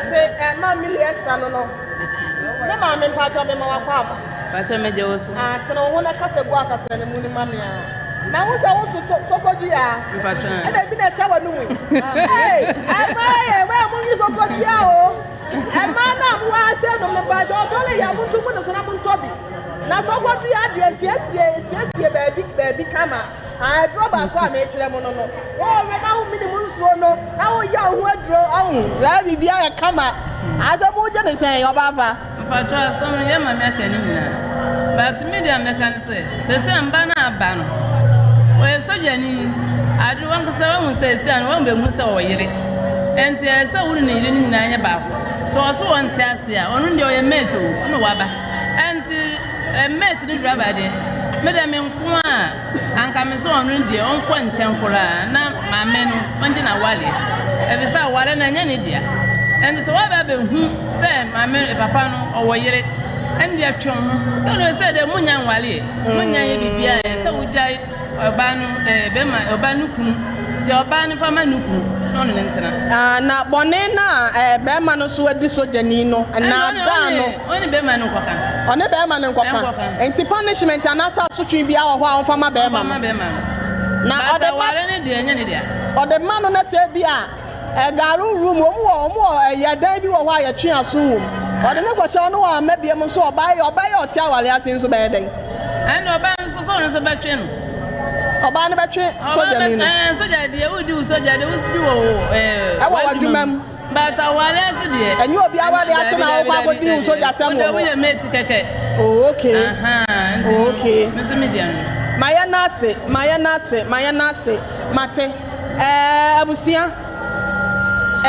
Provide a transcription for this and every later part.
say, Mammy, yes, no. No, mamma, and Pacha, my papa. Pacha, me Jones. Ah, so no one a casa guaca and a moonimania. Now, was also so good, yeah. And I've been a shower doing. Hey, I am so good, yeah. And man, who I said on the badge, only I want to put us on a Toby. Now, so what we are, yes, baby, come on. I drop a car, make them on. Oh, now minimum so no. Now you would draw on. Let me be a camera. As a motion is saying, your Baba. Pacha, some young American. But medium mechanic says, I'm banner ban. Well, so Jenny, I do want to say, I will say, and won't be Musa or Yeri. And so wouldn't need any nine about. So I saw one test here, on your mate, on the Waba. And a mate the driver. Madame Nkwa anka me so onu die onko nchen kura na mame no onje na wale e be sa wale na nya ne dia and so wa ba be hu say mame papa no owoyere and dia twon so no say de munya wale munya ye bibia e say wujai oba no be ma oba no kunu de oba no fama no kunu no ne ntena na bone na be ma no so adi so jani no na da no oni be ma no kwaka one be ma no kwaka enti punishment anasa asotwe bia wo ho a onfama be ma na ode wale ne de nya ne dia ode ma no na se bia garu room omo ya dan bi wo ho a ya twe aso wom ode ne kwose no wa mabie mo so oba ye oti awale asen so be den and oba so no so betwe no oba ne betwe soja ni no soja de udi soja de udi wo wa dwumam but awale ase de enyu obi awale ase na wo kwa godi soja sem wo we mate keke oh okay okay meso median maya nase mate abusia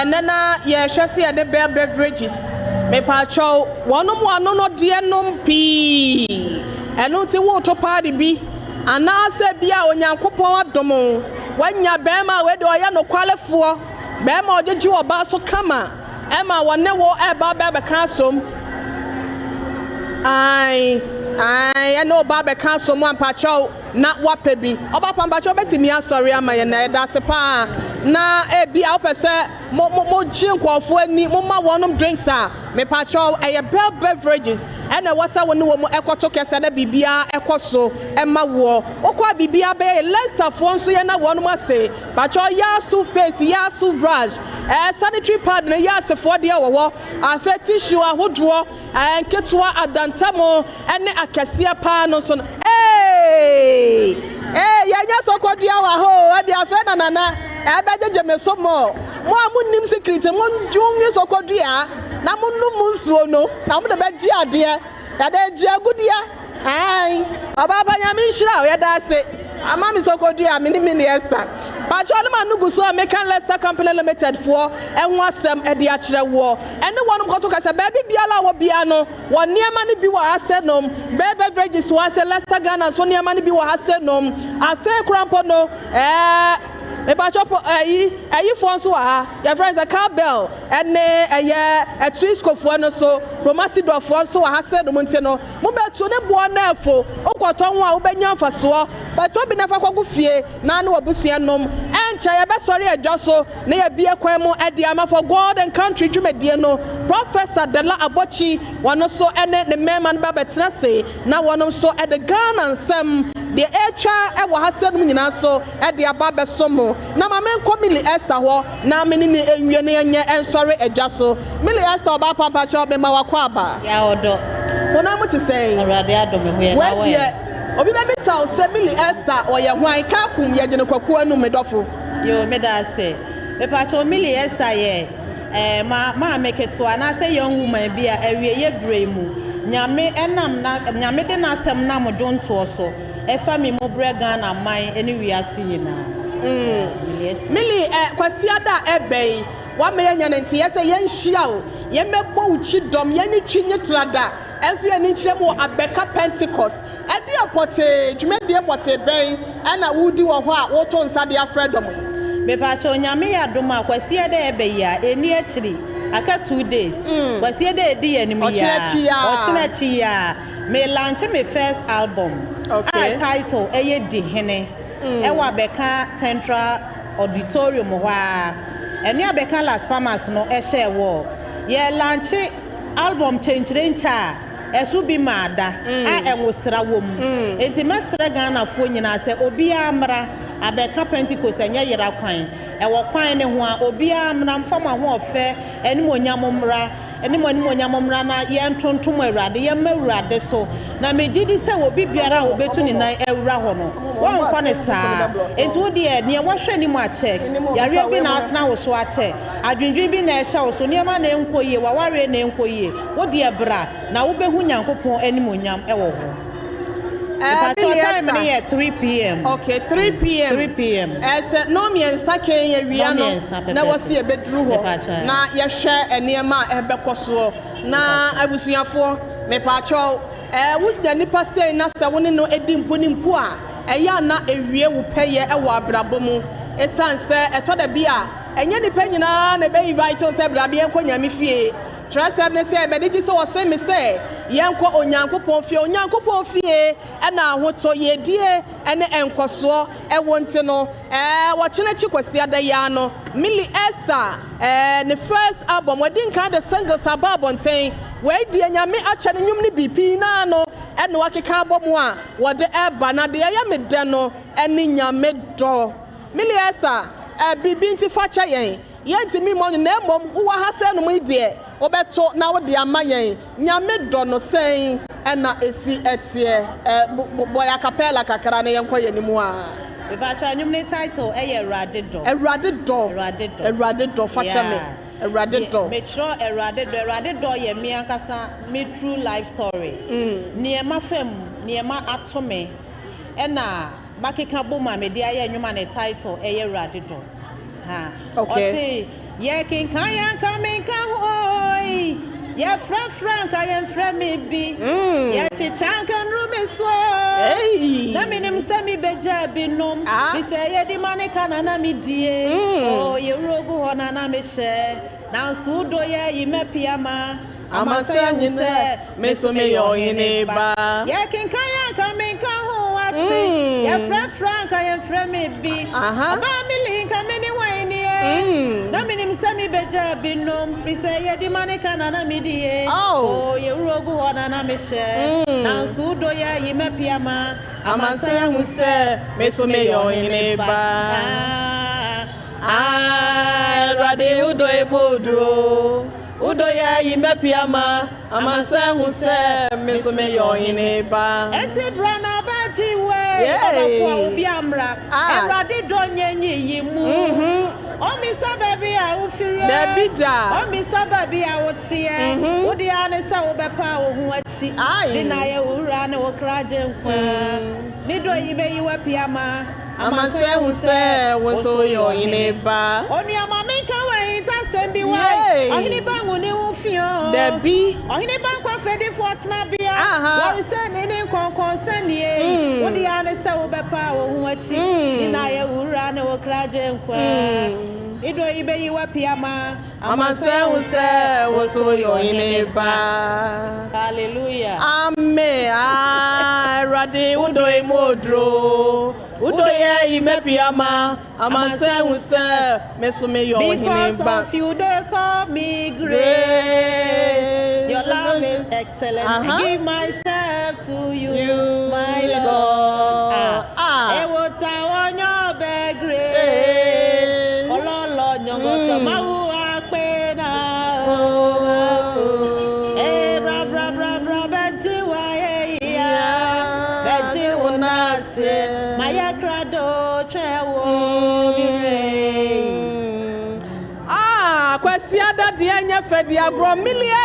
enena ye hwese de beverages me pa chow wonom ano no de nom pi eno ti wo to party bi anase bia onyankopon adom wanya bema we de oya no kwalefo bema ojeji oba so kama ema wone wo eba be kasom I know Baba Council one pacho na wapebi oba pampacho betimi asori ama ye na eda sepa na e bia opese mo jinkofo ani mo ma wonom drinks a me pacho bell beverages and wasa woni wo mo ekoto kese na bibia ekoso ema wo okwa bibia be Leicester fo nso ye na wonom ase pacho ya toothpaste ya toothbrush sanitary pad na ya sefo de wo afa tissue ahodo enketua adantamo ene akasia pa no so yanya sokodua wa ho ade afa na nana abejeje mesomo mo amunnim secret mo ndwonwe sokodua na munnu nsuo no na mo de beji ade ya de ji agudia ai ababa nyame nhira ya da ase ama mi sokodua mini Esther pacho no manugu so American Leicester Company Limited for enwo asem e de akire wo ene wonum koto kasa baby biala wo bia no won niema ne bi wo asenom beverages wo ase Leicester Ghana so niema ne bi wo asenom afa krampo no me pacho ayi fo so ha your friends a cowbell ene a twisco fo no so promasidor fo so ha sedom nti no mo betu ne bo na afo okoto ho a wo benya mfaso but obi na fa kwagu fie na na obusua nom encha ye be sori adwaso na ye bie kwan mu ade ama for God and country dwumadie no Professor Dela Abochi wono so ene ne mema ba betena se na wono so e de Ghana nsem de etwa e wo hasedom nyina so e de aba besomo na mama Millie Esther ho na meni ni enwie ne enye ensori adwaso Millie Esther oba papa cho be ma wakwa aba ya odo wona muti sei awrade adome ho ye na we obi be bisa se Millie Esther oye hwan ka kum ye gene kwaku anu medofo yo meda se me pa cho Millie Esther ye ma meketo ana se young woman bia awie ye bremu nyame enam na nyame de na asem na modonto so efa mi mo brega na man eni wiase yina Millie kwasiada ebei wa me yanya nti yese yenhia o ye mebo uchi dom ye ni twinye trada efie ni nkyeremo abeka Pentecost ade apote dwumade apote ben ana wudi wo ho a woto nsade afredom me pa cho nyame ya doma kwasiada ebei ya eni akiri aka 2 days kwasiada edi anim ya ochinachi ya me launch me first album title eye di hene ewa beka Central Auditorium ho a eni abeka Las Palmas no ehye wo ye lanche album chenchirencha esu bi mada a enwosra wom enti mesra Ghana fo nyina se obi amra abeka Pentecost enye yera kwan ewo kwan ne ho a obi amra mfama ho ofe eni monyamomra na ye ntontom awurade ye mawurade so na megidi se obi biara obetu ni na ewura ho no won kwa ne saa enti wo de ne wohwe ni mu a check yare bi na atena wo so a check adwendwen bi na ehya wo so niema na enkoye waware na enkoye wo de bra na wo behu Nyankopon animonyam ewo ho. Time near 3 p.m. Okay, 3 p.m. 3 p.m. As no me and Sake Wiano, na was here bedroom. Na ya share a near ma ebekoso. Na I was here for me pacho. Would the nipa say Nasa wouldn't know Edim Punimpoa. A yana a real will pay a wabrabomu. A son say a toda beer. And any penny na a baby vital sebra be a conya mi fee. Trust me say, but it is so say me say, Yanko Onyanko Ponfie, and now what so ye dear, and the encoso, I want to know, watching a chicosia Diano, Millie Esther, and the first album, we didn't kind of singles above on saying, wait, dear, me actually numni be pinano, and waki cabo moi, what the air banner, the ayame deno, and ninya meddo. Millie Esther, be binti facha yen. Yet me money name who has sent me dear, Obeto now dear Mayan, Nyame dono saying, and na esi etie, boy a capella cacarane and quay anymore. If I try new title, a radded door, a radded door, a radded door, facha me, a radded door. Metro, a radded door, ye me me true life story. Near my fem, near my atome, and na Makika Boma, me dear, you man a title, a radded door. Okay. Ye king kaya coming hoy. Ye frank I am from me be. Ye chichankan room is so. Hey. Na minim semi beja binom. Me say ye di money kana mi die. Oh ye rogu hona na me share. Now sudo ye me piama. Ama say me so me yo ineba. Ye king kaya coming hoy. Ye frank I am from me be. Aba mi link ameni na minim semi beja binom fi say ye di money kana na mi die oh ye rogu hona na me she na sudo ye me piama amansa hu se me so me yo ineba rade udo ebodo udo ye me piama amansa hu se me so me yo ineba enti brana baji we obafo obi amra rade do nyenyi yimu oh, Mr. Baby, I will feel it. Oh, Mr. Baby, I would see it. Would the honest I be power who watch it? I will run or cry. Nido, you may you a piama. Amansa who say, was so your neighbor. Only a mamma can wait, I send be way. Only bang when you feel there be only bank of Freddy Fortnabia. What send any concern ye? Would the honest I will be power who watch it? I will run or cry. Ido ibe yiwa piama amansa who say was so your neighbor. Hallelujah. Amen. Rade udo emodro udo ye ime piama amansa who say me so me your neighbor. Because of you they call me grace. Your love is excellent. I give myself to you, my Lord. I will tell your beg grace. Kwasiada dianya fedi agro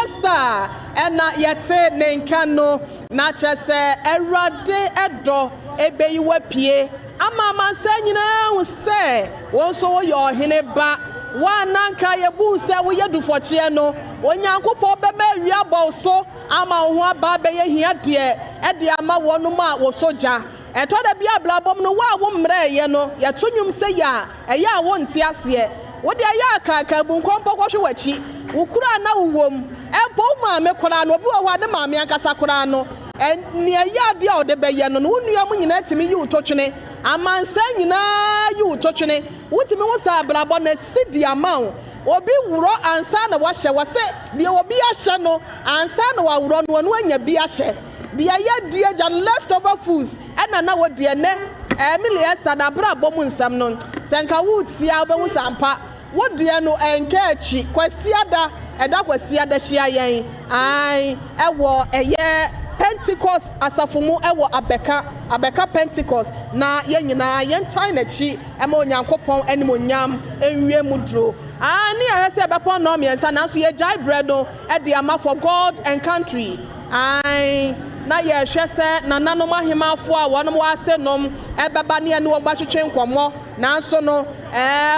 Esther ena yete nenkano na chese erade edo ebeyiwa pie ama mansa nyina hu se won so wo yo hene ba wa nanka ye bu se wo yedufo chie no onyankopɔ be ma wi abɔ so ama ho aba be ye hia de e ama wonu ma wo soja eto da bia blabom no wa wo mre ye no ye to nwum se ya eya wo nti ase wodi aya aka bunkompo kwhwe wachi ukura na uwom empo ma me kora no obi wo ade ma me akasa kora no ne aya de a ode be ye no nuam nyina timi yi utotwene amansa nyina yi utotwene wotimi wo sa blabo na sidi amawo obi wuro ansa na wahye wase de obi ahye no ansa na wawuro no no anya bi ahye de aye die ja leftover foods na wo de ne Emily Esther na bra bomu nsam no senka wood sia obehu sampa wo de no enka achi kwasiada eda kwasiada hia yen ai ewo eye Pentecost asafumu ewo abeka Pentecost na yenyina yentan na chi ema onyankopon animonyam enwie mudro ani ahese ebepon no miensa na so ye jai bread no e de ama for God and country ai na ye hwese na nanom ahemafo a wonom wase nom ebeba ne ne wo batwetwe nkomo na so no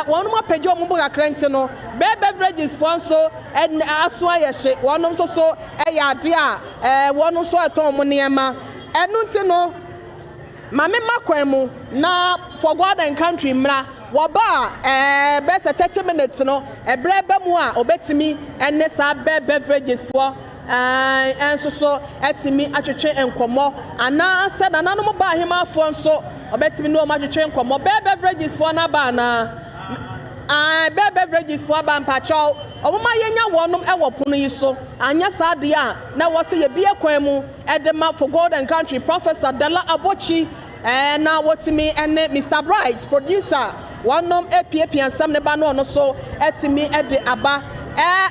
wonom apagye ombo kakrante no beverages for so en aso ayehye wonom so eya ade a wonom so eton mo niema enu nti no mame makwan mu na for God and country mra woba best 30 minutes no ebrebe mu a obetimi enne sa beverages for and so etimi atwetwe enkomo ana said anano ba ahemafo nso obetimi no matwetwe enkomo beverages for na ba na beverages for ba mpacho omuma yenya wonom ewo pono yi so anya saade a na wo se ye bie kwan mu edema for God and country Professor Dela Abochi na wotimi ene Mr Bright producer wonom epiepia nsam ne ba no so etimi ede aba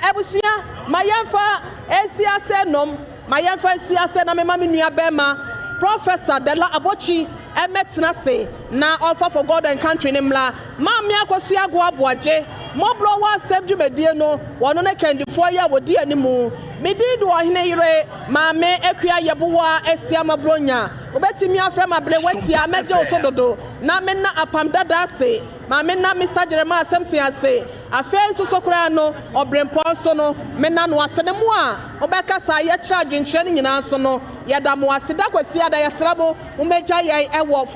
ebusia mayemfa esiase nom mayemfa esiase na mema menua bema Professor Dela Abochi emetna se na offer for God and country nimla mami akosu ago aboaje moblo wa sebdwumedie no wono ne kandifo ya wodi animu medid wo hene yire mame akua yebowa esia mabronya obetimi afre mable watia meje osododo na menna apam dada se mame na Mr Jeremiah Samson ase afen so sokora no obrempo so no menna no asenemu a obeka sa ye charge nkyene nyina so no yedamo aseda kwasi ada yesramo umeja ye ewo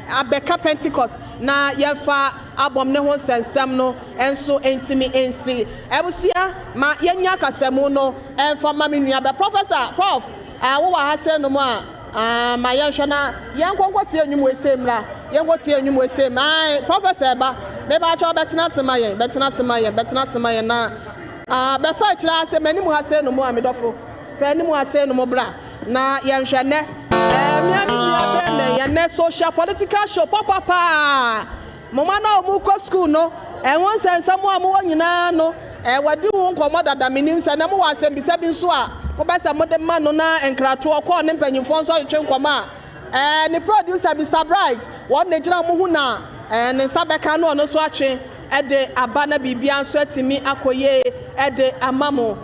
abeka Pentecost na yefa abom ne ho sensem no enso entimi ensi ebusia ma yenya kasemu no enfa ma menua be Professor Prof wo wa ha se no mo a ma yenhwe na yenkonkoti enyum wesemra yenkoti enyum wesem ai Professor ba me ba cha betena semaye na be fa kira se manimu ha se no mo amedofo fa nimu ha se no mo bra na yenhwe ne me social political show papa mama na omu ko school no won sensa mo amu nyina no wadi hu nkomo dada menim se na mo wa asem bisa bi nso a ko ba se mo de ma no na enkrato ko ne mpanyimfo nso yetwe nkomo a ni producer Mr Bright won ne gina mo hu na ne sabeka no no so atwe de aba na bibia nso atimi akoye de amamo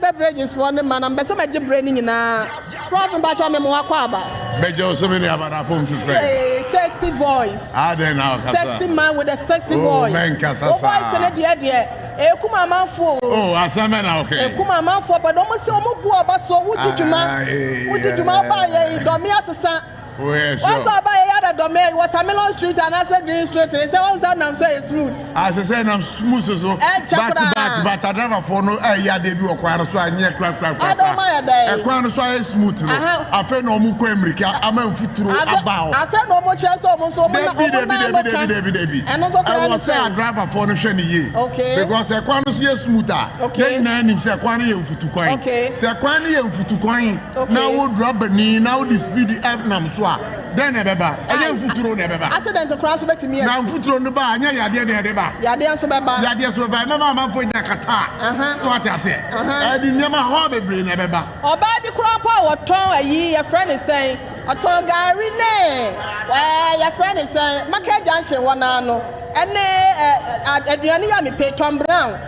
beverages for ne man ambese meje brain nyina prof mba cha me mo akwa aba beje o so me ni abada pom to say sexy voice then now kasa sexy man with a sexy voice men kasa voice ne de ekuma manfo asame na okay ekuma manfo but o mo se o mo bu oba so wudi djuma ba ye do me asesa What's up by the Watermelon Street and I said Green Street. They say, what's that? I'm saying smooth. As I said, I'm smooth. So, but I never for no debut or quite so I near crack. I don't mind that. A crown so I smooth. I feel no more America. I'm a foot through about. I feel no more chance almost so much. And also, I will say a driver for no shiny. Okay. Because a crown is smoother. Okay. Then him say, Quani for to coin. Okay. Say, Quani for to coin. Now would drop a knee. Now this speedy F nam so. Then ebeba eje mfuturo na ebeba accident cross bet me na mfuturo no ba anya yade na edeba yade so beba mama manfo nya kata so what I say di nyama ho bebre na ebeba oba bi kura pa woton ayi your friend is saying oton gari ne your friend is saying market junction wona no ene aduane ya me pay Tom Brown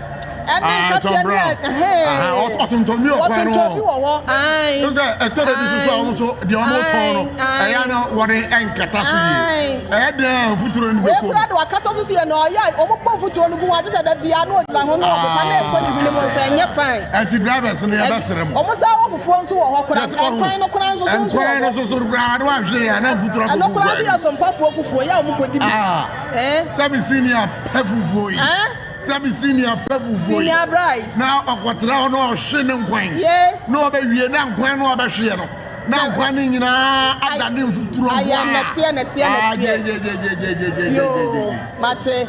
Tom Brown. Otuntomi okwan. Ai. So say etore bi so so de omo ton no. Eya no wore enkata so yi. Den futuro ni beko. We kura do akata so ye no ya omo pon futuro ni gu wa de da bia no odira ho no ofa na ekọ ni bi mo so enye fine. Anti drivers no ye besere mo. Omo sa ogufo nso wo ho kura. Ekwan no kura nso so. Ekwan no so kura do wa hwe ya na futuro ko. No kura so ya so mpafuo fufuo ya omo ko di bi. Sabi senior pafufuo yi. Sabi senior pafufuo yi. Senior Bright. Na okotra no hwe ne nkwan. No be wie na nkwan no be hwe no. na kwani nyina adane mfuturo bo aya netie yo mate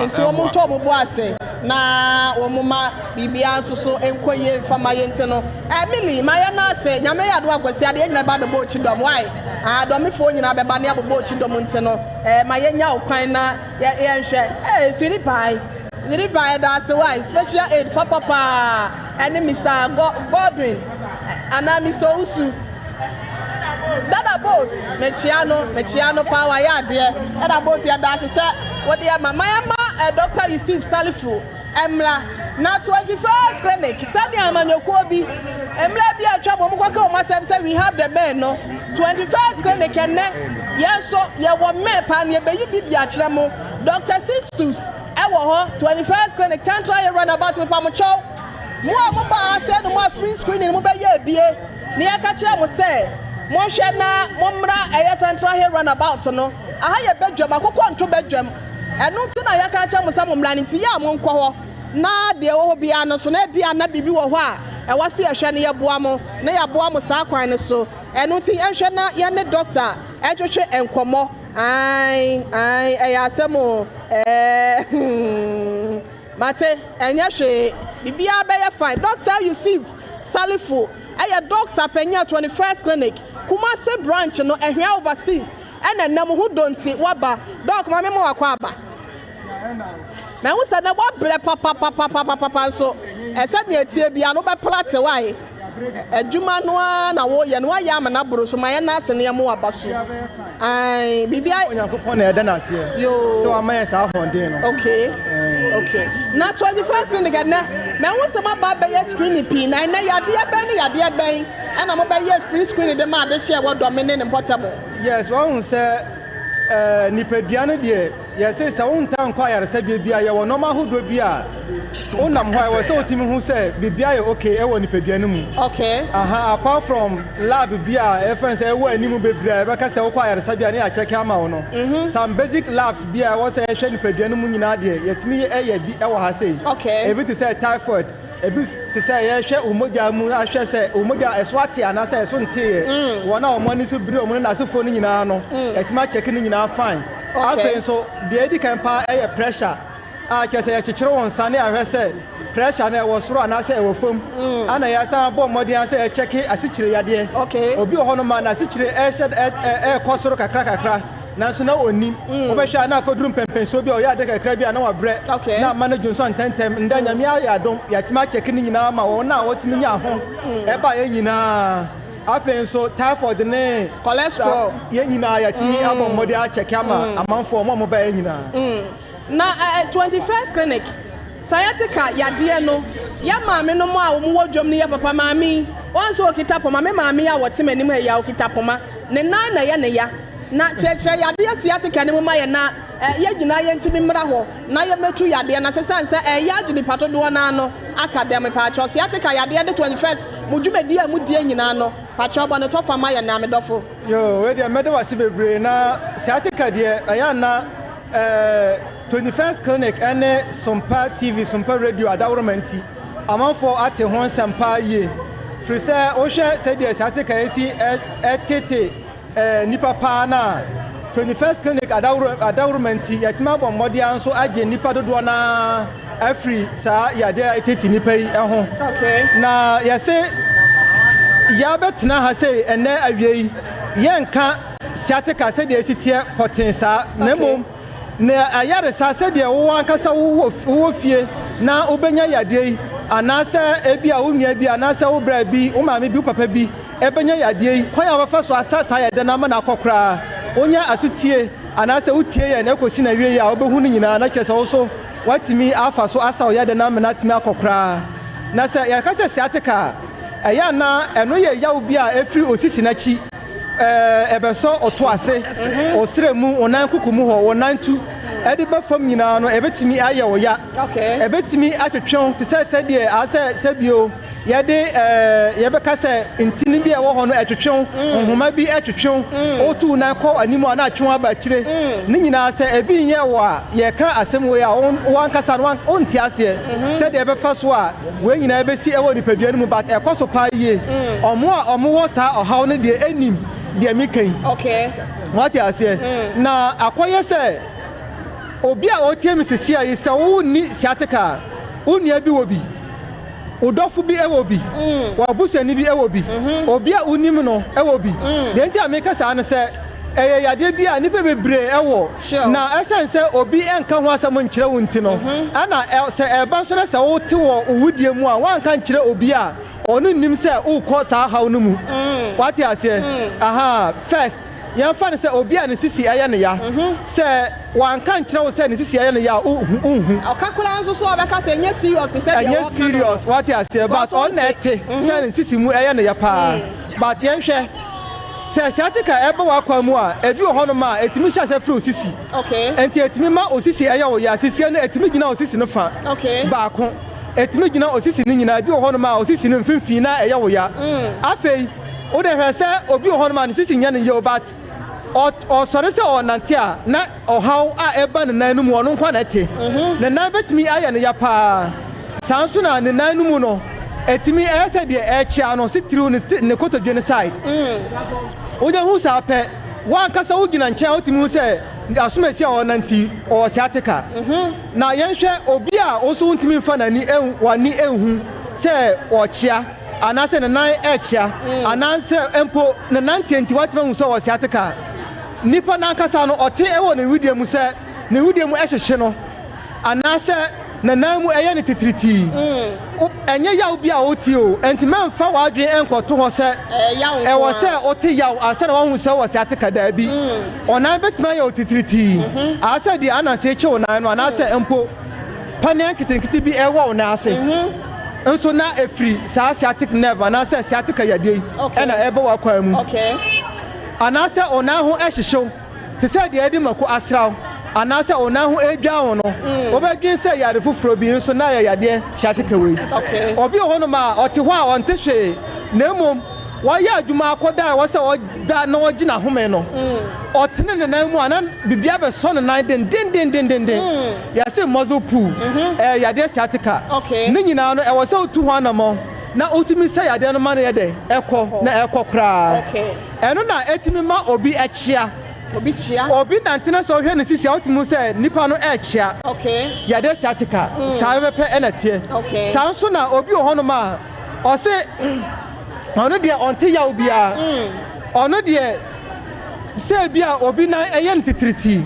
nti wo monto mo bo ase na wo moma bibia nsoso enkoye mfama ye nti no Emily maya na ase nyame ya do akwasi ade nyina ba be bo chidom why adomifo nyina be ba ne abbo chidom nti no maye nya okwan na ye nhwe sweetie pie that's why special aid papa and Mr. Godwin and Mr. Usu that boat mechiano power ya there that boat ya that's say what the mama Dr. Yusuf Salifu emla na 21st clinic sadi amanyoko bi emla bi atwa bom kwaka o masem say we have the men no 21st clinic enne yeso ye wo me pa ne be yi bi dia kire mo Dr. Sistus ewo ho 21st clinic can try run about with am chow mo ba say no mo free screening mo be ye bie ne aka kire mo say mo hwe na mo mra can try run about no aha ye bedwam akokɔ nto bedwam enu ti na ya ka kire mo say mo mra nti ya mo nkɔ ho na de wo bia no so na bia na bibi wo ho a wase ehwe ne ye boa mo na ya boa mo saa kwan ne so enu ti ehwe na ye ne doctor ehwehwe enkomo ai ayasemo mate enya hwe bibia be ye fine Dr. Yusuf Salifu doctor penya 21st clinic Kumase branch no ehwe overseas ena nam ho donti waba doc ma me mo akwa aba na wo sa na wo bre papa so ese ne tie bia no be plate why adwuma no na wo ye no ya ma na boro so ma ye na ase ne mo aba so ai bibia onyankopon na eda na ase so amaye sa honde no okay na 21st clinic na me wo se ma ba be ye screen p na na yade ben ana mo be ye free screen de ma de share wo do me ne portable yes one say nipaduane de yes say wontan kwa yaresa bia ye wo normal hodo bia onam ho I say otimi hu say bibia ye okay e wo nipaduane mu okay apart from lab bia e fan say e wo animu bebra e be ka say wo kwa yaresa bia na ya check ama wo no some basic labs bia wo say e hwe nipaduane mu nyina de yetimi ye bi e wo ha say okay e bi to say typhoid e bi to say ye hwe umoja mu ahwe say umoja eswate ana say so ntie wona o mani so biri o mu na asefo ni nyina no etima check ni nyina fine okay so the edi kan pa e pressure chese ya chichiro won sane ahwe say pressure na e wo soro ana say e wo fom ana ya san bo modern say e check asichire yade okay obi ho no ma na asichire e shed e kosoro kakra nanso na onim obehwa na akoduru pempen so bi o ya de kakra bi na wa bre na manage so ntentem nda nyame ya adom ya tima check ni nyina ma wo na wotimi nya ho e ba ye nyina afen so typhoid ne cholesterol ye nyina ya timi abom modi a check ama amanfo mo ba ye nyina na 21st clinic sciatica yade no ya maame no mo a wo mo dwom ne ya papa maame onso okitapo maame ya wote manim ya okitapo ma ne nan na ya ne ya na cheche yade sciatica ne mo ma ye na ye gina ye ntimi mra ho na ye metu yade na sesanse ya gini pato do na no academic pacho sciatica yade de 21st mudwumadi a mudie nyina no pacho bo ne to fama ye na medofo yo we de medo wase bebre na sciatica de aya na 21st clinic and Sompa TV Sompa radio adawromanti amanfo ate ho sampa ye free say o hwe say de sciatica esi etete nipa pa na 21st clinic adawromanti yatima bo mmodi anso age nipa dodo na afri sa yade etete nipa yi ho okay na yese ya betna ha say ene awie yenka sciatica say de esi tie potensa nemo na ayare sa se de wo ankasa wo fie na obenya yade anasa ebia wo nua bi anasa wo bra bi wo maame bi papa bi ebenya yade kwan abafa so asasa yade na ma na akokra onya asutie anasa utie ye na ekosi na wie ya obehu ni nyina na kyese wo so watimi afa so asa yade na ma na timi akokra na se ya kasa sciatica eya na eno ye yawo bi a efri osisi na chi ebeso oto ase osremu onan kukumu ho onantu edi ba fam nyina no ebetimi aye wo ya okay ebetimi atwetwon te se de ase sebio yɛde yɛbɛka sɛ ntini bi a ɛwɔ hɔ no ɛtwetwe nhoma bi ɛtwetwe otu na kɔ animu ana atwe aba akyire ne nyinaa sɛ ebi nyɛ wɔ a yɛka asɛm wɔ a wankasa no onti aseɛ sɛ deɛ ɛbɛfa so a wɔ nyinaa bɛsi ɛwɔ nipadua no mu but ɛkɔ so paa yie ɔmo a ɔmo wɔ saa ɔhaw no deɛ ɛnim deɛ mikan okay wate aseɛ na akɔyɛ sɛ obi a ɔtie mi sisi a yi sɛ wo ni siatika wo nua bi wɔ bi udɔfo bi ɛwɔ bi wabusani bi ɛwɔ bi obi a unim no ɛwɔ bi deɛ nti a meka saa no sɛ ɛyɛ yadeɛ bi a nipa bebree ɛwɔ na ɛsɛn sɛ obi ɛnka ho asɛm nkyerɛ wo nti no ɛna sɛ ɛba nso na sɛ wote wɔ owudie mu a wanka nkyerɛ obi a ɔno nim sɛ wokɔ saa haw no mu wate aseɛ aha first yɛmfa no sɛ obi a ne sisi ɛyɛ ne ya sɛ wanka nkyerɛ wo sɛ ne sisi ɛyɛ ne ya wohu ɔkakora nso so ɔbɛka sɛ ɛnyɛ serious sɛ deɛ ɛnyɛ serious wate aseɛ but ɔnna ɛte sɛ ne sisi mu ɛyɛ ne ya paa but yɛnhwɛ sɛ siatika ɛbɛ wakwa mu a ebi wɔ hɔnom a etimi hyɛ sɛ firi osisi enti etimi ma osisi ɛyɛ wo ya sisi no etimi gyina osisi no fa baako etimi gyina osisi no nyinaa ebi wɔ hɔnom a osisi no mfimfini na ɛyɛ wo ya afei wo de hwɛ sɛ obi wɔ hɔnom a ne sisi nyɛ ne yɛ but ɔsɔre sɛ ɔnante a na ɔhaw a ɛba ne nan no mu ɔno nkwa na ɛte ne nan bɛtumi ayɛ ne ya paa saa nso na ne nan no mu no etimi ɛyɛ sɛ deɛ ɛkyea no si tiriw ne kotodwe ne side wogya hu saa pɛ wankasa wogyina nkyɛn wotumi hu sɛ asomasi a ɔnanti ɔwɔ siatika na yɛnhwɛ obi a wo so wontumi mfa w'ani ɛnhu sɛ ɔkyea anaasɛ ne nan ɛkyea anaasɛ mpo ne nan tienti watumi hu sɛ ɔwɔ siatika nipa nankasa no ɔte ɛwɔ ne widie mu sɛ ne widie mu ɛhyehye no anaasɛ ne nan mu ɛyɛ ne titiriti ɛnyɛ yaw bi a wotie o enti mɛmfa w'adwene ɛnkɔto hɔ sɛ ɛwɔ sɛ ɔte yaw ansa na wahu sɛ wɔ siatika daabi ɔnan bɛtumi ayɛ wo titiriti asɛ deɛ anasɛ ekyi wo nan no anaasɛ mpo paneɛ nketenkete bi ɛwɔ wo nan ase nso na efiri saa sciatic nerve anaasɛ sciatica yadeɛ ɛna ɛbɛ wakwan mu anaasɛ ɔnan ho ɛhyehyew te sɛ deɛ ɛde mako asraw anaasɛ ɔnan ho edwa wo no wobɛdwen sɛ yare foforɔ bi nso na yɛ yadeɛ sciatica wei obi wɔ hɔnom a ɔte hɔ a ɔnte hwee na mmom wɔyɛ adwuma akɔda a wɔsɛ ɔda na wɔgyina home no ɔtene ne nan mu a na bibia bɛsɔ ne nan den yɛsɛ muscle pull yadeɛ sciatica ne nyinaa no ɛwɔ sɛ wotu ho anamɔ na wotumi sɛ yadeɛ no ma no yɛ dɛ ɛkɔ na ɛkɔ koraa ɛno na ɛtumi ma obi ɛkyea obi nantena sɛ ɔhwɛ ne sisi a wotumi sɛ nipa no ɛkyea yadeɛ sciatica saa bɛpɛ ɛna teɛ saa nso na obi wɔ hɔnom a ɔse ɔno deɛ ɔnte yaw biara ɔno deɛ sɛ bi a obi nan ɛyɛ no titiriti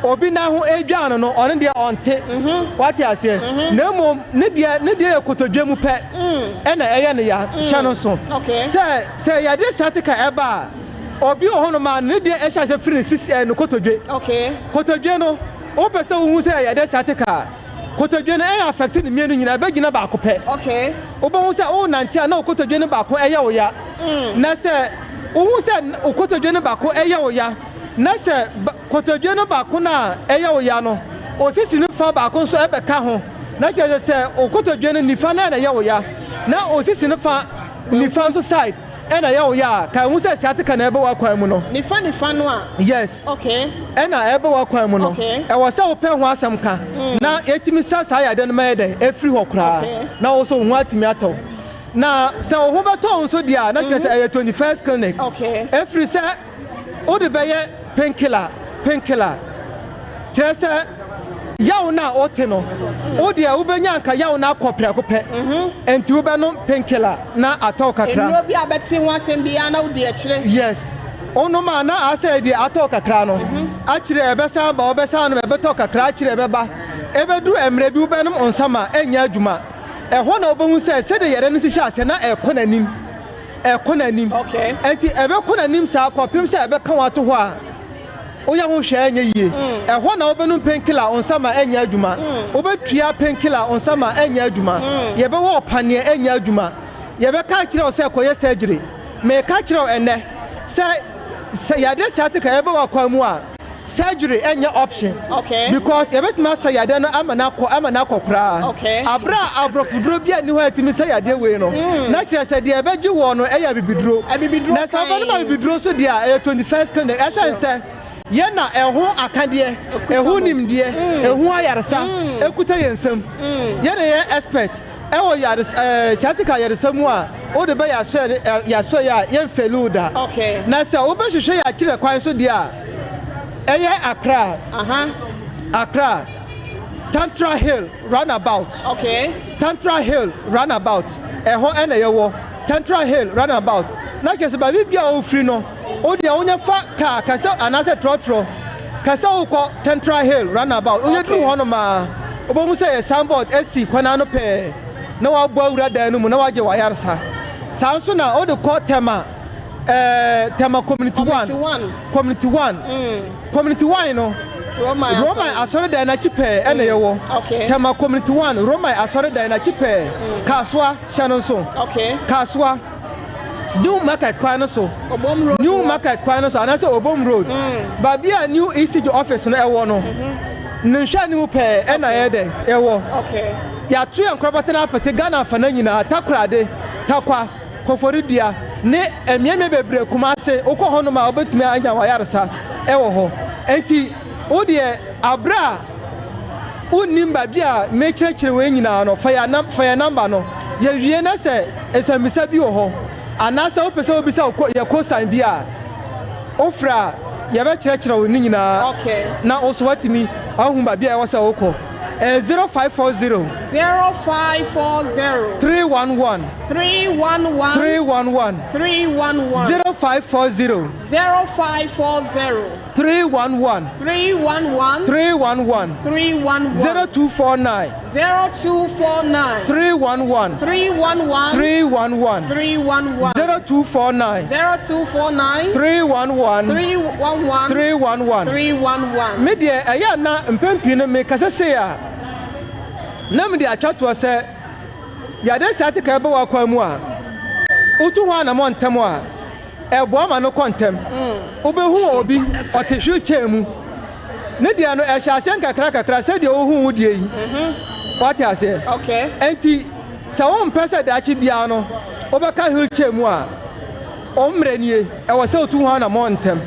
obi nan ho edwa no ɔno deɛ ɔnte wate aseɛ na mmom ne deɛ yɛ kotodwe mu pɛ ɛna ɛyɛ no ya hyɛ no so sɛ yɛde sciatica ɛba a obi wɔ hɔnom a ne deɛ ɛhyɛ sɛ firi ne sisi no kotodwe kotodwe no wopɛ sɛ wohu sɛ yɛde sciatica kotodwe no ɛyɛ affect ne mmienu nyinaa ɛbɛgyina baako pɛ wobɛhu sɛ wonante a na wokotodwe no baako ɛyɛ wo ya na sɛ wohu sɛ wokotodwe no baako ɛyɛ wo ya na sɛ kotodwe no baako no a ɛyɛ wo ya no osisi no fa baako nso ɛbɛka ho na kyerɛ sɛ wokotodwe no nifa no ɛna ɛyɛ wo ya na osisi no fa nifa nso side ɛna ɛyɛ wo ya ka ɛhu sɛ sciatica na ɛbɛ wakwan mu no nifa no a yes ɛna ɛbɛ wakwan mu no ɛwɔ sɛ wopɛ ho asɛm ka na yɛtumi sa saa yɛde no mayɛ dɛ ɛfiri hɔ koraa na wo so wo ho atumi atɔ na sɛ wo ho bɛtɔ wo nso deɛ a na kyerɛ sɛ ɛyɛ 21st clinic ɛfiri sɛ wode bɛyɛ painkiller kyerɛ sɛ yaw na ɔte no o deɛ wobɛnya anka yaw na akɔ prɛko pɛ enti wobɛnom painkiller na atɔ kakra nnuro bi a bɛte ho asɛm biara na wodi akyire yes onom a na asɛ deɛ atɔ kakra no akyire ɛbɛsan ba wobɛsan no ɛbɛtɔ kakra akyire ɛbɛba ɛbɛduru mmerɛ bi wobɛnom nsama ɛnyɛ adwuma ɛhɔ na wobɛhu sɛ sɛde yɛrɛ no sihyɛ aseɛ na ɛkɔ n'anim enti ɛbɛkɔ n'anim saa kɔpem sɛ ɛbɛka wo ato hɔ a oya ho hwɛ anya yie ɛhɔ na wobɛnu painkiller onsama anya adwuma wobɛtua painkiller onsama anya adwuma yɛbɛwɔ ɔpaneɛ anya adwuma yɛbɛka kyerɛ wo sɛ kɔyɛ surgery meka kyerɛ wo ɛnɛ sɛ yɛde sciatica yɛbɛwɔ akwa mu a surgery any option. Okay. Because you bet master yade no amanako kra. Okay. Abra abrofudro bia ni ho atimi say yade we no. Na kire say de beji wo no eya bibidro. Na so ba no bibidro so dia 21st kind essence ye na eho akade eho nimde eho ayaresa ekuta yensam. Ye na ye expert ewo yares sciatica yaresamu a o de be ya so ya ye feluda. Okay. Na say obehwehwe ya kire kwan so dia Eye Accra. Accra. Tantra Hill roundabout. Okay. Tantra Hill roundabout. Eho ene yewo. Tantra Hill roundabout. Na kese ba bibia o free no. O dia onya fa car kase anase trotro. Kase o ko Tantra Hill roundabout. O yedru ho no ma. Obomu say soundboard AC kwana no pe. Na wa bo awura dan no mu na wa je wa yarsa. Sanso na o de ko tema community 1 community 1 no Roma asore da na chipe ene yewo tema community 1 Roma asore da na chipe kaswa shanon so kaswa new market kwan so new market kwan so anase obom road ba bia new ECG office no ewo no nhwa ni mu pe ena yede ewo ya tu enkrobata na apete Ghana fa na nyina takrade takwa koforidua ne emieme bebre kumase okohono ma obetumi anya wayarsa ewo ho enti odie abra unimba bia mechirechire we nyina no fire number no ye wie na se esamisa bi wo ho anasa opese obisa ye kosan bia ofra ye be chirechire we nyina na oso watimi ahumba bia ye wasa okọ 0540 0540 311 311 311 311 0540 0540 311 311 311 311 0249 0249 311 311 311 311 0249 0249 311 311 311 311 media eya na mpempi no me kasese ya na media atwato se ya de sciatica ebe wa kwamu a utu ho na mo ntem a ebo ama no kontem obehu obi otehwe chemu ne dia no ehya asen kakra se dia ohu wo die yi what ya say enti se won pese da chi bia no obeka hwe chemu a omrenie e wo se otu ho na mo ntem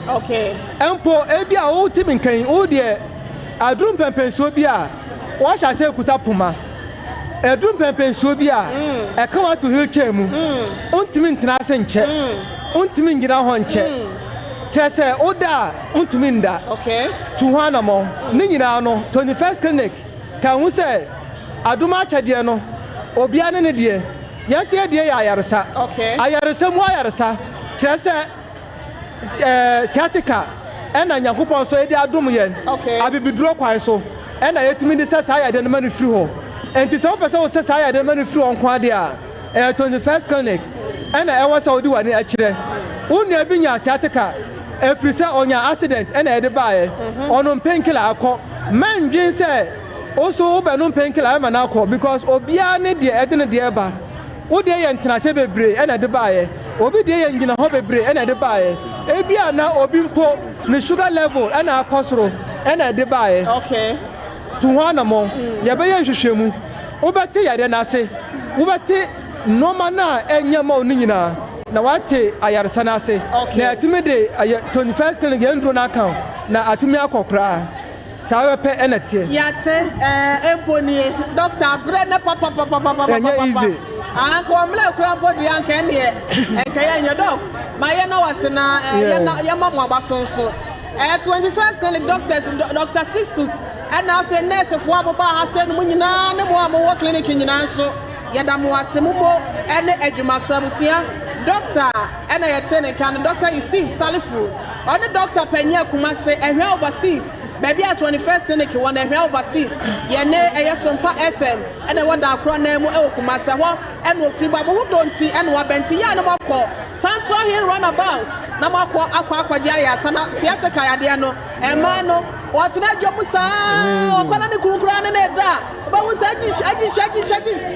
empo ebi a wo timi nkan wo die adrum pempenso bi a wo hya se kuta puma edrum pempenso bi a e ka wa to hwe chemu ontimi ntena se nche ontimi ngira ho nche Chese oda untumi nda tuhana mo ni nyina no 21st clinic ka hu se aduma achade no obia ne de yase de ya ayaresa ayaresa mu ayaresa chese sciatica ena nyankopon so e de adum yen abibiduro kwan so ena yetumi de se sa ayade no manu firi ho enti se opese wo se sa ayade manu firi on kwa de a 21st clinic ena e wasa odi wani akire unu ebinya sciatica every say onya accident ena ede baaye onum painkiller akọ man dwin say also obenum painkiller ma na akọ because obia ne de ede ne de ba wo de ye ntena se bebre ena de baaye obi de ye ngina ho bebre ena de baaye ebia na obi mpo ne sugar level ena akọsoro ena de baaye tuhana mo ye be ye hwehwemu obete yade na ase wobete normal na enyama oni nyina na wate ayaresa na ase na atumi de 21st clinic yendro na account na atumi akokra sawe pe enetie yate emponi doctor bre na papa easy anko amle kura body anka ene enka ya doc ma ye na wase na ya mamu abasonso 21st clinic doctors Dr. Sistus and afi nurse fo ababa hase no nyina ne mo amwo clinic nyina nso yadamu asemubo ene adwumaso abusia doctor ena yetene kan doctor Yusuf Salifu on the doctor Penya Kumase ehwe overseas baby at 21st clinic one ehwe overseas ye ne eye Sompa FM ena wada akro na mu e Kumase ho ena ofri ba mo donti ena wa benti ya na makọ Tantra Hill runabout na makọ akwaja ya sana siateka ya de no ema no watena dwomu saa okwana ne kurukura ne da ba hu sa agish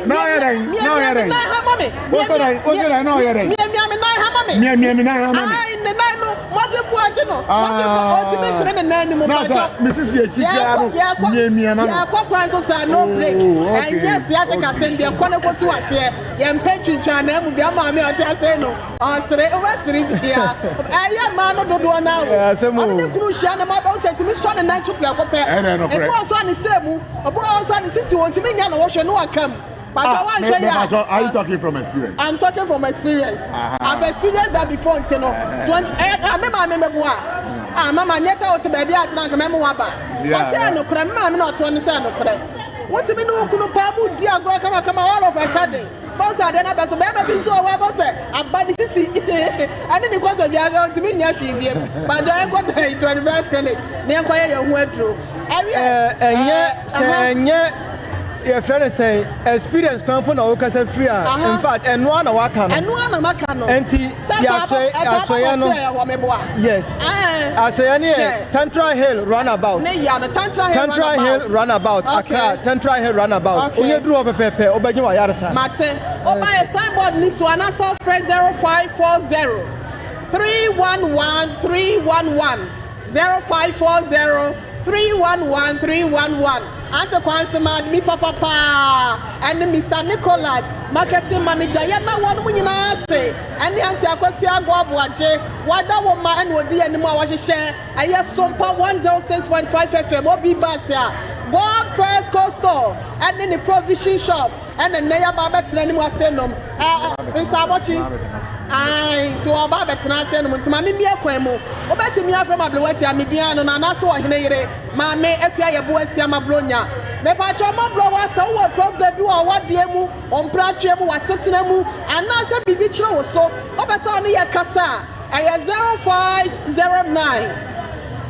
no yere na ha mame no yere mi na ha mame mi na ha mame ai ne na no mo was watching. Ultimate and animal. Mrs. No break. And yes, Yasaka send their chronicle to us here. Yan Petri China will be a mammy or Tasseno. Or Sere over here. I am man of the now. I'm the crucial about said to me, son and night to play. And was one is Semu, a boy also is you want to make an ocean no come. But I want to show you. Are you talking from experience? I'm talking from experience. I've experienced that before. You know, I remember what. Mama, yes, I want to be a diet and I remember what. I say no crime, I'm not to understand no crime. What do you mean? No, couldn't pamu dear girl come all of a sudden. Boss, I don't have so baby show what was it? But this is I didn't go to the other to me, but I got to the advanced clinic. Near quiet your went through. And yet. Your friend say experience crampon or casa free. In fact, and one of Wakano. And one of Macano. And yes. Asoyani Tantra Hill runabout. Tantra Hill runabout. Accra Tantra Hill runabout. Onye drew up a pepe. Obanyo Yarasa. Matse. Oba a signboard Miss Wanaso Fred 0540 311 311 0540 311 311. Ante Kwansema mi papa and Mr. Nicholas marketing manager ya na wonu nyina ase ene ante akwasi agboaboaje wada wo ma ene odi enimu a wahye aye Sompa 106.5 FM obi basia God First Coastal and the provision shop and the neya babet enimu ase nom Mr. Abochi to our babet na ase nom ntima mi bia kwan mu obeti mi afrem ablewati amedian no na na so ohene yire ma me apia ye bo asia mablonya me pa choma blo wa so wo problem bi wa wade mu on pratwe mu wa setena mu ana se bibi kire wo so obesa no ye kasa aye 0509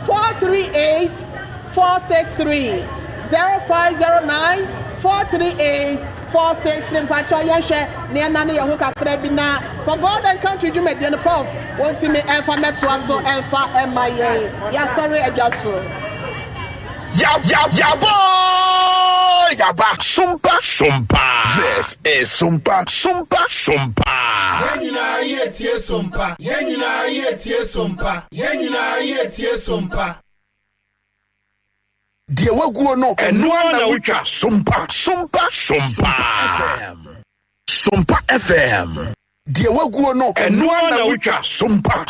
438 463 0509 438 463 pacho yehwe ne na ne ye ho kakra bi na for God and country you made the prof want me enfa meto aso enfa emaye ya sorry adwaso ya boy ya back Sompa. This is Sompa. Yenina yetie Sompa. Die waguo no eno na wutwa Sompa FM. Die waguo no eno na wutwa Sompa.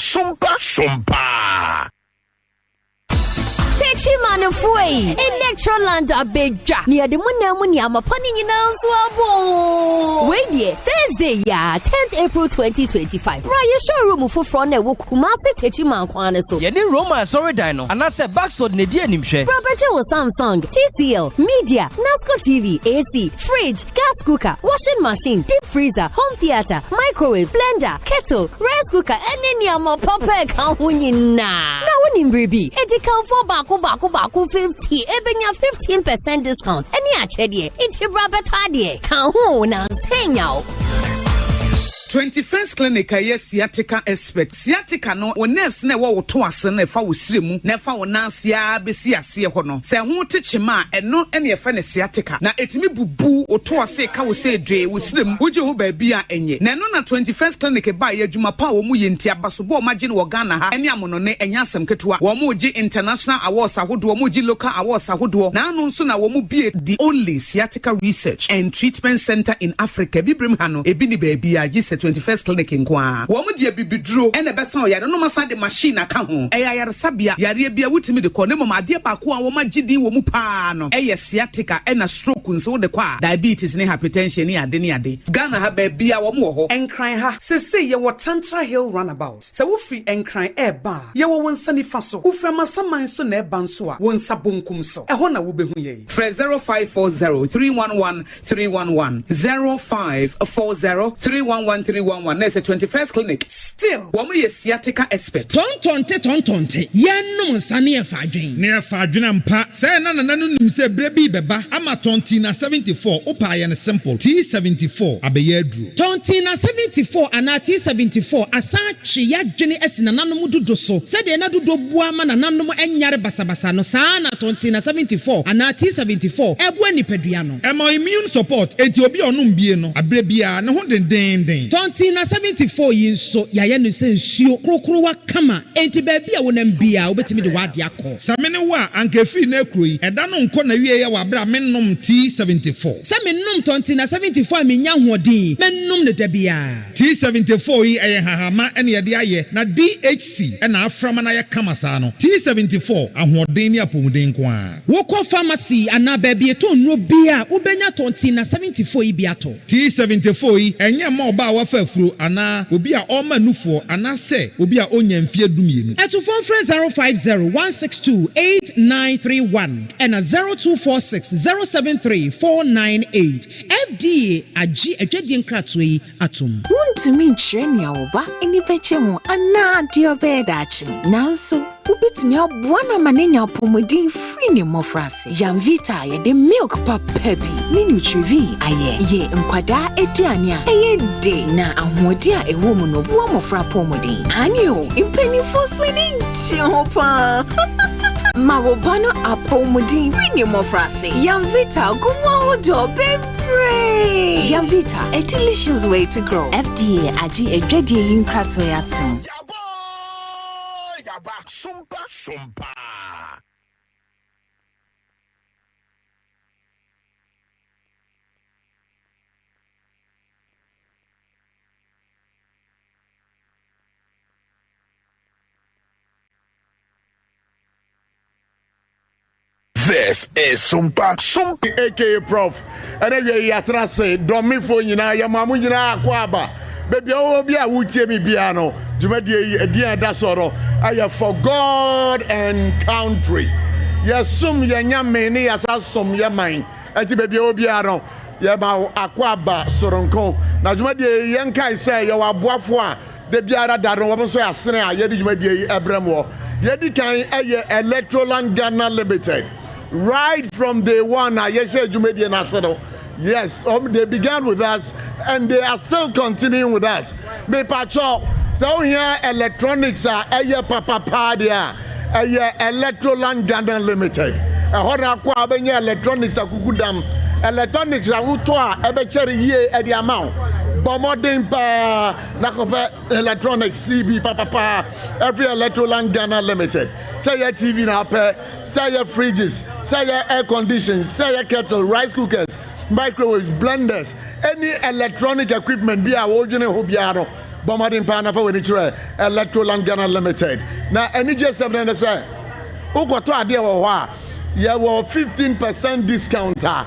Techimano Fui Electroland Abeja near the Munamuni Amapani in Answabo. Wait ye Thursday ya 10th April 2025. Raya showroom for front e Kumasi Techiman Kwana so. Yeni Roma sorry dino and that's a backsword Nedia Nimshe. Property with Samsung, TCL, Media, NASCO TV, AC, fridge, gas cooker, washing machine, deep freezer, home theater, microwave, blender, kettle, rice cooker, and any ama papa kahunina. Now when in baby, it can for baku 50, ebenya 15% discount. Any achedie, it's hibrabetadie. Kahu na senya. 21st clinic aye sciatica expert sciatica no o nerves na wo to ase na fa wo siremu na fa wo nansia besi ase ho no se ho techema eno ene ye fa ne sciatica na etimi bubu o to ase ka wo se dwe wo siremu wo je ho ba bia enye na no na 21st clinic ba ye adwuma pa wo mu ye nti abasobo o magye no wo Ghana ha ene amono ne enya asem ketewa wo mu gi international awards ahodo wo mu gi local awards ahodo na anu nso na wo mu bie the only sciatica research and treatment center in Africa bibrim ha no ebi ni ba bia gi 21st clinic nkwa wo mu dia bibiduro ene besa o yare no masa de machine aka ho yare sabia yare bia wutimi de ko ne mama de ba ko a wo magidi wo mu pa no sciatica ena stroke nso de kwa diabetes ne hypertension ne ade Ghana ha ba bia wo mu ho enkran ha sese ye wo Tantra Hill runabout se wo free enkran ba ye wo wonsani fa so wo fra masaman so na ba nso a won sabonkum so ho na wo behu ye 0540 311 311 0540 311 311 Next 21st clinic still wo ye sciatica expert tontonte yenum nsane e fa adwen ne e fa adwen ampa say na nim se brebi beba ama tonti na 74 opa ye ne simple T74 abeye aduru tonti na 74 ana T74 asa twe ya dwene asina nanom dodo so se de na dodo bua ma na nanom enyare basabasa no saa na tonti na 74 ana T74 ebu anipadua no emo immune support enti obi onum bie no abrebia ne ho denden Tontina 74 yin so yaye no se nsuo krokrowa kama enti baabi a wonam bia obetimi de wade akọ samene wa ankefi na ekroyi eda no nko na wie ye wa bra mennom T74 samennom Tontina 74 amenya hoɔden mennom ne da bia T74 yi eye hahama ene ye de aye na DHC ena aframa na ye kama saa no T74 ahoɔden ne apomuden ko a wokɔ pharmacy ana baabi eto nro bia ubenya Tontina 74 yi bia to T74 yi enye ma oba wafa afuro ana obi a ɔma nufo ana se obi a onya mfie dumienu eto phone 05016289931 and 0246073498 FDA agi adwadie nkrato yi atom wontumi nkyerɛ nea woba eni bɛkyɛ ho ana de obɛdachi nanso ubitimi aboa na manenya pomodin free ne mofrase Yamvita ye de milk papa bi ni nutrivi aye ye nkwada ediane a eye de na ahode a ewo mu no boa mofra pomodin anio impeni for swini chopa Mawobano apomodin free ne mofrase Yamvita gumo hodo bebre Yamvita, a delicious way to grow. FDA agi edwadie yinkrato yatum Sompa. This is Sompa, aka Prof. And anyway, yatra say, Domi for yina, Yamamu yina akwaba. Baby, oh, be a wutie mi biano. Jumadi a dasoro. I for God and country. Yasum yanya many as some yamine. Ati baby, oh, biano. Yaba akwaba soronko. Na jumadi yankai say, Yawa boafwa. The biara daron waboso asene a yedi jumadi Abramo. Yedi kan Electroland Ghana Limited. Right from day one, Ayesha jumadi nasero. Yes, they began with us and they are still continuing with us. Me pacho, so here electronics are papa padia, Electroland Ghana Limited. Hona kwa benye electronics akukudam. Electronics a utwa ebecheri ye edi amount. Bomodin pa nakope electronics CB papa every Electroland Ghana Limited. Say your TV na pe, say your fridges, say your air conditions, say your kettle, rice cookers, microwaves, blenders, any electronic equipment be a original hobiano. Bomodin pa na fa we nitre Electroland Ghana Limited. Now any just something to say. Uko to ade wo ho ya wo 15% discount ya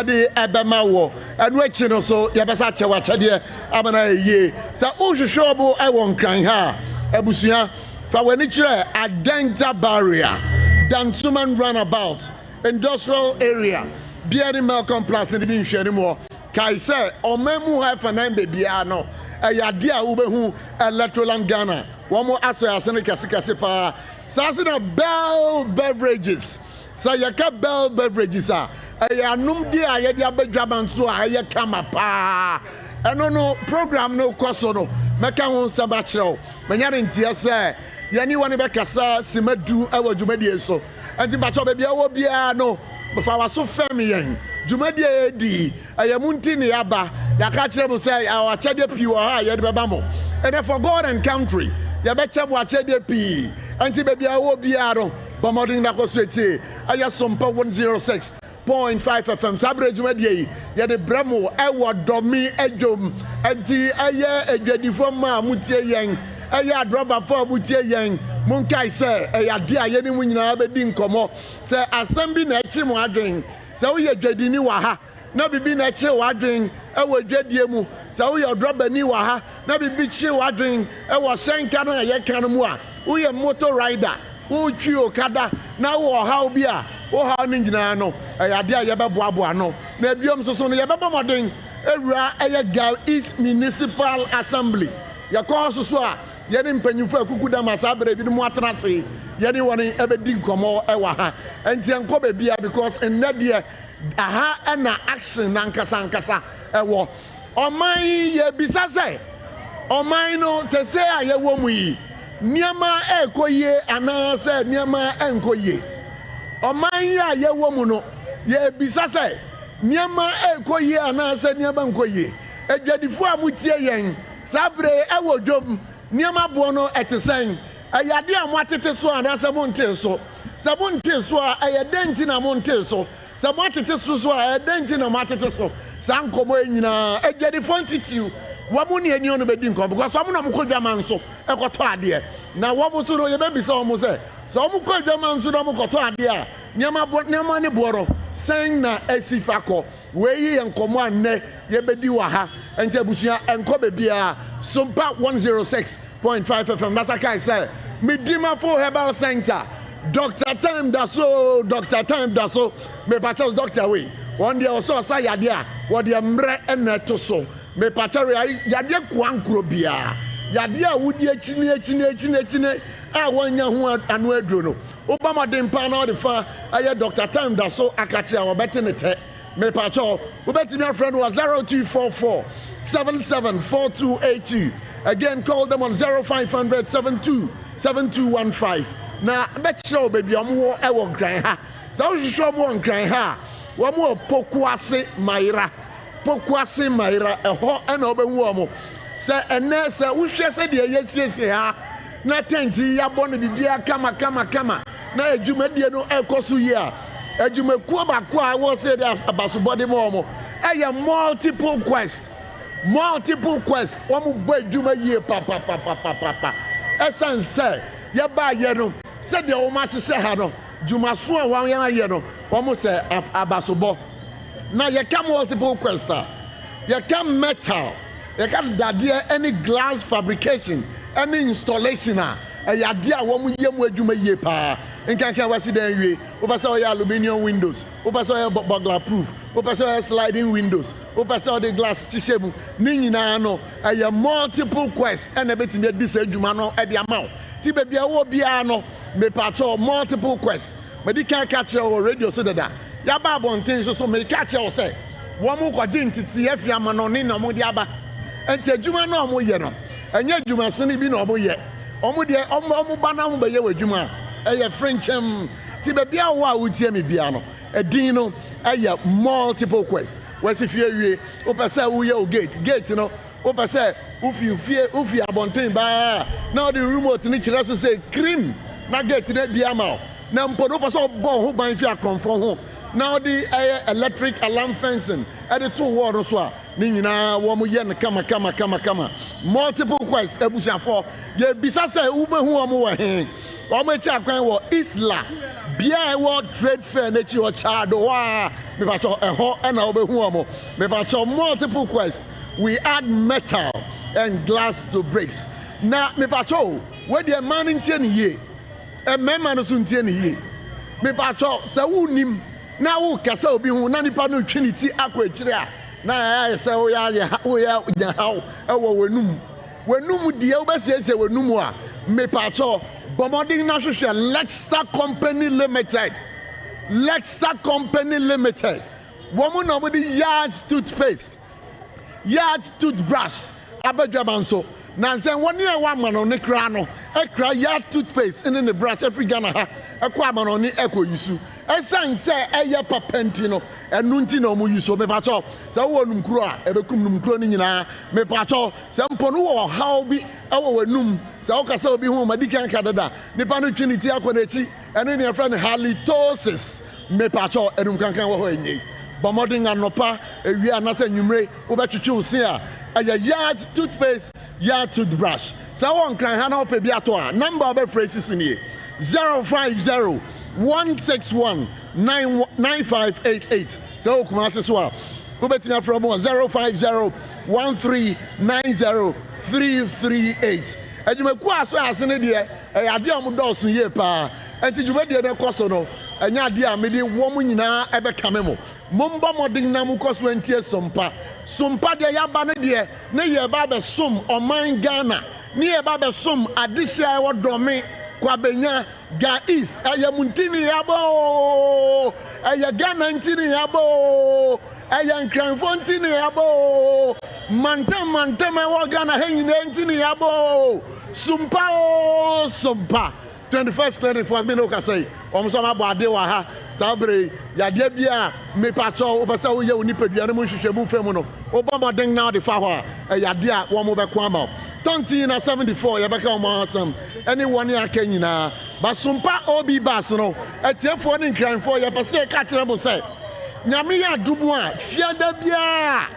de ebema wo enu echi no so ya besa chewa chede abana ye sa ohwehwobo e won kran ha abusua fa wani kire Adenta barrier Dansuman roundabout industrial area Biari Malcolm Plus ne bi nhwere mo kai say omemu ha fa nan bebia no ya de a wo behu Electroland Ghana wo mo aso ya sene kase pa sa se na Bell Beverages. So yaka Bell Beverages a anum di a ye di abadwaban so a ye kama pa eno no program no kwaso no meka ho nsaba kyerɛw manyare ntia sɛ yani wone bekasa simadu ewa dwumadie so enti bacho bebia wo bia no fa waso fam yen dwumadie di ayamunti ne yaba yaka kyerɛ mo sɛ awakyɛde pi wo ha ye de beba mo and for God and country ya becha bo akyɛde pi enti bebia wo bia no Bomoding na koswete aya Sompa 106.5 FM sabre dwumadie ye de bremo ewo domi ejom enti aye edwadifo ma mutie yen aye adroba fo mutie yen munkai se de aye ni mu nyina bedi nkomo se asem bi na ekiri mu adwen se wo ye dwadini wa ha na bibi na ekiri wa adwen ewo dwadie mu se wo ye adroba ni wa ha na bibi kiri wa adwen ewo senka na ye kan mu a wo ye motor rider uchi okada na wo ha obi a wo ha ni nyina no ade a ye beboaboa no na biom soso no ye bebomoden ewura Gal East Municipal Assembly ye ko soso a ye ni mpanyufo akukuda masabere bi mu atrase ye ni woni ebedi nkomo ewa ha enti enko be bia because ennade aha na action na nkasa ewo oman ye bisa se oman no sese a ye wo mu yi niama ekoye anase niama enkoye oman ya ye wo mu no ye bisa se niama ekoye anase niama enkoye edwadifo amutie yen sabre ewo dwom niema bo no etesen ayade a mwatete so anasa monte so sabonte so a ayedenti na monte so sabotete so a ayedenti na matete so sankomo enyina agwade fontiti wamu ne ani ono bedi nko because wamu na mkodwa nso ekoto ade na wamu so no ye bebi so omo se so omo kodwa nso na mkoto ade a niema ne boro sen na asifako weyi enkomo anne ye bedi wa ha enti abusua enko bebia Sompa 106.5 FM that's I say Midima for Herbal Center Dr. Time Daso me patches doctor we one day also say yadia what the mre eneto so me patcher yadia kwankro bia yadia wudi echine a wanya ho anu aduro no obama dem pa na the fa aye Dr. Time Daso akachi a obetenete me patcho obeti my friend was 0244 774282 again call them on 0500 7215 na betcho baby omo e wo gran ha sa wo hwehwe omo gran ha wo mo pokuase maira eho e na obehu omo se ene se wo hwe se de yesiesie ha na tenti ya bo no bibia kama na adwumadie no ekoso yi a adwumakuo ba ko a wo se de abasobode mo omo e ya multiple quest omo bo adwuma yie pa esanse ya ba ye no se de o ma hye ha no dwumaso a wan ya ye no omo se abasobo na ye ka multiple quest ye ka metal ye ka dade any glass fabrication any installation ya de a wo mo ye mo adwuma yie pa nkankan wasi dan wie o pa se o ya aluminium windows o pa se o burglar proof o pa se o sliding windows o pa se o the glass chishemu ni nyina no ya multiple quest and ebetimi dis adwuma no e de amaw ti bebia wo bia no me patcho multiple quest me di kan catch o radio so dada ya ba bonten so me catch o say wo mo kwaje ntiti afia ma no ni na mo di aba enti adwuma no mo ye no enya adwuma sene bi na o mo ye omo de omo ba na mo be ye wadwuma eye frenchem ti bebia wo a wutie me bia no edin no eye multiple quest wasi fie wie o pese wo ye o gate no o pese ufi abonten ba na the remote ni kire so say cream na gate na bia ma na mpodo pese o bo ho ban fi akonfo ho na the electric alarm fencing e the two wall so a ni nyina wo mo ye ne kama multiple quest ebusiafo ye bisa say wo behu o mo wa he o mo chi akwan wo Isla bia wo trade fair na chi o chado wa me ba cho eho e na wo behu o mo me ba cho multiple quest we add metal and glass to bricks na me ba cho we de man ntie ne ye e mema no so ntie ne ye me ba cho se wo nim na wo kasa obi hu na nipa no twiniti akọ akire a na ya se wo ya how e wo wenum die wo besiesie wenum a me pa cho bomoding na hwehwe Lextar Company Limited wo mo no body yard toothbrush abadwabanso na nsen woni e wa mano ne kra no e kra yard toothpaste in the brush every Ghana ha e kwa mano ni ekoyisu esan se eye papenti no enu nti na omo yuso me pacho se wo num kuro a ebekum num kuro ni nyina me pacho se mpo no wo haw bi e wo wanum se wo kasa obi hu madikan kadada nipa no twiniti akodachi enu ne friend halitosis me pacho enum kankan wo ho enyi bomoding anopa ewi anasa nwumre wo betwetwe usin a aya yard toothpaste yard toothbrush se wo nkran ha na opa bi ato a number of phrases ni 050 161 9588 so kuma so a go betimi from 050 1390 adwumaku aso asene de ade am dɔso ye pa enti dwumade de kɔso no anya ade a mede wom nyina ebe kamemo momba modin na mu kɔso antie sompa de yaba ne de ne ye ba be som oman Ghana ne ye ba be som adehia wo dome kwabenya ga east aya muntini yabo aya Ghana ntini yabo aya nkranfo ntini yabo mantam wo Ghana henyina ntini yabo sompa 21st clinic for me no ka say so ma bode wa ha sabre yade bia me pacho obasa wo ye onipadua no hwehwemu fam no obomoden now the fa ho a yade a wo mo be ko ama Tonti na 74 ye beka o asam anyone ya ka nyina ba Sompa obi bas no etiefo ne nkranfo ye pese ka kire mo say nyame ya dubu a fiada bia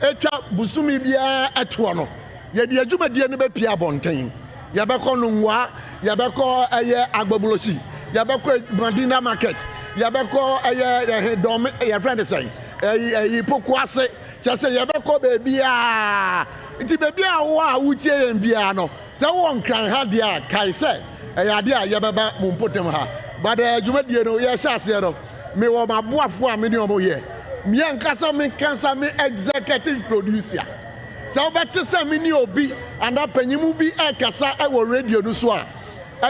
etwa busumi bia eto no ye de adwumadie ne be pia bonten ye beko no nwa ye beko eye agbabulosi ye beko Madina market ye beko eye dom ye friend say pokuase chase ye beko be bia nti baby a wo a wutie yem bia no se wo nkran ha de a kai se eyade a ye beba mu mpotem ha but adwumadie no ye hya ase no me wo maboafo a me ne omo ye me ankasa me kansa me executive producer se wo bete se me ni obi anda panyimu bi e kasa e wo radio no so a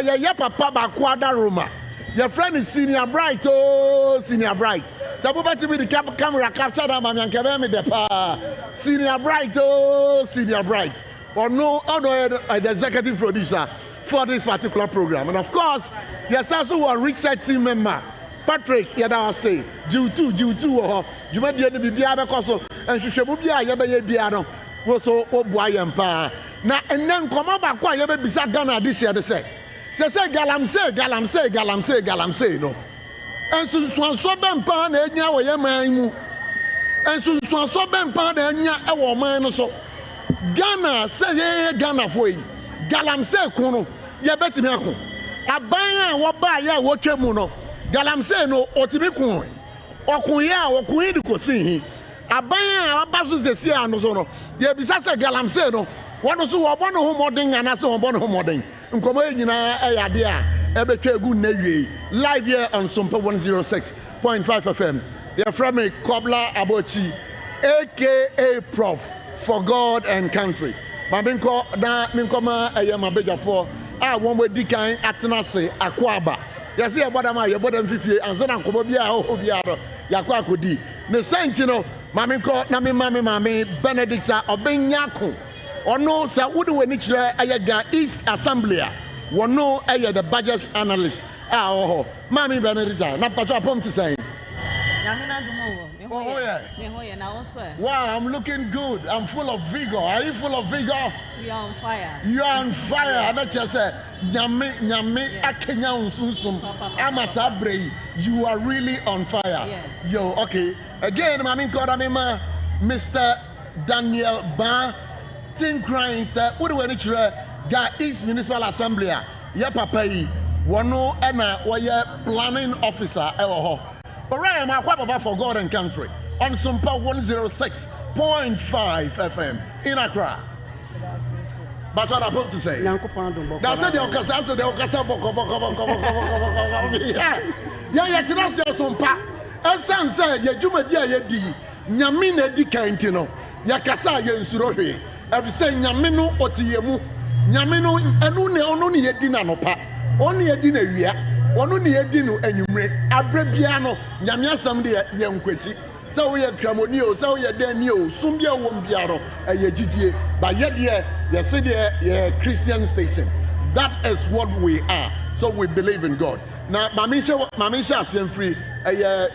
ye papa ba ko ada roma your friend is senior bright senior bright so wo bete be the camera capture that man yanke me de pa senior bright senior bright or no the executive producer for this particular program. And of course yes also a research team member Patrick yada say Ju2 you made the bibia because so and hwehwemu bia ye be ye bia no wo so obua yem pa na enen komo ba kwa ye be bisa Ghana this year they say galamse no enso so bempa na enya wo ye man mu enso so bempa na enya e wo man no so Ghana say ye Ghana for yi galamse kun no ye betimi akon aban a wo ba ya wo twemu no galamse no otimi kun okun ya okun yi di ko sin aban a ba so sesi ano so no ye bisa se galamse no wono so wo bo no ho modern ana se wo bo no ho modern nkomo nyina eyade a ebetwa egu na wie live here on Sompa 106.5 FM they from me Kobla Abochi aka Prof for God and country babinko na minkoma eyema bejafo a won wedi kan atenase akwaba yesi e bodam fifie ansana nkomo bia ho bia do yakwa akodi ne senti no maminko na me mame Benedicta obenyako ono sa wode wani kire ayaga East Assembly wono eye the budget analyst oho mami Benedicta na pato apom to say oh yeah wow, I'm looking good. I'm full of vigor. Are you full of vigor? We are on fire. You are on fire. And I just say nyame akenya unsunsum amasabrei. You are really on fire. Yes. Yo, okay. Again, mami koda mema Mr. Daniel Ba Tin crying sir. What do we need to Ga East Municipal Assembly? Ya papa yi wono ena woye planning officer ewo ho. But right now, I'm for God and country on Sompa 106.5 FM in Accra. But what I'm about to say, that's the Okasa, the Okasa, yeah, Tracia Sompa. As San said, Yajuma Dia Di, Yamina Di Cantino, Yakasa Yansurohi, every saying Yamino Otiemu, Yamino, and only a dinner no pa, only a dinner year. One ni edinu enyumre abrebiano nyamia samde ye nkweti so we kramonio so we denio sumbia wombiaro ye gidie ba ye de ye se de ye Christian station. That is what we are. So we believe in God. Now mamisha asem free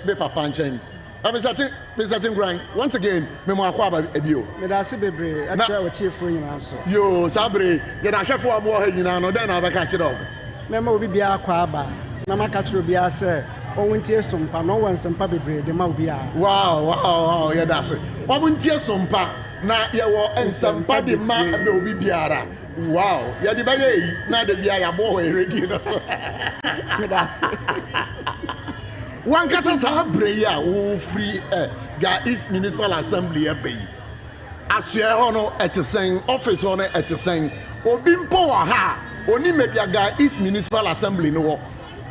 be papa nchen. I'm starting grind. Once again, me mo akwa ba ebio. Me da se bebre a try we chiefo nyina so. Yo sabre ye da hwefo am wo ha nyina no den na ba ka kire obo. Mema obi bia akwa aba na maka tro bia se owuntie Sompa no wan Sompa bebre de ma obi a. Wow, yeah that's it. Owuntie Sompa na ye wo ensampa de ma be obi biara. Wow, ye de ba ye na de bia ya bo ho radio no so. Me da se. Wan kata sa breya wo free Ga East Municipal Assembly e be. Asue ho no etesen office ho no etesen obi mpo wa ha oni mebiaga East Municipal Assembly no wo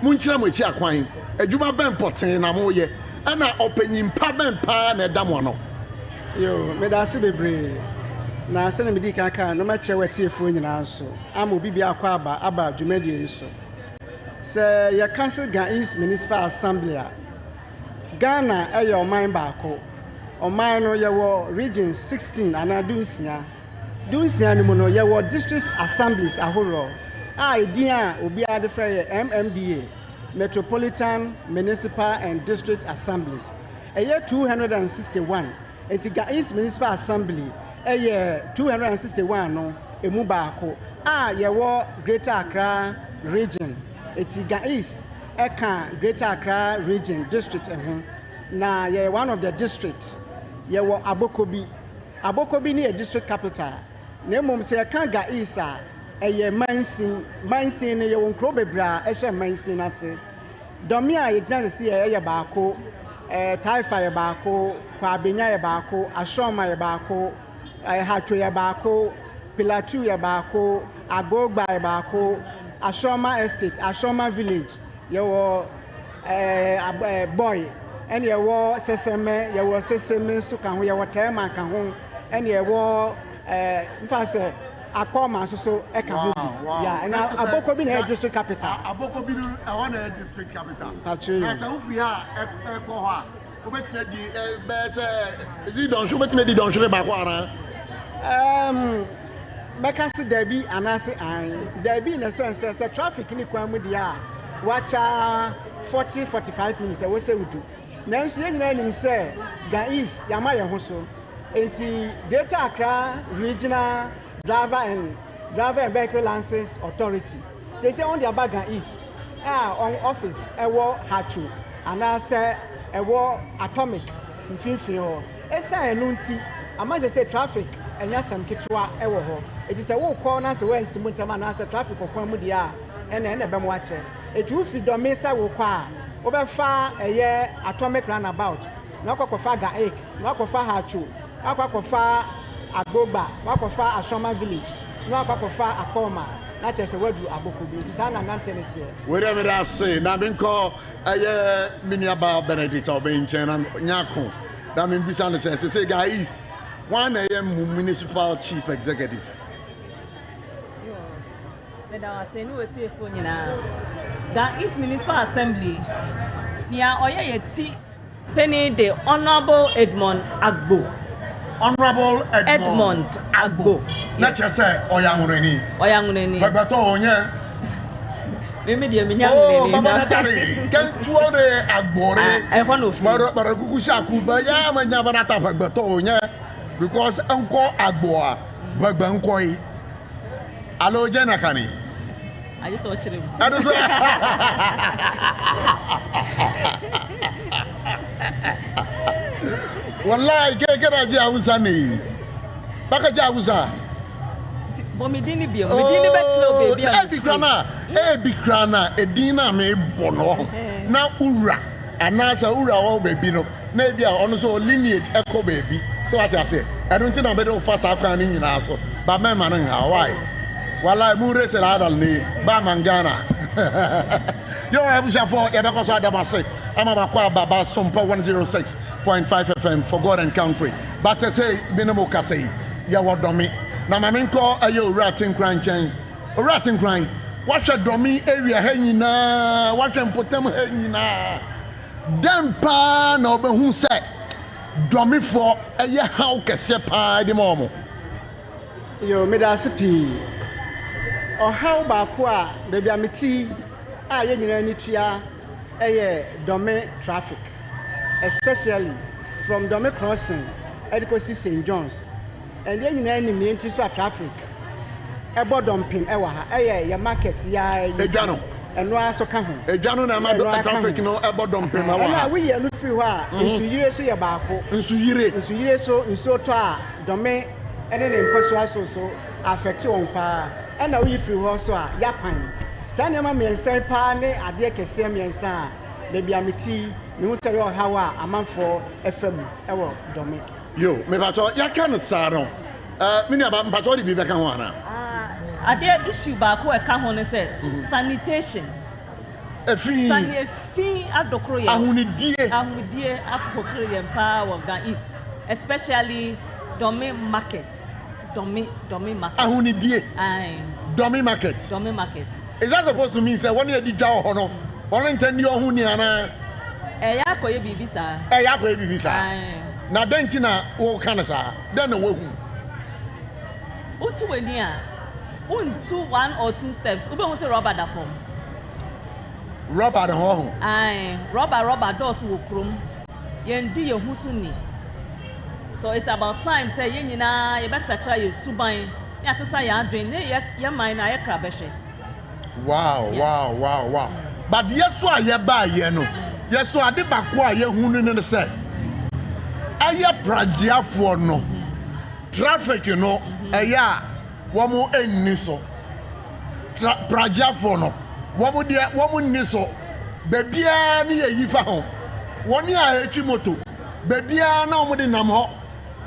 munchira mo chi akwan adwuma ben poten na mo ye ana opanyimpa ben pa na edam no yo me da se bebre na se na me di kaka no ma che watiefo nyina so ama obi bia akwa aba adwumadie so se ya council Ga East Municipal Assembly Ghana eyo oman baako oman no ye wo region 16 ana dunsia ni mo no ye wo district assemblies ahoro Idin a obi a de frɛ MMDA Metropolitan Municipal and District Assemblies. Ɛyɛ 261. Enti Ga East Municipal Assembly ɛyɛ 261 no emu baako. Yɛwɔ Greater Accra Region. Enti Ga East ɛka Greater Accra Region District ɛho. Na yɛ one of the districts. Yɛwɔ Abokobi. Abokobi ne yɛ district capital. Na mmom sɛ yɛka Ga East a ɛyɛ mansin ne yɛwɔ nkuro bebree a ɛhyɛ mansin ase. Dɔmi a yɛgyina sisi ɛyɛ baako. Taifa yɛ baako, Kwabenya yɛ baako, Ashoma yɛ baako, Hatcho yɛ baako, Pilatu yɛ baako, Agogba yɛ baako, Ashoma Estate, Ashoma Village, yɛwɔ Boy, ɛne yɛwɔ Seseme nso ka ho, yɛwɔ Tema ka ho, ɛne yɛwɔ mfa sɛ Akoma nso so ɛka ho bi. Yeah, and Abokobi na district capital. Abokobi no ɛhɔ na district capital. Na sɛ wofiri ha ɛkɔ hɔ a wobɛtumi di bɛɛ sɛ ɛsi dɔnhwe wobɛtumi di dɔnhwere baako anaa? Bɛka se dabi anaasɛ an. Dabi na sɛ traffic ne kwan mu deɛ a wakyɛ 40-45 minutes ɛwɔ sɛ wodu. Nanso yɛn nyinaa nim sɛ Ga East yɛama yɛn ho so. Enti Greater Accra Regional Driver and Vehicle License Authority. Say on the Ga East. On office ɛwɔ Hatcho anaasɛ ɛwɔ Atomic mfimfini hɔ. Ɛsan ɛno nti ama sɛ traffic ɛnya sɛm ketewa ɛwɔ hɔ. Eti sɛ wokɔ na sɛ wɔnsi mu ntam anaasɛ traffic ɔkwan mu deɛ a ɛna ɛbɛm wakyɛ. Eti wofi dɔme sɛ wokɔ a wobɛfa ɛyɛ Atomic roundabout na akɔkɔfa Ga East na akɔfa Hatcho na akɔkɔfa Agogba, wakɔfa Ashoma Village, na wakɔfa Akoma, na kyerɛ sɛ wadu Abokobi. Nti saa na nante ne teɛ. Wɛrɛ mi da se na mi nkɔ ɛyɛ miniaba Benedict a ɔbɛn nkyɛn na nyako na mi bisa ne sɛ sɛ Ga East wɔn na ɛyɛ mu municipal chief executive. Mɛda wase ne wɔtie fo nyinaa. Ga East Municipal Assembly nea ɔyɛ yɛ ti penny de Honourable Edmond Agbo. Honorable Edmond Agbo. Let's just say Oyangureni. But onye. Mimi dia minya ngureni. Oh, mama natari. Can chuo de Agbore. I want to. Bara kukusha kuba ya manya banata but onye because unko Agboa. But bankoi. Alo jena kani. I just watch him. Wallahi kera je awusa ni baka je awusa bo medini bi medini be chiro baby ebi krana edina me bono na ura anasa ura wo baby no na bia ono so lineage echo baby so what I say I don't think na be do fast akwan ni nyina so ba me ma no ha why wallahi mu rese la dal ni ba mangana yo abusha for e be ko so adamase ama makwa baba Sompa 106.5 FM for God and country. But say minimo kase ya wodomi. Na maminko ayo ratin crying chain. Ratin crying. Watch a domi area he nyina, watch em potem he nyina. Dem pa na obehu se domi for eye how kese pa di momo. Yo medasipi. O how ba ko a da bia meti a ye nyina ni tua Dome traffic, especially from Dome crossing, Edikosi St. John's, and then you know any traffic. Ebo dumping, your market, ya Ejano, and no aso kaho. Ejano na ma traffic no ebo dumping ma wa. We are not free wa. Insuyire so ya baako. Insuyire so to a Dome, and then imposo so affect on pa. And now we free ho so a ya kwan. Sanema me nsan pa ne ade kese me nsan da bia meti me hu say hawa amanfo FM ewo Dome yo me ba to ya kan sa no me ni ba to di bi be kan ho ana ade issue ba ko e ka ho ne say sanitation efi adokro ye ahunidie akokro ye pa wo Ga East especially Dome market ahunidie Dome market is that supposed to mean say one year di dwa ho no one intend your hu ni ana ya koye bibi sa na denti na wo kana sa den na wo hu otu weni a unto 1 or 2 steps ube won say rubber da form rubber the ho ai rubber doors wo krom yen di ye hu so ni so it's about time say yen nyina ye be search ye suban ya sesa ya adwen ne ye man na ye krabehwe wow but yeso aye ba ye no yeso ade bako aye hu no say aye pragiafo no traffic no eya womo enni so pragiafo no womo de womo nni so bebia ne ye yifa ho woni a etwi moto bebia na womo de nam ho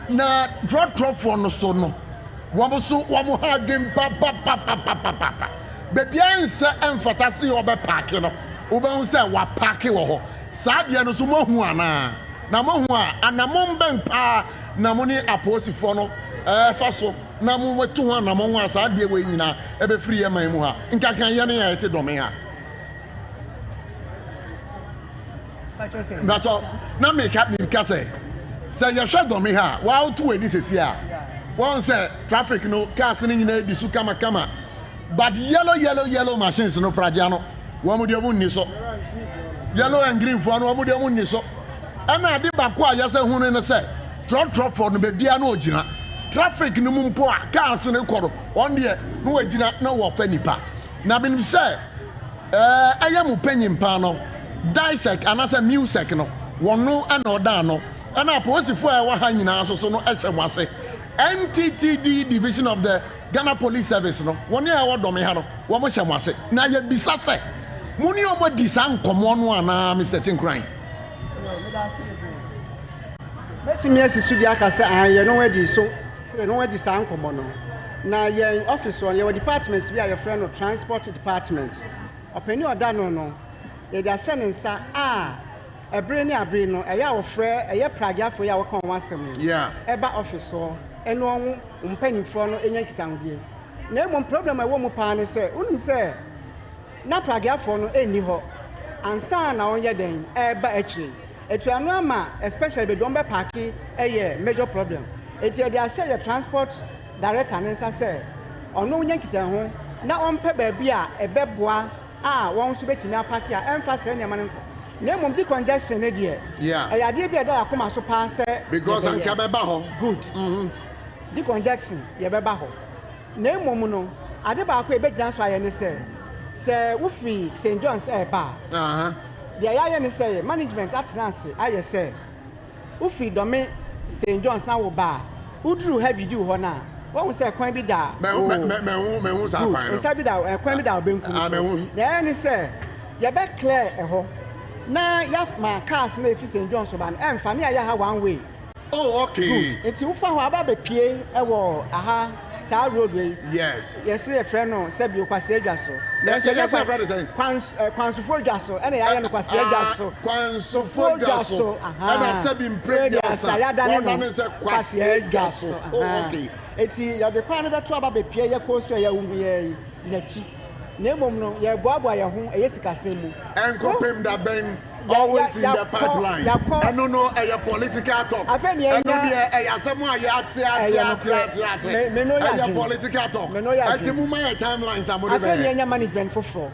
na trotro no so no womo ha dem pa bebia nse emfatase obe park no obe hu se wa park wo ho saa de no so mo hu ana na mo hu a anamon ben pa na mo ni aposifo no fa so na mo wetu ho na mo hu a saa de we nyina e be free man mu ha nkankan ye ne ya ete dome ha bacho na me ka say ye hwe dome ha wa to we ni sesi a won say traffic no cars ni nyina di su kama but yellow machines no praja no wo mo de mo ni so yellow and green for no wo mo de mo ni so ana ade bako a yesa hunu ne say trot for no bebia na ogina traffic no mumpo a cars ne koro on de no wagina na wo fa nipa na binim say ayam panyin pa no dissect anasa music no wono ana oda no ana posifo a wa ha nyina so no ehye mwase NTTD division of the Ghana Police Service no woni a wodome ha no wo mo hyemwase na ye bisase muni omo disan komo no ana Mr. Tinkran Betimi asisu bi aka say ye no wadi so ye no wadi san komo no na ye office on ye department bi a ye friend no transport department opani oda no ye da hye ne nsa ebre ni abre no eya wo frɛ eye pragiafo ya wo kan wasem eba office so eno ho mpanimfo no enya kitangudie na emo problem ewo mu pa ne sɛ unim sɛ na pragiafo no eni hɔ ansa na onye den eba akire etuano ama especially be don be parki eye major problem eti e dey share your transport director ne nsa sɛ ono nya kitan ho na onpe ba bi a ebeboa won so betimi apaki a emfa sɛ ne ma ne na mum di congestion ne die ayade bi da akoma so pa sɛ because anka be ba ho good di congestion ye be ba ho na mum no ade ba akwa e be gyan so aye ne sɛ wo free St. John's ba the aye ne sɛ management atnance aye sɛ wo free dome St. John's na wo ba udru heavy du ho na wọ́n sẹ́ kwan bi da mẹ́hún sa kwan no bi da kwan bi da ọbẹ̀nkum so yẹ́n ni sẹ́ yẹ bẹ́ clear ẹ̀họ́ na yà ma cars na efi St. John's ba no ẹ̀nfa ni ayé ha one way okay good eti wofa hɔ aba bɛ pie ɛwɔ aha saa road wey yes yɛsi yɛ frɛ no sɛbi okwasi edwa so kwansofo edwa so ɛna yɛayɛ no kwasi edwa so kwansofo edwa so ɛna sɛbi mprediasa wɔn nan sɛ kwasi edwa so okay eti yɛde kwan no bɛto aba bɛpie yɛ coast yɛ wuhu yɛ n'akyi na emom no yɛ boaboa yɛ ho ɛyɛ sikasɛm mu ɛnkɔpem da bɛn always in the pipeline ɛno no ɛyɛ political talk ɛno deɛ ɛyɛ asɛm a yɛ ate ɛyɛ political talk ɛti mu ma yɛ timelines a mo de bɛyɛ afɛn yɛ nya management foforɔ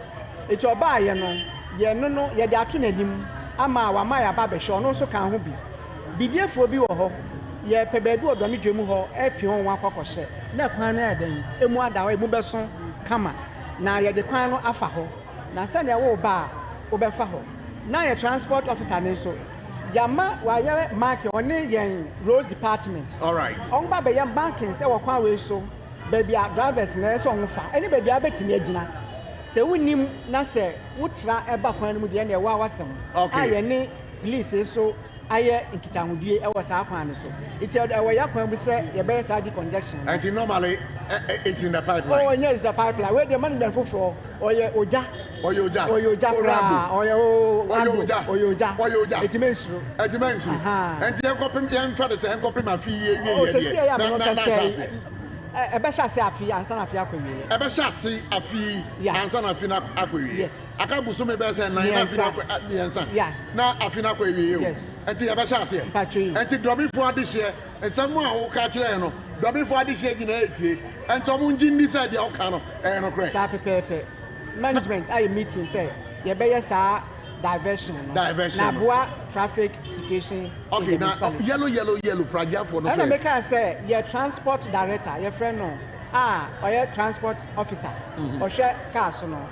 eti ɔbaa yɛ no yɛ no yɛde ato n'anim ama wama yɛ aba bɛhwɛ ɔno nso kan ho bi bibiefoɔ bi wɔ hɔ ye pe baabi odome dwemu ho epi ho wa kwakɔhye na kwan na ɛdan emu adawa emu bɛso kama na ye de kwan no afa ho na sɛ ne wo ba wo bɛfa ho na ye transport officer ne so yama wa ye mark one yen roads department all right on ba be yam banking sɛ wo kwan we so baabi a drivers na so on fa any baabi a betimi agina sɛ wonim na sɛ wotra ɛba kwan no mu de na ɛwa wasɛm ayɛ ne police so aye nkitahudie e was akwan no so it's e we yakwan bi say ye be say conjection and normally it's in the pipeline oh yes the pipeline where the management for oye oja it means and you copy yan father say copy my fee ebe shase afi ansa na afi akwewie ebe shase afi ansa na afi akwewie yes akabu so me be say na afi ansa na afi na akwewie yes enti ebe shase enti dobi fo ade hye ensam a wo ka kire no dobi fo ade hye gina etie And someone decide the outcome and okay. Management, I meeting say, you better diversion. Nabua traffic situation. Okay, now yellow project for the. I make her say, your transport director, your friend no. Or your transport officer. Or share cars no.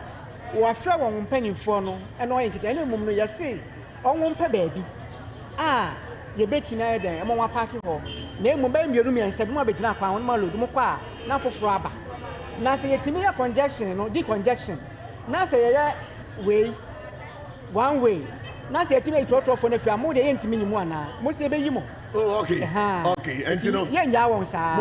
Or friend one penny for no, and no any moment you see. On one baby. You bet in either, and one parking hall. Name mobile you and 7 more between a pound, Malu, Moqua, now for Fraba. Now say it's me a conjunction or deconjunction. Now say way, one way. Now say it's me to offer for if you are more than minimum. Most be you. Oh, okay. Okay, and you know, Yawon, sir.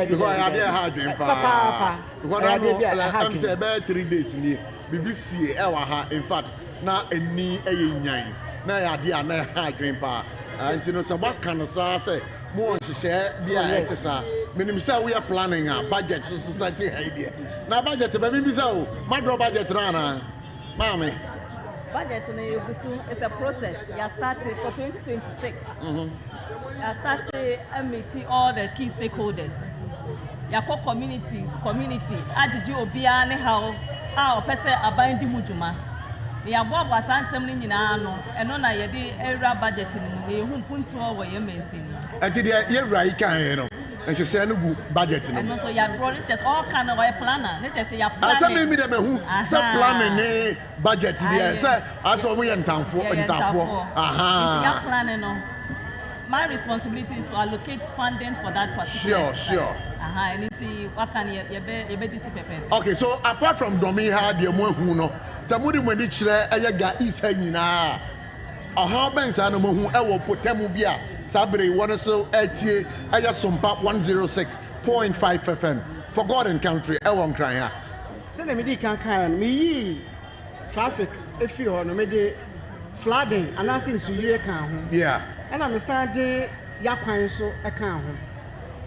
Because I had a hard dream, Papa. Because I'm saying about 3 days in here. BBC, in fact, now a knee a yin. Now I did a hard dream, Pa. And you know, so what can I say? More share, be a exercise. Minimum, we are planning a budget society idea. Now, budget, baby, so my budget runner, Mammy. Budget is a process. You started for 2026. You started meeting all the key stakeholders. You call community. Adiji obiane how our person abandi mujuma. You bob was answering in ano, and on a yedi era budget in the whom punto over your messing. Until you're right, can and she said, no budget. And also, you are growing just all kind of planner. Let's just say, you're planning. I mean, who planning budget here, sir. As we in town for. Aha. Planning. My responsibility is to allocate funding for that particular. Sure. What can you be okay, so apart from Domiha, the one who know, somebody when it's a guy is hanging. How banks are no more who ever put Temubia, Sabre, one so at Aya Sompa 106.5 FM. For God and country, I won't cry. Send me me traffic if you are no me flooding and I see you can. Yeah. And I'm saying Yakwan so I can't.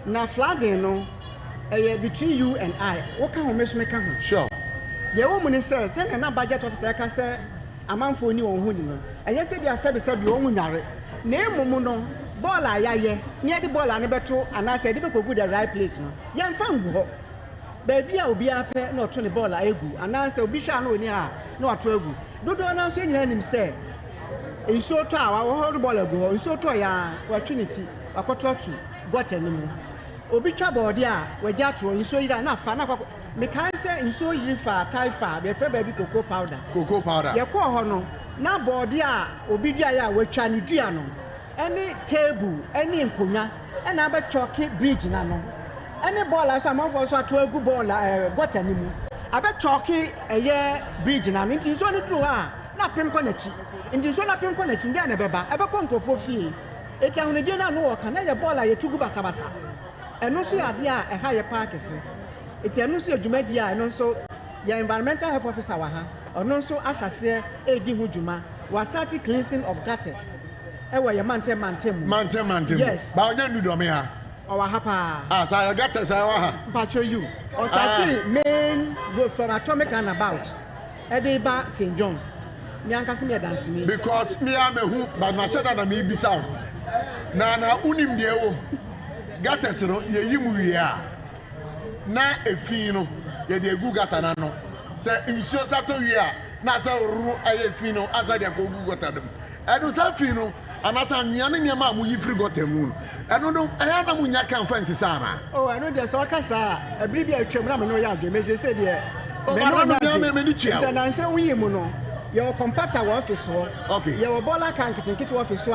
Now flooding no between you and I. What can we make him? Sure. The woman says, send a budget officer can say a man for new on who. And yes, they are said you own marry. Name Momono, Bola ya, near the ball and better, and I said, if you go the right place. Young fan go. Baby, I will be up not 20 ball I go, and I said, Bisha no near, no 12. Don't know saying him say. In so tower, our whole ball go, in so toya, for Trinity, a quarter to got anymore. Obicha Bordia, where Jatro, in so enough, Mekai say in so you for Taifa, the baby cocoa powder. Cocoa powder. Your call now Bordia, Obidia, where Chani Diano. Any table, any impunya, and I bet chalky bridge nano. Any ball as a month was a 12 good ball, got anymore. I bet chalky a year bridge nano, it is only true. Not Pimconetti. In this one, Pimconetti, in Ganabeba, ever come to 4 feet. It's only dinner no, can I ball like a Tuguba Sabasa. And no see idea a higher park. It's a no see a Jumedia, and also your environmental health officer, or no so as I say, a Dimujuma, was started cleansing of gutters. Ewa your mantem. Yes. But I don't do Domia. Our hapa. As I got as I patch you. Or such main road from Atomic and about. Edeba St. John's. Nyankasimi dancing. Because me am a who, but my shadow and me be sound. Nana unim deo. Gatters, ye you are. Na a fino, ye de Gugatana. Say, in so sato year, Nasa Ru a fino, as I go Gugatam. I do Safino. And as I'm young, your mom, you forgot the moon. I don't know, I have a Munyakan fancy Sana. Oh, I know there's all Casa, a baby, a children, no young, may say, dear. Oh, I don't and I say, we, Mono, your compactor office, okay, your bola can't get to office.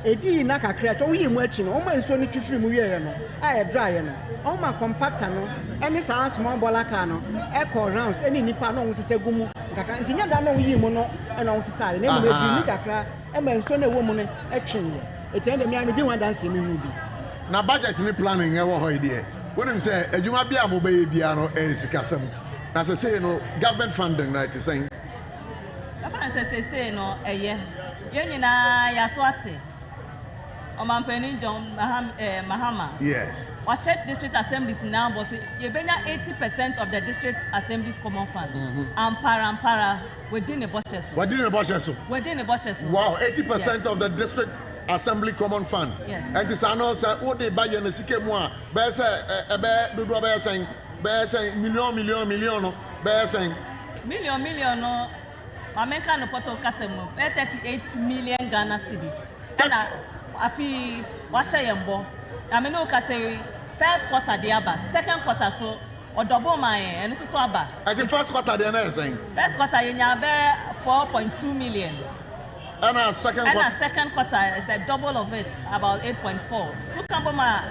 A D Naka crack, oh, you watching, almost only to free Muyano. I dry, oh, my compactor, any sound small bolacano, echo rounds, any Nipano, Segumu, Cacantina, that no you mono, and on society, name may be Nika. And son a woman action. It's ended me, I'm doing dancing in movie. Now, budget me planning our idea. What I'm saying, you might be a mobile piano as Cassam. As I say, no government funding, right? Is saying. I say, no, a year. Yenina Yaswati. Omampeni John Mahama. Yes. What district assemblies now was you bring 80% of the district assemblies common fund. Ampara within the bushes. Within the bushes. Within the bushes. Wow, 80% of the district Assembly Common Fund. Yes. And this ano say wo dey buy na sike mu a be say ebe dodo be say million no be say million no America no poto kasemu 38 million Ghana cedis. Tena afi wa share yembo. I mean no kase first quarter dey aba, second quarter so or double my and so aba. At the first quarter dey na saying. First quarter you be 4.2 million. And second quarter is a double of it, about 8.4. So Kamboma,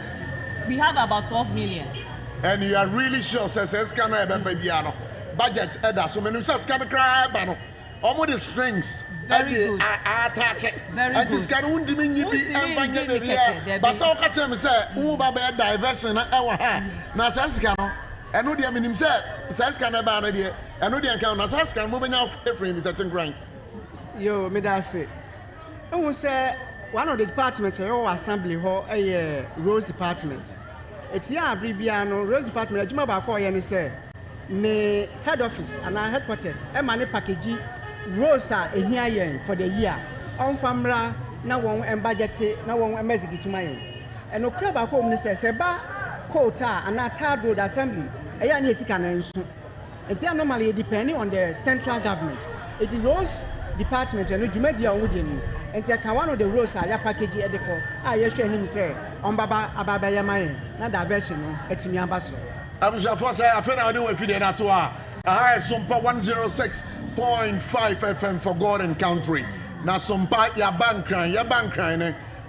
we have about 12 million. And you are really sure says can budget edda so many says can cry bano. Almost the strings. Very good. Attach it. Very good. And good. This can undi me be and but so catch them say who ba be diversion na e wa ha. Na says can I know the minim say says can ba na de. I know the account na says can mo be nya frame certain grind. Yo, me da say. Who say one of the departments here assembly hall Rose department. It's ya abribia no Rose department adwuma ba ko ye ne say ne head office and our headquarters e ma ne package Rose a ehia yen for the year. On famra na won budget na won execute yen. E no kra ba ko ne say ba quota and third road assembly e ya ne esika na nsu. It's ya normally depending on the central government. It is Rose department and Jumedia Wooden, and take one of the roads I package at the call. I assure him say, on Baba Ababa Mine, not diversion at Miabaso. I was a first I feel I do if you did not to I Sompa 106.5 FM for God and country. Now Sompa ya bank crying,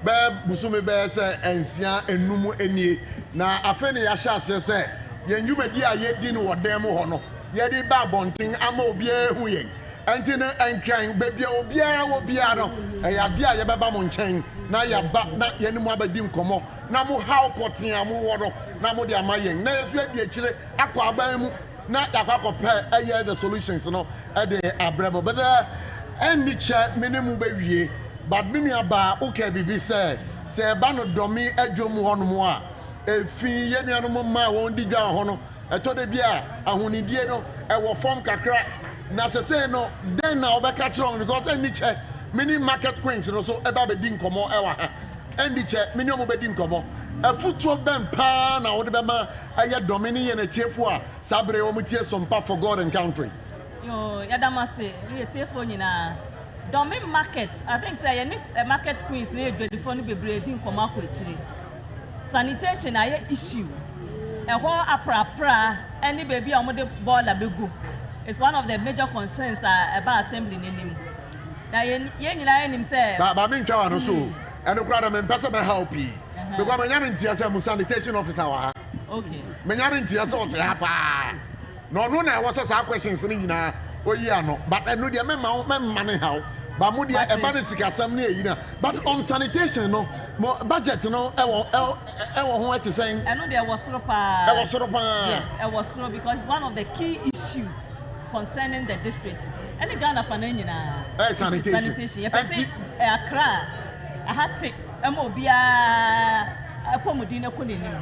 be Busume be say ensia enumu enie. Na afeni ya sha say, yen you me dia ye din wo dem ho no. Ye di ba bontin ama obi ehu yen. Antino and crying baby obia no ya dia ye beba mo nchen na ya ba na ye ni mo abadi nkomo na mo how potin amu wodo na mo dia mayen na yesu adi akire akwa aban mu na yakwa pe the solutions no e de abrebo but any che minimum be wie but mini aba okay bibi say ba no domi adwom ho no mo a efi ye ni no ma won di dwa ho no eto de bia ahonidie no e wo form kakra na say no then na obeka wrong because any che many market queens no so eba be din komo e wa ha any che many omo be din komo afutuo ben pa na wo de be ma aye domini ye na chiefu a sabre omo tie Sompa for God and country yo yadamase ye tiefo nyina domin market I think say any market queens na edwadifo no bebre din komo akwechire sanitation aye issue e ho aprapra any baby omo de boiler begu. It's one of the major concerns about assembly in him. Now, you say, but me try no so, and the crowd me person me help you. Because me nyarin tia say sanitation officer wa. Okay. Me nyarin tia say o tia pa. No na was say questions ni nyina o yi ano, but no dey me man how. But mo dey e ba ne sika sam na yi na. But on sanitation no, budget no e wo ho ati saying. I know there was soro pa. E was soro pa. Yes, it was soro because it's one of the key issues concerning the district. Any Ghana fananyina sanitation. You say Accra, I had to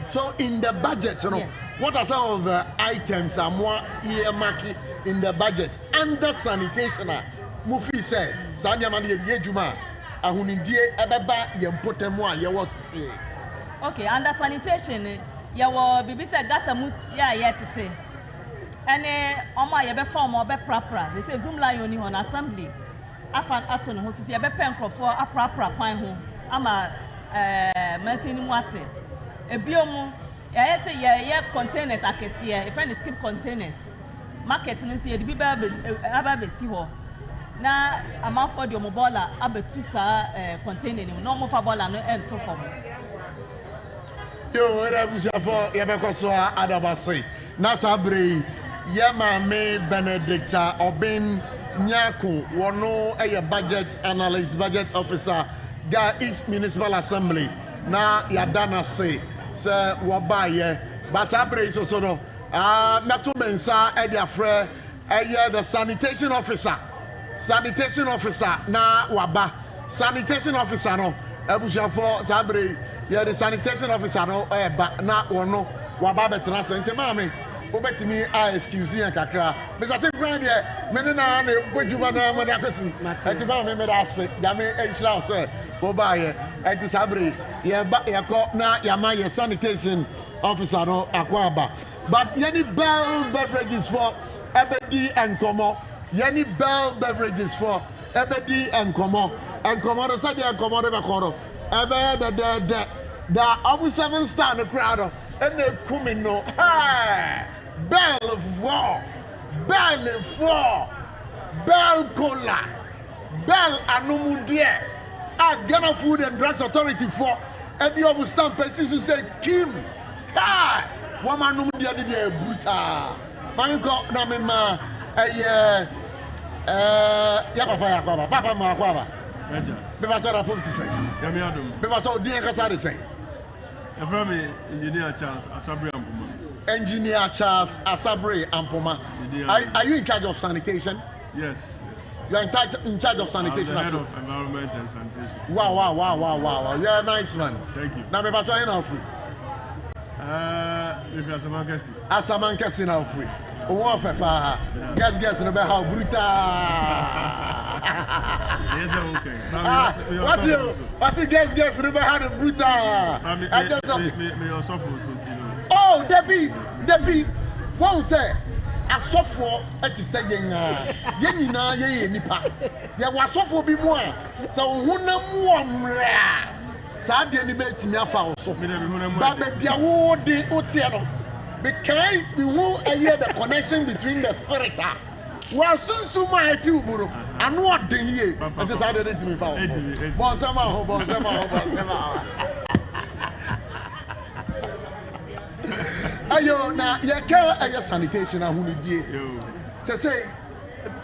so in the budget, you know, yes. What are some of the items are more earmarked in the budget under sanitation? Mufi said, Sanya Mani Yejuma, Ahunindie Ebeba Yempotemwa, Yawas. Okay, under sanitation, Yawa Bibisa Gatamu, yet. And Oma Yabe form or be proper. They say Zoom line on assembly. Afan Aton, who says Yabe Penco for a proper pine home. Ama Martin Wate. A biomo, I say, yeah, containers, I can see if any skip containers. Market, you see, the Biba Ababe Siho. Now, a mouth for the Mobola, Abetusa containing no more for Bola and Tofom. Yo, Rabusha Yabakosoa Adabasi. Nasabre. Yama me Benedicta Obin Nyaku wono a budget analyst budget officer Ga East Municipal Assembly na yadana say wabaye but abre so no meto mensa e dia frɛ the sanitation officer na waba sanitation officer no abushafo sabre the sanitation officer no ba na wono waba betra sente mame obetimi excuse yan kakra me say grand there me na bojuba na mo da kwesi ati ba me da se ya me e shira se bo ba ye and to Sabri, your sanitation officer no Aquaba. But Yenny Bell beverages for Ebedi and Como. Yenny Bell beverages for Ebedi and Como. And Comodo said, and Comodo Bacoro. Ebe the Abu 7-star in the crowd. And they come in no. Hey! Bell 4. Bell 4. Bell Cola. Bell Anumudia. Ghana Food and Drugs Authority for. And the Abu stamp persist say Kim. Hi! Woman Numudia did a brutal. Mamiko Namima. Papa Makwaba. Bebasara Pumti say. Bebaso Dia Casari say. Engineer Charles Asabri Ampoma. Engineer Charles Asabri Ampoma. Are you in charge of sanitation? Yes. You are in charge of sanitation. I'm the head of environment and sanitation. Wow. You're a nice man. Thank you. Now, me bato you now free. If you're Asamankesi. Asamankesi now free. Owo fe pa. Guess no be how brutal. Yes, okay. What's you guess no be how brutal. I just me your software. Oh, Debbie. Won't say asofo eti say yen nyina ye nipa. Ye wasofo bi mu a se honam wo mra. Sa de ni betimi afa wo so. Ba bia wo de otie no. Because we won't hear the connection between the spirit. We are soon my tuburu. I know what the year. I decided to me for Bonsama. Ayo, now you can't sanitation. I won't be say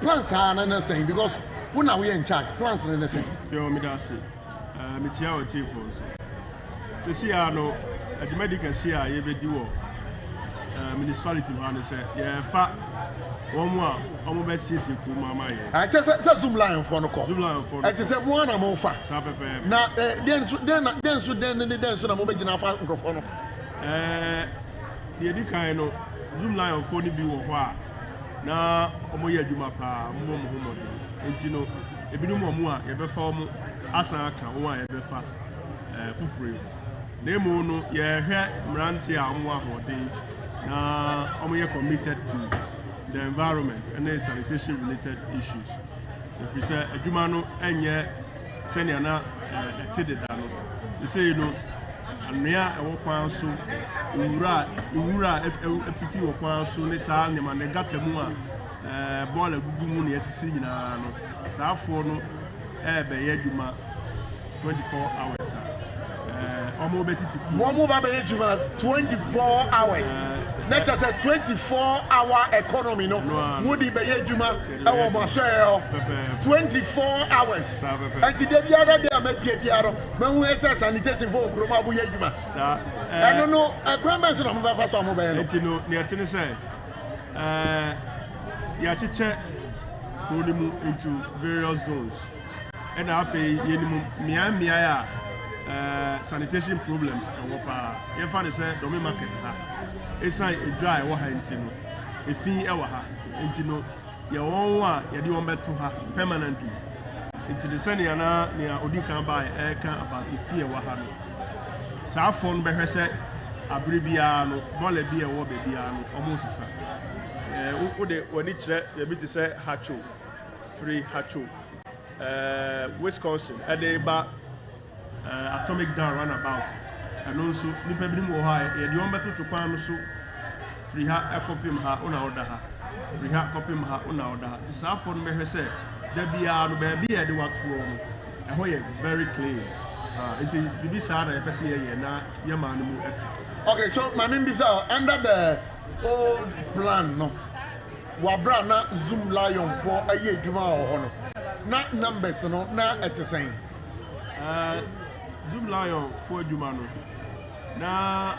plants are not saying because when are we in charge? Plants are not saying. Yo, me that's it. Me tia o tea for so. See, I know at the medical see I ever do. Municipality man say yeah fa one more omo be sisi ku mama ye I say zoom line for no call zoom line for I say one na mo fa sa pepe na den so na mo be gina fa nkrofo no ye di kan no zoom line for ni bi wo ho a na omo ye adwuma pa mo mo enti no ebinom omo a ye be fa omo asan aka wo a ye be fa fufure na emu no ye hwe mranti a omo ahoden na we are committed to the environment and the sanitation related issues. If we say Jumano enye senior na tide dano. They say you know anea e wokwan so ura efifi wokwan so ne sa ne ma ne gatemu a ball agugu mu ne esisi nyina no. Sa afo no be ye Juma 24 hours. One more 24 hours. Let us say 24-hour economy. No, Moody Bayejuma, our Marshall, 24 hours. And today, the other day, I met Piero, when we say sanitation for Kroma Buyejuma. I don't know, a grandmaster of my first mobile. You know, near Tennessee, Yachiche put him into various zones. And after Mia. Sanitation problems and wapa you find say do me market ha esan e dry wo ha ntino e fin e wo ha ntino ye won wa ye di won beto ha permanently into the senior na odi kan buy e kan about e fi e wo ha no sa phone be hwe say abire bia no bole bia wo be bia no almost sisa wo de woni kire ye bi ti say hacho free hacho Wisconsin e dey ba atomic down runabout and also nipa bi mo ha e de on beto to kwan so free ha ekopim ha una order ha free ha kopim ha una order ha ti sa for no be say da bia no ba bia de wato mo e ho ye very clean it be sa na e pese ye na ye ma no mu ati. Okay, so my name is under the old plan no wabra na zoom lion for aye adwuma ho no na numbers no na etisen Zoom Lion for Jumano. Now,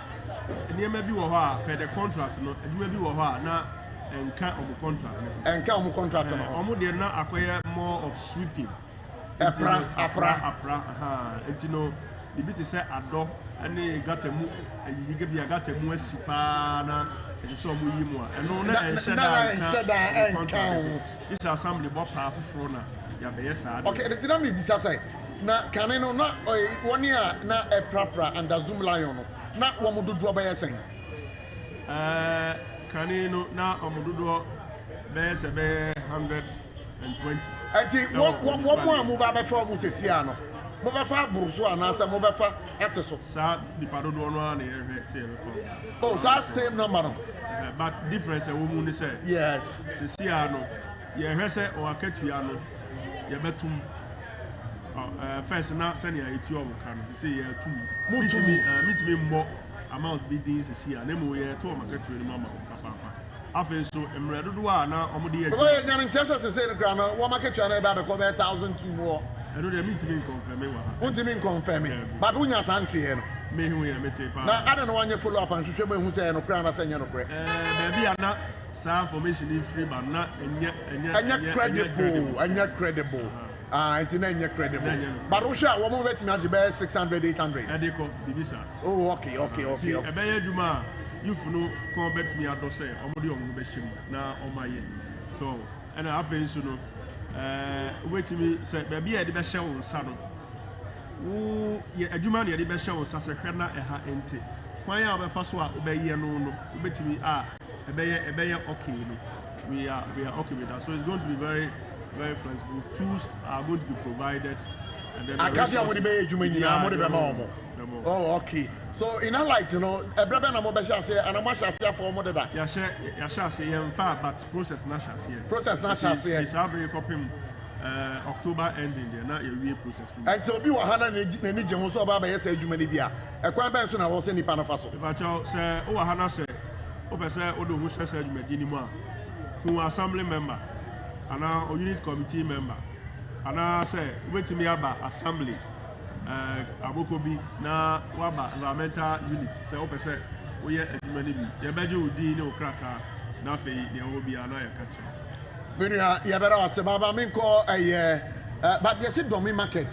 near maybe Waha, pay the contract, no, and maybe Waha, now, and count of the contract. And count of contract, almost they now acquire more of sweeping. Apra, and you know, the bit is said, Ado, and they got a move, and you give me a got a more sipana, and so more. And no, and count. This assembly bought powerful frona. Okay, the dynamic is say. na kane no na one year na e prapra and Zoom Lion no na wo mododo ba yesen kane no na omododo be se be 120 ati wo mo amuba be fa mo sesia no mo be fa buruso anasa mo be fa eteso sa di padodo no na e se be fa oh sa same number no but difference e wo mu ni say yes sesia no ye hwese o akatua no ye betum first na send ya etu o kan say ye tum mitimi mbo amount bidding sesia na mo ye to o makatua ni mama papa afen so emre dodo a na omode ye because ye nyan chesa say the ground wo makatua na e ba be ko be 1002 more I don't need to be confirmed. Want to be confirmed, but when you're saying, me who you met. Now, I don't know when you follow up and show me who say no crown as no correct. Maybe I'm not some information in free, but not and yet credible, and yet credible. And yet credible. But Russia, one more let me have 600, 800. Oh, okay. I beg you, ma. You know, come back me. I don't say, I'm the only machine now on my end. So, and I have so no. Wait to me say baby e de be hye won sa no wo ye adwuma ne de be hye won sa se hwe na e ha enti kwan ya obefa so a obeye no obetimi ebeye okay no we are okay with that, so it's going to be very very flexible. Tools are going to be provided and then akadia wo de be adwuma nyina mo de be ma omo. Oh, okay. So in a light, you know, a brother na mo be share say and mo share for mo de da. Ya share say in fact but process na share say. Process na share say. It's abri copy October ending there na we process. And so bi wa hana na ni je ho so ba be say adwuma ni bia. E kwan ben so na wo say nipa na fa so. Ba cha say o wa hana say o be say o do ho share adwuma di ni mu a. Who assembly member ana o unit committee member ana say wetimi aba assembly abokobi na waba environmental unit say o pese o ye adwuma ni bi ye beje odi ni okrata na fe ni o bi ana ye ka che Binia ye bera wase baba me nko but ye say domi market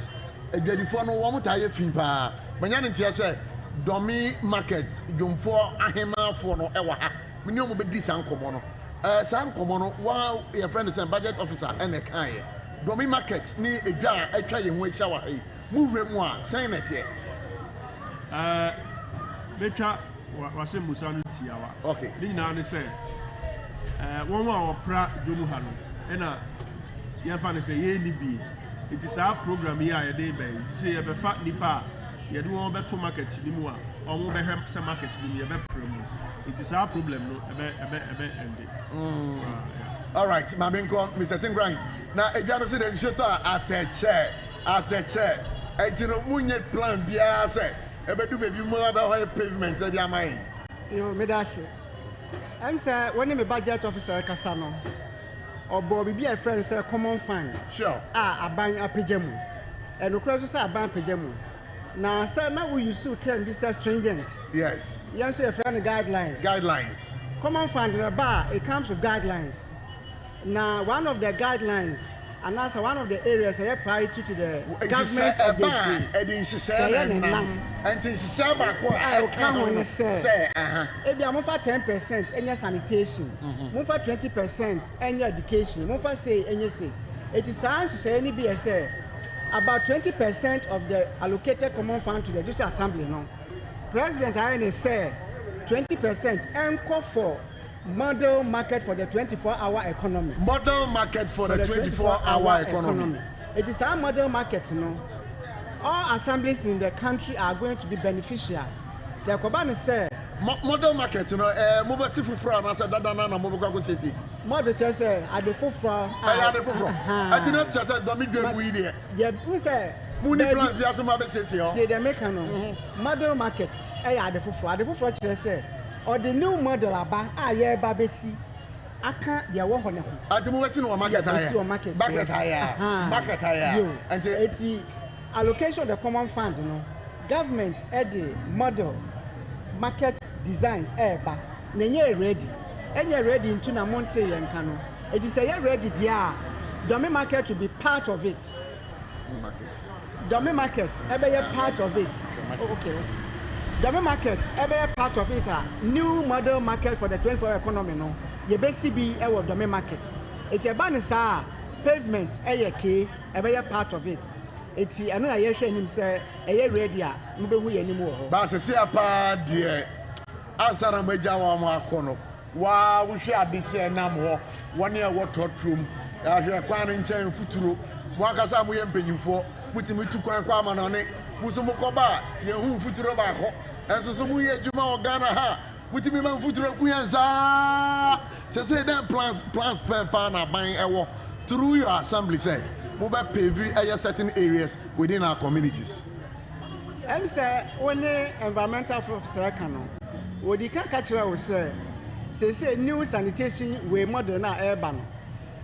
adwadifo no wo mutaye fin pa manya ne tie say domi market dwomfo ahemafo no e wa ha me ni o mo be di sankomo no sankomo no wa your friend say budget officer ene kan ye domi market ni edwa atwa ye ho ehia wa ha move mu a sign it here betwa wase musa no tiawa okay ni na ne say won wa opra jomu ha no ena ye fa ne say ye ni bi it is our program here ye dey be say ye be fa nipa ye do won be to market ni mu a omo be hwem se market ni ye be prem it is our problem no ebe end all right Mabinko Mr. Tingran na edwa no say den shota ateche etino munye plan bia say ebedu bebi mo ba ho pavement e dia man yo medase I'm say when me budget officer kasa no obo bibi a friend say common fund sure aban apejemu enokura so say aban apejemu na say na we use to term be stringent yes yes say friend guidelines common fund it comes with guidelines. Now one of the guidelines and also one of the areas are priority to the government of the day. If you move for 10% any sanitation, move for 20% any education, move for say any say. It is any BSA about 20% of the allocated common fund to the district assembly. No, President I say 20% and call for model market for the 24-hour economy. Model market for the 24-hour economy. It is our model market, you know. All assemblies in the country are going to be beneficial. The Kobani said, model market, you know, mobile fufra and I said that na mobile say. Model just at the fufra. At the fufra. I did not just say don't make good idea. Yeah, who say Muni plans be asoma be say yo. Say the mechano. Model market. At the fufra. The fufra just say or the new model aba aye babesi aka dia wo ho ne ho ati mo wesi no market higher market higher and the allocation of the common fund no government the model market designs ba na nye ready into na monte yenka no it is ready there domain market to be part of it domain market be part of it okay the market, every part of it, new model market for the 24-hour economy. No, you basically be of the main market. It's a banner, pavement, every part of it. eti ano na yɛhwɛ anim sɛ ɛyɛ ready a mobɛhu yɛ anim wɔ hɔ ba sɛ apa deɛ ansa na magya wɔn akɔ no wa wohwɛ adehyɛ nam hɔ wɔne a wɔtɔtrom ahwɛ kwan no nkyɛn futuro mo akasa mo yɛ mpanyimfoɔ mutimi tu kwan kwa ama no ne muso mo kɔba yɛhu futuro baakɔ ɛnso so mo yɛ adwuma wɔ Ghana ha mutimi ma futuro ku yɛn saa sɛ dɛ plans pɛpɛ na ban ɛwɔ through your assembly say mo bɛ pave certain areas within our communities. ɛm sɛ wɔne environmental officer ka no wɔdi ka kyerɛ wo sɛ sɛ new sanitation way model na ɛreba no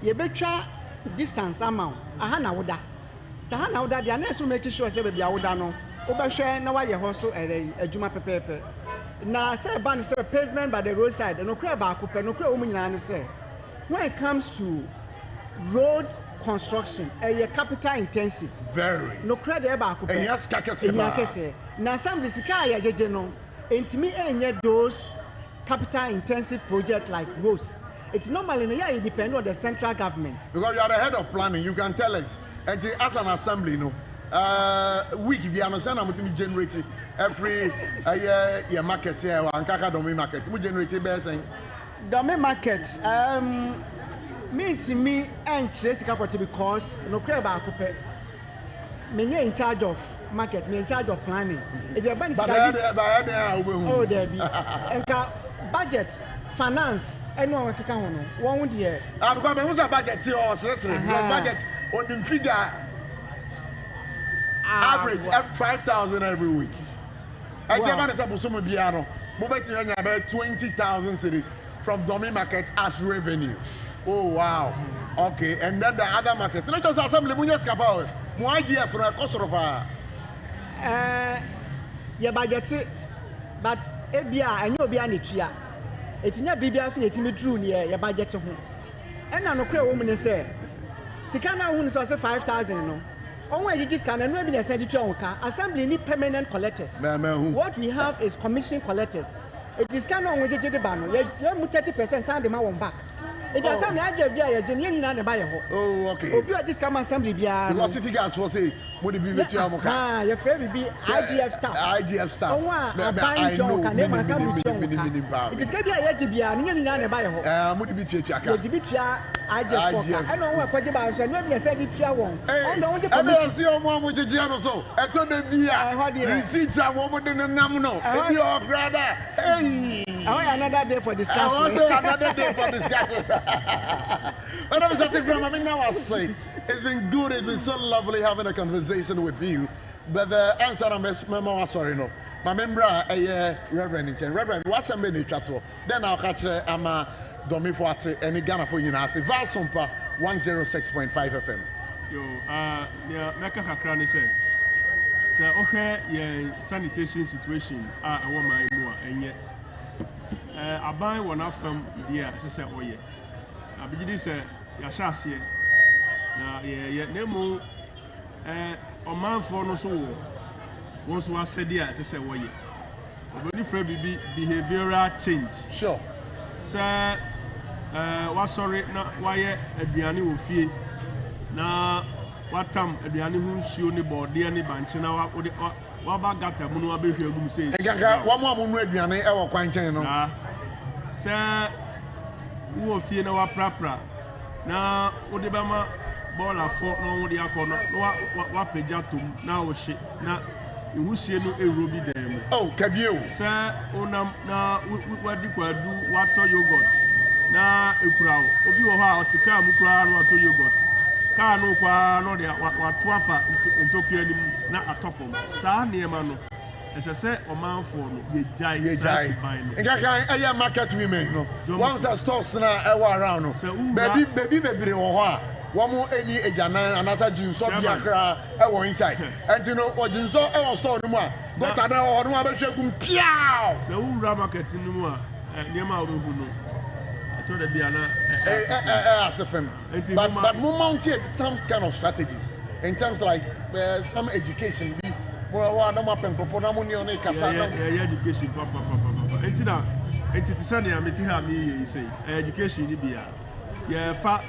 yɛbɛtwa distance ama aha na woda sɛ aha na woda deɛ na ɛso make sure sɛ baabi a woda no wobɛhwɛ na wayɛ hɔ so adwuma pɛpɛɛpɛ na sɛ ɛba no sɛ pavement by the roadside nokora baako pɛ nokora wɔ mu nyinaa ne sɛ when it comes to road construction capital intensive very nokora deɛ baako pɛ ɛyɛ sika kɛseɛ na assembly sika a yɛgyegye no ntumi ɛnyɛ those capital intensive project like roads. It's normally you depend on the central government. Because you are the head of planning, you can tell us. And as an assembly, week we understand how much we generate every year market here and Kaka Domi market. We generate best saying Domi market. Me to me and Chase Capati because no crab akupe. Me in charge of market, me in charge of planning. It's a oh there be. And budget, finance. I know what you can one year. Because I was a budget or budget on the figure average 5,000 every week. I give an example, some piano, Mobile about 20,000 cities from Domi market as revenue. Oh wow. Okay, and then the other markets. Not just assembly, Munyas Muagia for a cost of your budget, but Ebia, I know beyond it here. It's not BBS, it's me true near your budget. And I'm a clear woman say, Sikana who was 5,000. No, only you just can and maybe I said it to assembly need permanent collectors. What we have is commission collectors. It is kind of with the banner. You're 30% send them out back. It is some idea a genuine and a buyer. Oh, okay. You just come assembly. Because city gas for say, would it be with you? Ah, your friend will be IGF staff. IGF staff. Oh, I know. It is going to be a Yajibia, and a buyer. Would it be Chaka? IGF. I know what about and maybe I said it. I don't see your mom with the general. So I told them, receipts are more than a nominal. Your brother. Hey, another day for discussion. Another day for discussion. But I was at the grammar. I mean, now I say it's been good. It's been so lovely having a conversation with you. But the answer I'm sorry, no. My member, Reverend, what's a minute chatto? Then I'll catch a Domi Fuate and Ghana for United. Sompa 106.5 FM. Yo, yeah, Mecca Hakrani said, Sir, okay, yeah, sanitation situation. I want my more, and yet. I buy one off from the sister. Oh, yeah. I begin to say, Yashasi. Now, yeah, Nemo, a man for no soul. Once was said, yes, I said, oh, yeah. But if behavioral change. Sure. Sir, was sorry, not why a Diani will fear. Now, what time a Diani who show the body and the bunch now? What about Gata Muno be here? Who says, one more moon with Diani, our quine channel. Sir, who will fear no prapra. Now, what the Bama ball of fort no the corner, what pejatum now shit. Now, you see no a ruby them. Oh, Cabio, sir, now, what do water yogurt? Now, a crowd, or you how to come crown water yogurt. Car no qua no de what twafa in Tokyo not a toffle. Sa near man. As I said, a man for ye jai. I market women. Once I stop around. Baby, one more any ejana and as a June so biakra inside. And you know what June so I was told more. But I know no other shakum piao. So market in the more near my own. But mounted some kind of strategies in terms like some education. Education, papa. Education, yeah, fat,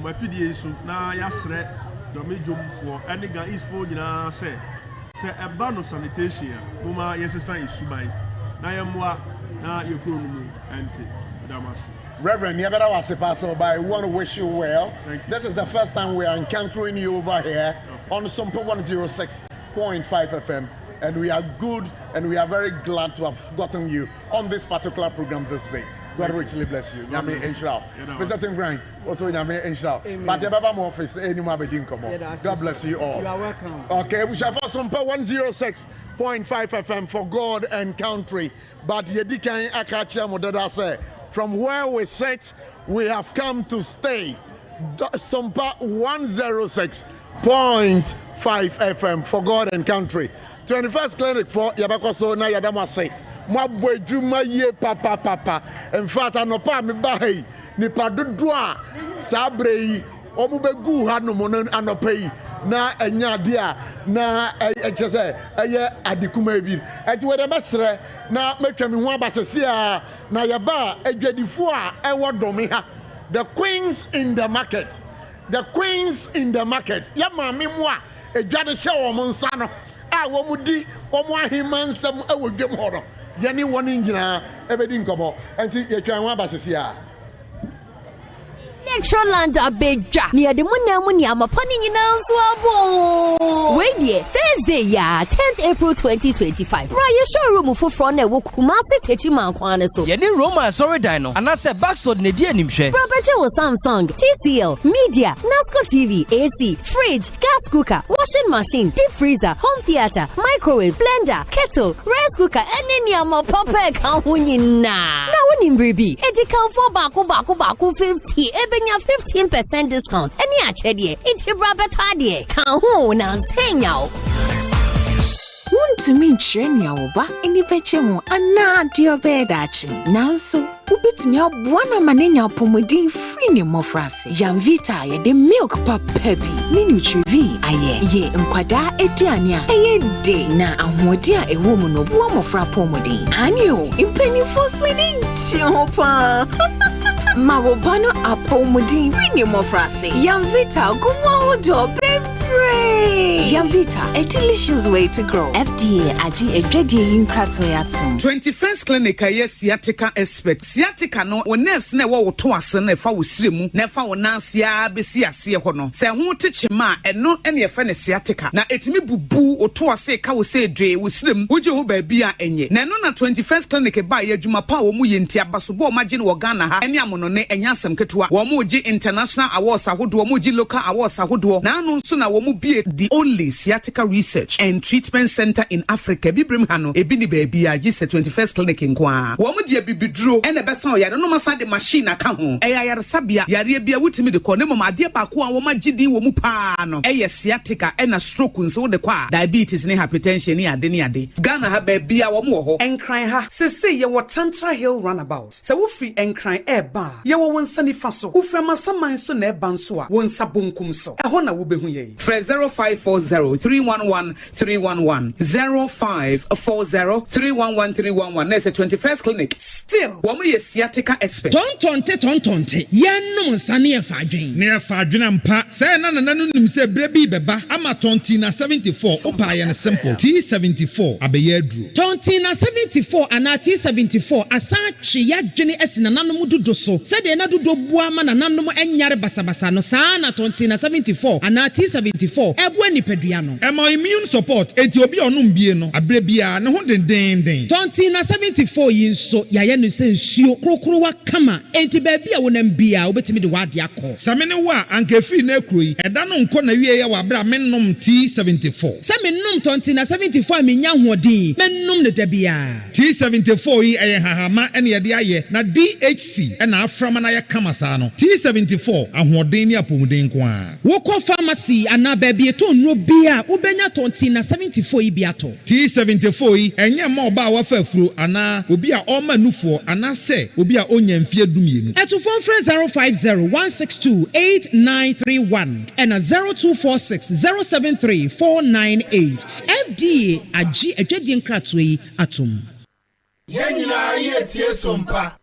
my fiddy, now, yes, Domi Jum for any guy is for you know say a ban of sanitation. Muma yes is Subai. Nayamwa na Yukunu and Damas. Reverend Yabada was a pastor, but I want to wish you well. This is the first time we are encountering you over here on Sompa 106.5 FM. And we are good and we are very glad to have gotten you on this particular program this day. God richly bless you. Yami Enshral. Mr. Tim Grant, also Yami Enshral. But your Baba office, any more begin come on. God bless you all. You are welcome. Okay, we shall have Sompa 106.5 FM for God and country. But Yedikan Akacha Modada say, from where we sit, we have come to stay. Sompa 106.5 FM for God and country. 21st clinic for Yabakoso na Yadamase. Mabwe juma ye papa. In fact, anopa me bahi ni padudwa sabre omubegu ha no monon anopai na enya dia na echese eye adikuma bi. Eti we de mesre na metwa me ho abasese a na yaba adwadifo a ewo domi ha. The queens in the market. The queens in the market. Ya mami mwa adwade hye wo monsa no. A wo mudi wo mo ahimansam ewo dwem ho no. Yani woni ngina ebedi nkobo. Enti yetwa ho abasese a Lectureland Abeja near the Munamuni Amapani Nansuabo. Wait, Thursday, 10th April 2025. Raya showroom for front of Kumasi Techiman Kwanaso. Yeni Roma sorry dino, and I said backsword Nedia Nimshe. Property Samsung, TCL, Media, Nasco TV, AC, fridge, gas cooker, washing machine, deep freezer, home theater, microwave, blender, kettle, rice cooker, and any ama papa kahunina. Now when in Bribi, Edicam for Baku 50. Benya 15% discount. Any achedie, it's your brother Tadie. Kaho na senya. Want to mean Chenya oba any pechemo ana dio bedachi. Nanso ubitimi abwana manenya pomodin free ni mofrase. Yamvita ye de milk papebi. Ni nutrivi aye ye nkwada ediania eye de na ahodia ewo mu no bo mofra pomodin. Anyo impeni for sweetie chopa. Mawobano apomudin winimo frase. Yamvita gumo do bebre. Yamvita, a delicious way to grow. FDA aji ejedi yinkratoyatum. 21st clinic aye sciatica expert. Sciatica no o nerves na wo to ase na fa wo siremu na fa wo nansia besi ase ho no. Se ho techima eno ene ye fa ne sciatica. Na etimi bubu o to ase ka wo se dwe wo siremu. Wo je ho ba bia enye. Na no na 21st clinic ba ye adwuma pa wo mu ye ntia baso bo magine wo Ghana ha. Ene amono ne enya asem ketewa. Wo mu ji international awards ahodo, wo mu ji local awards ahodo. Na anu nso na wo mu bie the only sciatica research and treatment center in Africa. Bibrim hano ebi ni baby a gise 21st clinic nkwa. Wo mu die bibidro ene besa o yare no masa de machine aka ho. Eya yare sabia yare bia wutimi de ko ne mama ade ba ko a wo magidi wo mu pa no. Eye sciatica ena stroke nso wo de kwa diabetes ne hypertension ne ade. Ghana ha baby a wo mu ho. Enkran ha sese ye wo Tantra Hill roundabout. Se wo free enkran eba ye wo wonsa ni fa so. Wo frama saman so na eba nso a wonsa bonkum so. Eho na wo behu ye. 0540-311-311 0540-311-311. There's a 21st clinic. Still, woman is sciatica expert. Tontonte. Yanum nsane efadwen. Ne efadwen ampa. Say na nim say brebi beba ama tontina 74 opa ye simple. T74 abeye adru. Tontina 74 ana T74 asa twe yadwene esina nanom dodo so. Say de na dodo bua ma nanom enyare basabasa no sa na tontina 74 ana T74 ebwa nipadua no. Ema immune support enti obi onum bie no abre bia ne ho den. Tontina 74 yinso yaye no se nsuo krokro wa kama enti ba bia wonam bia obetimi de wade akọ. Samene wa anka fi na kroi eda no nko na wie ye wa bra mennom T74. Se mennom tontina 74 menya hoden mennom ne da bia. T74 yi eye hahama ene ye de aye na DHC ena aframa na ye kama sa no. T74 ahoden ni apomuden ko a. Wokọ pharmacy ana ba bia to no bia ubenya tontina 74 yi biato. T74 yi enye ma oba wa fafuro ana obi a oma nufo ana se obi a onya mfie dumienu. Eto phone 050-162-8931 and 0246-073-498. FDA agi ejedi nkratwe atum. Yenina ye tie Sompa.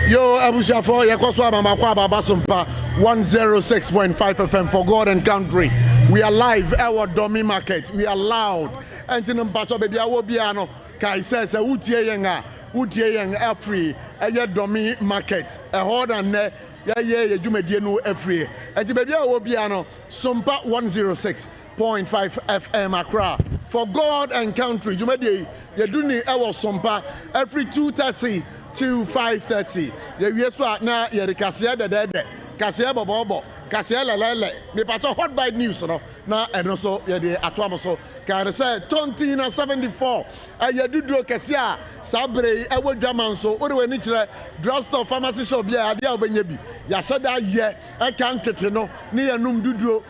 Yo, Abushafo, Yakoswa Mamakwa Baba Sompa 106.5 FM for God and country. We are live our Domi market. We are loud. And in Mpacho baby awobiano kai says utie yenga free a Domi market. A hard and ne ye jumedie no free. And baby awobiano Sompa 106.5 FM Accra for God and country. Jumedie ye duni ewo Sompa every 2:30 to 5:30. The Yeswa na Yerikasia de Kasia Bobo, Kasia Lele, me pato hot by news no na and also ye atwamoso. Can say Tontina 74. Ye do Kasia Sabre ewo German so odo ni kire drugstore pharmacy shop bia ade obenyebi. Ya sada ye e kan tete no ne yanum dudro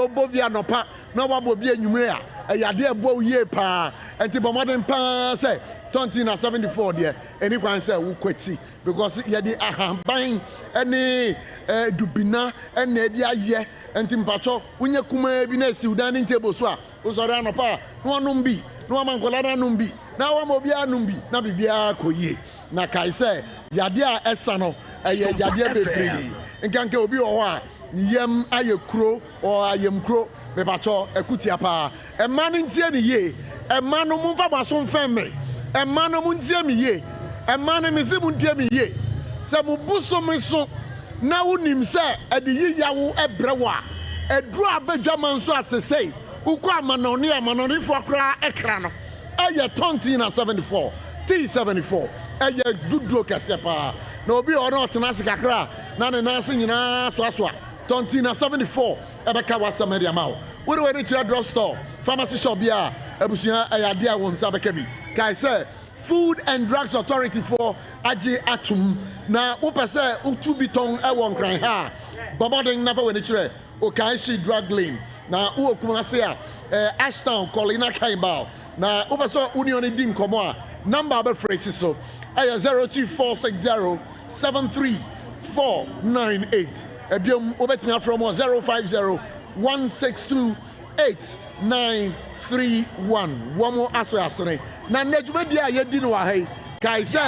bobia nopa na wabo bia nwumre a ya de ebo ye pa enti bomoden pa say Tontina 74 there any kwan say wo kwati because ye di ahamban any dubina ene di aye enti mpacho unye kuma bi na si dining table so a wo sori anopa no onum bi no amankola na num bi na wa mo bia num bi na bibia koyie na kai say yade a esa no eye yade bebre nkanke obi wo ho a yem aye kro o ayem kro me pacho ekutia pa e man ntie ne ye e man no mfa baso mfemme e man no ntie me ye e man no me se mu ntie me ye se mu buso me so na wonim se e de yiyawo ebrewa e duru abadwaman so asesei ukọ amanoni fo akra ekra no eye Tontina 74 T74 eye dudro kase pa na obi ono tena sikakra na ne nanse nyina so Tontina 74 ebeka wasamedia mawo we dey reach drugstore pharmacy shop bia abusia ayade a won sabeka bi kai say Food and Drugs Authority for Aji Atum na upese utubiton e won kran ha bomoden nafa we reach Okaishi drug lane na uokuma se a Ashtown Colina Kaibao na upese union di nkomo a number be phrase so 02460 73498 ebiom obetimi from 050 162 8931 womo aso asere na nedwumadi a yedi no wa hai kai se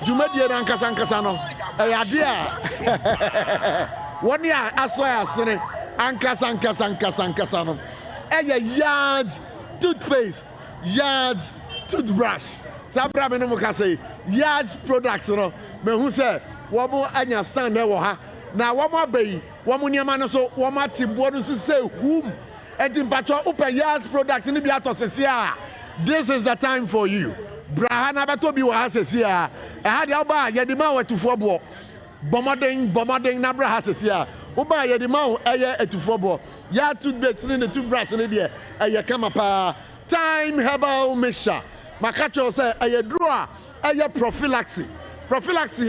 dwumadi na nkasa no eyade a woni a aso asere ankasa no eye Yards toothpaste Yards toothbrush sabra me no mo ka say Yards products no me hu se womo anya stand e wo ha na womo abai womo niama no so womo atibwo no se hum enti mpacho open Yards product ni bi atosese a this is the time for you braha na beto bi wa asese a e ha de oba ye de ma watufo bo bomoden na braha asese a oba ye de ma eye atufo bo ya toothpaste ni toothbrush ni de eye kama pa time herbal mixture makacho say eye duro a eye prophylaxis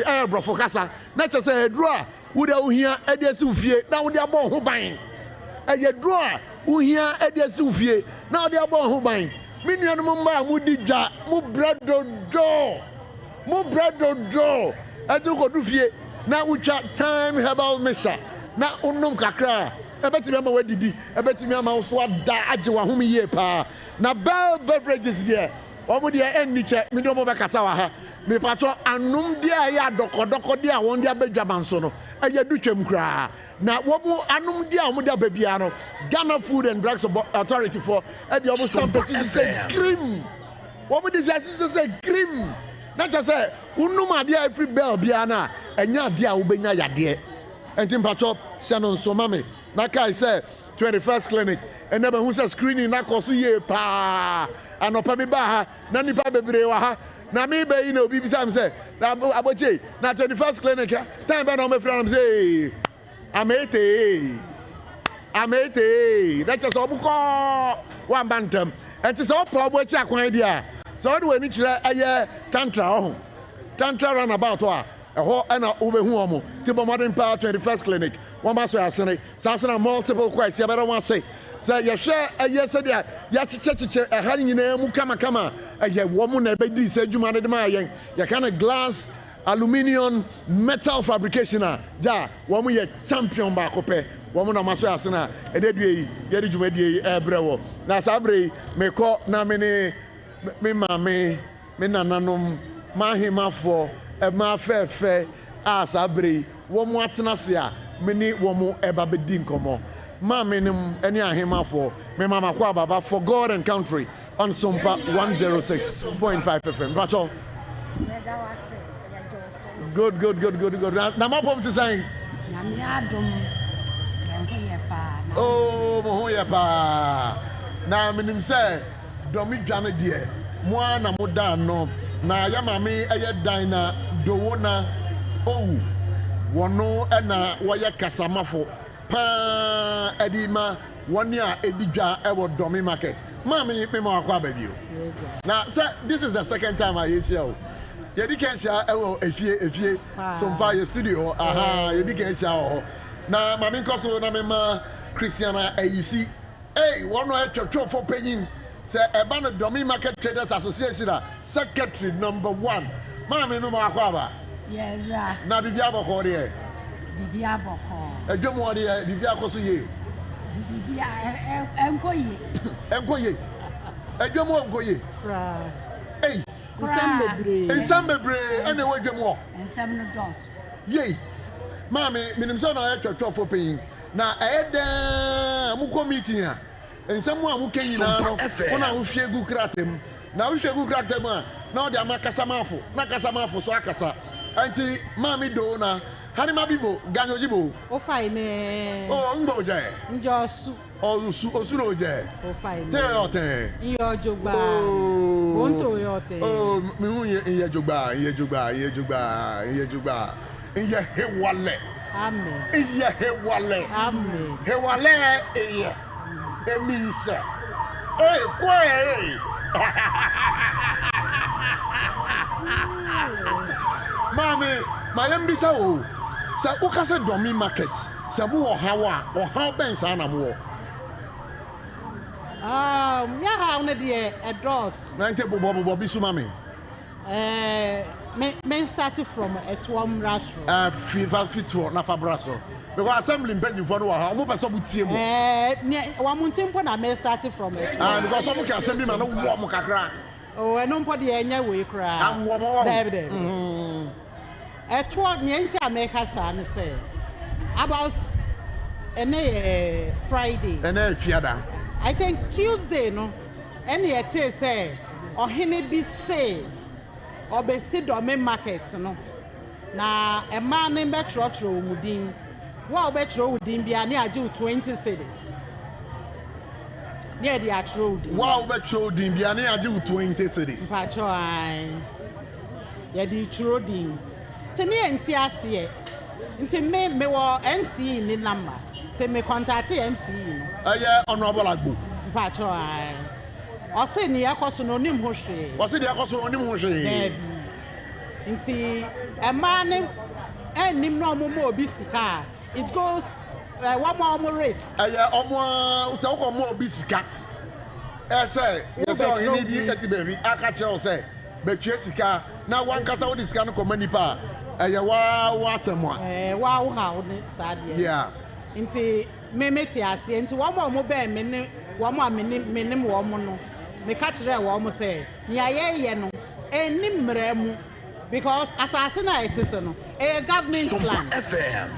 eye brofokasa na che say duro a wo de ohia e de si ufie na wo de abon ho ban eye duro a uhia e de si ufie na wo de abon ho ban minianu mo ma mu di dwa mu bredodo e de ko du fie na wo twa time herbal mixture na onum kakra e betimi ama wadidi e betimi ama wo so ada age wa hom yie pa na Bell beverages here omo de enni che me do mo be kasa wa ha me pato anum de a ya dokodoko de a won de abadwaban so no aya du twam kra na wo mu anum de a wo de ababia no Ghana Food and Drugs Authority for e de omo Sompa say cream wo mu de say cream na cha say unum ade a free Bell bia na enya ade a wo benya yade enti pato se no so mame na kai say 21st clinic and never who says screening na koso ye pa anopa me ba ha na nipa bebre wa ha na me be you know bibi sam say na aboche na 21st clinic time be na me friend say amete that just obuko one bantam and it's all problem che akwan dia so do we ni kire eye tantra runabout wa eho na obehu omo tibo modern power 21st clinic one maso asene sasana multiple questions ya better one say ye hwe eye se dia ya chiche ha nyina mu kama eye wo mu na be di se djuma de ma yen ya kana glass aluminium metal fabrication ja wo mu ye champion ba ko pe wo mu na maso asene e de due ye de djuma die e brewo na sabre me ko na me mame me nananom mahimafo ma fefe sabre wo mo atena se a meni wo mo eba bedi nkomo ma menim eni ahemafo me mama kwa baba for God and country on Sompa 106.5 FM bacho good na ma pom to say na me adom oh mo ye pa na menim say domi dwane de mo na mo da no na ya mame eye dan na dowo na wono na woye kasamafo pa edima woni a edidwa ewo domi market mame me ma akwa babio na say this is the second time I hear you yedi kan sha ewo efie Sompa your studio yedi kan sha na mame nkoso na me ma Christiana ayisi wono etwetwo for penyin say eba no domi market traders association secretary number 1 mame me ma akwa ba yeah na bibia boko de bibia boko edwemo de bibia koso ye bibia enkoye edwemo enkoye fra ensam bebre ene wedwemo ensam no dos ye mame minim so na etwetwo for paying na eda mu committee a ensam a mu kenyina no ona wo hwie gu kratem na wo hwie gu kratem a na odi amakasa mafo na kasa mafo so akasa anti mami do na hani mabibo ganyo jibo o fine ndo je njosu osu no je o fine te oten iyo jogba onto yo te mi hu iye jogba iye hewale amen iye hewale amen hewale iye emise kwe Mami, mayambisa wo. Sa ukase domi market. Sa bu ohawa, ohaw ben sa na mo. Ya ha na de a doors. Nante bobo bisu mami. Men started from a tuam rastro. Fitwo na fabraso. Because assembly mpegi for no ha, mo pese butie mo. Wa muntimpo na men started from it. Because some can assembly man no wo mo kakra. Oh, I don't put the enya we cry. Am wo mo. David. At what Nancy America san say about Friday. Fiada. I think Tuesday no. Any say or hene be say or be sit on main market no. Na a man named Betrotro Mudin. Well, Betro Mudin be near 20 cities. Near the road. Wow, Betro Dimbiane adu 20 cities. Patroy. Ya di trading. Teni enti ase. Nti me wo MC ni number. Te me contact MC no. Honorable Agbo. Patroy. O se ni yakoso no nim ho hwe. O se ni yakoso no nim ho hwe. Nti a man enim no mo obi sika. It goes one more race. Omo se wo mo obi sika. Say, yes you need be baby. Aka kire o say, betue sika na wan kasa wo sika no komani pa. Wa semwa. Wa wo ha wo sa de. Yeah. Nti me meti ase nti wo mo be me ne wo mo menim wo mo no. Me ka kire wo mo say, ni ayeye no enim mremu because asase na it is no. A government plan. FM.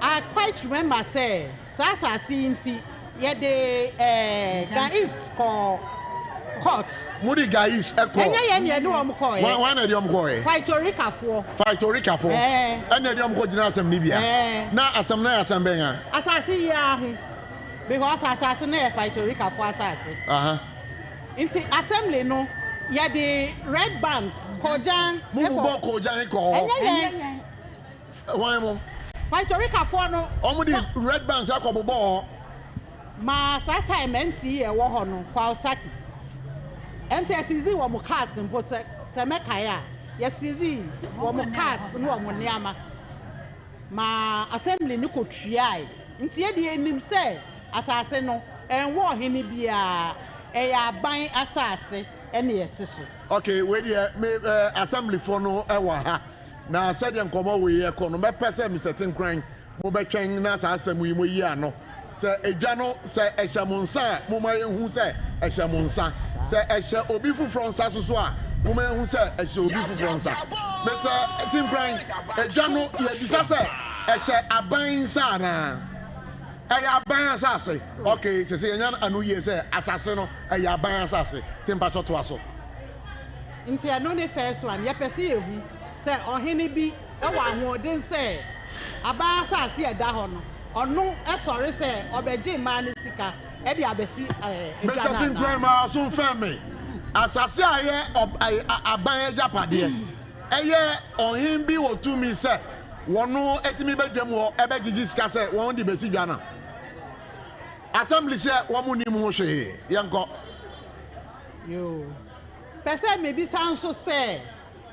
I quite remember say sasa sinti ye de Ga East call court Mudi Ga East e call enya no am call one na de am call Fightorica for enya de am call jina asem ni bia na asem na asem ben ha asase ya ho because asase na Fightorica for asase nti assembly no ye de red bands kojan mu bo kojan ko enya why mo Fightorica for no omo di red bands akobobo ma that time MC e wo ho no kwa Osaki MC asizi wo mo cast mpo se mekaya yesizi wo mo cast no wo mo niama ma assembly ni ko twiai nti ye de enim se asase no enwo hene bia e ya ban asase ene yetiso okay we dey assembly for no e wa ha na said nkomo we ye ko no be pese Mr. Tinkran mo be twen na asase yi mo yi ano se edwa no se ehyamonsa mo ma yehu se ehyamonsa se ehye obi fufro nsa so a woman who said a show before Mr. Tim Bryan, a Jano, disaster, a share a buying sana. I buy assassin. Okay, say a new year say assassino, a buy assassin, temperature to us. Into a no first one, ya perceive, say, or henny be, a one more didn't say. A buy assassin a dahon, or no, sorry, say, or be Jim Manistica, Eddie Abesi, Mr. Tim Bryan, soon family. Assassin, I buy a Japadi. A year on him be what to me, sir. One no etimi bedwam wo ebegigis say one di besi dwana assembly say one mu nim ho hwe yanko yo pese me bi san so say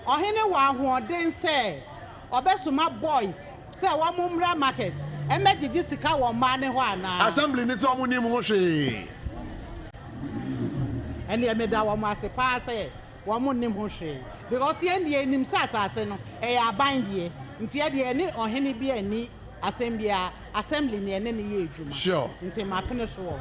ohene wa ahoden say obesuma boys say one mu mra market emegigi sika wo ma ne ho ana assembly ni say one mu nim ho hwe ene e meda wo ma se pa say one mu nim ho hwe because ye ndie nim sa asase no e ya ban die nti e de ni ohene bi ani assembly ni ene ne ye adwuma sure nti ma pene so wo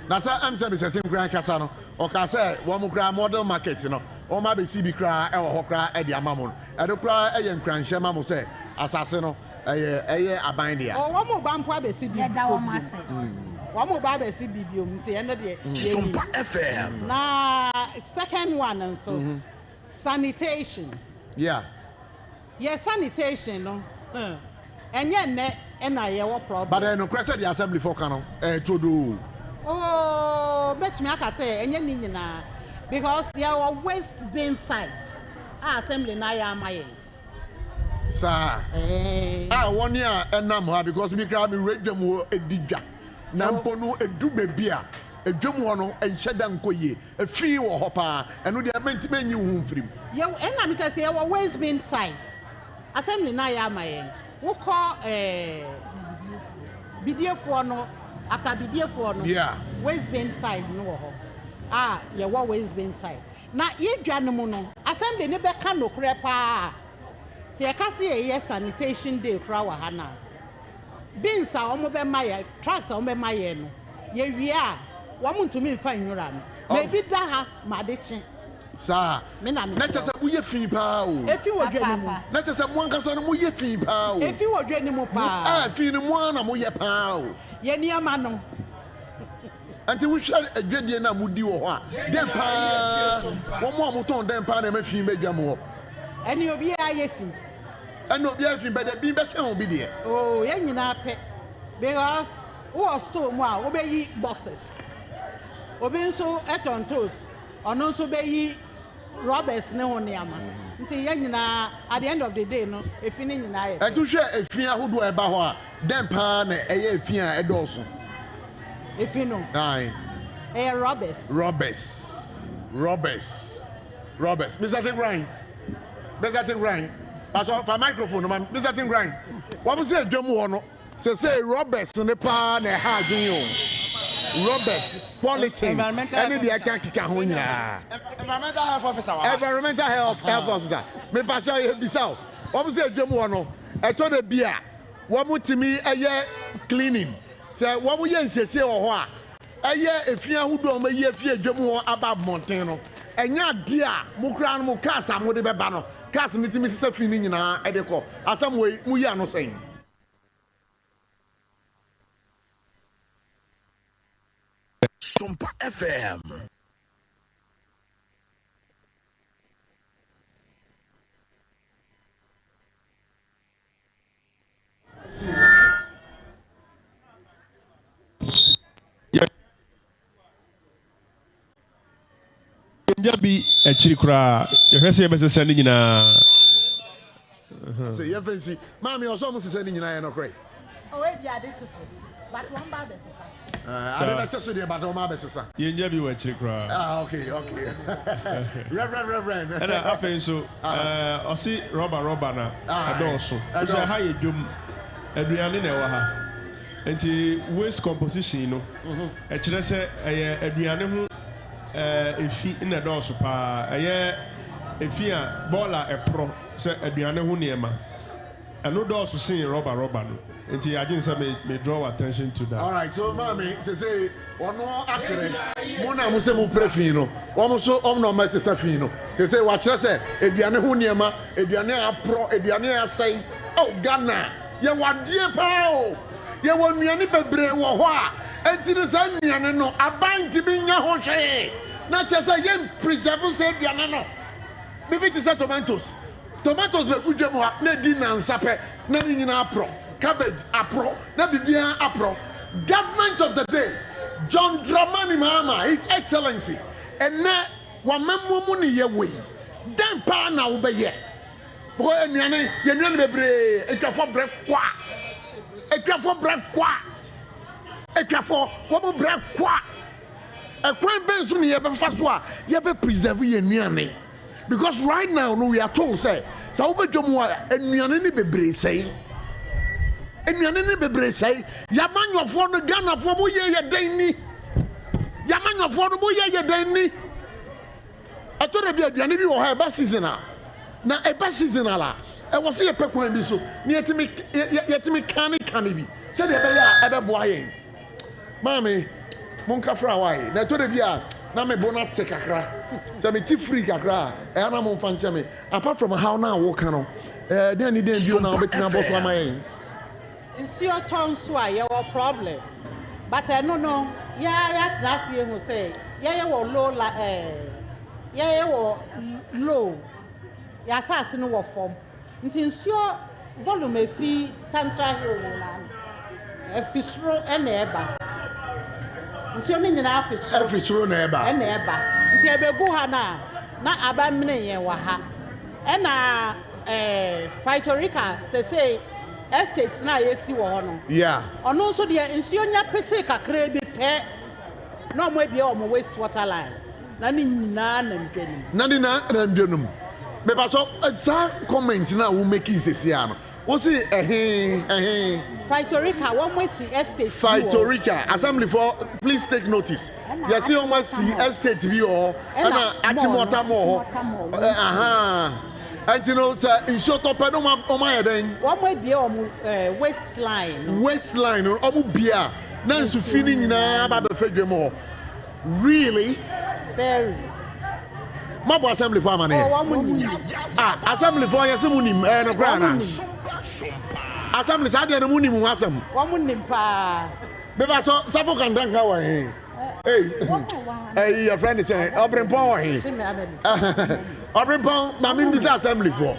na sa am say be setting grand kasa no o ka say wo mu kra model market no o ma be si bi kra e wo ho kra e de amamo e do kra e ye nkranhye ma mo say asase no eye aban dia o wo mu ba mpo abesi bi da wo ma se wo mu ba abesi bibiom nti ene de Sompa FM na second one and so sanitation yeah sanitation no enye ne na ye wo problem but no crescent the assembly for kano todo oh bet me aka say enye ni nyina because ye wo waste bin sites assembly na ya amaye sir one year enam ha because me grab me redwam wo edidwa na mpo no edu bebia edwam ho no enhye da nkoye efi wo ho pa eno de mentima nyi hu mfrim ye enam me say ye wo waste bin sites assembly na ya amaye wo call BDF no after BDF no yeah waste bin side no ho ye wo waste bin side na ye dwanom no assembly ne be ka no kure pa se ye ka se ye sanitation day kra wa ha na bins a omo be maye trucks a omo be maye no ye wi a wo mo ntumi mfa nwura no na bi da ha ma de chi sa na chese mu ye fin pa o efi wo dwani mu na chese mu ankasa no mu ye fin pa o efi wo dwani mu pa fi ni mu na mu ye pa o ye ni ama no anti wo hwe adwadie na mu di wo ho a dem pa wo mo amoton dem pa na ma fin bedwa mu ho eni obi a ye fin eni obi a fin be de bi be che ho bi de oh ye nyina pe because wo store mu a wo be yi boxes obi nso etontos ono nso be yi robbers ne ho ne ama nti ye nyina at the end of the day no efi ne nyina ye etu hwe efi ahodo e ba ho a dem pa na eye efi a edoso efi no ai robbers Mr. Tingran pass for microphone man Mr. Tingran what we say dwam ho no say robbers ne pa na ha adwen o robbers politics any the can kick ho nya environmental health officer me pa sha bisa what we say dwam ho no eto de bia wo mutimi eye cleaning say wo mo ye nsiesie ho a eye efia hodo ma ye efia dwam ho aba mountain no enya de a mo kra no mo cars a mo de beba no cars mitimi sisa fi ni nyina e de ko asam we mu ya no sen Sompa FM. Njabi echiri kura yehwese yebesesa ni nyina say ye fancy mami oso mo sesa ni nyina ye no kre o e bia de tuso but one ba besesa I don't just the about my business. You njabi we echiri kura okay reverend and afen so osi rubber na adoso so ha ye dwom aduane na ewa ha enti waste composition no echire se aduane ho efi na dɔɔso paa ɛyɛ efi a bɔɔla ɛpro sɛ aduane ho nneɛma And no doors to see rubber no. Until I didn't say me draw attention to that. All right, so mommy say one no actually mona mo se mo prefino. One mo so no ma se safino. Say watch say eduane ho niema, eduane apro, eduane asai. Oh Ghana, ye wadie pa o. Ye wonuane bebre wo ho a. Enti no sa nuane no aban ti bi nya ho hwe. Na che say ye preserve say eduane no. Bibi ti say tomatoes. Tomatoes be kudwe mo ha na di na nsape na ni nyina apro. Cabbage apro na bibia apro. Government of the day John Dramani Mahama, His Excellency, and na wamemmo mu ne ye we dan pa na wo be ye bo enuane ye nuane bebre etwafo bre kwa etwafo bre kwa etwafo wo mo bre kwa ekwan be nso ne ye be fa so a ye be preserve ye nuane because right now no we are told say sa wo be dwom a enuane ne bebre sei enuane ne bebre sei yamanyofo no Ghanafo mo ye den ni yamanyofo no mo ye den ni atore bi aduane bi wo ha eba season a na eba season ala e wo se ye pekwan bi so ne yetimi kan bi se de be ya ebe boa yen mami monka fra wai na atore bi a na me bona te kakra se me ti free kakra e ana mo fa nche me apart from how na wo kan no den ni den bi na obetina boss wa mayen. It's your tongue, so I have a problem. But I don't know. Yeah, that's last year who say, yeah, you were low, yeah, you were low. Yes, I know what form. It's your volume fee, Tantra Hill, a fish row and neighbor. It's your name in office, a fish row neighbor, and neighbor. It's a beguhana, not abandoned, waha. And Fightorica say, estates na yesi wo no yeah ono nso de nsuo nya pete kakra bi pe na mo bia o mo waste water line na ni nyina na ndwenum na ndwenum me ba so sa comment na wo make sesi ano wo si Fightorica one way see estate Fightorica assembly for please take notice you see one see estate bi o na achimota mo and you know, sir, in short up, I don't want my then. One way be waistline. Waistline or beer. Nancy feeling na Baba Fedremo. Really? Very. Mabo assembly for money. Assembly for your Simunim and a grana. Assembly Sadia and Munim Wasam. One munim pa. Bebato, Suffolk and Dankawa. Hey, your friend is saying, Open Power. Open Power, Mammy, this assembly for.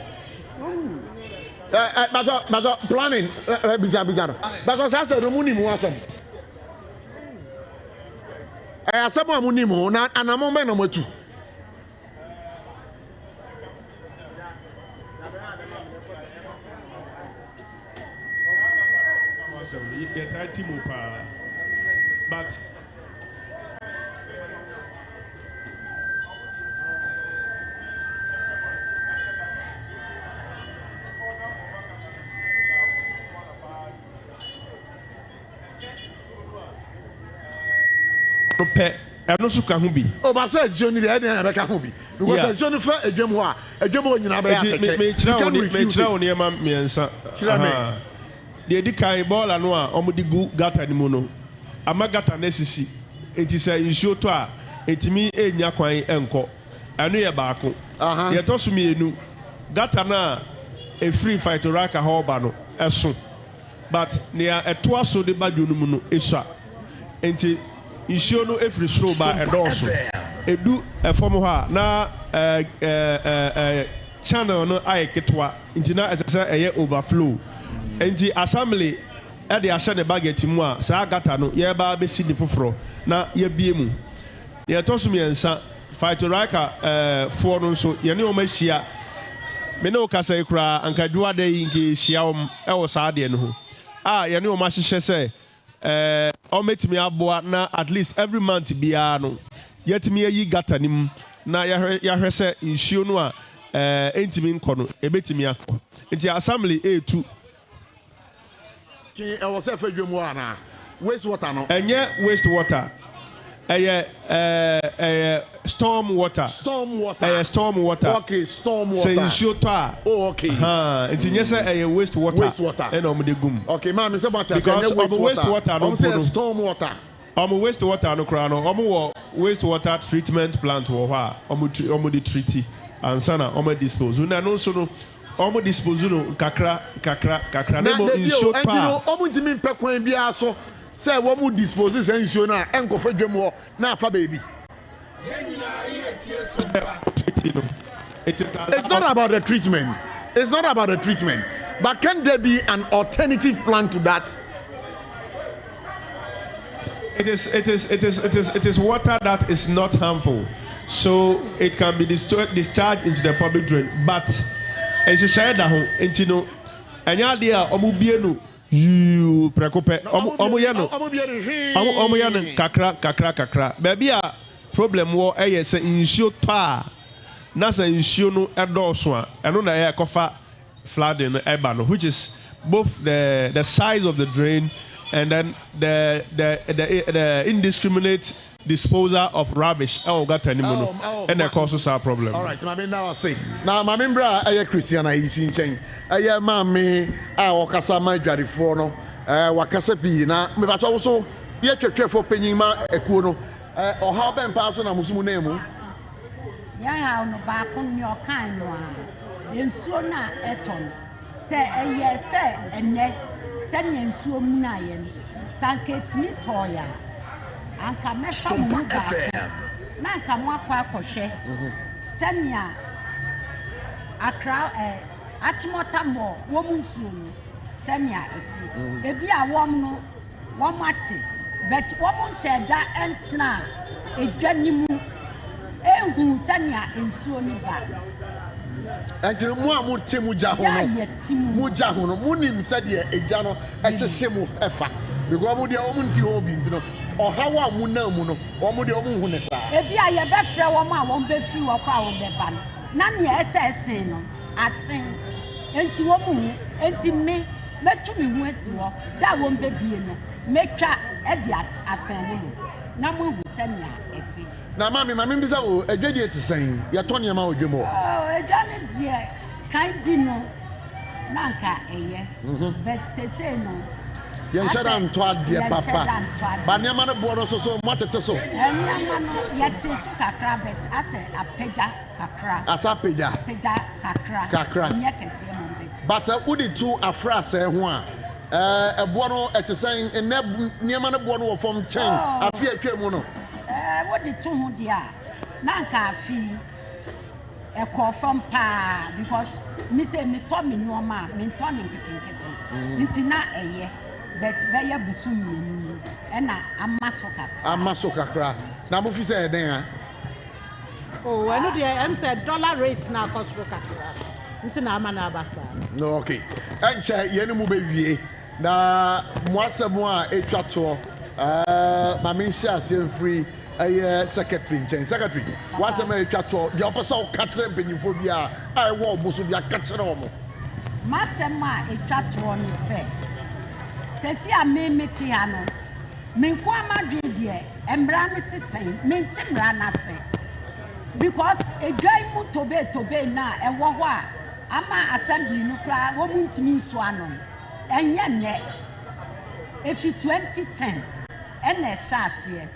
But planning, bizarre. But I said, the Munim wasn't. I said, Munimo, not an amount number two. You get a team but ɛno so ka ho bi o ba say zoni de ɛna be ka ho bi because zoni fa adwam ho a adwam ho nyina be ya tete me kyerɛ wo ne ma miensa kyerɛ me de di kai ball no a ɔmo di gu gata ni mu no ama gata na sisi enti sɛ nsuo to a etimi enya kwan ɛnkɔ ɛno yɛ baako yɛ to so mienu gata na e free fight raka ha oba no ɛso but ne ɛto aso de ba dwonu mu no esha enti nsuo no efiri soro ba ɛdɔɔso edu ɛfɔm hɔ a na channel no ayɛ ketewa nti na ɛsɛ sɛ ɛyɛ overflow nti assembly ɛde ahyɛ ne budget mu a saa gata no yɛba bɛsi ne foforɔ na yɛbie mu yɛtɔ so mmiɛnsa Fightoraka foɔ no nso yɛne wɔn ahyia me ne wo kasa yi koraa anka dwuada yi nke hyia wɔn ɛwɔ saa adeɛ no ho a yɛne wɔn ahyehyɛ sɛ ɔmɛtumi aboa na at least every month biara no yɛtumi ayi gata nim na yɛhwɛ sɛ nsuo no a ɛntumi nkɔ no ɛbɛtumi akɔ nti assembly A2 ki ɛwɔ sɛ fadwam hɔ ana waste water no ɛnyɛ waste water Storm water. Storm water. Storm water. Okay, storm water. Say inshota. Oh, okay. It's in yes waste water. Waste water. And gum. Okay, ma'am, it's about because waste water. No, storm water. Waste water no crano. Waste water treatment plant or what? The treaty and sana dispose. No so no. Dispose no kakra. Nebo inshota. And you know, dimin pekwen biya so. Say womu dispose say inshota na enko fe dwemo na fa baby. It's not about the treatment. It's not about the treatment. But can there be an alternative plan to that? It is water that is not harmful, so it can be discharged into the public drain. But it's a share that home, and you know, and your idea, omubienu, you preocupe, omuyano, kakra. Baby, problem war say insure ta, nasa insure no endorse and on the air cover flooding ebano, which is both the size of the drain. And then the indiscriminate disposal of rubbish. And that causes our problem. All right, Mami, now I say. Now, Mami, bra, I Christiana is in chain. I am Mami, Wakasa, my daddy for no, Wakasa P. Now, me but also, yet you're careful penning my equino, or how Ben Parson and Musmunemu. Young no back on your kind one. In Sona Eton, say a yes, say, and net. Send you so munayen, Sanket me toya, and come Sompa FM. Nanka Mwakwa Koshe, send ya a crowd, Achimota more, woman soon, send ya eti. There be a woman, one mati, but woman said that and sna, a genimu, who send ya in Sony back. Until more Mujahono, Munim said, a jano, as a shame of effort. Because Mudia Omunti Obin, or how Munamuno, or Mudia Omunesa. If you are your best friend, won't be free or power of the ban. None yes, I sing. And to woman, and to me, let to me once more, that won't be no. Make sure Ediat, I send you. No one will send ya, Etty. Now, Mammy, my members are a good to saying, you're Tony Amau Jumo. Oh, a Johnny dear, can't be no. Nanka, eh, but say no. Yes, said I'm twad, dear papa. But Yamana Boros so much at so. And Yamana yet is Kakrabet, I say a peja kakra. As a peja kakra. But would it too a phrase, one? A buono at the saying, and Yamana Bono from Chen, a fear Kemono. What the two dear? Nanka fee a call from pa because me say me Tommy no ma, me turning kitty. Intina a year, but Baya Busumi and a masoka. A masoka cra. Now, if you say there. Oh, I know the M said dollar rates now cost roka. It's an amana basa. No, okay. And chay yenu baby. Na mwasa mwa etwato. Mami share free. Secretary, what's a man chateau? The opposite catcher and pennyphobia. I want Busubia catcher. Massama, a chateau on his say. Cecilia Metiano. Minqua Madrid, dear, and Branis is saying, Mintim Rana say. Because a dry mood to be now, and Wawa, Ama Assembly Nuclear, woman to me Swanon. And yet, if it 2010, and a chassis.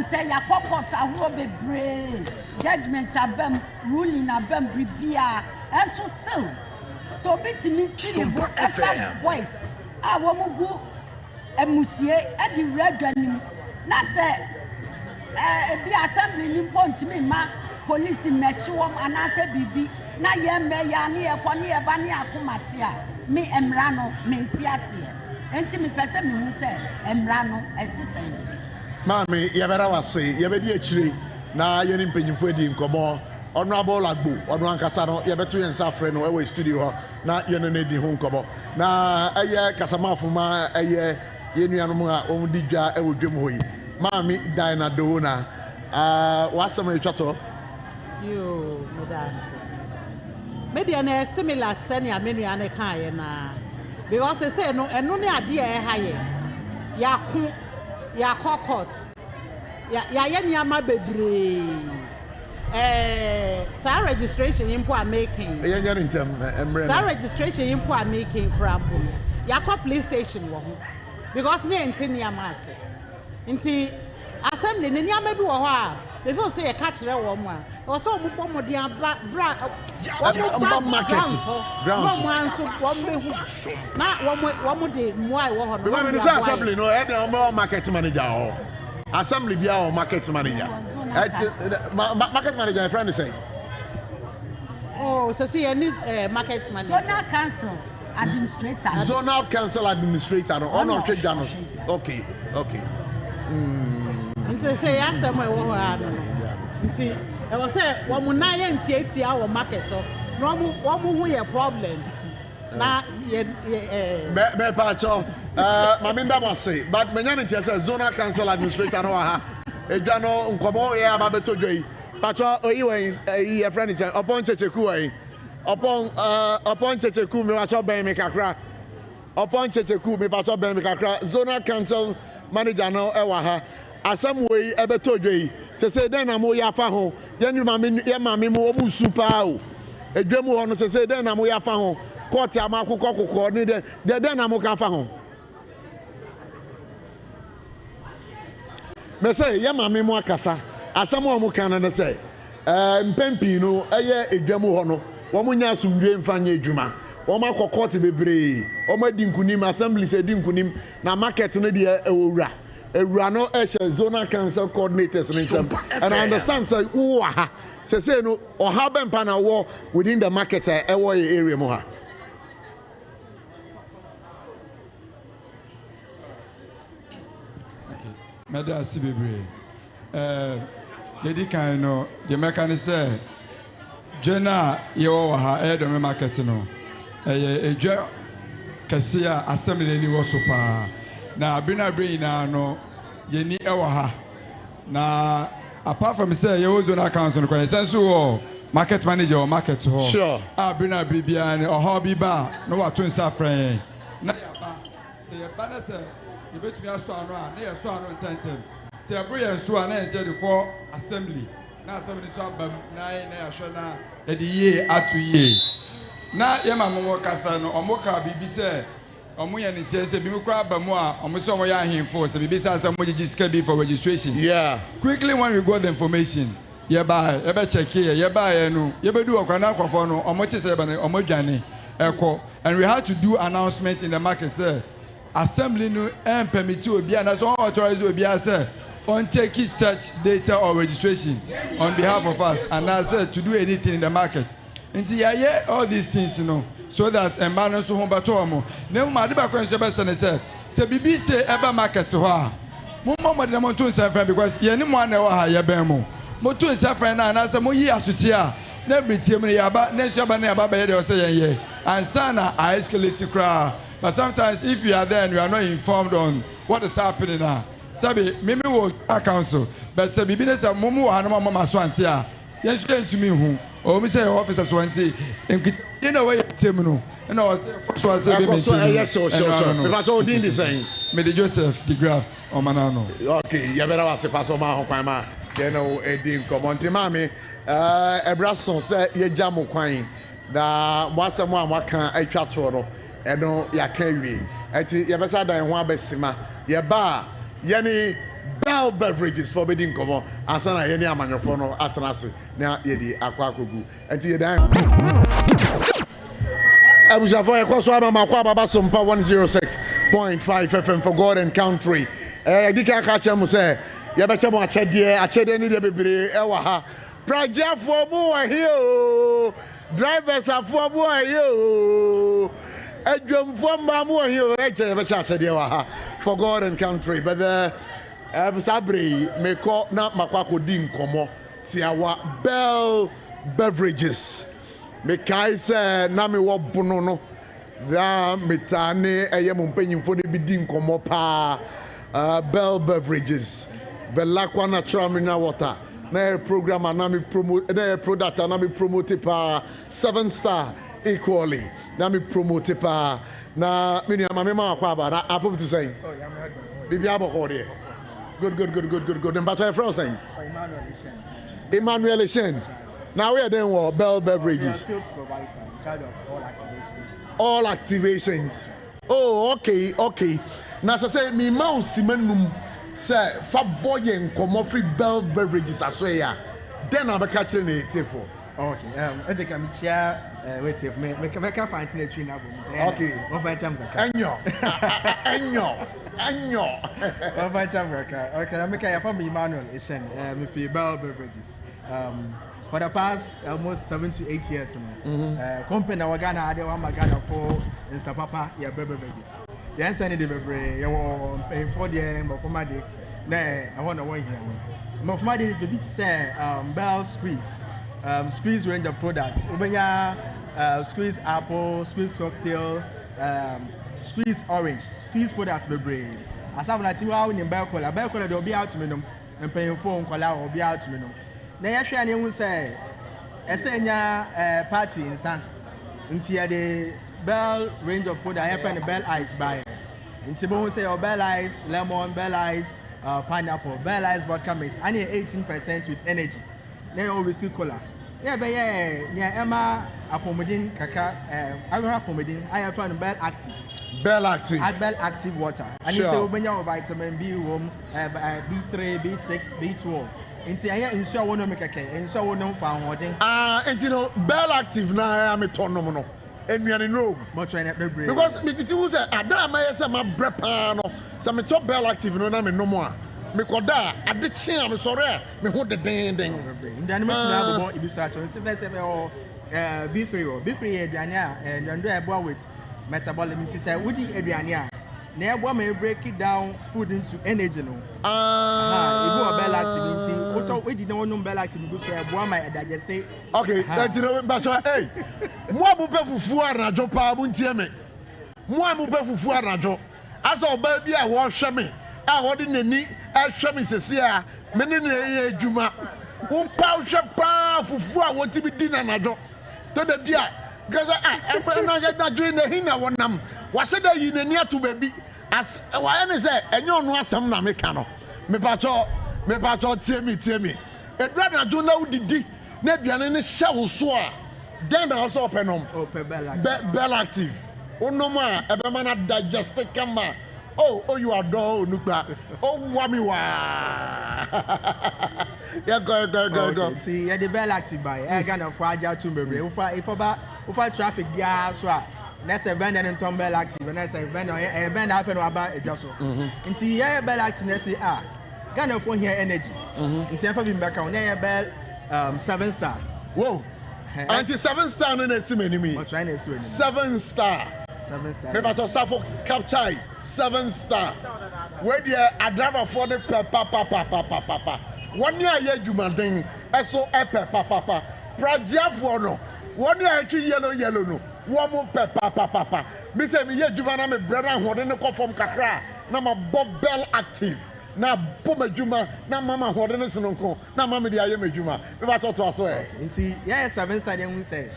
Say ya court a will be brave, judgment abem, ruling abem bribia, and so still. So bit me see voice. I won't go a monsieur at the red running. Not say, be assembly in point me, ma police in Metro and I said, Bibi, na yam me near Ponia Bania Kumatia, me Emrano, Mentiasia. And to me, person who said, Emrano, assistant. Mami, Yabera say, Yabedi actually, na Yenim Pennyfodi in Como, Honorable Agbu, Honorable Casano, Yabetu and Safran, away studio, na Yenedi Home Como. Na a year Casama Fuma, a year Yenianuma, Omdija, Ewo Jimui. Mami, Diana Dona, what's some chateau? You, Mudas. Maybe an similar senior menu and a kind, because they say no, and no idea higher. Ya court. ya niyama bebre sa registration impo are making sa registration impo are making crampo ya call police station wo ho because ne enti niyama ase nti assembly ne niyama bi wo ho a they feel say e ka kire wo mo a o so mo pomo de bra market ground so wo mehu na wo de moai wo ho no because the assembly no e dey market manager ho assembly bia or market manager market manager my friend is saying so see any market manager zonal council administrator on of trade journal okay nti say asem e wo ho a no nti e was say wo mu na ye nti our market no wo mu hu ye problems na ye me pacho maminda mo say but menya nti say zonal council administrator no ha edwa no nkomo ye ababeto dwoi pacho oyi wen your friend is upon checheku wen upon checheku me pacho ben me kakra upon checheku me pacho ben me kakra zonal council manager no e wa ha asam wey ebeto dwoi se den na mo ya fa ho ye ni mame mo mu super o edwa mu ho no se den na mo ya fa ho court amakukọ kokọ ni de na mo ka fa ho me say ye mame mo akasa asam o mo kan na say mpempi no eye edwa mu ho no wo mo nya asumdwe mfanya edwuma wo ma kọ court bebre wo ma di nkunim assembly se di nkunim na market no de ewura no zonal council coordinators and I understand say who ha say no or how ben pana war within the market area mo ha Meda Sibebre. Dedi kan no the mechanic say Jena yewo ha do me market no. Edwa kase a assembly ni wo so pa. Na abina brain na no yeni ewo ha. Na apart from say yewo zonal council no sense wo market manager or market ho. Sure. Abina bibia ni oho bi ba no wa to nsa friend. Na yaba say yaba na say you bet me aso ano a na yeso ano tentem se abro yeso a na yese de ko assembly na assembly so abam na yahwe na e de ye atu ye na ye mamomo kasa no omoka bibi se omo ye ne tie se bi me kura abamu a omo se omo ya ahemfo se bibi se asem mogigi ska bi for registration. Yeah, quickly when we got the information ye ba e be check ye ba ye no ye be do okwa na akwafo no omo te se ba na omo dwane eko and we had to do announcement in the market say assembly no permit obi and so authorize obi say on take such data or registration on behalf of us and I said to do anything in the market until yeah all these things so that embalance so home bato mo na mo ade ba ko nso be say bibi say eba market ho a mo dem to nsa friend because ye ni mo na wa ha ye ben mo to nsa friend na say mo yi asoti a na britie mo ya ba na nso ba na ya ba be dey say ye and sana I escalate cry. But sometimes if you are there and you are not informed on what is happening now, Sabi, Mimi was a council, but Sabi, Bines and Momo and Mama Swantia, yes, came to me who, or me say officers 20, and you know where you Timino, and I was yes, sure. But all did the same. Mede Joseph, the grafts, or Manano. Okay, you better ask the Pastor Mahoma, you know, a dim common Timami, a brasson said, ye jamo quine, the once a one, what can I chat to? Eno ya kanwi enti ye besa dan ho abesima ye ba ye ni Bell Beverages for bedding komo asana ye ni amanyofo no atenase na ye di akwa akogu enti ye dan Abujafo ye kwaso ama kwa baba Sompa 106.5 FM for God and country dika ka chem say ye be chem achede ni de bebre e wa ha projafo mu wa here drivers afo mu wa here for God and country, but Sabri may call not Makwako Din Komo, Tiawa Bell Beverages. Mekai say Nami wa Bonono, da Mitane, a yam penny for the bidding Komo pa Bell Beverages, Belakwa natural mineral water. Na program anami promote na product anami promote pa 7-star equally na me promote pa na mini mama kwa ba na apop to say bibi aboko de Good. And but friend saying Emmanuel Shen. Now we are then what Bell Beverages. Field supervisor in charge of all activations. Oh, okay. Now say me mouse simenum say fa boy and come free Bell Beverages as well. Then I'm catching it for. Okay. I think I'm chair. Wait, me can find the tree now. Okay. Enyo. Okay, I'm making from Emmanuel Ishen. Me for Bell Beverages. For the past almost 7 to 8 years now. Company our Ghana had one Ghana for in Sapapa yeah beverages. The answer the beverage you paying for the but for my day. Nah, I want to wait here. But for my day the bit say Bell Squeeze. Squeeze range of products. Ubenya squeeze apple, squeeze cocktail, squeeze orange, squeeze products bebree. Asaf na tiwa wo ni Bell Cola they will be out to me no. Paying for Cola will be out to me no. Na ya hwe ane hu say esenya party insan nti ya the Bell range of food I have Bell Ice buy nti bo hu say your Bell Ice lemon, Bell Ice pineapple, Bell Ice vodka mix and 18% with energy. Na you always see cola. Yeah be yeah Emma apomodin kakra I have apomodin I have found Bell Active. Bell Active water. And you say obenya vitamin B, B3, B6, B12. Nti aya ensure wono mekeke ensure wono fa hoden enti no Bell Active na am tonom no enuane no but try na bebre because me titi who say ada ma yesa ma brepa no say me top Bell Active no na me nomo a me koda ade chi am sore me ho deden ndane me tuna abobo ibisa cho nti verse o B3 aduane a ndando e boa with metabolism nti say wodi aduane a na ebo ma break it down food into energy no ebo Bell Active nti we did not know Bell Active go so ebo ma digest okay that you know but hey mo abu pe fufu arajo pa bu ntie me mo amu pe fufu arajo asa oba bi a wo hwe me a wo de nani a hwe me sese a me ne na ye adwuma wo pa hwe pa fufu a wo ti bi di na najo to da bi a gaza e na ga da dwe na hina wonam wa se da yi nani ato ba bi as wa ne se enye onu asem na me ka no me pacho tie me edra na jo na udidi na aduane ne hye wo so a den na also openom Bell Active onom a ebe ma na digest kama oh you adore onukpa wa mi wa yeah go see yeah the Bell Active by e kind of fragile to bebre ufa traffic dia so a next event and Tom Bell Active next event happen about e just so nti yeah Bell Active na say Ghana for here energy nti afa bi mbaka on yeah Bell 7 star whoa anti 7 star no na sim enemy 7 star me ba to safo capture 7 star where there adava for the papa one year ye jumaden eso papa praja for no one year twi yellow no one mo papa me say me ye juma na me brother hode ne ko form kakra na ma Bell Active na poma juma na mama hode ne sononko na mama de aye majuma me ba to aso nti yeah 7 side we say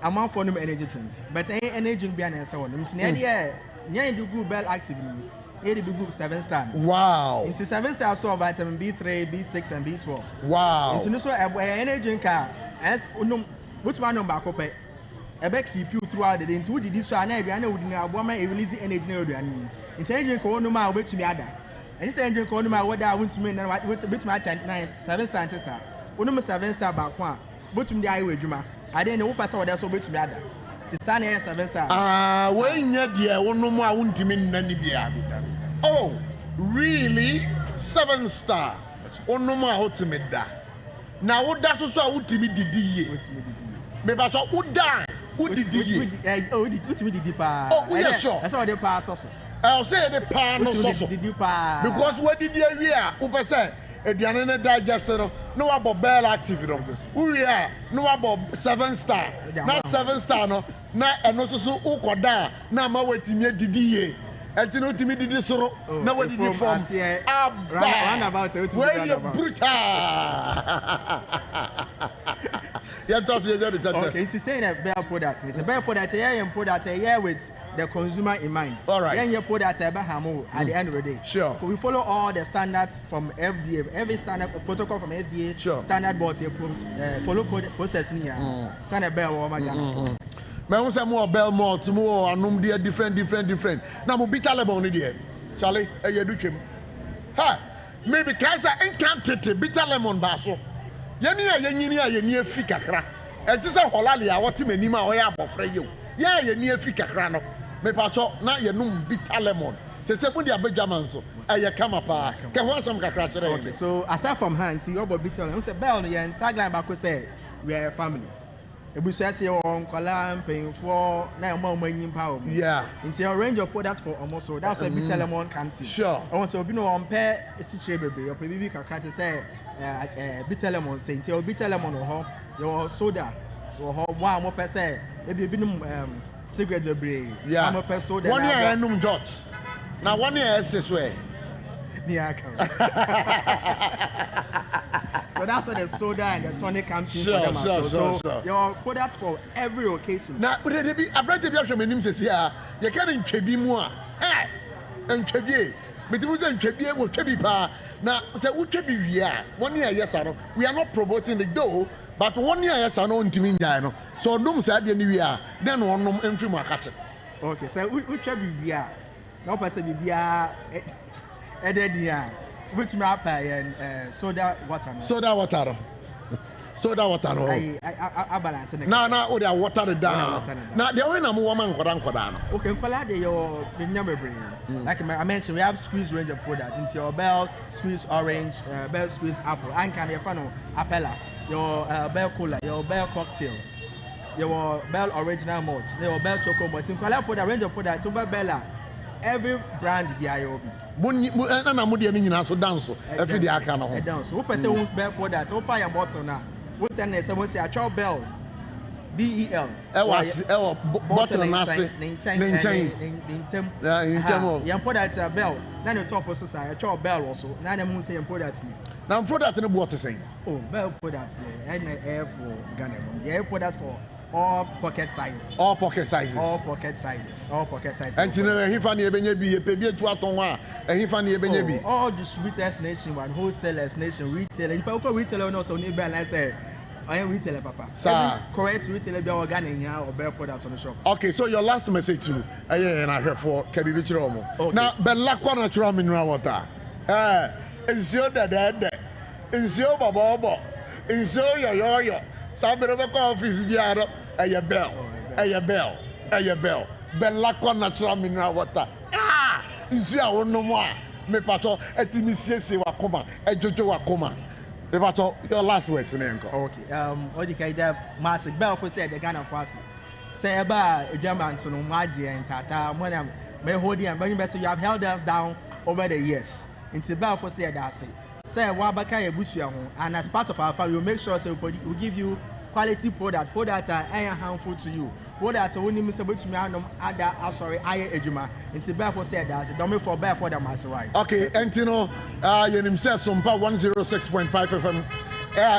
amount for no energy drink but energy drink be an say one nti na dey nya do good Bell Active ni e be good 7 star wow nti 7 star so vitamin B3 B6 and B12 wow nti no so energy drink as unum which one number akope ebe keep you throughout the day nti we did so na e na we na abo ma e release energy na aduane nti energy drink onum a obetumi ada and say drink onum a woda want to me na betumi attend 7 star ntesa onum 7 star ba ko a betumi dey ayi adwuma ade ne wo pasa woda so betumi ada the sun is 7 star we nya de onum a wontimi nnani bia oh really 7 star onum a hotimi da na woda so a wotimi didi ye me ba so woda wodidi ye wotimi didi pa oh yeah sure that's how they pass so I'll say the pan no so because what did you hear who say aduane ne digest no about Bell Active no we are no about 7 star not 7 star no na eno so ukoda na ma wetimi didi ye enti no timi didi soro na wadidi form round about where you brutal Okay, it's saying a better product. It's a better product. Yeah, with the consumer in mind. All right. Then you put that at the end of the day. Sure. We follow all the standards from FDA. Every standard protocol from FDA. Sure. Standard board follow process here. Standard bell or my. Man, we say more bell malts, more anum dear different. Now we bitter lemon dear. Charlie, you do him. Ha! Maybe cancer incanted bitter lemon basso. You near Fikakra. And this is a holalia, what him and Nima or Yabo you. Yeah, you near Fikacrano. Me pacho, now you know bitter lemon. Say, when you are Benjaminso, I come up. Can want some crash. Okay, so aside from hands, you about bitter lemon. Say, Bell, and tagline back say, we are a family. We say on column paying for 9 million power. Yeah. Into a range of products for almost so that's where bitter lemon comes in. Sure. I want to be no on pair a situation baby or baby can say bitter lemon say until bitter lemon or your soda. So one more per se, maybe cigarette baby. Yeah. I'm a per soda. 1 year and num dots. Now 1 year is this way. So that's where the soda and the tonic comes in. Sure. Your products for every occasion. Now, but it be a bread of your name says, yeah, you can't chebi more. Hey, and chebi. But it was in chebi or chebi pa. Now, say, what chebi we are 1 year, yes, I know. We are not promoting the dough, but 1 year, yes, I know, into me, so no said any we are, then one no entry market. Okay, so we chebi we are. No person be are. Which map and soda water. Soda water. I balance it. Now, they water down. Now, the only woman got down. Okay, Palade, your number brain. Like I mentioned, we have squeeze range of products. Into your bell, squeeze orange, bell squeeze apple, and can you find Apella, your bell cola, your bell cocktail, your bell original malt, your bell choco malt. In Kuala put a range of products over Bella. Every brand BIOB. And I'm with you so dance. Every day I can dance. Who person won't bear for that? Oh, fire bottle now. What then someone say a child bell BEL. Bottle and nasi. You put that a bell. Then the top of society, a child bell also. Now the moon say you put that. Now for that in the water saying. Oh, bell put that there. And air for Ghana. Yeah, put that for all pocket sizes. All pocket sizes. And you know, he found a baby. All distributors nationwide, wholesalers nation, retailer. If I call retailer, no, so nearby, I say, I am retailer, Papa. Sir, correct retailer, be organic here or bear products on the shop. Okay, so your last message to and I heard for Kebi Bichiromo. Now, Bella Quanatron mineral water. It's your dad, it's your baba, it's your Sabero office biara a bell. Bella natural mineral water. Ah! Is your no more. Me pato etimisiese wa koma, ejojo wa koma. Me pato your last words name. Okay. Odikaida Massive Bell for said the Ghana Fast. Say about a German so no Maji and Tata Monam may hold you and bring best you have held us down over the years. Into Bell for said that say Wabaka Bushia, and as part of our family, we'll make sure so we give you quality products are harmful to you. Products are only miserable to me. I ejuma. Into Bell for said that don't make for bear for them as right. Okay, and you know, your name says Sompa 106.5 FM.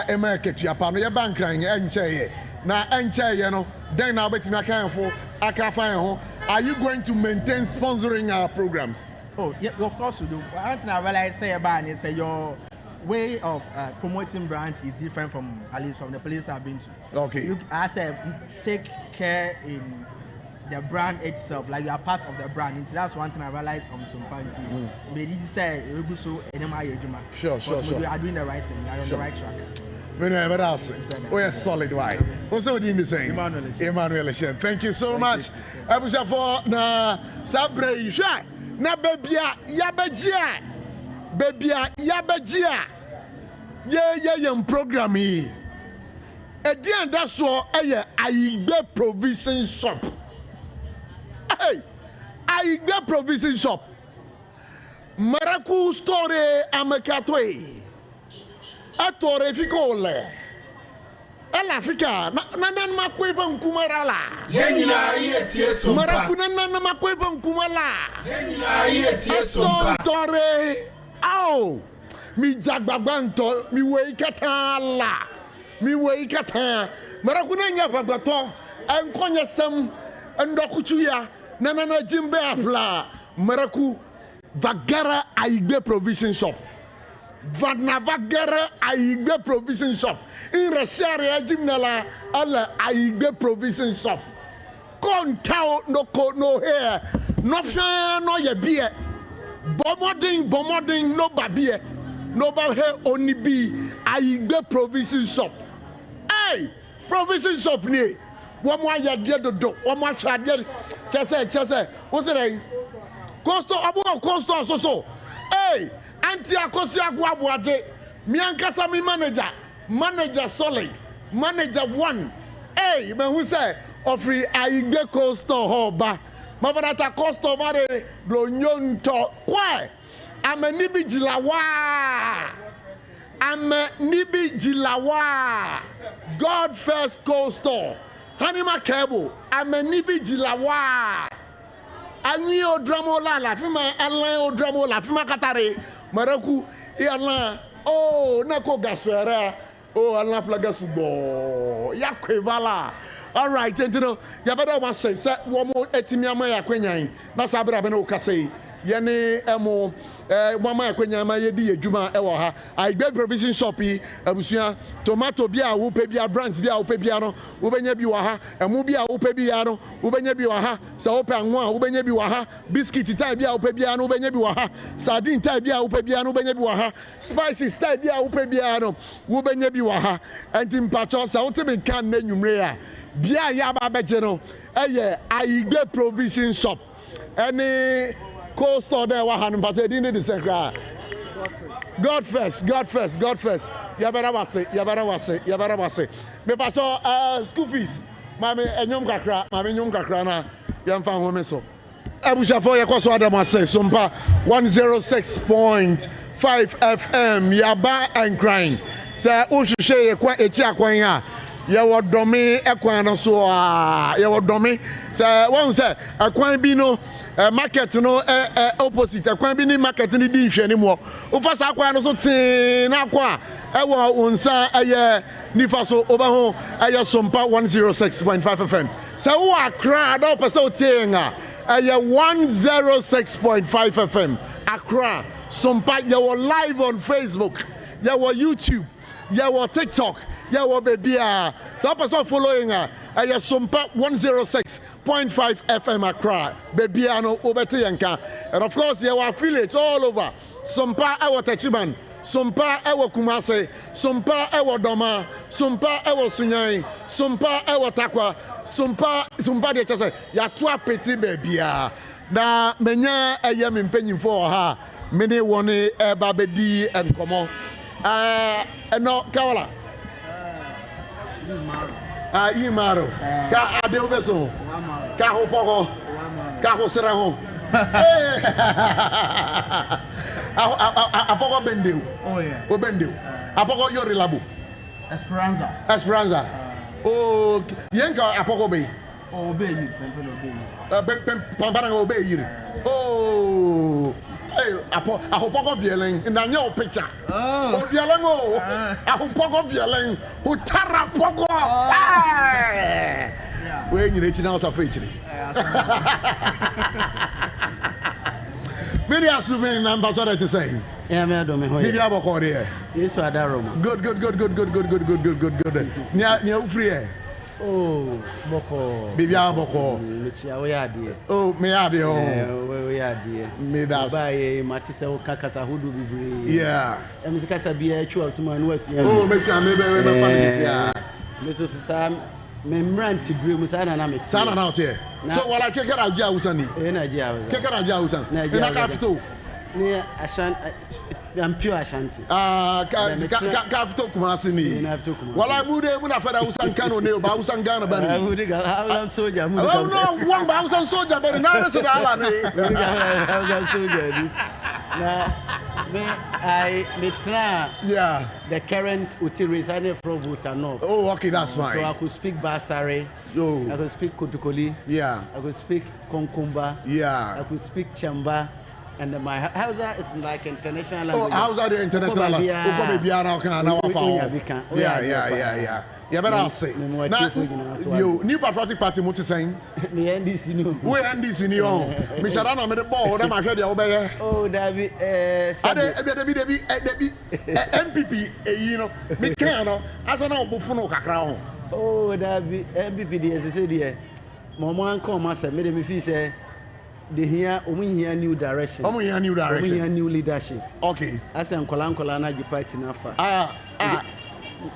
Emma Ketchia, your bank crying, and chair. Now, and chair, you know, then I'll bet me I can't find home. Are you going to maintain sponsoring our programs? Oh, yeah, of course we do. One thing I realize say about it, say your way of promoting brands is different from at least from the places I've been to. Okay. I said you take care in the brand itself, like you are part of the brand. And so that's one thing I realized from some points. But you say you so Sure. You are doing the right thing. You are on the right track. We are solid. Why? What's the name saying? Emmanuel Shen. Thank you so much. Abusha for na Sabre Isha. Na bebia yabejia. Yeah, program here. Again, that's all I provision shop. Hey, I provision shop. Maracu story amekatwe. Atore fikole. Ela fika nanan makweva nkumarala. Yenina yetie Sompa. Maracu nanan makweva nkumala. Yenina yetie Sompa. Atore. Aw. Mi jagbagbanto mi we katala. mi we ikata maraku na nya bagbato enkonya sam ndokuchuya na jimbe afla maraku Vagara Aigbe Provision Shop. Vagara Aigbe Provision Shop. In Rashari Jimnala Ala Aigbe Provision Shop. Kontao no coat no hair. No fan no ye beer. Bomoding no babie. No hair only be Aigbe Provision Shop. Hey! Provision Shop ne. One more ya dear do. One more shad dear. Chese. What's it? Costo abu costo so. Hey, anti akosi agwabuaje. Mi ankasa mi manager solid, manager 1. Hey, me who say ofri Aigbe costo hoba. Mabanata costo mare blonyonto. Kwa? Ame nibi jilawa. God first costo. Hanima cable. Ame nibi jilawa. Ani o dramo la fima alan o dramo la fima katare maraku e alan oh na ko gaswera oh alan plaga subo ya kwebala. All right, entino ya bada wa say wo mo etimi ama ya kwanyan na sabra be na o kasei ye ne emo mama ya kwanyan ma ye di adwuma e wo ha Aigbe Provision Shop yi abusua tomato bia wo pe bia brands bia wo pe bia no wo benya bi wo ha emu bia wo pe bia no wo benya bi wo ha sa wo pe anwo wo benya bi wo ha biscuit tie bia wo pe bia no wo benya bi wo ha sardine tie bia wo pe bia no wo benya bi wo ha spices tie bia wo pe bia no wo benya bi wo ha enti mpacho sa wo te be kan na nwumre a bia ya ba beje no eye Aigbe Provision Shop any cold store there wa han mpacho edin de secret God first. Yabara wase. Me pacho school fees. Mame enyom kakra na yamfa home so. Abushafo yakoso adamase Sompa 106.5 FM Yaba and crying. Say ohwehwe yekwa echi akwan a yewo domi ekwan no so a yewo domi say won say akwan bi no market no opposite akwan bi ni market ni di hwe ni mo ufa sa akwan no so tin na akwa ewo unsa eye nifa so oba ho eye Sompa 106.5 FM say wo akra da opese tin a eye 106.5 FM Accra Sompa yewo live on Facebook yewo YouTube yewo TikTok yewo baby so person following Sompa 106.5 FM Accra baby no obete yanka and of course yewo affiliates all over Sompa ewo Techiman Sompa ewo Kumase Sompa ewo Doma Sompa ewo Sunyan Sompa ewo Takwa Sompa de chese ya to apeti baby na menya eye me mpanyimfo ha me ne woni eba bedi enkomo no Kawala Imaro ka ade obeso ka ho pogo ka ho sere ho apogo bendeu oh yeah o bendeu apogo yori labo Esperanza oh yenka apogo be oh be yi pampana obe yiri oh hey apogo vielen na nya o picture oh vielen oh apogo vielen o tara pogo we nyire chi na o sa fa ichire Many assuming number to say. Yeah, me do me ho. Bibi aboko there. Yesu adaroma. Good. Nia ufri oh, boko. Bibi aboko. Mechia we ade. Oh, me ade oh. We ade. Me das. Baye matise o kakasa hudu bibiri. Yeah. Emzikasa bia atwa osuma no asua. Oh, me fia me fancy ya. Me so sam me mranti bremu sana na meti. Sana na ote. So wala kekara aja usani. Na aja usani. Kekara aja usani. Na capital. Ni ashan I'm pure Ashanti. Capital Kumasi ni. Wala mude muna fada usan kano ne ba usan Ghana bani. Usan soldier. Oh no, one ba usan soldier bani na se da ala ne. Usan soldier. Na me try the current Utirisane from Butano. Oh, okay, that's fine. So I could speak Basare. Yo. I could speak Kotukoli. Yeah. I could speak Konkumba. Yeah. I could speak Chamba. And my Hausa is like international language. Oh, Hausa the international language. Yeah, but I'll say. Now, you New Patriotic Party muti saying. The NDC new. We NDC new. Mishadana made the ball. Them I you obey. Oh, David. Debbie. MPP. You know, me can no. As an obufuno kakra. Oh, David. MPP the SSD. Mama come as me feel say. They hear new direction. New direction. We hear new leadership. Okay. As I'm Kolankola na party nafa.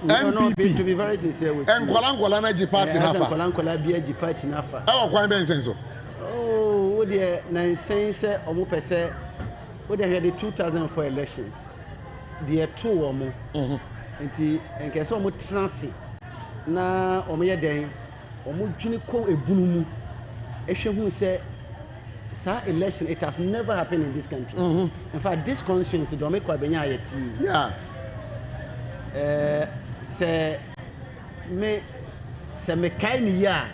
MPP. To be very sincere with you. Kolankola na party nafa. As Kolankola be party nafa. How kwan ben senso? Oh, the na sense omo pese. We dey the 2004 elections. The two omo. Enti enke so omo transi na omo ye den. Omo dwini ko ebunu mu. Ehwe hu say election, it has never happened in this country. In fact, this constituency don't make quite yet. Yeah. Say me kind ya.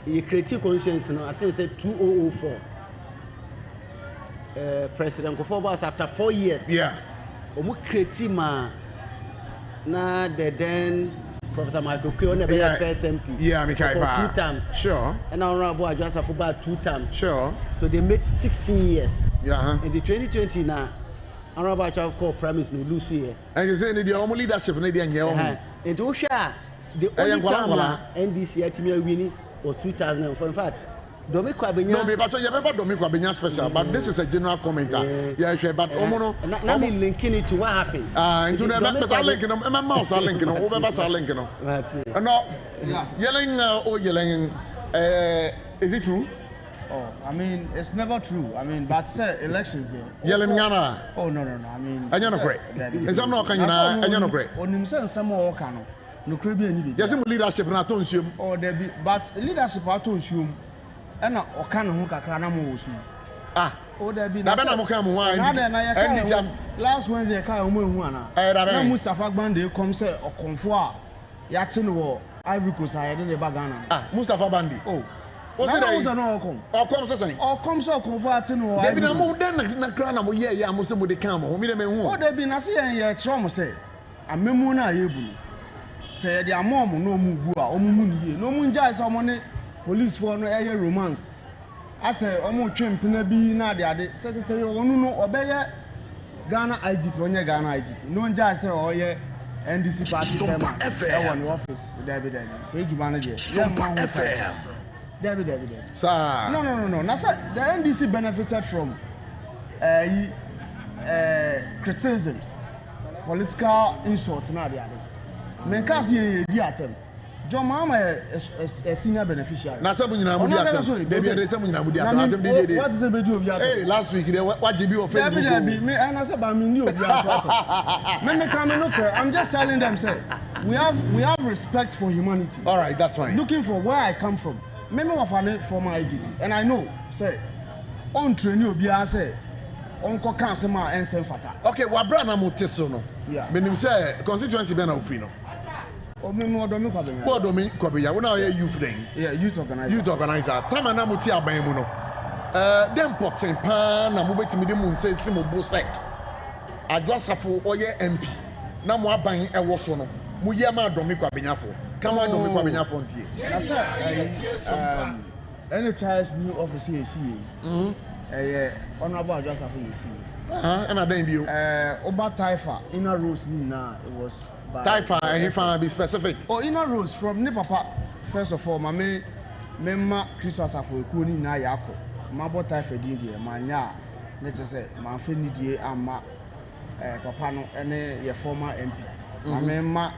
You create constituency no. I think say 2004. President Kofo was after 4 years. Yeah. Omu create ma na the then. Professor Michael Kwe never first MP. Yeah, for 2 times. Sure. And Honorable Adjasa for about 2 times. Sure. So they made 16 years. Yeah. In the 2020 now, Honorable Adjasa called premise no lose here. And you say the only leadership in the year. And to share the only time NDC at me winning was 2004. In fact, Domiko Abenya. No, but you remember Domiko Abenya special, but this is a general commenter. Yeah, sure, but Omono. Now me linking it to what happened. Into the members are linking them. My mouse are linking them. Over are linking them. No, yelling or yelling. Is it true? Oh, I mean, it's never true. I mean, but say elections there. Yelling Yana. Oh no. I mean, I don't great. Is I'm not can I don't great. On himself, some more can. No Caribbean. Yes, leadership not to assume. Oh, there be, but leadership are to assume. And Okan who kakra mo so. Oh, there be. Na be na mo kan mo wan. Last Wednesday kai o mo hu ana. Na Mustafa Bande come say okonfo a ya te no wo Ivory Coast a ye de ba Ghana. Mustafa Bande. Oh. O say dey. O come say say. O come say okonfo a te no wo. There be na mo den na kra na mo ye ya mo say mo de kan mo. Me de me hu. Oh, there be na say ye tro mo say. Amemu na ye bu no. Say de amom no mu gu a o mu ni ye. No mu nja say o mo ne police for no air romance. I say, Omo Chimpina be na de secretary or no obey Ghana IGP, on your Ghana IGP. No just say, oh, yeah, NDC party one office, David. Say, you manage it. David. Sir. No. Now, sir, the NDC benefited from criticisms, political insults, na de ade. Men cast ye diatem. John Mama a senior beneficiary. Na say munyina mu diatem. Baby dey say munyina mu diatem. What is the video of diatem? Hey, last week they what GB on Facebook. Me and I say ba me new of diatem. Me come no care. I'm just telling them say we have respect for humanity. All right, that's fine. Looking for where I come from. Me of an former IGP and I know say on train you obi a say on ko kan se ma ensen fata. Okay, wa bra na mo teso no. Yeah. Me nim say constituency be na ofri no. Odomi Kwabenya. Odomi Kwabenya. We now youth then. Yeah, youth organizer. Youth organizer. Time na muti aban mu no. Dem important pa na mo betimi dem nse si mo bo sai. Adwasafo oye MP. Na mo aban ewo so no. Mo ye ma Odomi Kwabenya fo. Come on Odomi Kwabenya fo ntie. That's any child's new office here see. Honorable Adwasafo you see. And I then you. Oba Taifa inner rules na it was Taifa, if I be specific. Oh, inner rules from ne papa. First of all, me Christmas afo eku ni na yako. Mabo Taifa di die manya. Ne say man fe ni die ama papa no ene ye former MP. Ma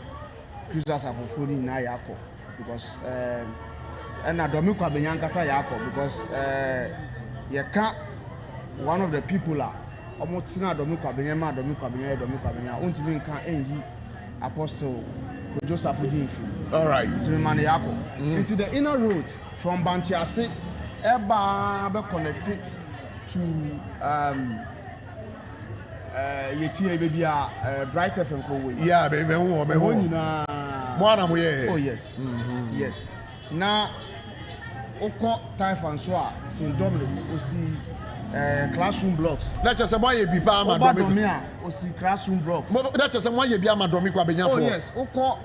Christmas afo ni na yako because and Odomi Kwabenya nkasa yako because ye ka one of the people are almost na Odomi Kwabenya untimi nka enyi Apostle Joseph Udinfu. All right. It's me man yako. Into the inner road from Banchiase, eba be connected to yetie baby Bright FM for way. Yeah, baby, me ho. Mwana mo ye. Oh yes. Yes. Na oko Taifa nso a St. Dominic osi classroom blocks. That's just why you be Bama Domia, or see classroom blocks. That's just why you be Amadomico Abenya. Oh, yes, Oko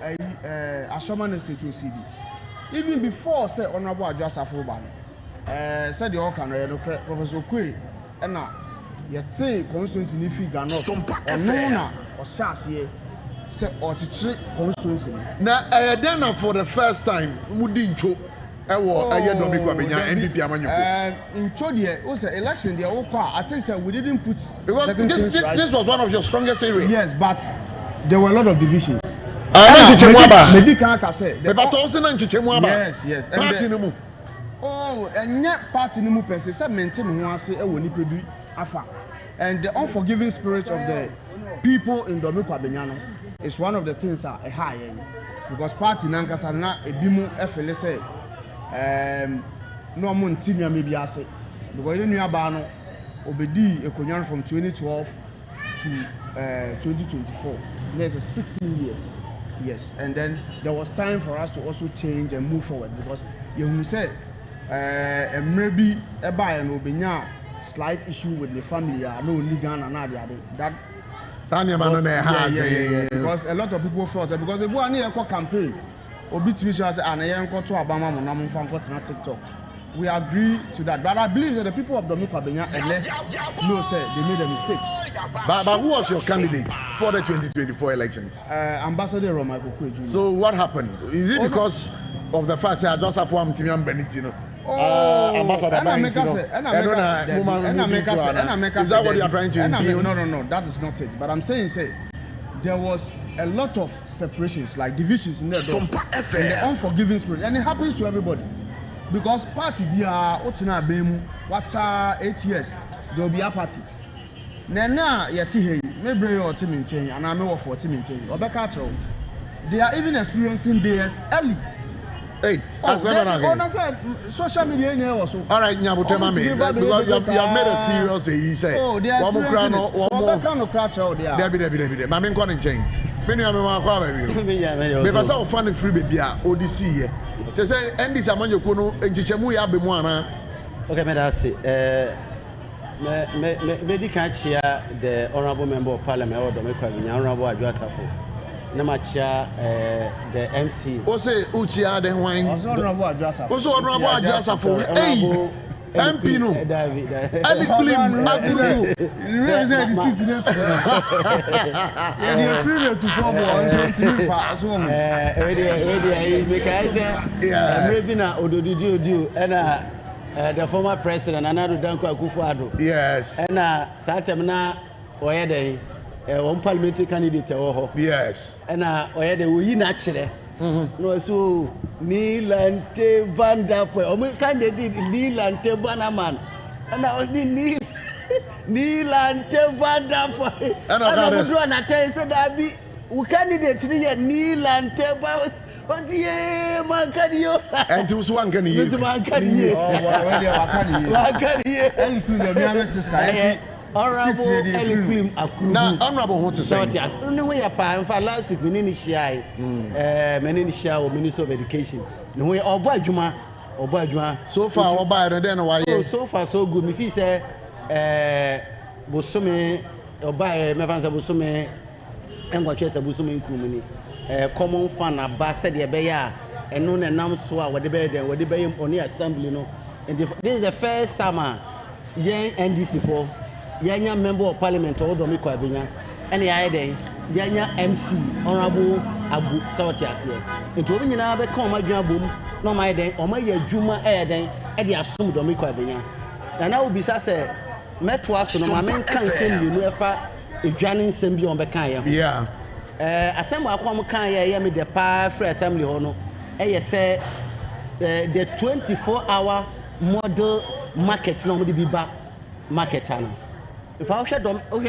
Ashoman State OCD. Even before, say, Honorable Adjust Afroban, said the Okan, Professor Kwe, and now, you say, constituency in Figure, Sompa, or Nona, or Shasi, say, or to treat constituency. Now, then for the first time, Mudincho. NDP in Chodia, also election, I think we didn't put. Because this was one of your strongest areas. Yes, but there were a lot of divisions. Yes, yes. Party oh, and yet party no more person said maintain one say afa. And the unforgiving spirit of the people in Dominico Benyano is one of the things that are high because party nankasa na ebimu efele say no more timia maybe I say because you know about obedi ekonyan from 2012 to 2024. There's 16 years. Yes, and then there was time for us to also change and move forward because you said maybe a buy and obenya slight issue with the family. No, Ligan and that. Because a lot of people thought that because they go on here campaign. TikTok. We agree to that, but I believe that the people of Dominico Abenya no sir, they made a mistake. But who was your candidate for the 2024 elections? Ambassador Romago Kweju. So what happened? Is it because of the fact that I just have one Timian Benitino? Ambassador Benitino. Is that what you are trying to impugn? No, that is not it. But I'm saying, there was a lot of separations, like divisions in there, and the unforgiving spirit, and it happens to everybody. Because party be otina bemu, watcha 8 years, there will be a party. Nena yeti hey, maybe your team in change, and I know for team in change. Obeka, they are even experiencing days early. Hey, social media also. All right, Nyabutema, because you have made a serious he said. Oh, they are experiencing it. So Obeka crash out there. Debbie, my main calling change. Many of them are coming. Because I found free baby, Odyssey. Say, and this among your Kuno and Chichamu Yabimuana. Okay, Medasi, medical chair, the honorable member of parliament, or Dominico, honorable Adjustafo. Namacha, the MC. Ose Uchia, the wine. Also, honorable Adjustafo. Also, honorable Adjustafo. Hey, MP no. Ali Klim, Aguru. Realize the city there. Yeah, you're free to form one to be fast. Ready, because maybe na Ododio and the former president Anadu Danko Akufo-Addo. Yes. And Satemna Oyede, one parliamentary candidate. Yes. And Oyede we naturally. No, so Nilante Vandapoe. Oh, my candidate Nilante Banaman. And I was the Nilante Vandapoe. And I was one at said I be we candidate Nilante Banaman. What's here, man? Can you? And to one can you? Man, can you? Including sister. Honorable Eliklim Akuru. Now, honorable what to say? No way apart. For last week, many share, Minister of Education. No way, Oba Juma. So far, Oba, and then why? So far, so good. Me feel say, Bosume, Oba, Mevanza Bosume, and what Chester Bosume Kumini. Common fund about said the Beya, and known and now so what the bed and what the Bayam on the assembly. No, and this is the first time, young NDC for. Yanya member of parliament or Dominico Abenya, any idea, Yanya MC, Honorable Abu Sawatiasia. Into when you now become my boom, no my day, or my Juma air day, and the assumed Dominico Abenya. And I will be say, met to us, no, my man can't send you never a Janin Sembi on Bekaya. Yeah. Assemble Aquam Kaya, Yami the Power Free Assembly Hono, say the 24-hour model markets normally be back market channel. If I hear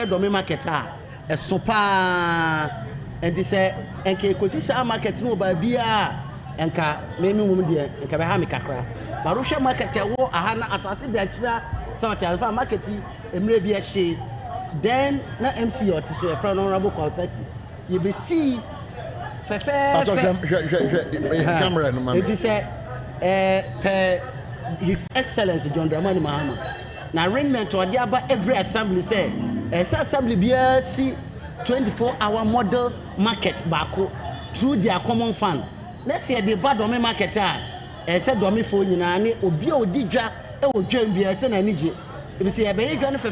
Domi market, a Sompa, and they say, and Kosisa market no by beer, and Ka, maybe woman dear, and Kabahamikakra. Marusha market, a war, a Hana assassin, the China, South marketing, and maybe a shade. Then, not MC or to show a honorable concert. You be see, camera, it is His Excellency John Dramani Mahama. na arrangement or the aba every assembly say assembly be see 24-hour model market bako through their common fund. Let's say the bad domi market say domi for nyina ne obi a odi dwa e wo dwan bia say na nije. If say e be dwa no fe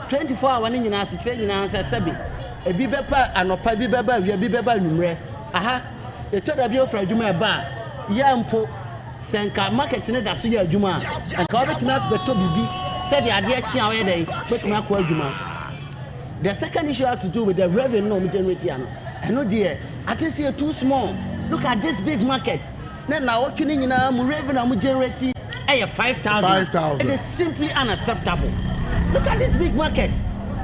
24-hour ne nyina asikyire nyina say sabi e bi bepa anopa bi beba wi bi beba nwumre aha e to da bi ofra adwuma e ba ya mpo senka market ne da so ya adwuma anka obetima beto bibi say the ade chia we dey betima akọ adwuma. The second issue has to do with the revenue we generate here. I know there I think say too small. Look at this big market. Now what you need na mu revenue we generate 5,000. It is simply unacceptable. Look at this big market.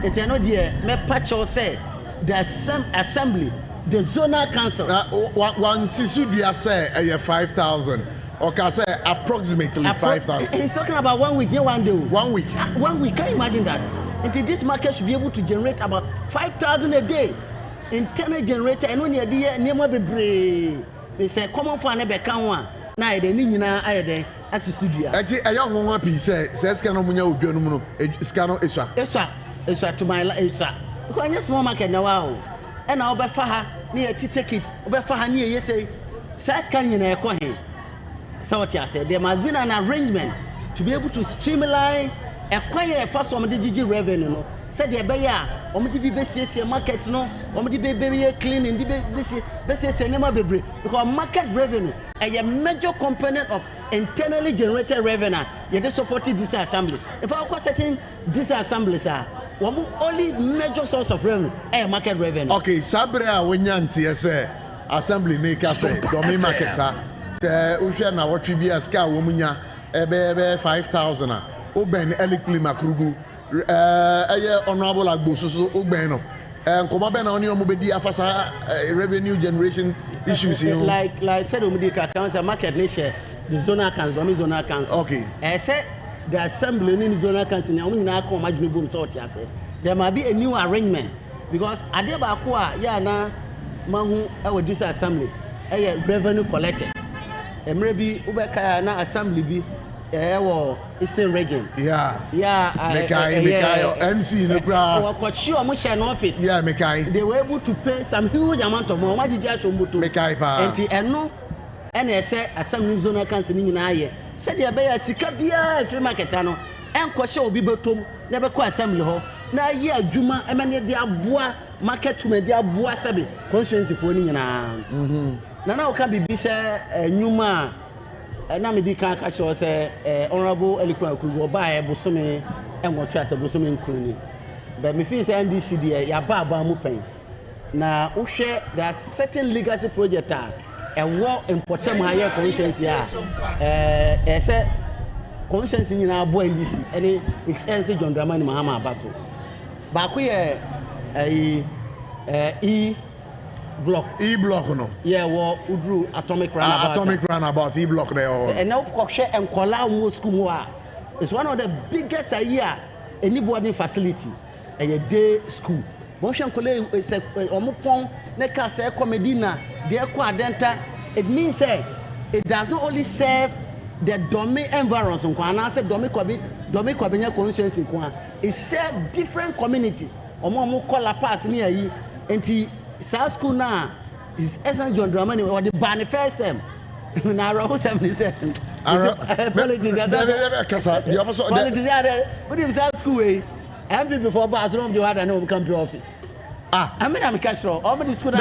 It's no there me patch or say the assembly, the zonal council. One Sisudia say 5,000. Okay, say approximately 5,000. He's talking about 1 week, 1 day. 1 week. 1 week. Can you imagine that? Until this market should be able to generate about 5,000 a day. Internal generator and when you're there, never be brave. They say common for never can one. Now they need na ayede as a studio. A young woman piece says can munya ujono scano Eswa to my eswa. Because any small market now wow. And now be faha near take it, be faha near you say says can you na ekohe. So what you said there must be an arrangement to be able to streamline acquire first some the GG revenue no. Said the beya omdi bi besie market no omdi be clean in the besie nema bebre because market revenue a major component of internally generated revenue you dey support this assembly. If I was setting this assemblies one only major source of revenue market revenue. Okay, sabrea wenyanti say assembly maker say domi marketer say uhwe na what bi aska wo munya ebe 5,000 oben elikli makrugu honorable agbososo ogben no nkoma be na oni omobedi afasa revenue generation issues you like said omudi ka council market ni share the zonal council okay say the assembly in zonal council na omnyina aka omadwene bom so oti ase there might be a new arrangement because ade ba ko a ya na mahu e this assembly revenue collectors emre bi ubeka na assembly bi Eastern region. Yeah. Mekai MC no bra. Wakochi omo share no office. Yeah, Mekai. They were able to pay some huge amount of money. What did you show Mbutu? Mekai pa. Enti eno ene say assembly zonal council ni nyina ye. Said dey be sika bia free market ano. Enko hye obi betom na be ko assembly ho. Na ye adwuma emane dey aboa market to me dey aboa sabe constituency fo ni nyina. Na o ka bibi say nyuma na me di kan ka cho say honorable elikwa akuru oba bosome enwotwa say bosome nkuru ni but me feel say NDC dey ya ba mu pen na uhwe there are certain legacy project wo important higher constituency say constituency nyina abo NDC any extensive John Dramani Mahama Abaso ba ko ye E block no. Yeah, well, Udru atomic roundabout E block there. And now Kokshe and Kola school it's one of the biggest any boarding facility a day school. Boshan Kole is a omupon neka say comedina there quadenta. It means it does not only serve the domain environs on Kwana, said domain constituency in Kwan. It serves different communities. Omo call a pass near you and South School now is Essence John Dramani or the manifest them. Now, Robo 77. Politics but in South School, MP before Barcelona, the other no come to office. I mean, I'm cash roll. All the school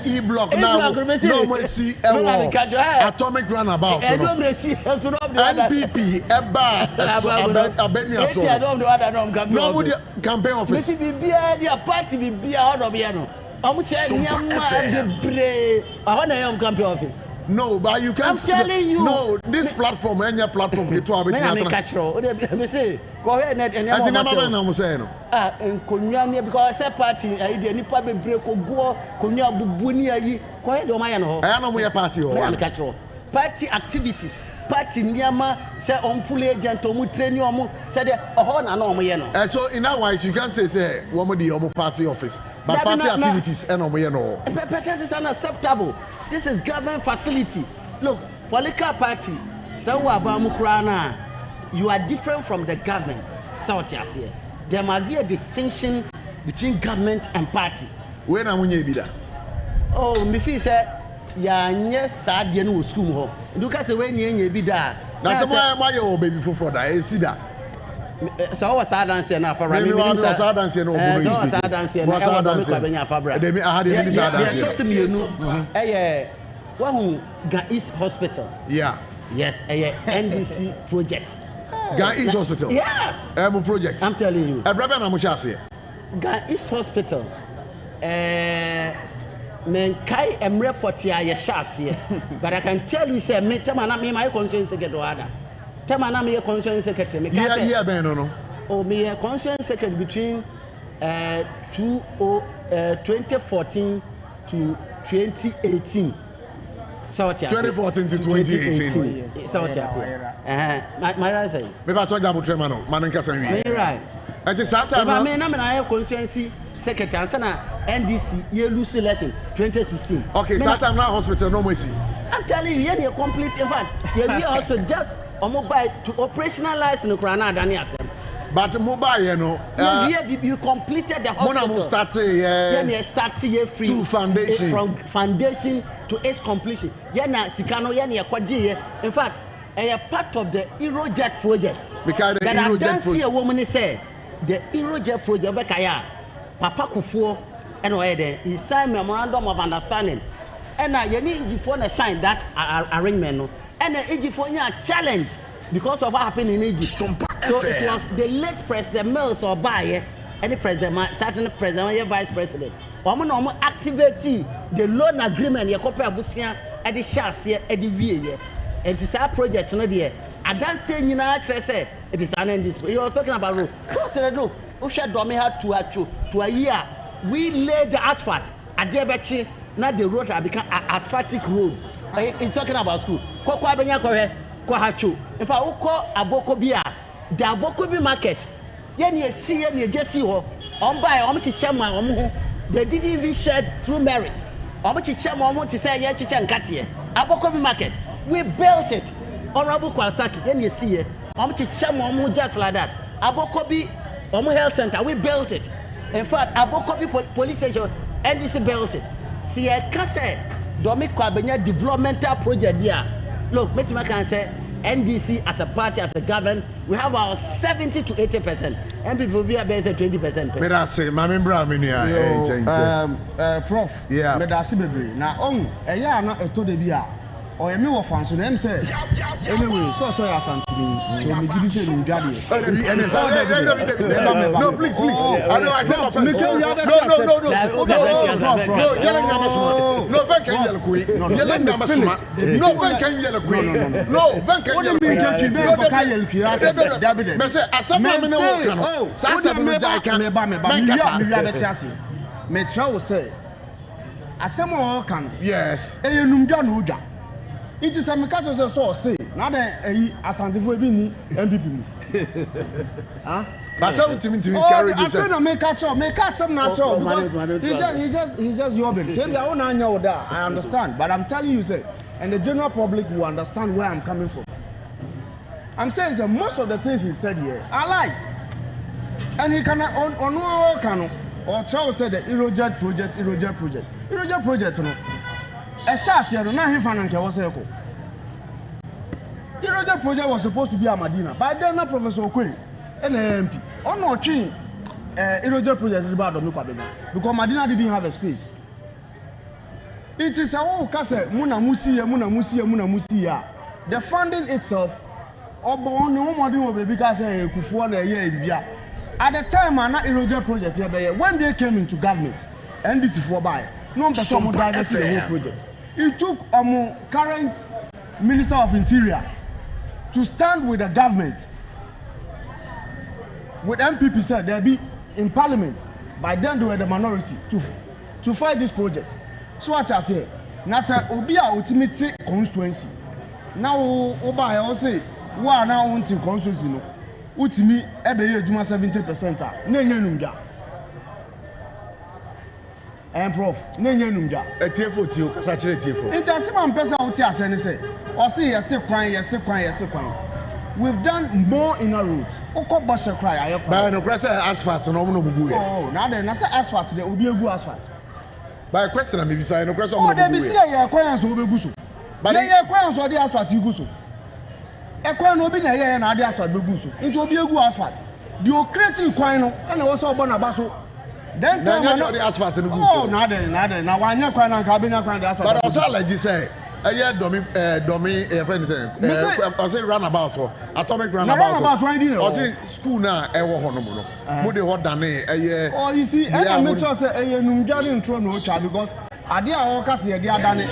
E block now. No more see atomic runabout. NPP no campaign office. Party be out of here. I'm telling campaign office. No, but you can't. I'm telling you. No, this platform, any platform, get to I'm catch roll. Say, go ahead and I'm saying. And Kunyania because a party, I did any public break or go, Kunya Bubunia, go ahead, Omayano. I know we are party or catch roll. Party activities. Party Nyama say on pull agent or train you said and so in that wise you can say woman the party office but party activities and that is unacceptable. This is government facility. Look, political party So Wabamukrana, you are different from the government. South Asia. There must be a distinction between government and party. When am I be that? Oh, Mifi said, Yanya Sadian will school home. Look at the way you be there. That's why my old baby for that. I see that. So I was sad dancing now for Rami. I was sad dancing. So I was sad dancing. I was sad dancing. I had a sad dancing. One East Hospital. Yeah. Yes, a NDC project. East Hospital. Yes. A project. I'm telling you. A brother, I'm sure. East Hospital. Men kai report here but I can tell you say me temana me my conscience secretary order. Temana me conscience secretary. Yeah, ben no. Oh, me conscience secretary between 2014 to 2018. 2014 to 2018. South Asia. My right say. Me ba to jabu tremano, manan kasa wi. Right. And it's that time. Me na conscience secretary ansana NDC ye lose election 2016. Okay, so that time now hospital no more see. I'm telling you, you complete. In fact, you be hospital just mobile to operationalize no krana Daniel. But mobile, you know, you completed the hospital. Mona started started free to foundation from foundation to its completion. Yana Sikano yani kwaji. In fact, a part of the Eurojet project. Because the Eurojet project. See a woman say the Eurojet project bekaya Papa Kufuor and where there he signed memorandum of understanding. And you need to sign that arrangement. And the challenge because of what happened in Egypt. Sompa. So it was the late President Mills or Baye, any president, certain president, vice president. Omo activate the loan agreement. You copy abusia at the chassis at the VA. And it's our project. No dear. I don't say you know say it is an end. You were talking about road. What's the road? Usha Domi had to a year. We laid the asphalt at Debechi. Now the road have become asphaltic road. It's talking about school. Kokwa benya kore kwahachu. If I call Aboko Bia, the Aboko Bi market. Yen ye see yen ye just see ho. Buy chichema they didn't even shed through merit. Chichema to say ye chicha nkati. Aboko Bi market. We built it. Honorable Kwasaki, yen ye see ye. Chichema just like that. Aboko Bi health center, we built it. In fact, Aboko Bi police station, NDC built it. See a kase Domi Kwabenya developmental project there. Look, Mr. can say NDC as a party, as a government, we have our 70 to 80%. And people will be about 20%. May I say, my member, Prof. Yeah. May I say, now, a year not a to the beer. Or a meal of fans to them say. Anyway, so I sent to me. So we did say in Gabby. No, please. I know I can't offend. No, it is a mechanical so say. Now that a scientific being MPP. But some to carry this. I said, make catch up natural. He's just yobbing. Say, I know that. I understand. But I'm telling you, say, and the general public will understand where I'm coming from. I'm saying, so most of the things he said here are lies. And he cannot, on no canoe, or Charles said the Eurojet project. Eurojet project, no. A chassis, I don't know if I was a co. The Roger project was supposed to be a Medina, but then not Professor Quinn and MP. On no chain, Roger project is about the Nukabena because Medina didn't have a space. It is a whole castle, Muna Musia. The funding itself, on no more because Kufuan a year. At the time, I'm not Roger project here, when they came into government, and this is for by. No person would divert the whole project. It took current Minister of Interior to stand with the government. With MPP said they'll be in Parliament. By then they were the minority to fight this project. So what I say, Nasa Obia ultimate constituency. Now Oba I also say, we are now wanting constituency no. Ultimate every year 70%. and prof nenye numja etiefo tio kasa kire etiefo it as man person out here say o say yes kwan we've done more in a route okọ bus cry ayekwa ba no kwese asphalt no mo gugu ye oh na say asphalt dey obi egu asphalt by question na me bi say no kwese mo gugu ye o dey be say ye kwan so obegu so ye kwan so dey asphalt igu so e kwan no obi na ye na dey asphalt begu so nti obi egu asphalt the creative kwan no na wo so obo na ba so then time na the asphalt no gugu so na wanya kwan na ka benya kwan dey asphalt but also like you say domi friend say I say roundabout atomic roundabout I say school na e wo hono mo no mo dey ho dane oh you see I make sure say numjari intro no cha because ade a wo kase ye dey adane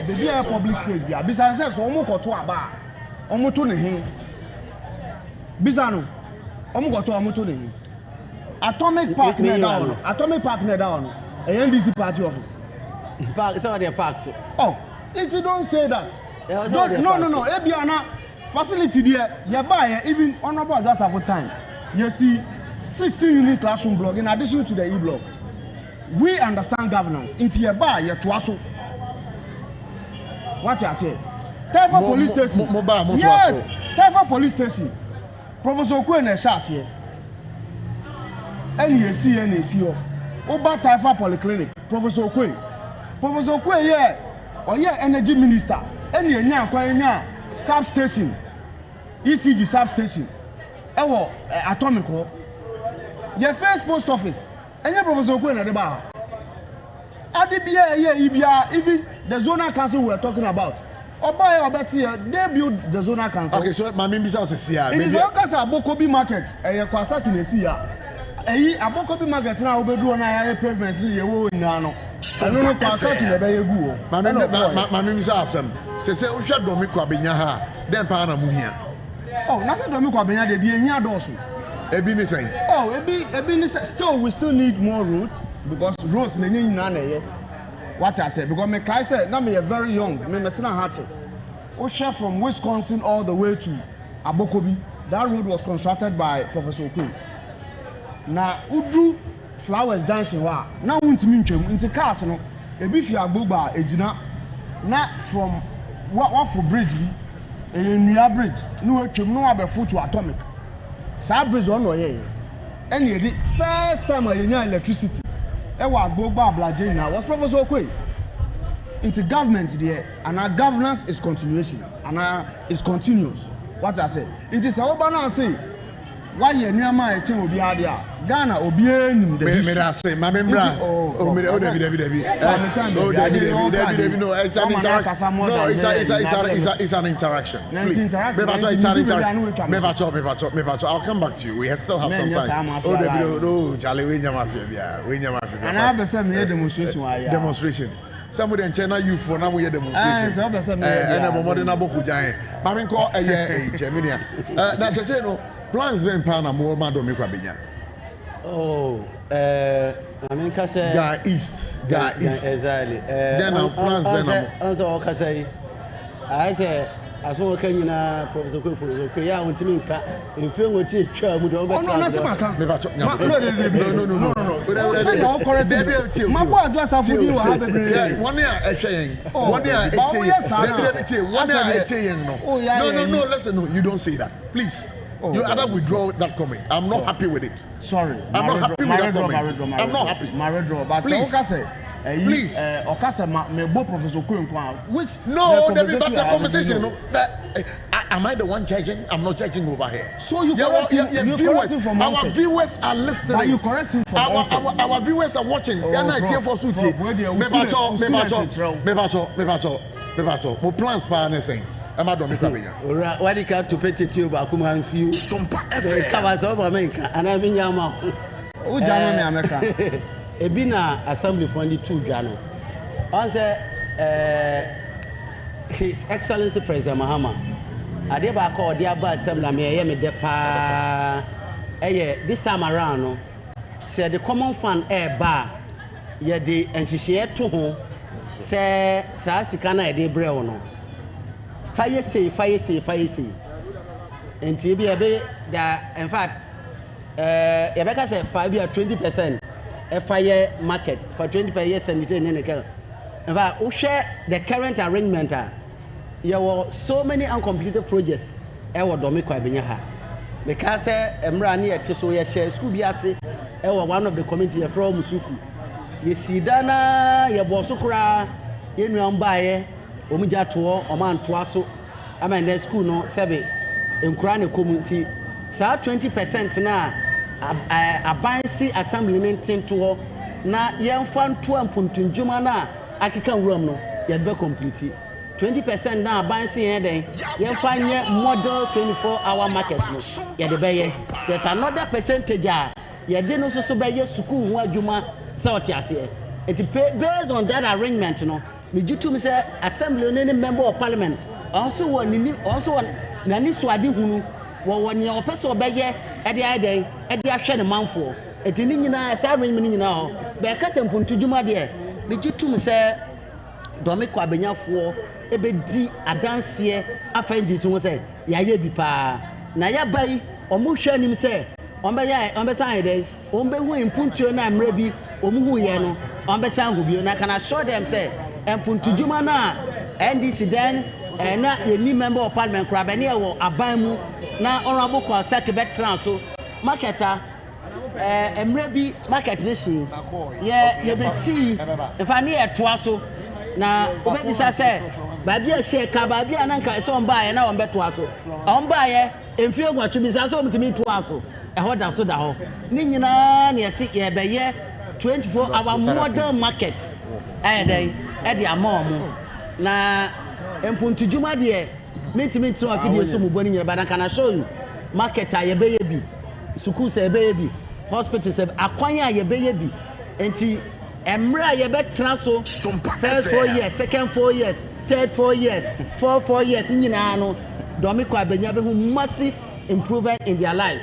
the be a public space bia bisa say so mo koto aba omo to ne hin bisa no omo koto omo to ne hin atomic park na down NDC party office park so there park so oh if you don't say that no ebiana facility there you buy even honorable just have time you see 16 unit classroom block in addition to the e-block we understand governance into you buy you to what you say Taifa police station yes Taifa police station Professor Kwene Shas here NAC Oba Taifa Polyclinic Professor Kwene here or yeah energy minister any nya substation ECG substation ewo atomico your first post office any Professor Kwene na dey ba adibia even the zonal council we are talking about oba obeti they build the zonal council okay so my member say here it is okasa abokobi market kwasa kinesi ya abokobi market na obedu na ya pavement ni ye wo nyina no no kwasa kinebe yegu o my member say uhwe domi kwa benya ha dem pa na muhia oh na say domi kwa benya de ehia doso ebi ni say oh ebi ni still we still need more routes because roads na nyina na ye what I said because me kai say na me very young me metina hate o share from Wisconsin all the way to Abokobi that road was constructed by Professor Okwe na udu flowers dancing wa na wuntimi ntwam nti cars no ebi fi agbogba ejina na from what for bridge bi enua bridge no atwam no abefo to atomic sa bridge on oye and the first time I nya electricity e wa agbogba ablaje na was Professor Okwe into government there and our governance is continuation and is continuous what I say it is our balance say why you nyama e chen obi ade a Ghana obi enim de me da say ma membra o me o David no it's an interaction I'll come back to you we still have some time oh David no Charlie we nyama fia bia and I be say me demonstration somebody in China youth for now we demonstration and a modern aboku jan ma me ko Germany na say no plans been pana more ma do me kwa benya oh I mean ka say ga east exactly then our plans been answer o ka say I say aso ka nyina Professor Kwe ya untimi nka mfe ngoti twa mu do better no me ba no say you correct ma bo address afudi wa ha bebre one year ehwe yen one year etie no listen no you don't say that please. You either withdraw that comment. I'm not happy with it. Sorry. I'm not happy with that comment. I'm not happy. My withdraw. But please. Please. Okasa me bo Professor Kwenkwa. Which no, but the conversation. No, that am I the one judging? I'm not judging over here. So you correcting from our viewers are listening. Are you correcting from our viewers are watching. They are not here for suit. Me Mo plans pa na saying. I'm not doing it. What you got to pay to you about come and few Sompa covers over America and I mean Yama. Oh, Jana America. Ebina Assembly for the 2 Jano. Answer His Excellency President Mahama. I did back call the Abba Assembly, me depa. This time around, said the common fund air bar. Ye de and she shared to home. Say, Sasikana de Breono. Fire say. And TB that in fact, Rebecca said 5 year 20%. fire market for 20 per year sanitary in the in fact we share the current arrangement there were so many uncompleted projects ewo domiko abenya ha because emra na yete so ye share school bi ase ewo one of the committee from suku ye sidana ye boso kura ye nuam baaye omugya to o man to aso ama na school no sebe enkura ne community sa 20% na abansi assemblyment to na yemfa nto ampuntunjuma na akeka wuram no ye be complete 20% na abansi yen den yemfa nye model 24-hour market no ye de be ye there's another percentage ye de no so be ye school ho adwuma sa oti ase it based on that arrangement no me jitu me say assembly no any member of parliament also one nani so ade hunu wo ne opeso be ye e de aden e de ahwe ne manfo etini nyina sa arrangement nyina ho be ka sempuntu dwuma de me jitu me say domiko abenyafo ebedi adanse afendi so say ya ye bi pa na ya bai omo hwa nim say ombe san ede ombe hu impuntuo na mra bi omuhu ye no ombe san hu bi na can assure them say impuntu dwuma na NDC then na any member of parliament kra be ne wo aban mu na honorable Kwasake betran so marketer mra bi market nation ye be see if I near toaso na obebisa say baabi a share ka baabi ananka so on baaye na on beto aso on baaye emfie gwatwe bi sa so mtimi to aso ho da so da ho ni nyina na yesi ye be ye 24-hour model market den e de amom na empuntu juma de mintimi so afidie so muboni nyina ba can show you market a ye be ye bi school se be ye bi hospital se akwan a ye be ye bi enti emra ye betra so first 4 years second 4 years third 4 years 4 years nyina no domiko abenya be hu massive improvement in their lives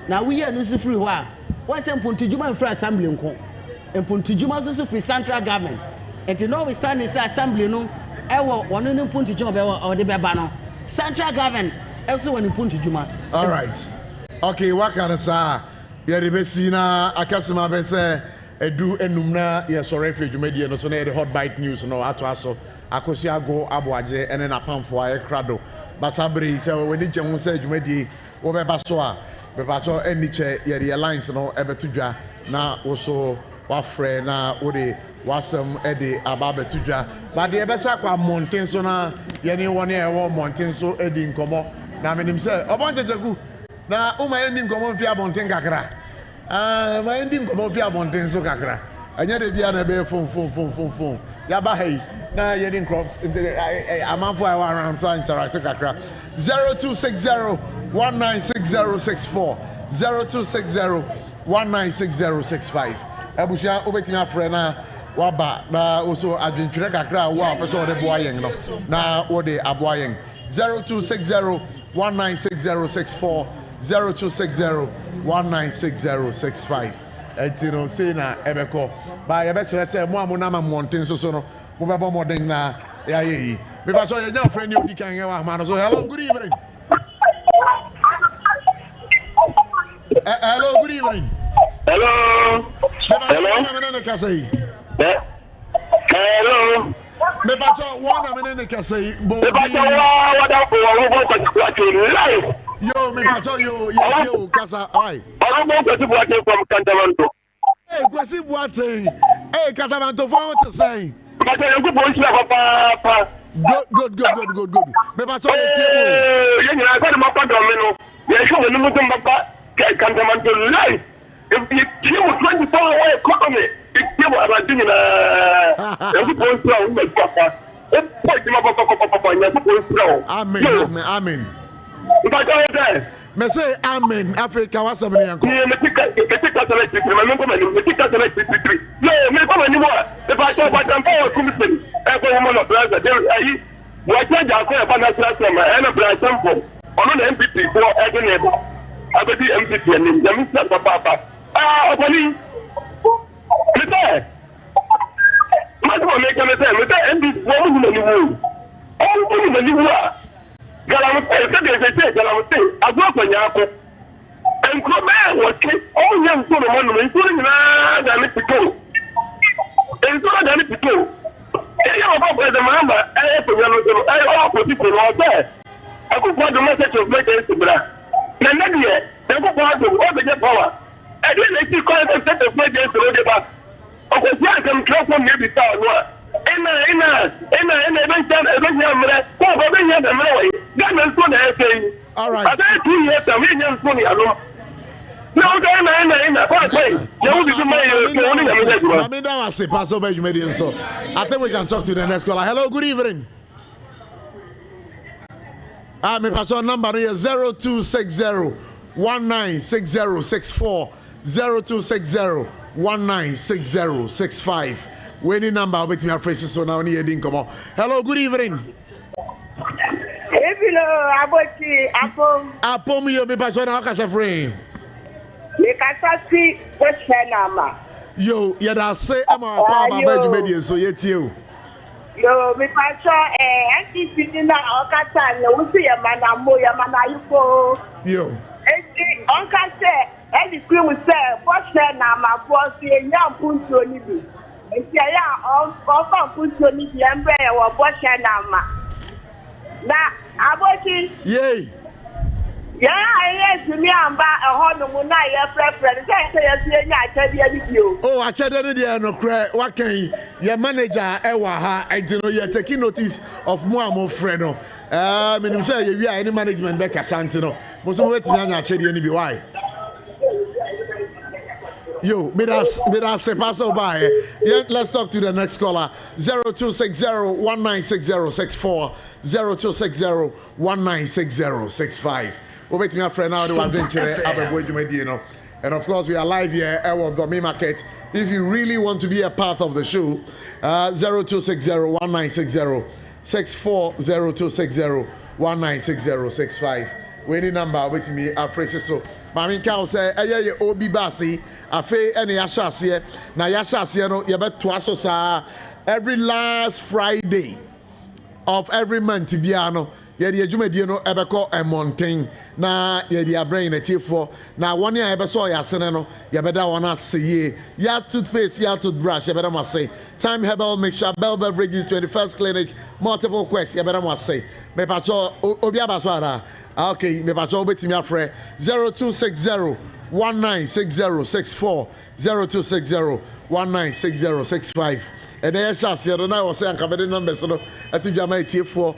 now we are no so free ho what say mpuntujuma free assembly nko mpuntujuma so free central government and you know we stand in assembly no ewo wono no mpuntujuma be o de be ba no central government also when mpuntujuma all right okay wakana sa ye de be si na akasema be say edu enumna ye sore free dwumadie no so na the hot bite news no ato aso akosi ago aboaje ene na pamfo aye krado basabri se we ni gemu se dwumadie wo be ba so a be ba so eni che ye realize no e betudwa na wo so wa frɛ na wo de wasam e de aba betudwa ba de e be sa kwa mountain so na ye ni woni e wo mountain so e di nkomo na menim se obonchecheku na uma eni nkomo mfi abonten kakra ma ending komo fi abonten so kakra anya de bia na be fon ya ba hey na ye din crop amanfo I around so interact kakra 0260196064 0260196065 abushia obetimi afre na waba na oso adwentwere kakra wo apeso de boayen no na wo de aboayen 0260196064 0260196065 etino say na ebeko ba ye be sere say mo amuna ma monten so no mo be bo modern na ya yi me ba so ye nya friend you dikan ye wa ma no so hello good evening hello good evening hello hello me ba so one minute ka say bo me ba so wa da ko live yo me ba so yo kasa ai Oromo kwesi buate from Cantamanto. Hey, kwesi buate. Hey, Cantamanto for what to say? But you go boys la papa. Good. Me ba so ye tie mo. You na go ma pa do me no. Ye show me no mutum papa Cantamanto live. If you kill 24-hour economy, it kill about doing na. You go boys la me papa. E point ma papa you go boys la. Amen. Me say amen. Africa was something yanko. Me tika select me tika select 53. No, me come anymore. If I talk about power commission, every woman of brother, there are what change our call upon national assembly and a branch sample. On the MPP for every neighbor. I be MPP and the Mr. Papa. Opani. Me say. What do I make me say? Me say MPP woman in the world. All women in the world. Galamute, I grew up in Yako. And Cromwell was all young for the one, including the people. And so than people. I have the member, I offer people out there. I could want the message of my Instagram. Then yet, they go back to all the power. I didn't see quite a set of my days to the back. Of course, I can come from every town. All right. I think we can talk to the next caller. Hello, good evening. My pastor number is 0260-196064, 0260-196065. Winning number with me, phrases so now near didn't come on. Hello, good evening. Hello, Aboti, Apom, you be pastor now, frame. Mikasasi, what's her number? Yo, yeah, say, I'm a papa, so yet you. Yo, mi pastor, anti sitting now, Okata, no, we see a man, a moya, man, you go. Yo, Uncle say, and the crew will say, what's her number? Was the young Punto Nibi. And say, yeah, all Punto Nibi, and bear or what's her number. Now, Aboti, yay. Yeah, yes, me and ba a honeymoon. I preference. I say, I tell you. Oh, I tell you, no cry. What can your manager, Ewaha, I don't know, you're taking notice of more friend. I mean, say you are any management back at Santino. Most of it, I tell you, why. Yo, me that say pass by. Yeah, let's talk to the next caller. 0260-196064, 0260-196065. We'll wait me friend now to adventure and of course we are live here at the Domi Market. If you really want to be a part of the show, 0260-1960-64, 0260-196065. Winning number with me at phrases so Mami Cow say aye obi basi afe ene yashase na yashase no ye beto aso sa every last Friday of every month bia no ye de adwumadie no ebekọ mountain na ye de abrain na tiefo na won ya ebeso ya sene no ye beda won aseye ya toothpaste ya toothbrush ye beda mo say time herbal mixture bell beverages 21st clinic multiple quest ye beda mo say me pacho obi abaso ara. Okay, me pacho betimi afre 0260-196064, 0260-196065. And then I was saying the numbers so at for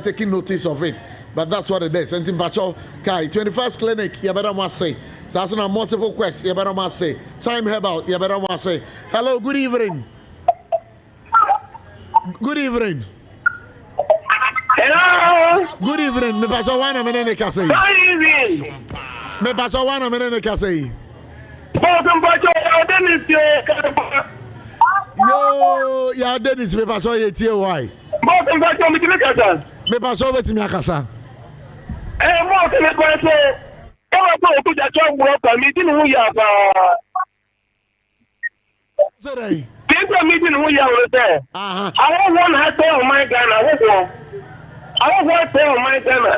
taking notice of it. But that's what it is. And in Pacho Kai 21st clinic, you better must say. So that's a multiple quest, you better must say. Time herbal, you better must say. Hello, good evening. Good evening. Hello. Good evening. Me pacho wana menene kasei. Good evening. Me pacho wana menene kasei. Yo, ya Dennis me pacho ye tie why? Me pacho weti mi akasa. Mo ke me ko se. E wa ko to ja cho ngro pa mi tin hu ya ba. Say. People meeting hu ya wo se. I don't want to tell my Ghana. I don't want to tell my Ghana.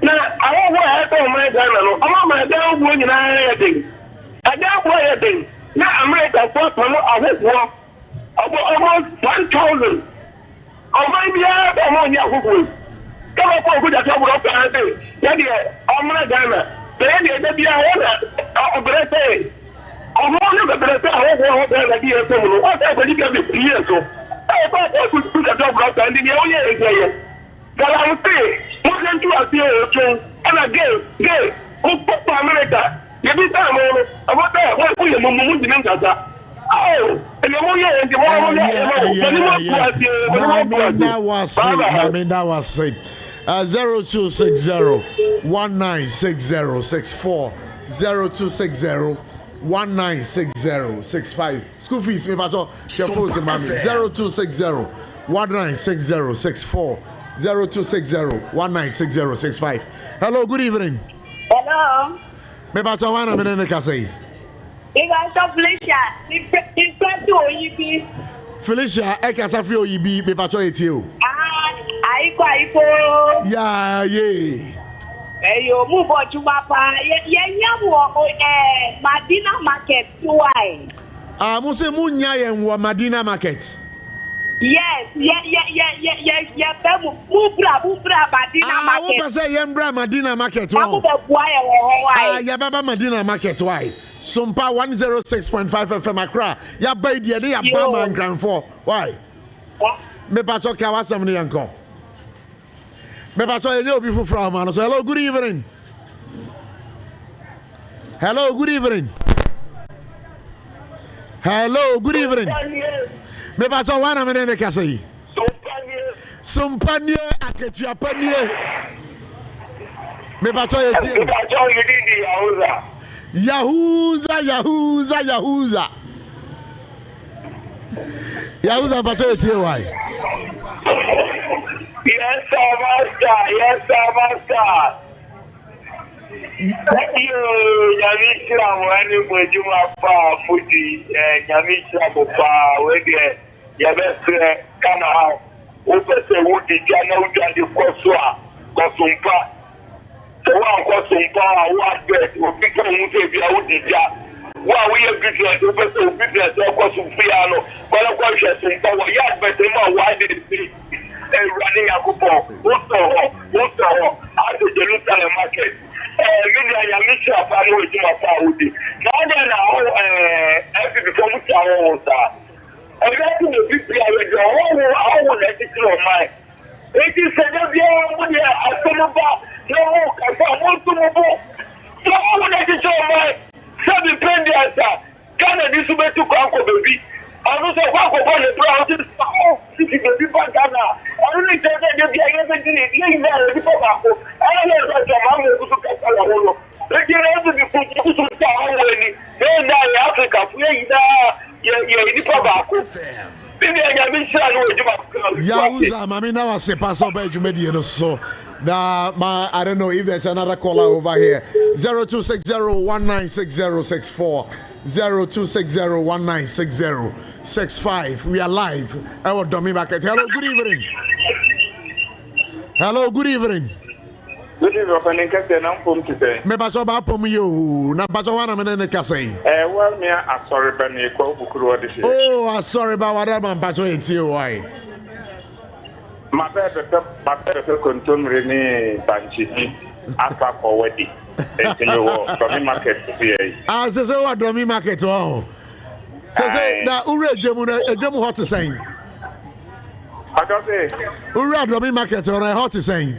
Now, I don't want to tell my Ghana. No, I'm not down going in anything. I don't want anything. Now, America, for almost 1,000. Or maybe I'm on Yahoo. Come up with a couple of things. I'm not Ghana. Then be a better say. I'm only the better. I don't want to be a criminal. What else you can be here? So, I thought I could put a job out and the only area. But I would say, what can you say? And again, who put to America? You be time about that. What will you move to Minnesota? Oh, and the more and the that was it. 0260-196064, 0260-196065. School fees, me pato. Your phone, mami. 0260-196064, 0260-196065. Hello, good evening. Hello. Me pato wana menene kasei. Felicia, I can say free OEB, me pacho etio. Aiko. Yeah. Eyo move on to Mapa. Madina Market. Why? Muse munya yenwa Madina Market. Yes. Mubra Madina Market. What say yembra Madina Market? Ya baba Madina Market. Why? Sompa 106.5 FM Accra. Ya bay dia ya bama and Grand 4. Why? Me pacho kawasam ni yanko. Me pacho ye obi fufra man. So hello, good evening. Hello, good evening. Hello, good evening. Me pacho wana menene kasai. Sompanie aketua panie. Me pacho ye ti. Me pacho ye di Yahuza. Yahuza pacho ye ti why? Yes, master. Nyamisha mwani mwejuma pa fuji nyamisha mupa wege yabese kana hao upese wudi jana ujandi kwa Sompa sewa kwa Sompa wade upika mute vya wudi ja wa wiye business upese business kwa Sompiano kwa Sompa wa yadbese ma wade running a coupon also at the Jerusalem market Yamisha family with my Saudi. Now then, every before we tell us, everything the people are with your own, I will let it go, my. It is a good year, I come about, no, I want to move on. So I will let it go, my. Seven pendies, Ghana, this way to Congo, baby. I don't say, what about the brown? This is the people Ghana. I only tell them they are everything in there, the people are. I don't know what your mom will do to Catalano. They get everything to Tawani. They die Africa, Yahuza, mami na wase pass up Jumedi so. I don't know if there's another caller over here. 0260196064. 0260196065. We are live. Our dummy market. Hello, good evening. Hello, good evening. Good evening, I'm from today. Me bacho ba pom you. Na bacho wana menene kasei. Well, me a sorry ba me ko bukuru odi. Oh, sorry ba wada man bacho eti why. My better consumer ni banchi apa ko wedi. Domi market here. Say what domi market wow. Say na ure ejemu hot saying. I don't say. Ure domi market or hot saying.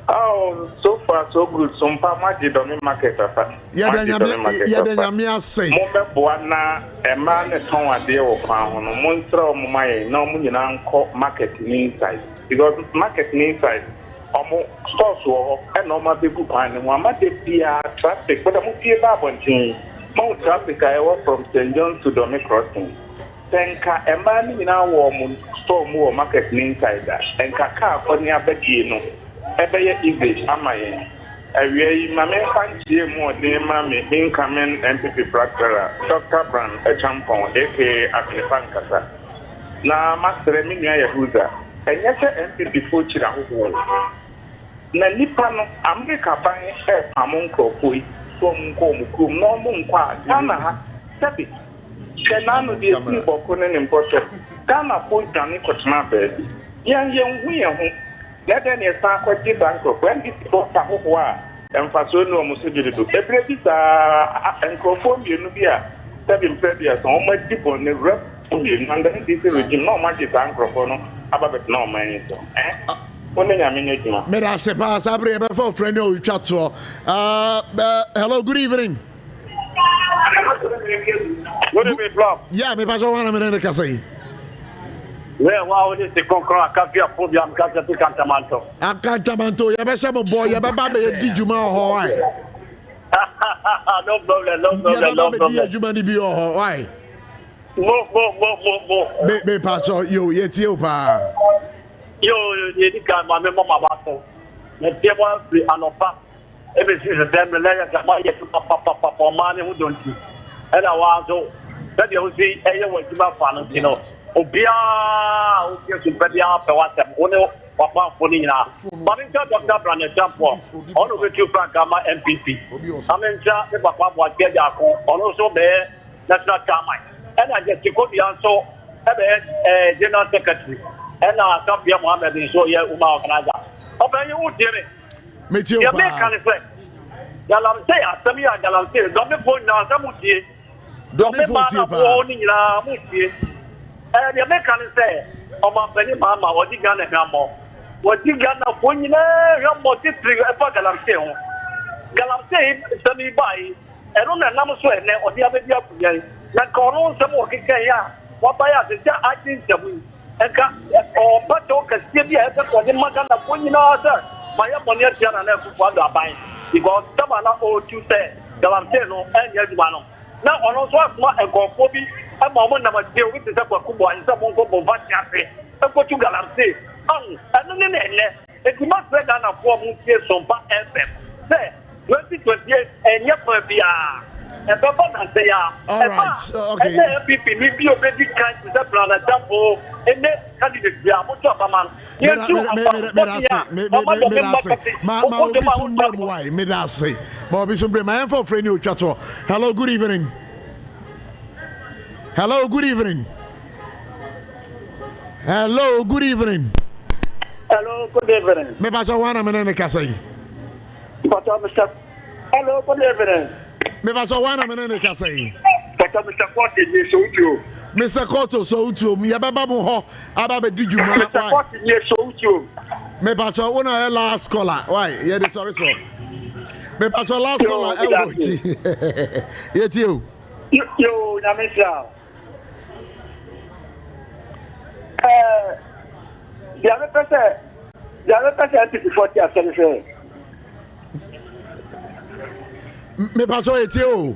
Oh, so far so good. Sompa maji domi market afa. Ya de nyamia say. Mo be boana e ma ne ton ade wo kwa ho no. Mo ntra o mo mai na mo nyina nko market ni inside. Because market ni inside omo stores wo e no ma be gu pan ni mo amade bia traffic but mo pie ba bontin. Mo traffic I was from St. John to Domi Crossing. Tenka e ma ni nyina wo mo store mo market ni inside that. Enka car ko ni abedie no. Ebeye English amaye. Awie mame fantie mo de mame incoming MPP practitioner Dr. Brand Echampon aka Aknefankasa. Na masere mi nua Yahuza. Enye se MPP fo chira ho. Na nipa no America ban e pamon krofoi so mko mkum no mo nkwa Ghana ha sabi. Kenano de si boko ne nimpoto. Ghana fo dani kotna be. Yan hu let them start quite bank when this book and for so no Muslim. Every bit and conform you Nubia, 7 previous, almost deep on the rep, and then this regime, no much is anchrophone about no money. May I say, pass Abre before friend you chat to. Hello, good evening. Good evening, Block. Yeah, me pass one minute, Cassie. Well, wow, this is Concron, Capia, Pubiam, Capia, Cantamanto. Acantamanto, Yabashamo boy, Yababa, Dijuma, Hawaii. No problem, no problem. You money be all why? Mo. Be Pacho, you, yet you, pa. You can't my mama battle. Let's get one free and off. Every season, then the letters that might get to papa for money who don't you. And I was so that you see, anyone to my fan, you know. Obia, okay, so better after what I'm going to Papa for the now. But in terms of that, and example, all of it you can come MPP. I mean, the Papa was get also there, national chairman. And I just go the answer, General Secretary. And I come here, Mohammed, and so yeah, Uma Organizer. Open you would hear it. You make an effect. Galamsey, Samia Galamsey, don't be put now, some would see. Don't be warning la Musi. And you make an say, Oma Penny Mama, or the Ghana Gamma. What the Ghana Punina, Rambo, Galamsey. Galamsey, Sammy by, and on the Namasway, or the other day, that Coron, some working here. What by us is I think that we or Pato can still be able to Magana Punina, sir. My opponent and never buying because some are not all to say Galamsey and Yadwano. Now, on also a Gofobi, a moment number deal with the Kuba and someone go for Vachafe, a Portugal say, and then it must be done a form of Sompa FM. Say, 2028 and Yapia. And Papa say, all right, okay. People, maybe already kind to that plan a double and then candidate. We are much of a man. Hello, good evening. Hello, good evening. Hello, good evening. Hello, good evening. Me bacha wana menene kasai. Hello, good evening. Me bacha wana menene kasai. Mr. Courtney ni so Mr. Koto so utu mi ababa mo ho aba be di juma. Mr. Courtney ni so utu. Me bacha una last caller. Why? Yeah, sorry so. Me bacha last caller e wo chi. Yeti o. Yo, na mesha. The other person is 40 as well. Me bacha yeti o.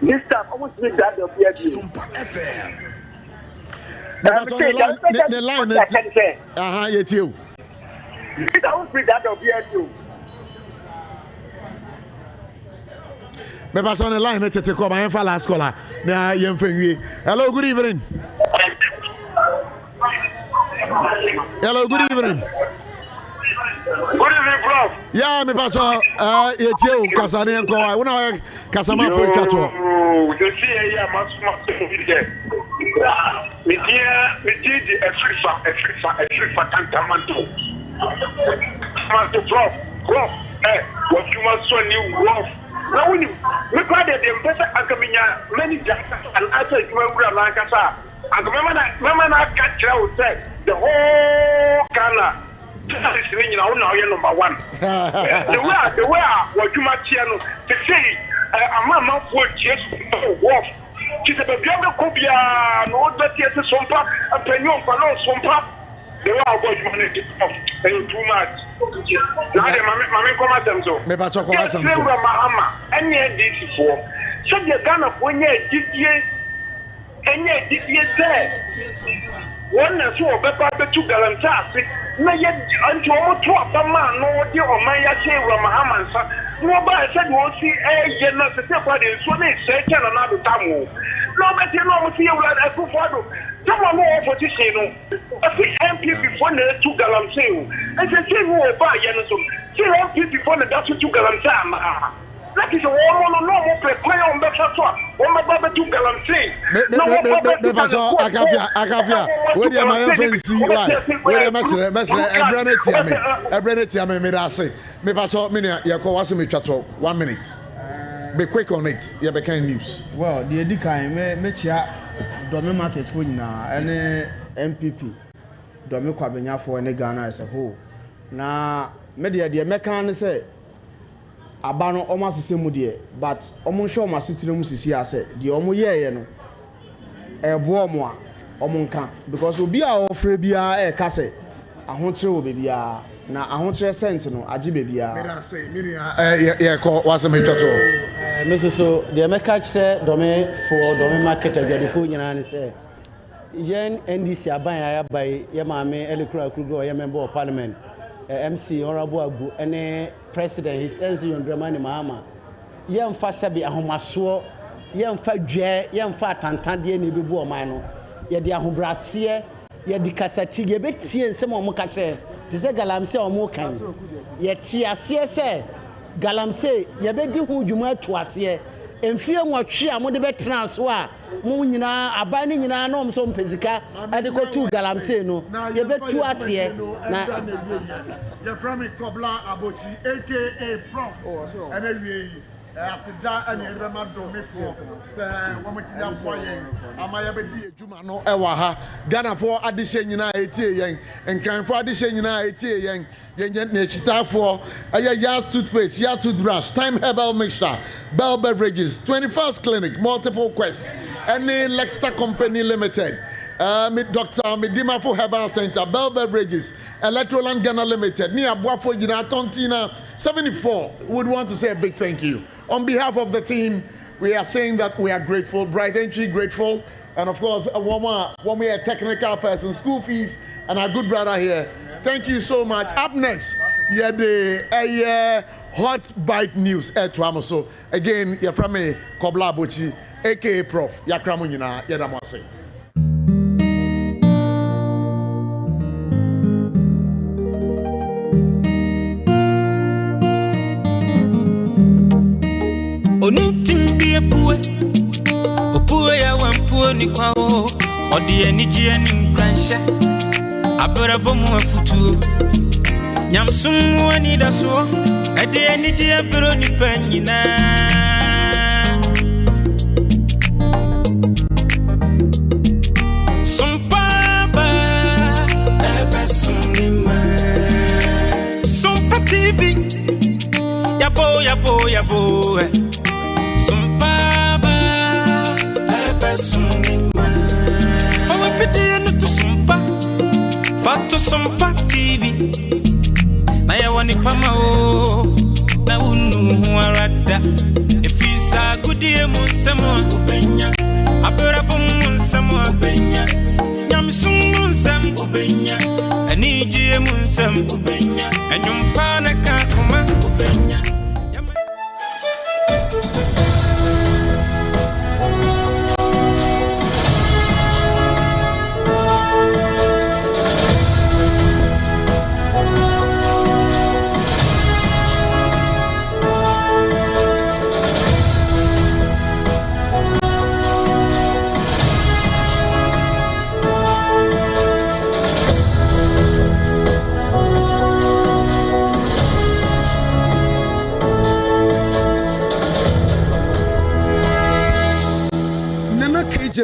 This time, almost with that of the Sompa FM. The line, yet you. It almost with that of the Me back on the line, let's take my info last caller. Now, young friend, hello, good evening. Hello, good evening. Good evening, Prof. Yeah, me back on it's you, Casani and Koi. When I Casama for each other. You see, I must me dear, a free tantamanto. Prof, what you must so new Prof. Now, when you look at the better Akamina, many Jackson and after you were like us. And remember, I catch you say the whole color. This is number one. The way what you might channel to say, I'm not for just wolf. She's a baby copia, no, that yes, Sompa, a penyon for no Sompa. The way I was managed and too much. Now, my comment so. Maybe I talk about some. Mahama, and yet this for. So you're gonna when you did, and yet this year said. One is so better to Galantas. May yet unto almost 12 man, no dear or my say Ramahaman. Nobody said, we'll see a general secretary, so they say, can another time. Nobody knows here what I put for. Someone more opposition. I see MP before the two Galamsey. And the same will buy Yanison. See MP before the Dutch to Galamsam. That is a woman no play on the first one. One of the two Galamsey. I can't hear. Where am I fancy? Where am I? Ebrenetia me da say. Me pacho me ya ko wase me twato 1 minute. Be quick on it. You be kind news. Well, the edikan me chia Domi market for nyina ene MPP. Domi kwabenya for ene Ghana as a whole. Na me de meka ne say aba no omo asese mu de but omo hwe omo asetire mu sisi ase de omo yeye no ebo omo a omo nka because obi a ofre bia ka se ahokyere wo bebia na ahokyere sent no age bebia me da say me ya ko wase me twato me so de meka kire Domi for Domi market agadifo nyina ne say yen NDC aban ya bai ye maame elekura krugo ye member of parliament MC Honorable Agu ene President His Excellency Yondramani Mahama yemfa sabi ahomaso yemfa dwe yemfa tantade ne bebu oman no ye de ahobrase yɛde kasati yɛbɛtie nsɛm a ɔmo ka kyerɛ te sɛ galamsey a ɔmo kan yɛte aseɛ sɛ galamsey yɛbɛdi ho dwuma atu aseɛ mfie nwɔtwe a mode bɛtena so a mo nyinaa aban no nyinaa na ɔmo so mpɛsika ade kɔtu galamsey no yɛbɛtu aseɛ na yɛfrɛ me Kobla Abochi aka Prof ɛna wie asida ɛne yɛde bɛma dɔmefoɔ sɛ wɔmɔtumi aboa yɛn ama yɛbɛdi adwuma no ɛwɔ ha Ghanafoɔ adehyɛ nyinaa ɛtie yɛn nkranfoɔ adehyɛ nyinaa ɛtie yɛn yɛnyɛ n'akyitaafoɔ ɛyɛ Yas toothpaste, Yas toothbrush, Time Herbal Mixture, Bell Beverages, 21st Clinic, Multiple Quest, ɛne Lexter Company Limited, Dr. Medimafo Herbal Center, Bell Beverages, Electroland Ghana Limited, Nia Boafo Gina Tontina 74 would want to say a big thank you. On behalf of the team, we are saying that we are grateful, Bright Entry grateful, and of course, one way a technical person, school fees, and our good brother here. Thank you so much. Up next, the hot bite news at Tuamoso. Again, you're from me, Kobla Abochi, aka Prof. Yakramunina, Yadamase. Onitim bi epue opue ya wampue ni kwao odi eniji anim kwanhye abrabo mu afutuo nyamsum wani daso edi eniji abro ni panyina Sompa ba ebe sunima Sompa TV yabo Fato Sompa TV na ya wani pama o na unu arada efisa gudie mu nsemo obenya abrabo mu nsemo obenya nyamsum mu nsem obenya anijie mu nsem obenya enyumpa na ka koma obenya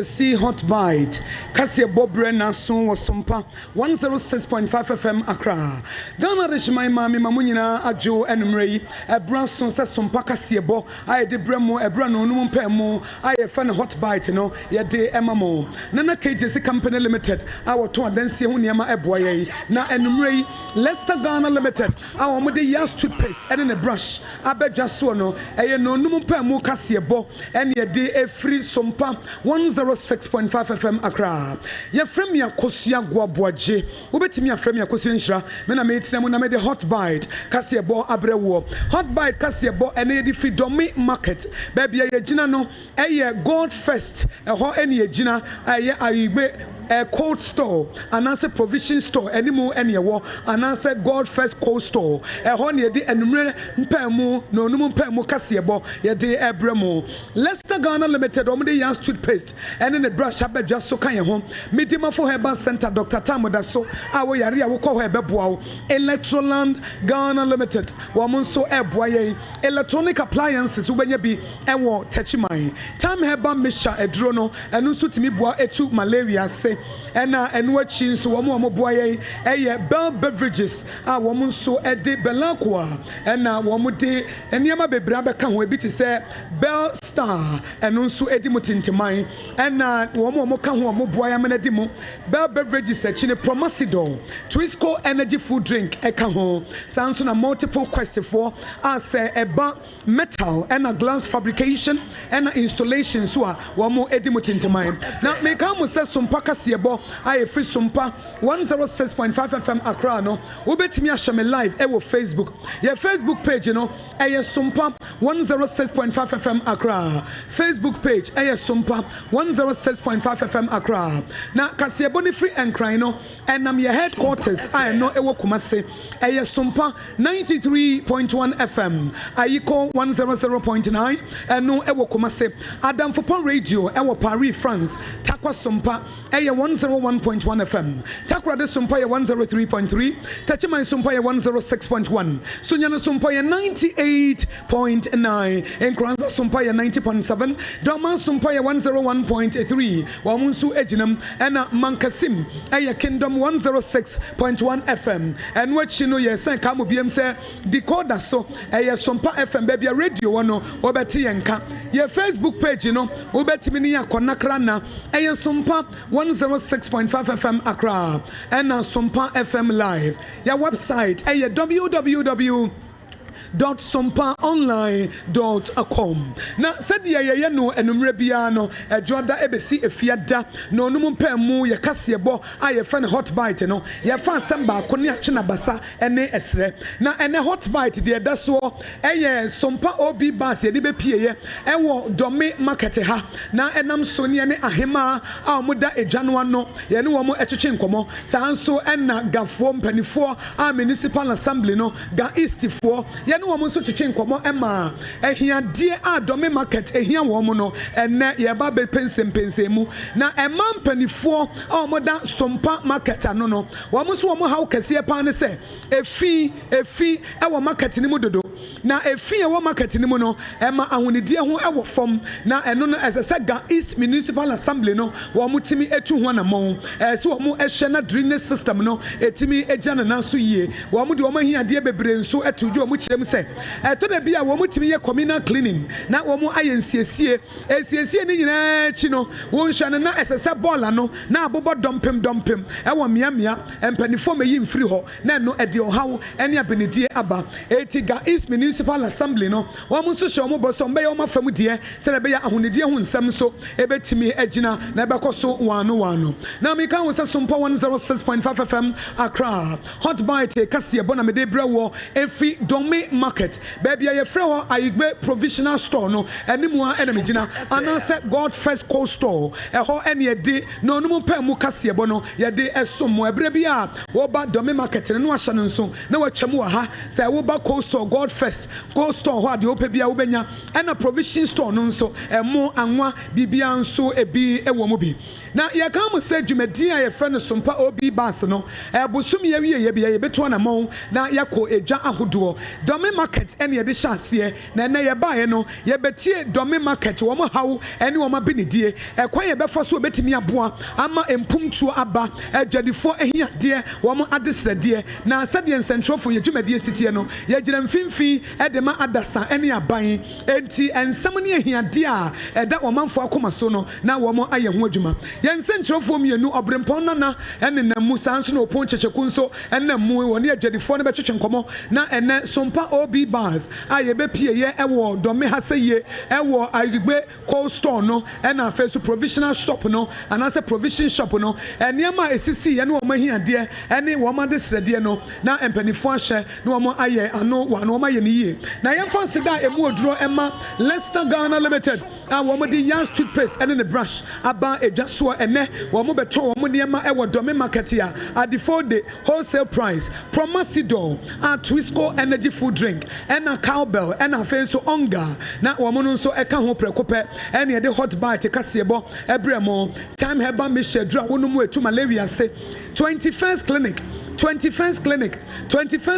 See hot bite. Cassia Bob Brenna soon was Sompa 106.5 FM Accra. Ghana Rishmai Mami Mamunina, Ajo and Mray, a Branson says Sompa Cassia Bo, I did Bremo, a Brano, no Pemo, I a fan hot bite, no, ya de Emamo. Nana KJC Company Limited, our two and then see Uniama Eboye, na and Mray, Leicester Ghana Limited, our Modi Yas toothpaste, and in a brush, I bet just no, a no Pemo Cassia Bo, and ya de a free Sompa 106.5 FM Accra. Ya frame ya kosia guaboaje. Ubetimi ya frame ya kosia nshira. Mena meetina na me de hot bite. Kasia bo abrewo. Hot bite kasia bo ene di Freedomi Market. Baby ya jina no. Eye God First. Eho ene ye jina. Eye ayibe a cold store, and answer provision store, any more any war, and answer God First cold store. A honey de enumere mpemu, no numum pemu casiabo, ye de ebremo. Leicester Ghana Limited, omde Yas toothpaste, and in the brush habe just so kaya home. Midima for Herbal Center, Dr. Tamoda so, our yaria will call her bebuao. Electroland Ghana Limited, Wamonso eboye, electronic appliances, when you be a war, techimai. Time Herbal Misha, a drono, and usutimi boa etu malaria say. And what chins woman boy Bell Beverages, a woman so a de Belacqua, and now one day, and Yama Bebraba can we be to say Bell Star, and also Edimutin to mine, and one more can one more boy am an edimo. Bell Beverages, a chine promasidor, Twisco Energy Food Drink, a cajon, sounds on a multiple question for us a metal and a glass fabrication and installation, so one more Edimutin to mine. Now, make come with some packers. Kasiebo I free Sompa 106.5 FM Accra no wobetimi ahye me live ewo Facebook your Facebook page you know Sompa 106.5 FM Accra Facebook page Sompa 106.5 FM Accra na Kasiebo ni free and cry no enam your headquarters I know ewo Kumase Sompa 93.1 FM Ayiko 100.9 eno ewo Kumase Adam Fopo Radio ewo Paris France Takwa Sompa 101.1 FM Takwa de Sompa 103.3 Tachima Sompa 106.1 Sunyana Sompa 98.9 Enkranza Sompa 90.7 Doma Sompa 101.3 Wamunsu Ejinam ena Mankasim Kingdom 106.1 FM and what you know yes kamu biem say decoder so Sompa FM baby radio one obeti enka your Facebook page you know obeti mini ya konakra na Sompa 106.5 FM Accra and Sompa FM live your website www.sompaonline.com na sadia ye no enumre bia no ejoda ebesi efiada no onum pemu ye kasebo aye fa ne hot bite no ye fa asamba ko ne ache na basa ene esre na ene hot bite de da so Sompa obi bas ye de be pieye ewo dome market ha na enam so ne ne ahema a omuda ejano no ye ne wo mo echeche nkomo sanso ena gafo mpanifo a municipal assembly no ga east fo no woman so chichen komo ema ehia die adome market ehia wo mo no enne ye ba be pensem na ema mpanifo a omoda Sompa market ano no wo mo so wo mo haw kase pa ne se efi e wo market ni mu dodo na efi e wo market ni mu no ema ahonidie ho e wo fom na eno no esese ga East Municipal Assembly no wo mo timi etu ho na mon so wo mo ehye na drainage system no etimi ejana na so yie wo mo de wo mo hia die bebre nso etuju wo mo kirem se to da bia wo mo timi ye communal cleaning na wo mo ayensiesie ni nyina chi no wo nhwane na esese bola no na abobo dompem e wo mia empanifo meyi mfiri ho na no ede ohawo ene abenedie aba etiga East Municipal Assembly no wo mo so hye wo bo so mbe ye wo mafam die se be ya ahonedie ho nsam so ebetimi agina na bekoso wano na me kan wo se Sompa 106.5 FM Accra hot bite kase bona me de brewo every dome market baby ye frɛ ho ayigbe provisional store no animu a ena megina anase God First Cold Store ho ene ye de no onum pa mu kase bo no ye de esomo ebre bia wo ba dome market no ahya no nso na watwam wa ha say wo ba Cold Store God First Cold Store ho ade opa bia wo benya ena provision store no nso emo anwa bibia nso ebi ewo mu bi na ye kan mo say dwumadi a ye frɛ no Sompa obi bas no ebusum ye wie ye bia ye beto na mon na yakɔ eja ahodoɔ dome market ene ye de hyase na na ye bae no ye betie dome market wo mo hawo ene wo ma benedie ekwan ye befa so betimi aboa ama empumtuo aba adwadifo ehiade wo mo adesrade na sade nsentrofo ye dwumadie sitie no ye gina mfimfi ede ma adasa ene aban enti ensam ne ehiade a eda wo manfo akoma so no na wo mo aye ho adwuma ye nsentrofo mienu obrempon nana ene namu sanso na opon checheku nso ene mu wo ne adwadifo ne becheche nkomo na ene Sompa obi bars aye be pie ye ewo dome ha seye ewo ayigbe Cold Store no ena afa provisional shop no anase provision shop no eniema esisi ye ne wo mahiade ene wo ma desrede no na empanifo ahye na wo aye ano wa na wo maye ne yie na ye fa sida emu oduro ema Leicester Ghana Limited a wo di young toothpaste ene ne brush aba ejaso ene wo mo beto wo niema ewo dome market ya at the 4-day wholesale price Promasido at Twisco energy food drink and a cowbell and a face so onga na woman so eka ho prekope and ye de hot bite kasebo ebremo time heba me shedra wonumu etu malaria se 21st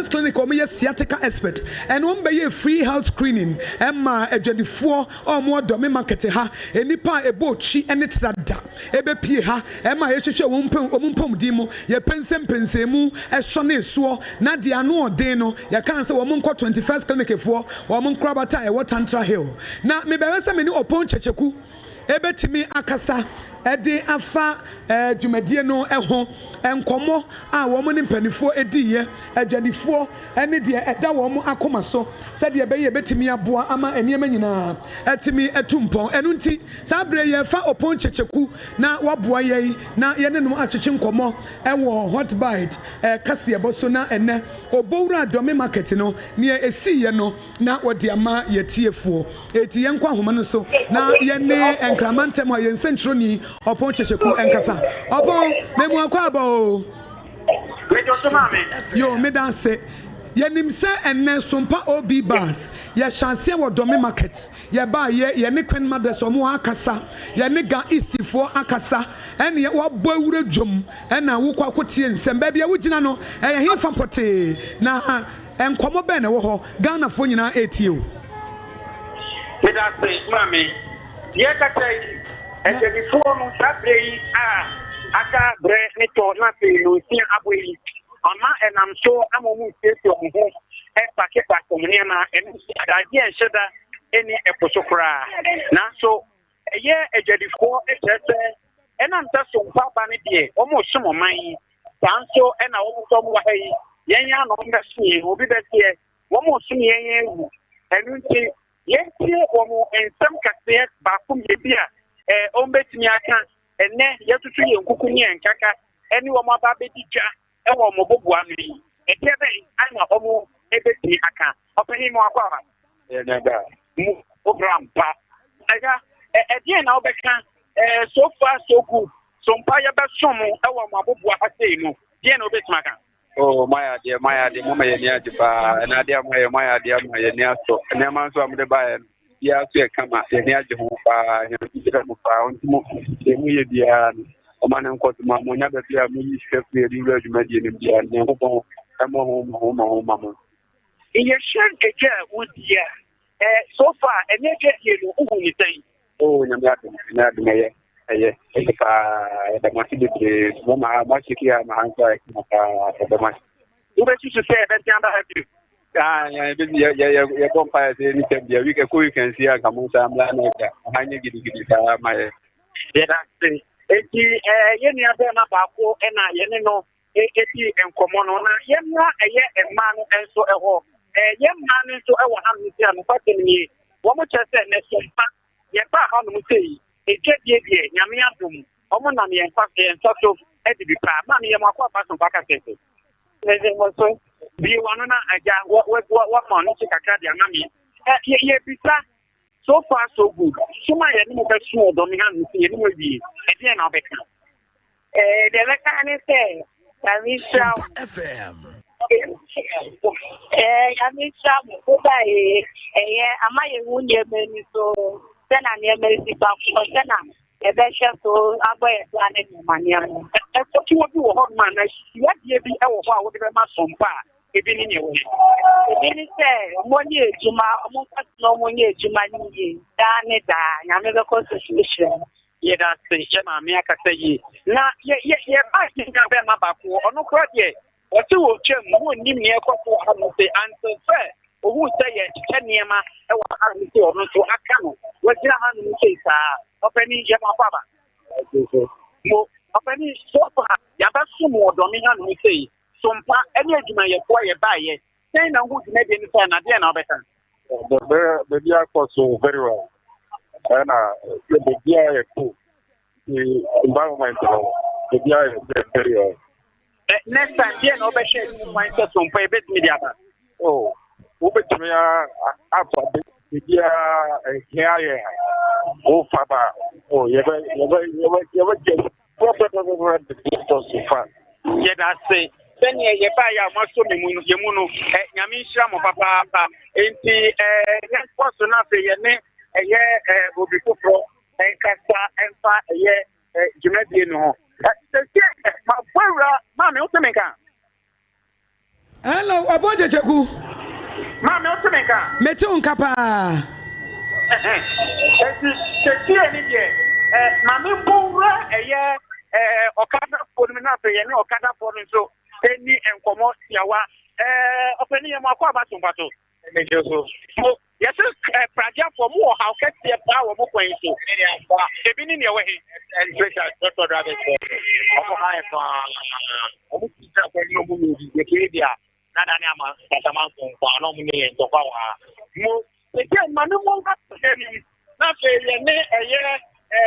clinic o me sciatica expert and one be free health screening emma ejadifo o mo dome market ha enipa ebochi ene trada ebe pie ha emma ye hwehwe omumpom dimo ye pensemu eso na esuo na de ano odin no ye kan se wo mo 21st clinic fo wo mo krabata e Tantra Hill na me be se me ni opon checheku ebetimi akasa ɛde afa dwumadie no ɛho nkɔmmɔ a wɔn ne mpanimfoɔ ediiɛ adwadifoɔ ɛne deɛ ɛda wɔn akoma so sɛdeɛ ɛbɛyɛ ɛbɛtumi aboa ama nneɛma nyinaa ɛtumi ɛtu mpɔn ɛno nti saa abere yɛ fa ɔpɔn kyekyeku na waboa yɛn na yɛne no akyekye nkɔmmɔ ɛwɔ hot bite kaseɛbɔ so na ɛnɛ obowura adɔme market no nea esiiɛ no na wɔde ama yɛtiefoɔ eti yɛn nkɔ ahoma no so na yɛne nkramantam a yɛn nsɛnkyerɛni ɔpɔn kyekyeku ɛnkasa ɔpɔn memu akɔ aba o yo medanse yɛnim sɛ ɛnɛ Sompa OB bars yɛhyɛnseɛ wɔ dɔme market yɛba yɛne Queen Mothers ɔmo akasa yɛne Ga Eastfoɔ akasa ɛne wɔbɔ awura dwom ɛna wokɔ akotie nsɛm baabi a wogyina no ɛyɛ hefa pɔtee na nkɔmmɔ bɛn na ɛwɔ hɔ Ghanafoɔ nyinaa ɛtie o medase mame yɛkata yi ɛgyadifoɔ no saa berɛ yi a aka berɛ ne tɔ na afei no nsia abɔ yi ama ɛnam so ama mu siesie ɔmo ho ɛpakepake ɔmo nneɛma ɛno adadeɛ nhyɛ da ɛne ɛpo so koraa nanso ɛyɛ adwadifoɔ ɛkyerɛ sɛ ɛnam sɛ Sompa ba no deɛ ɔmo som ɔman yi saa nso ɛna ɔmo nso ɔmo wɔ ha yi yɛn yɛn ano bɛsoɛ obi bɛteɛ ɔmo som yɛn yɛn wu ɛno nti yɛntie ɔmo nsɛm kaseɛ baako mmiɛbi a ɔmo bɛtumi aka ɛnɛ yɛtutu yɛn kuku ne yɛn kaka ɛne ɔmo aba bɛdi dwa ɛwɔ ɔmo boboa no yi ɛdeɛ bɛn ana ɔmo ɛbɛtumi aka ɔpanyin mu akɔ aba mu obra mpa ɛga ɛdeɛ na ɔbɛka so far so good Sompa yɛbɛsom ɛwɔ ɔmo aboboa asɛe no deɛ na ɔbɛtumi aka oh maya de mama yɛ ni adi pa na de maya de ama yɛ ni aso nneɛma nso amde ba yɛ ya so yɛ kama yɛ ni agye ho pa yɛ ni gyina mo pa ntimo yɛ mu yɛ bia ɔma ne nkɔto ma mo nya bɛ bia mo yi hwɛ fie di wura dwuma die ne bia ne ho bɔn ɛmɔ ho ma mo yɛ hyɛn kɛkɛ a wodia so far ɛnyɛ kɛkɛ no uhu ni sɛn oh nyame adom ɛyɛ pa ɛdɛmase bebree mo ma makyeki a ma hansa ɛdɛmase wobɛsusu sɛ ɛbɛtea ba ha bio yɛbɔ mpa yɛ sɛ ne sɛm bia weekend si a ka mo nsa mmla na ɛda ɔhanyɛ gidigidi saa ma yɛ yɛda se enti yɛnnua bɛɛma baako ɛna yɛne no ɛdi nkɔmmɔ no na yɛmmra ɛyɛ mmaa no nso ɛhɔ yɛ mmaa no nso ɛwɔ hanom si a nofa sɛm nie wɔn kyerɛ sɛ ne Sompa yɛbaa hanom sɛ yi ɛtwadie deɛ nyame adom ɔmo nam yɛnsa so ɛde bi paa ma meyɛ mo akɔ aba Sompa kasɛsɛ so bie wano na agya wɔma ɔno kye kakra de ama me yɛbisa so far so good soma yɛne mo bɛso ɔdɔme hanom sɛ yɛne mo awie ɛdeɛ na wobɛka deɛ bɛka ne sɛ yɛmesra yɛmesra mo wobaeɛ ɛyɛ ama yɛhu nneɛma ni so sɛna nneɛma si bafoɔ sɛna yɛbɛhwɛ so abɔ yɛ so ane nneɛma ɛfɔkiwɔ bi wɔ hɔ ma na hyiadeɛ bi wɔ hɔ a wode bɛma Sompa a ebi ne neɛ wɔ ebi ne sɛ ɔmo nyɛ adwuma ɔmo nkɔtena ɔmo nyɛ adwuma ne yie daa ne daa nyame bɛkɔ so hyehyɛ yɛda se yɛ maame akasa yie na yɛba akenka bɛma baako ɔno kora deɛ wɔte wɔ twam ho nnim neɛ ɛkɔ so wɔ ha no sɛ anse sɛ ohu sɛ yɛkyekyɛ nneɛma ɛwɔ ha no sɛ ɔno nso aka no wagyina ha no sɛ saa ɔpɛni yɛmakɔ aba mo ɔpɛni sofa yɛabɛsom wɔ dɔme ha no sɛ Sompa ɛne adwumayɛfoɔ yɛbaeɛ sɛn na ho dwumadie no sɛ nadeɛ na wobɛka baabi akɔ so very well ɛna baabi a yɛko the environment no baabi a yɛ very well next time deɛ na wobɛhyɛ adwuman sɛ Sompa yɛbɛtumi de aba wobɛtumi afa baabi a ɛhia yɛ wofa ba yɛbɛgye yɛda se sɛnea yɛbaeɛ a moaso yɛ mu no nyame nhyira mo papaapa enti yɛnkɔ so no afei yɛne ɛyɛ obi foforɔ ɛnkasa ɛmfa ɛyɛ dwumadie no ho sɛsie mabɔwura maame wote me nka hello ɔbɔ gyekyeku maame wote me nka mete wo nka paa enti sɛsie ne deɛ maame mbɔwura ɛyɛ ɔkadafoɔ no mu na afei yɛne ɔkadafoɔ no nso ɛni nkɔmmɔ siawa ɔpɛni yɛ mu akɔ aba Sompa so yɛsɛ pragyafoɔ mu wɔ haw kɛseɛ paa wɔ wo mo kwan so ebi ni ne we and special doctor driver omo ha e fa omo ti ta ko ni omo ni de ke dia na da ni ama tama ko kwa no mo ni en to kwa wa mo e ke ma no mo ga ni na fe ye ne eye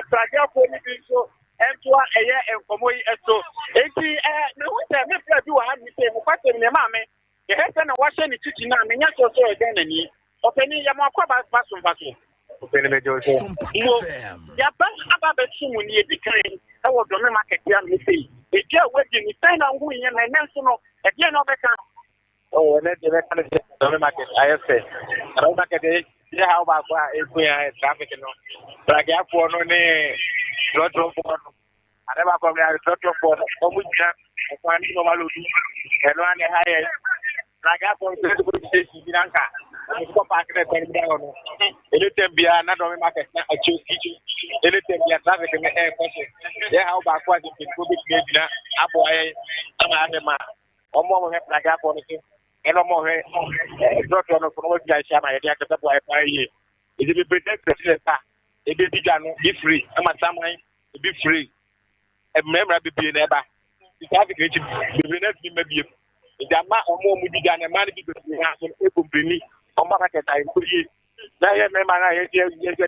praja ko ni bi so entoa eye enkomo yi eto enti na wo se me pra bi wa ha ni se mo kwate ne ma me ye he se na wa she ni titi na me nya so so e den ani openi ya mo akwa ba so openi me jo so ya ba aba be sumu ni e dikan e wo do me market ya me sei e je we di ni sai na ngu yen na nenso no e je na obeka oh na de be kan do me market ayese do market e ya ha ba kwa e ku ya traffic no praga for no ne lotro for no are ba ko ya lotro for o mu ja kwa ni no malu du e no ane ha ye praga for de ko de si binanka ko pa ka de ni da no ele tembia na do me market na achu ele tembia traffic me e ko se ya ha ba kwa de ko bi de na abo aye ama ane ma o mo he praga for no eno mo he lotro no ko mo ja sha ma ye ya ka bo aye pa ye e be protect the ta e be diga no be free ama saman e be free e memra be bi na eba the traffic e be na bi mabie e da ma omo mu diga na ma ni bi na so e company o ma ka ta e kuri na ye me ma na ye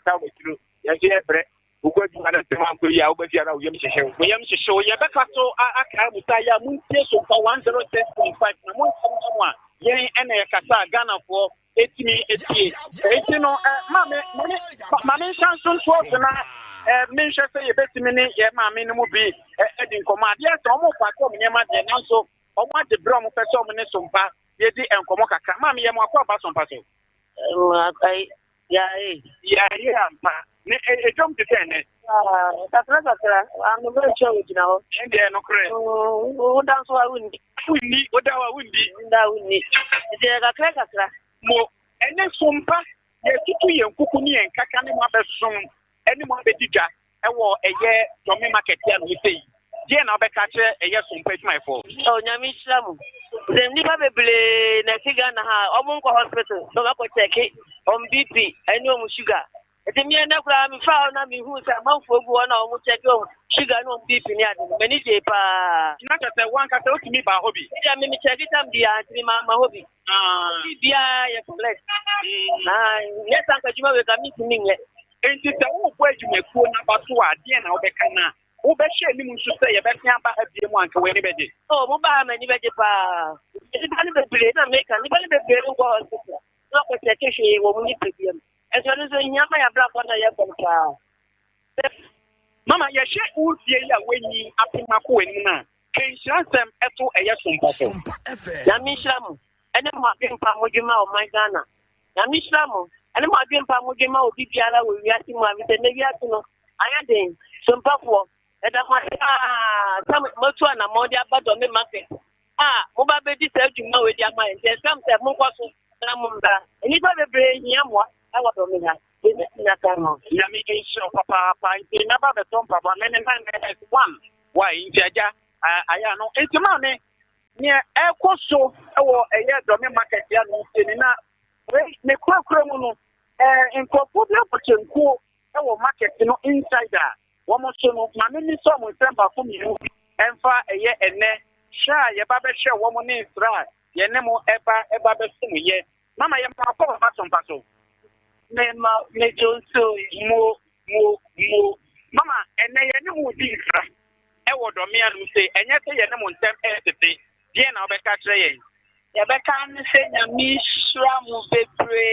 ta o kiro ye je bre u ko di na se ma ko ya o ba ti ara o yem hyehyɛ o yem hyehyɛ o ye be ka so aka mu ta ya mu tie so pa 106.5 na mo ntam a yen ene ye kasa Ghana for etimi etie etino mame chanson to na me hwɛ sɛ ye betimi ne ye mame no mu bi edi nkɔmɔ ade sɛ ɔmo fa ko nyema de nanso ɔmo ade bro ɔmo pɛ sɛ ɔmo ne Sompa ye di nkɔmɔ kaka mame ye mo akɔ ba Sompa so akai ya ampa ne ejom te sɛ ne kakra anu be che o jina ho ende no kre o dan so awundi o da wa wundi je kakra mo ene Sompa ye tutu ye nkuku ni en kaka ne ma besom ene mo abediga ewo eye domi market ya no sei je na obeka kire eye Sompa my for o nyami islamu dem ni ba beble na figa na ha omo nko hospital do ga ko check on BP ene o mu sugar ete mi na kura mi fa na mi hu sa manfo gu na o mu check o sugar no BP ni ade me ni je pa na ka se wan ka se o timi ba hobby ya mi check tam dia antimi ma hobby bia ye collect yes anka juma we ka mi timi nye enti se wo bo adwuma kuo na ba so ade na obeka na wo be hye ni mu nso se ye be tia ba abie mu anka we ni beje mo ba ma ni beje pa enti ba ni bebre na make ni ba ni bebre ngo hospital no ko check hwe wo mu ni pebiem eso no so nyama ya bra ko na ye konta mama ye hye wo die ya wenyi apima ko wani na kenshansem eto eye Sompa ya mi shamu ene mo apimpa mo djuma o my Ghana ya mi shamu ene mo apimpa mo djuma o bibiara wo wiati mo amite ne wiati no aya den Sompa fo eda ma sam mo tu na mo dia ba do me market mo ba be di se djuma we dia ma en sam se mo kwa so na mo mba eni ba bebre hia mo awa do me ha ya mi insho papa ite na ba be Sompa ba me ne na one why injaja aya no enti ma ne ne ekoso ewo eye do me market ya no se na ne kura mu no nkofo bi apochenku ewo market no insider wo mo so no ma me ni so mo semba fo mi enfa eye ene sha ye ba be hwe wo mo ni Israel ye ne mo eba be so mo ye mama ye ma ko ba Sompa so me jonso mo mama ene ye ne mo di Israel ewo do me anu se enye se ye ne mo ntem tete die na obeka kire ye ye beka ni se nyami shra mu bebre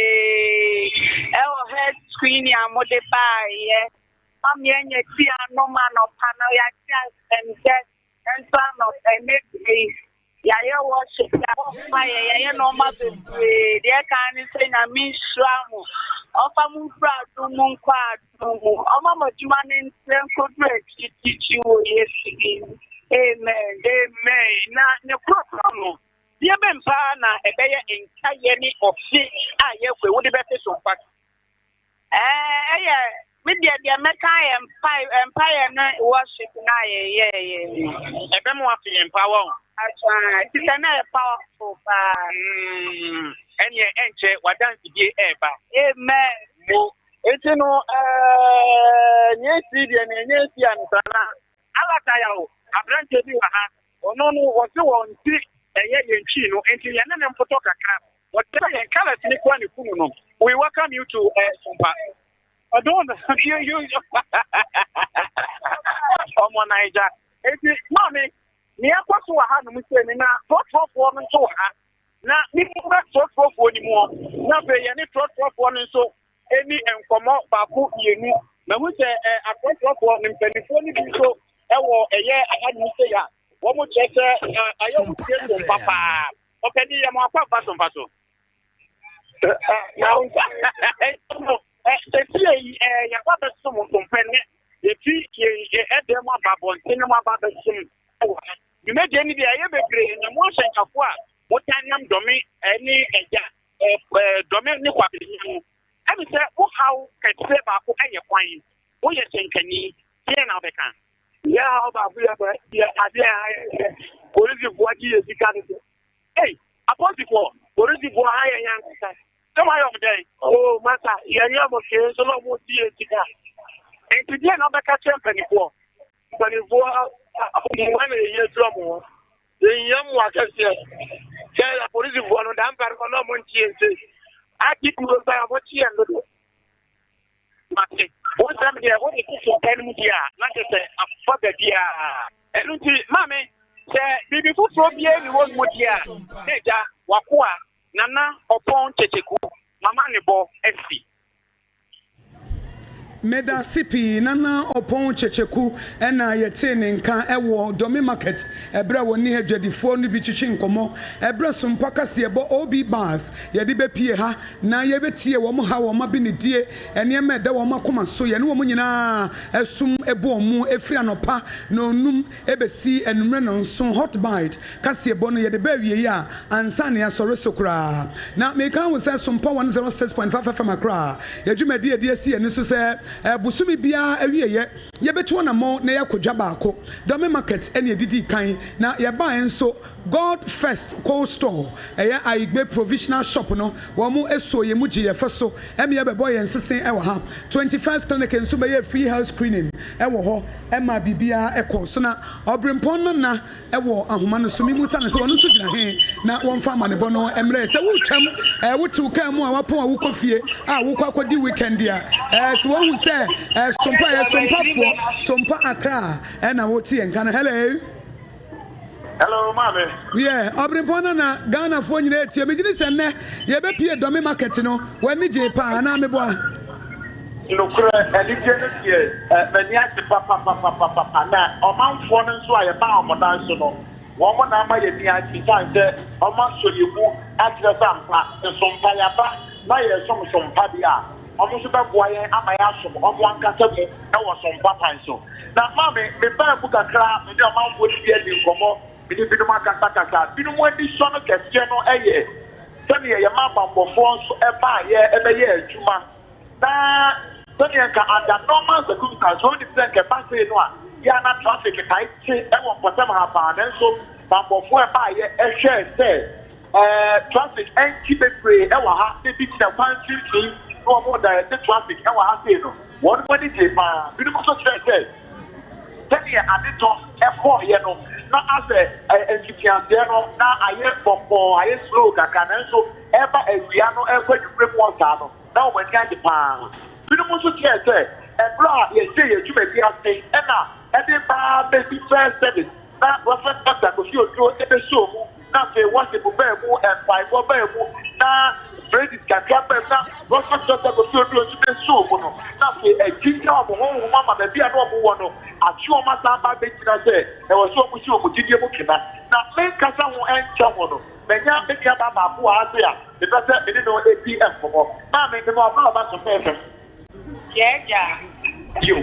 ewo head screen ya mo de ba ye mami enye ti anoma no pano ya chance and get and son of a make ya ye worship ya ma ye no ma bebre de ka ni se nyami shra mu ofa mu fra du mu kwa du mu oma mo juma ni nko break ti wo yes amen na ne problem ye be mpa na ebeye enka ye ni ofi a ye kwe wo de be se Sompa media dia meka empire na worship na ye ebe mo afi empower it's na powerful pa enye enche wadan bidie eba amen mo etino nyesi de nyesi ansana alata yawo abrante bi wa ha ono no wo se won ti eye yentwi no enti ye ne mfoto kakra what yen kala tini kwa ni kunu no we welcome you to Sompa adon you omo naija enti mami ni akwaso wa ha no mse ni na trotfo no so ha na ni mo trotfo ni mo na be ye ni trotfo no so eni enkomo baako yenu na hu se atrotfo ni mpelifo ni bi so ewo eye ahadu se ya wo mo chese ayo tie so papa o pedi ya mo akwa Sompa so na unsa teti ya kwa beso mo kompene eti ye edem ababon tini mo ababeso you made any day ye bebre na mo hyenkafo a mo tanyam domi ni eja domi ni kwa benyam abi se wo how ketse ba ko eye kwan wo ye hyenkani tie na obeka ya ba bu ya ade polisi buaji ye sikane hey apostle polisi bu haya yan come on day oh mata ya ni amo ke so lo mo tie sika and today na obeka champion ko bani vo mo na ye drum yam wa kase ke la polisi bu no da mpar ko no mo tie nse aki ku ba mo tie ndo mate o sam dia o ti so pen mu dia na je se afa ba dia enu ti mame se bibi fu pro bia ni wo mu dia neja wakoa nana opon checheku mama ne bo FC Meda sipi nana opon checheku ena yete ne nka ewo domi market ebra woni hedwadifo no bi chichi nkomo ebra Sompa kasebo obi bars yede be pie ha na ye betie wo mo ha wo ma bi ne die ene me da wo makoma so ye ne wo nyina esum ebo mu efri anopa na onum ebesi enumre no nso hot bite kasebo no yede ba wie ya ansa ne asore sokura na me kan wo say Sompa 106.5 FM akra yadwumadi edi si ene so say busumi bia awieye ye beto na mo na yakodwa baako dome market ene edidi kan na ye ba enso God First Cold Store eya aigbe provisional shop no wo mo eso ye mu je ye feso eme ye bebo ye nsesen e wo ha 21st clinic enso be ye free health screening e wo ho e ma bibia e ko so na obrempon na e wo ahoma no so mi musa na se wono so gina he na won fa manebo no emre se wo twam wo tu kan mu a wapon a wo kofie a wo kwa kwadi weekend dia se wo hu se Sompa Accra and I would see and can hello mame yeah obrempona na Ghana for you net ye begin say na ye be pie domi market no when ni je pa na me boa no kura elije ye mani ati papa na o manfo no so aye ba o dan so no wo mo na ma ye ni ati san se o ma so ye mu ati sampa Sompa ya ba na ye Sompa dia omo so ba boa yen amaya so omo ankata mu e wo Sompa pan so na mame me ba bu kakra me de manfo di di nkomo me di bidu makata bidu mo di so no kese no eye sani ye ma bambofo so e ba ye e be ye adwuma na sani ka under normal circumstances so di plan ke pass no a ya na traffic kai ti e wo potem ha pa na so bambofo e ba ye e hwe se traffic en ki be free e wa ha de bi na fancy no more the traffic e wa ha say no one body dey pa bidu mo so stress sani adito e for ye no na ase enkikiande no na aye popo aye slow kaka na so eba ewia no e kwa dwure mo sa no na o mani ade pa bidu mo so stress ebra ye say ye dwuma bi ase e na e dey ba be first service na reference doctor ko fi ojo e be show mu na say what the be mu and five go be mu na Freddy kakapa na reference doctor ko fi ojo e be show mu no na say e jinja mo ho mama be bia no mo wo no achu ma sa ba be kira say e wo so mu si o mu tidie mu kina na men kasa ho encha mo no menya be kia ba ba bu ase a e be say me no APM ko na me no ba so perfect yeah you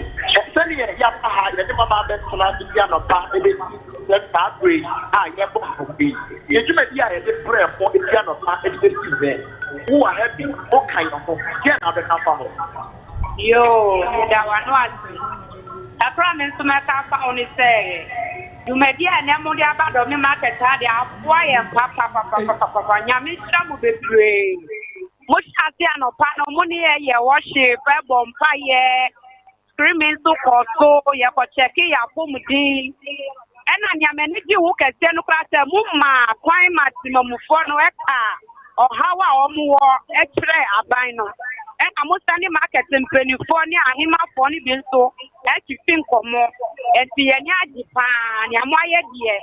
sani ya pa ya de mama be kula di ya no pa e be se ta pray ya bo bi ye juma dia ya de pray for e ya no pa e be si be who are happy o kai no ko ya na be ka fa ho yo da wa no ati akra me so na ka fa oni se juma dia na mo dia ba do me market ha dia afwa ya papa nyame sra mo be pray mo chate anopa no mo ne ye worship e bompa ye screaming so called so ya ko check ya pomudi ena nyamani di wo kese no kra se mu ma kwan maximum fo no eka o hawa o mu wo e kire aban no ena mo standi market mpenifo ni ahima fo ni bi so e ti fin komo e ti ye nya di pa nya mo aye die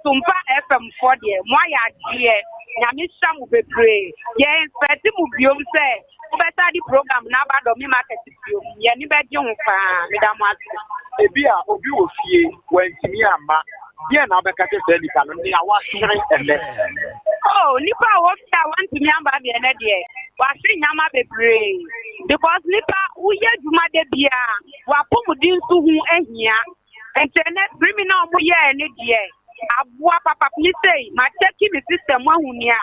Sompa FM for the Moya dear, Yamisha Mubebre, yes, Petty Mubium say, better the program now about the market. Yanni Bedjum, Madame Ebia, Obi will see when Timiama, dear Nabaka Delican, I was sharing and then. Oh, Nipa, what I want to me about the idea. Washing Yama Bebre, because Nipa, we had Mother Bia, Wapumudin to whom and here, and then criminal Muya and Nidia. Abua papa please say my checking the system one hunia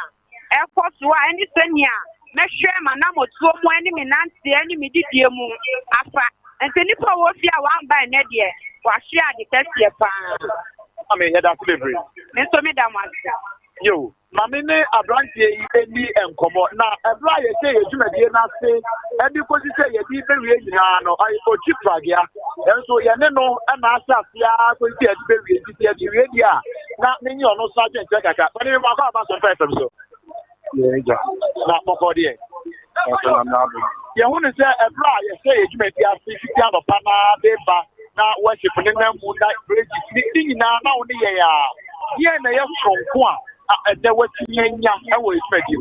air force wa any senya me share my name to mo any me nanti any me didie mu afa and any power of ya one by nedie wa share the test ye pa I mean that delivery me so me da ma yo mama ne abrantie yi eni enkomo na ebra ye say edwumadie na say edi ko say ye di bewie nyina no ai ochi pragia enso ye ne no na asafia ko say edi bewie di edi wie dia na menyi ono sergeant kaka but me ma ba so fm so yeah na poko die ye hu ne say ebra ye say edwumadie asifia no pa na deba na worship ne na mu na bridge ni nyina na wo ne ye ya ye na ye sonko a there was nya I was ready.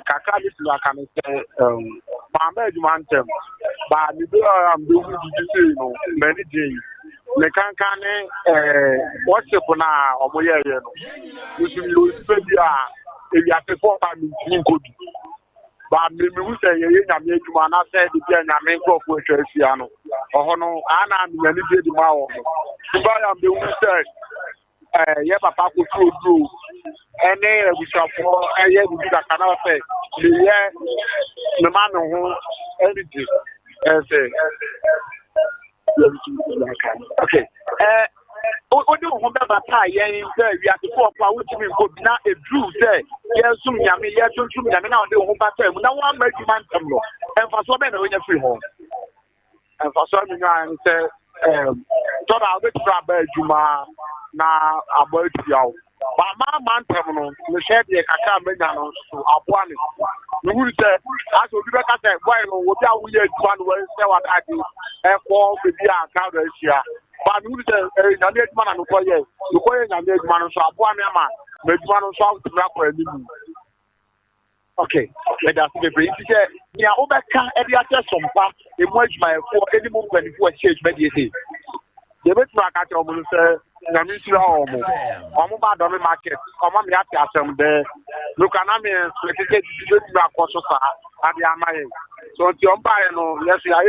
Kaka this la can say Mama Jumantem but me do am do you know many days me can worship na omoye ye no you should be if you have to for me good but me we say ye nyame adwuma na say the be nyame nkofo atwa no oho no ana me ni di ma wo so ba am be we say yeah, papa could do any we shall for a year with that cannot say, yeah, the man who anything. Okay. What do you want about Thai? We have to go for which we could not a true say, yes, some yummy, yes, some yummy now, the home battle. Now one make man come and for so many when you're free home. And for some, I say, so I'll get to Juma. Na about you. But my man, the shed the Kaka Menano, so Abuani. You would say, as we look at that, why would we have one way, say what I do, and for the account this year. But you would say, a net man, and for you, you're going to make man, so Abuanama, make man of South Rapper. Okay, let us be brief. Yeah, Obeka, every other Sompa, emerge my for any movement for change mediation. The best market of say, Namisra Omo ba do market, Omo mi ati asem de. Look at me, specific to the Kososa, and the Amaye. So, the umpire, no, yes, I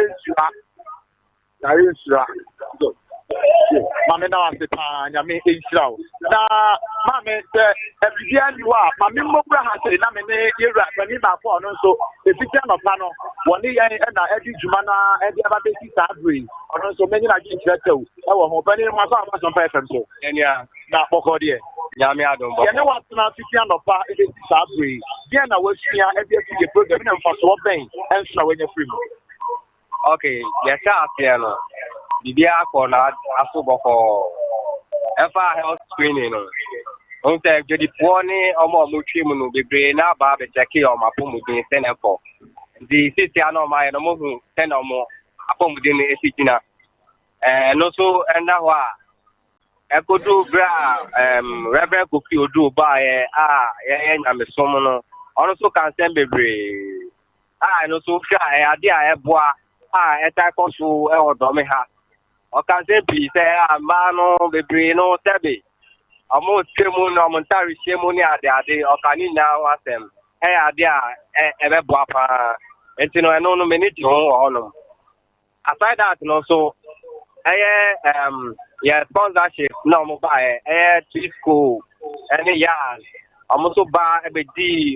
is Mamma now the time, I mean, Israel. Now, Mamma, every year you are, Mamma Mobra has a name, when you are for so if it's on a panel, 1 year and every Jumana, every other basis are agree, or so many against that. I will hope any of my farmers on person. And yeah, not for dear. Yamiado, you know what's not 50 on part, it is agree. Then I was here every program for so pain and so when you're free. Okay, yes, Piano. Bibia for na asobo for efa health screening no on say jodi poni omo motwi mu no bebre na ba be check your mapomudin senefo the city ano ma no mo hu senomo apomudin esitina no so enda ho a ekodu bra reverend kofi odu ba ye ye nyamesom no ono so kan sem bebre no so hwa ade a eboa eta koso e odo me ha o kan se bi se amano bebre no tebe amo temu no montari shemu ni ade o kan ni na wasem ade a ebeboa pa enti no eno no meniti ho no aside that no so yeah sponsorship no mo ba tree school any yard amo so ba ebedi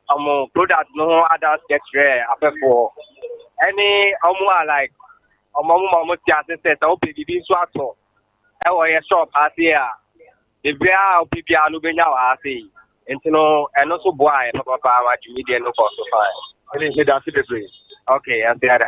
amo product no other sector afefo any amo like ọmọ ti asese ta o bibi so ato e wo ye shop ase a bibia o bibia no benya wa ase enti no eno so boa e papa ma jumi de no for so fine ele he da se bebre Okay, and there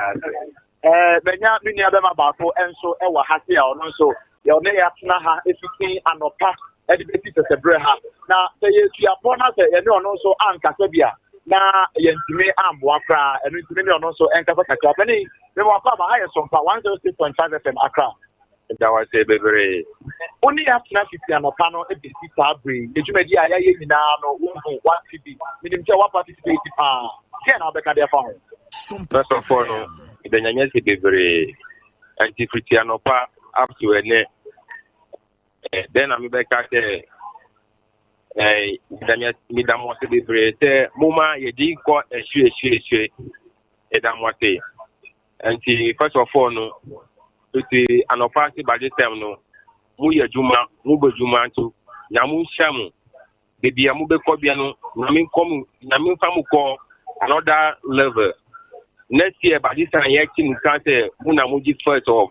Benya Minia Bako, and so Ewa Hasia, or so your name Naha, if you see an opa, educated as a breha. Now, say you are born as a no also Ankasabia. Now, Yentime Amwaka, and we also Ankasa Company. They were higher Sompa 106.5 FM Accra. That was a very only after 50 and Opano, a bit bring the Jumedia now, 1 TV, meaning to participate. Can I be a phone? First of all, the Nanyasi be very anti-Christian up to a net. Then I'm back at the Midam was to be very Muma, you didn't got a share, Edam was say. And first of all, no, to an opasi by this time, no, Muya Juma, Mubo Juma to Namu Shamu, the Biamube Kobiano, Namin Kom, Namin Famuko, another level. Next year, by this time, acting can't say Munamuji first of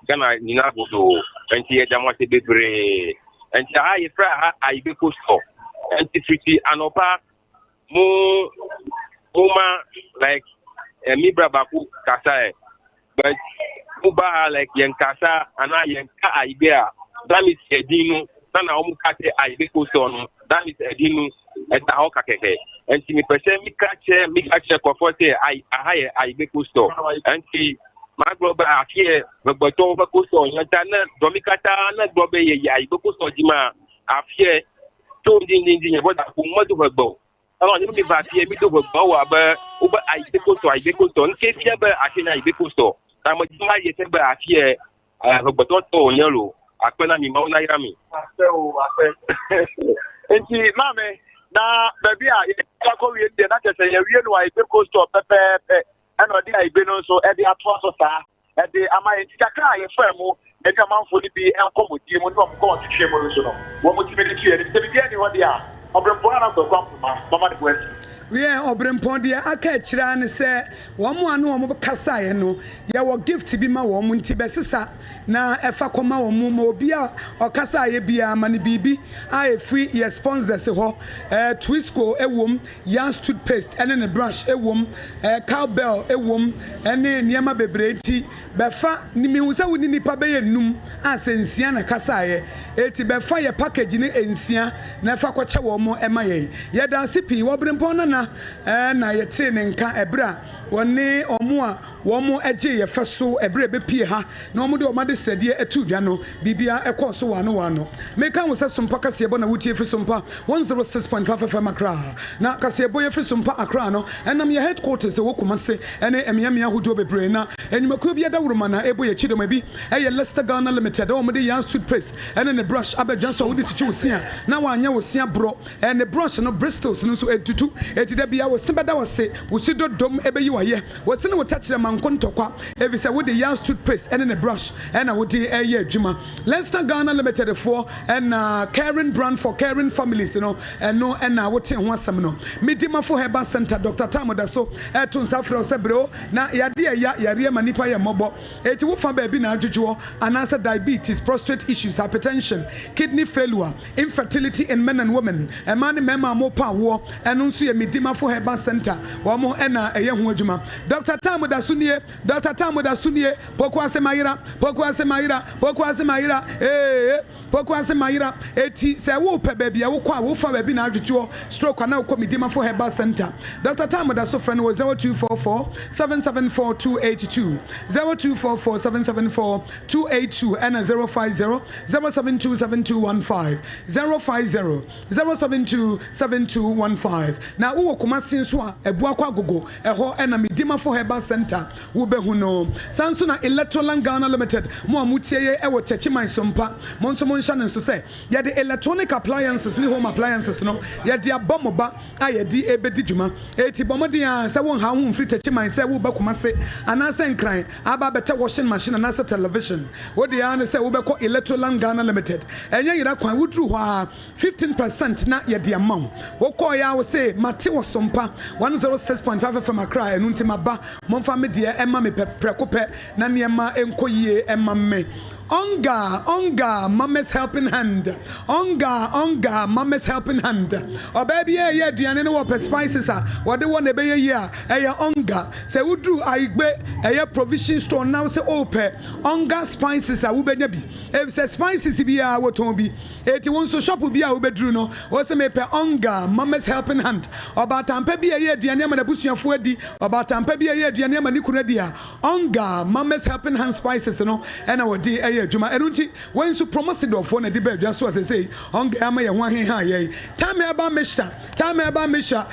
Ghana Ninago, and here Damati Bebre, and I be pushed off. And if you Anopa, Muma, like Mibra Baku Kasai, but Uba like Yankasa, and I Yanka Ibea, that is Edino, Sana Omukate Ibeko, that is Edino, and Tahokake. And see me person, me catch for 40. I be custo. And see my global here, but over custo, Yantana, Domicata, not Bobe, I be custo, Jima, after 2 Indian, what I do her bow. I don't know if I hear me to a bow, but over I be custo, in case ever I can be custo. I'm a Jima, you said, I hear, but also yellow. I couldn't be Mona Yami. So, and see, Mammy. Na baby a go we dey na say we no I be coast of pepe and odi I be no so e dey ato so sa e dey ama e tikaka ye famu e ka manfo ni bi enkomodi mu no ko tihwe mu so no wo mo timi di e dey bi ni ho dey a obrempo na so kwampa mama de kwesi we obrempo de aka kira ne se wo mo anu wo mo kasa ye no ye wo gift bi ma wo mo nti besesa na efa koma wo mo ma obi a okasa ye bia ma ne bibi a free ye sponsors ho Twisco ewom Young toothpaste ene ne brush ewom cowbell ewom ene niema bebrenti befa ni mi husa woni nipa be ye num a sensia na kasa ye eti befa ye package ni ensia na efa ko che wo mo ema ye ye dan sipi wo brempo na yete ne nka ebra woni omo a wo mo age ye feso ebra be pie ha na omo de o made sede etu dwa no bibia ekoso wano me kan wo se Sompa Kasebo na wutie fi Sompa 106.5 FM Accra na Kasebo ye fi Sompa Accra no enam ye headquarters wo Kumase ene emia hodo bebre na enyimaku bia da wuruma na ebo ye chidoma bi eye Leicester Ghana Limited o mo de Young toothpaste ene ne brush abejan so wo de tichi osia na wanya osia bro ene brush no Bristols no so etutu etida bia wo sebeda wo se wo sido dom ebeyi wo ye wo se ne wo tachire mankontokwa evi se wo de Young toothpaste ene ne brush ena wo de eye adwuma Leicester Ghana Limited for and caring brand for caring families, you know, and no and now what in one seminal. Midima for Herbal Center, Dr. Tamoda so Etun Safro Sebro, na yadia yaria manipa ya mobo, eti fa baby na juju, and answer diabetes, prostate issues, hypertension, kidney failure, infertility in men and women, a man mema mo power, and unsu ya Midima for Herbal Center, wamo ena a young wajuma. Dr. Tamoda Sunie, Pokwase Maira, Pokwase Maira, eti se wo pe baby wo kwa wo fa baby na adwuo stroke na wo Midima for Herbal Center. Dr. Tamoda so friend was 0244 774 282 0244 774 282 and 050 072 7215 050 072 7215. Na wo Kumasi so a ebua kwa gogo eho na Midima for Herbal Center wo behu no sanso na Electroland Ghana Limited mo amutie ye e wo Techiman Sompa mo nso mo nsha ne so say ye the electronic appliances ni home appliances no ye the abomoba a ye di ebedi djuma eti bomodi an se won ha hu mfiri Techiman se wo bakuma se anase nkran aba beta washing machine anase television wo de an se wo beko Electroland Ghana Limited enye yira kwan wo dru ho a 15% na ye the amount wo call ya wo say mate wo Sompa 106.5 FM Accra enunti maba momfa me de emma me prekope na niema enkoyie emma me Onga, Mama's helping hand. Onga, Mama's helping hand. Oh baby, yeah, Diana, no spices are. What they want to be a year, Onga. Say, who do I be a provision store now? Say, open. Onga spices are Ubenabi. If say spices be a what to be, 81 so shop will be a Ubedruno. Also, me pe Onga, Mama's helping hand. About Tampa be a year, Diana, and a bushia fuedi. About Tampa be a year, Diana, and Nicoredia. Onga, Mama's helping hand spices, and our dear Juma. I don't when you promise it off on a debate, just as I say, Onga, I'm a one here. Time about Misha, time about Misha,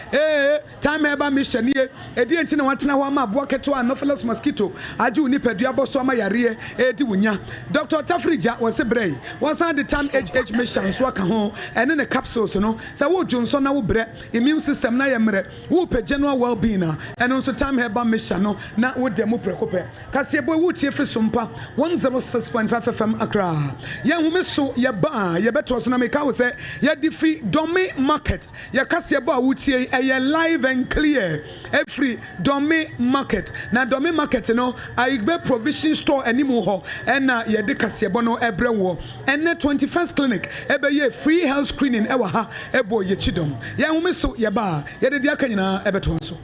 near a dear Tina Watanawama, Bucket to Anopheles mosquito. I do nip a diabo soma yarie, Ediwunya. Dr. Tafrija was a bray, was on the time HH mission, swaka home, and then a capsule, so Johnson now bre, immune system na yamre, whoop general well being, and also time about mission, not with demo precope. Cassiabo would cheer for Sompa, 106.5 FM Accra. Young woman so ya ba, ya better was Namika was say, ya defeat Domi market, ya Cassiabo would say a live and clear, every Domi market. Now Domi market, I be provision store anymore, and ya de Cassiabono ebrewo, and the 21st clinic, ebe ye free health screening ewa ha, ebo ye chidom. Young woman so ya ba, ya de diakana ebetonso.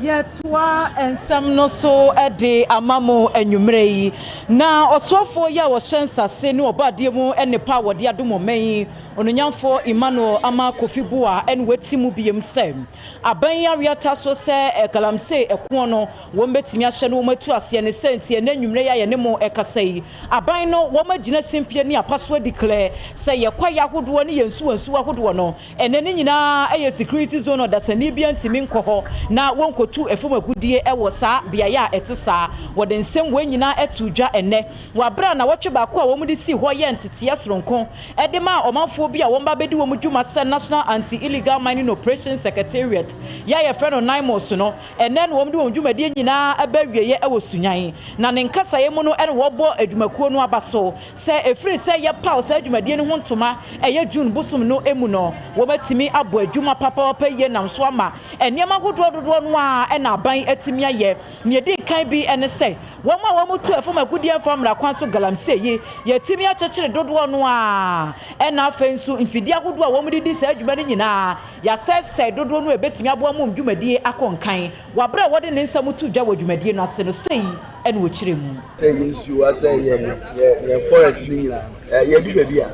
Yetwa ensem no so ede amamo enwumrei na osofo ya wo hyensa se ne obade mu enepa wode adomo man ononyamfo Emmanuel ama Kofibua en wetimu biem sem aban ya riata so se galamse eko no wo betimi ahye no matu ase ne senti enwumrei ya ne mo ekasai aban no wo magina simpie ne apaso declare se yekwa ya hodo ne yensu ahodo no enene nyina eye security zone odasani bia ntimi nkoho na wonko tu efom agudie ewo saa biaya etesa wode nsem wenyina etudwa ene wabra na wotwe ba ko a womudi si ho ye ntete asronko edema omanfo bi a womba bedi womu dwuma se National Anti-Illegal Mining Operations Secretariat ya ye frɛ no Naimos no ene no womudi womu dwuma die nyina abawieye ewo sunyan na ne nkasa ye mu no ene wobo adwumakuo no abaso se efiri se ye paw se adwumadie no hontoma eye June busum no emu no womatimi abo adwuma papa ye nam so ama enema hododo no a ena ban etimia ye ne di kan bi ene se womu tu efom agudie fam ra kwan so galamse ye timia chechire dodo no a ena afensu mfidi agodo a womu didi se adwuma ni nyina ya sese dodo no ebetimi abo amum dwumadie akonkan wabra wode ne nsam tu dwa wadwumadie no ase no sei ene wo kire mu say insu asa ye forest ni nyina ye di baby a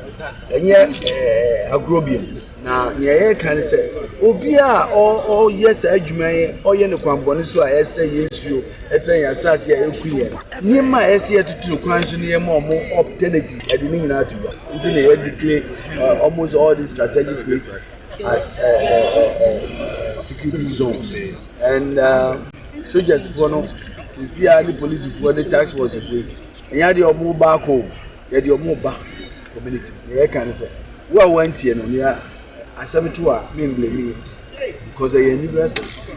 enye agrobium na ye kan say obi a o yes adwuma ye o ye ne kwanbone so a ese yesuo ese ya asase ya ekuye ni ma ese ye tutu kwan so ne ye ma omo opportunity e di ni nyina atuba nti ne ye declare almost all these strategic places as security zone and soldiers for no you see how the police for the tax force free and ya the omo back home ya the omo back community ye kan say who are went here no ya asem to a me blame because I university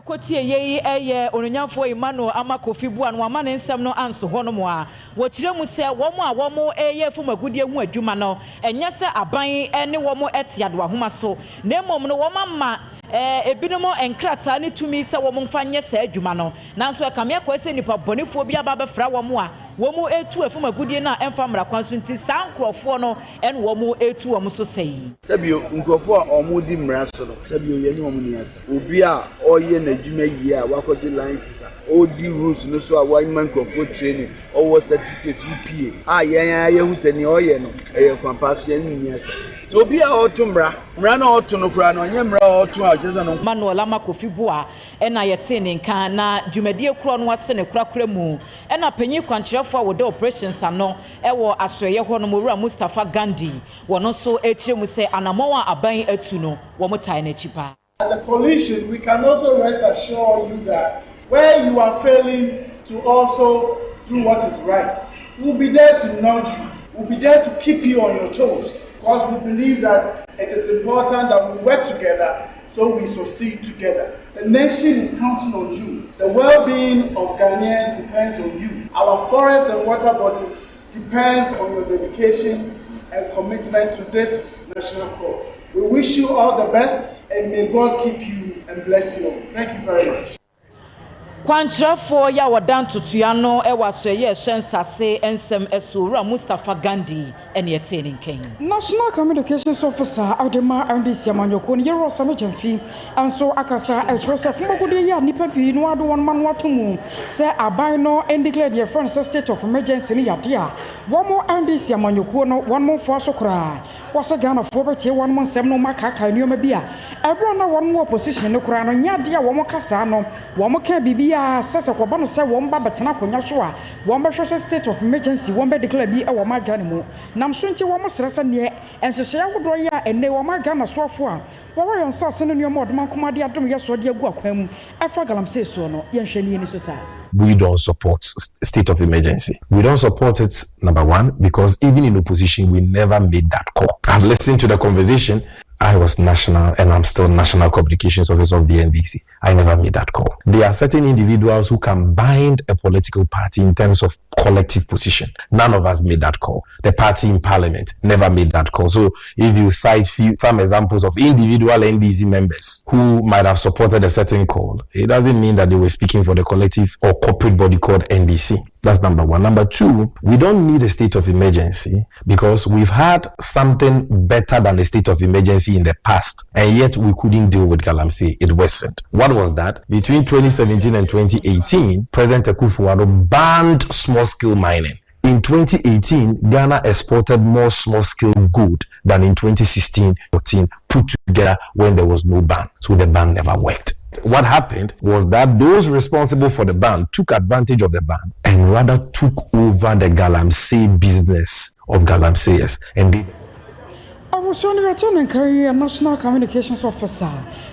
Kotie ye eye ononyamfo Emmanuel ama Kofibua no ama ne nsem no anso ho no mo a wo kire mu se womo eye fom agudie hu adwuma no enye se aban ene womo etiado ahoma so na emom no womama ebinomo enkrata ne tumi se womo mfanye se adwuma no nanso ekame kwese nipa bonefo bi aba befra womo a womo etu efom agudie na emfa mra kwanso nti sankrofo no ene womo etu womo so sei sabio nkrofo a omo di mra so no sabio ye ni womo ni asa obi a oye na adwuma yi a wakodi license o di rules no so a one man nkrofo training o certificate EPA ye hu se ni oye no eye kwampaso ye ni asa so obi a otu mra na otu no kura no onye mra otu a jeza no Manuel ama Kofibua ena yete ne nka na dwumadie kuro no ase ne kura mu ena panyi kwankyerefo a wode operations ano ewo asoye ho no mowura Mustafa Gandhi wono so ekire mu se anamon a aban atu no wo motai na chipa. As a coalition, we can also rest assured you that where you are failing to also do what is right, we'll be there to nudge you. We'll be there to keep you on your toes, because we believe that it is important that we work together so we succeed together. The nation is counting on you. The well-being of Ghanaians depends on you. our forests and water bodies depends on your dedication and commitment to this national cause. We wish you all the best and may God keep you and bless you all. Thank you very much. Kwantrafo ya wadan tutuano ewa soye shensase ensem esura Mustafa Gandhi ene yeteni nken. National Communications Officer Adema Andis Yamanyoko ni yero same jemfi anso akasa Joseph Mbogudi ya nipa bi no ado won man watomu se aban no declare the foreign state of emergency ni yadea womo Andis Yamanyoko no one mo fo asokra wasa Ghana fo betie one mo nsem no makaka nioma bia ebro na one mo opposition no kura no nyadea womo kasa no womo ka bibi sasa kwa bano se womba betena konya so a womba hwese state of emergency womba declare bi e woma Ghana mu nam so nti womo seresa ne enhyehyɛ agodo ya ene woma Ghana so afo a wowo yon sase ne nyoma odman komade adom ye so de agu akwan mu efa galamsey so no ye hwani ni so sa. We don't support state of emergency. We don't support it, number one, because even in opposition, we never made that call. I've listened to the conversation. I was national and I'm still National Communications Officer of the NBC. I never made that call. There are certain individuals who can bind a political party in terms of collective position. None of us made that call. The party in parliament never made that call. So if you cite some examples of individual NDC members who might have supported a certain call, it doesn't mean that they were speaking for the collective or corporate body called NDC. That's number one. Number two, we don't need a state of emergency because we've had something better than a state of emergency in the past, and yet we couldn't deal with Galamsey. It wasn't. What was that? Between 2017 and 2018, President Akufo-Addo banned small-scale mining. In 2018, Ghana exported more small-scale gold than in 2016-14 put together when there was no ban. So the ban never worked. What happened was that those responsible for the ban took advantage of the ban and rather took over the Galamsey business of Galamseyers and did. I was on returning career National Communications Officer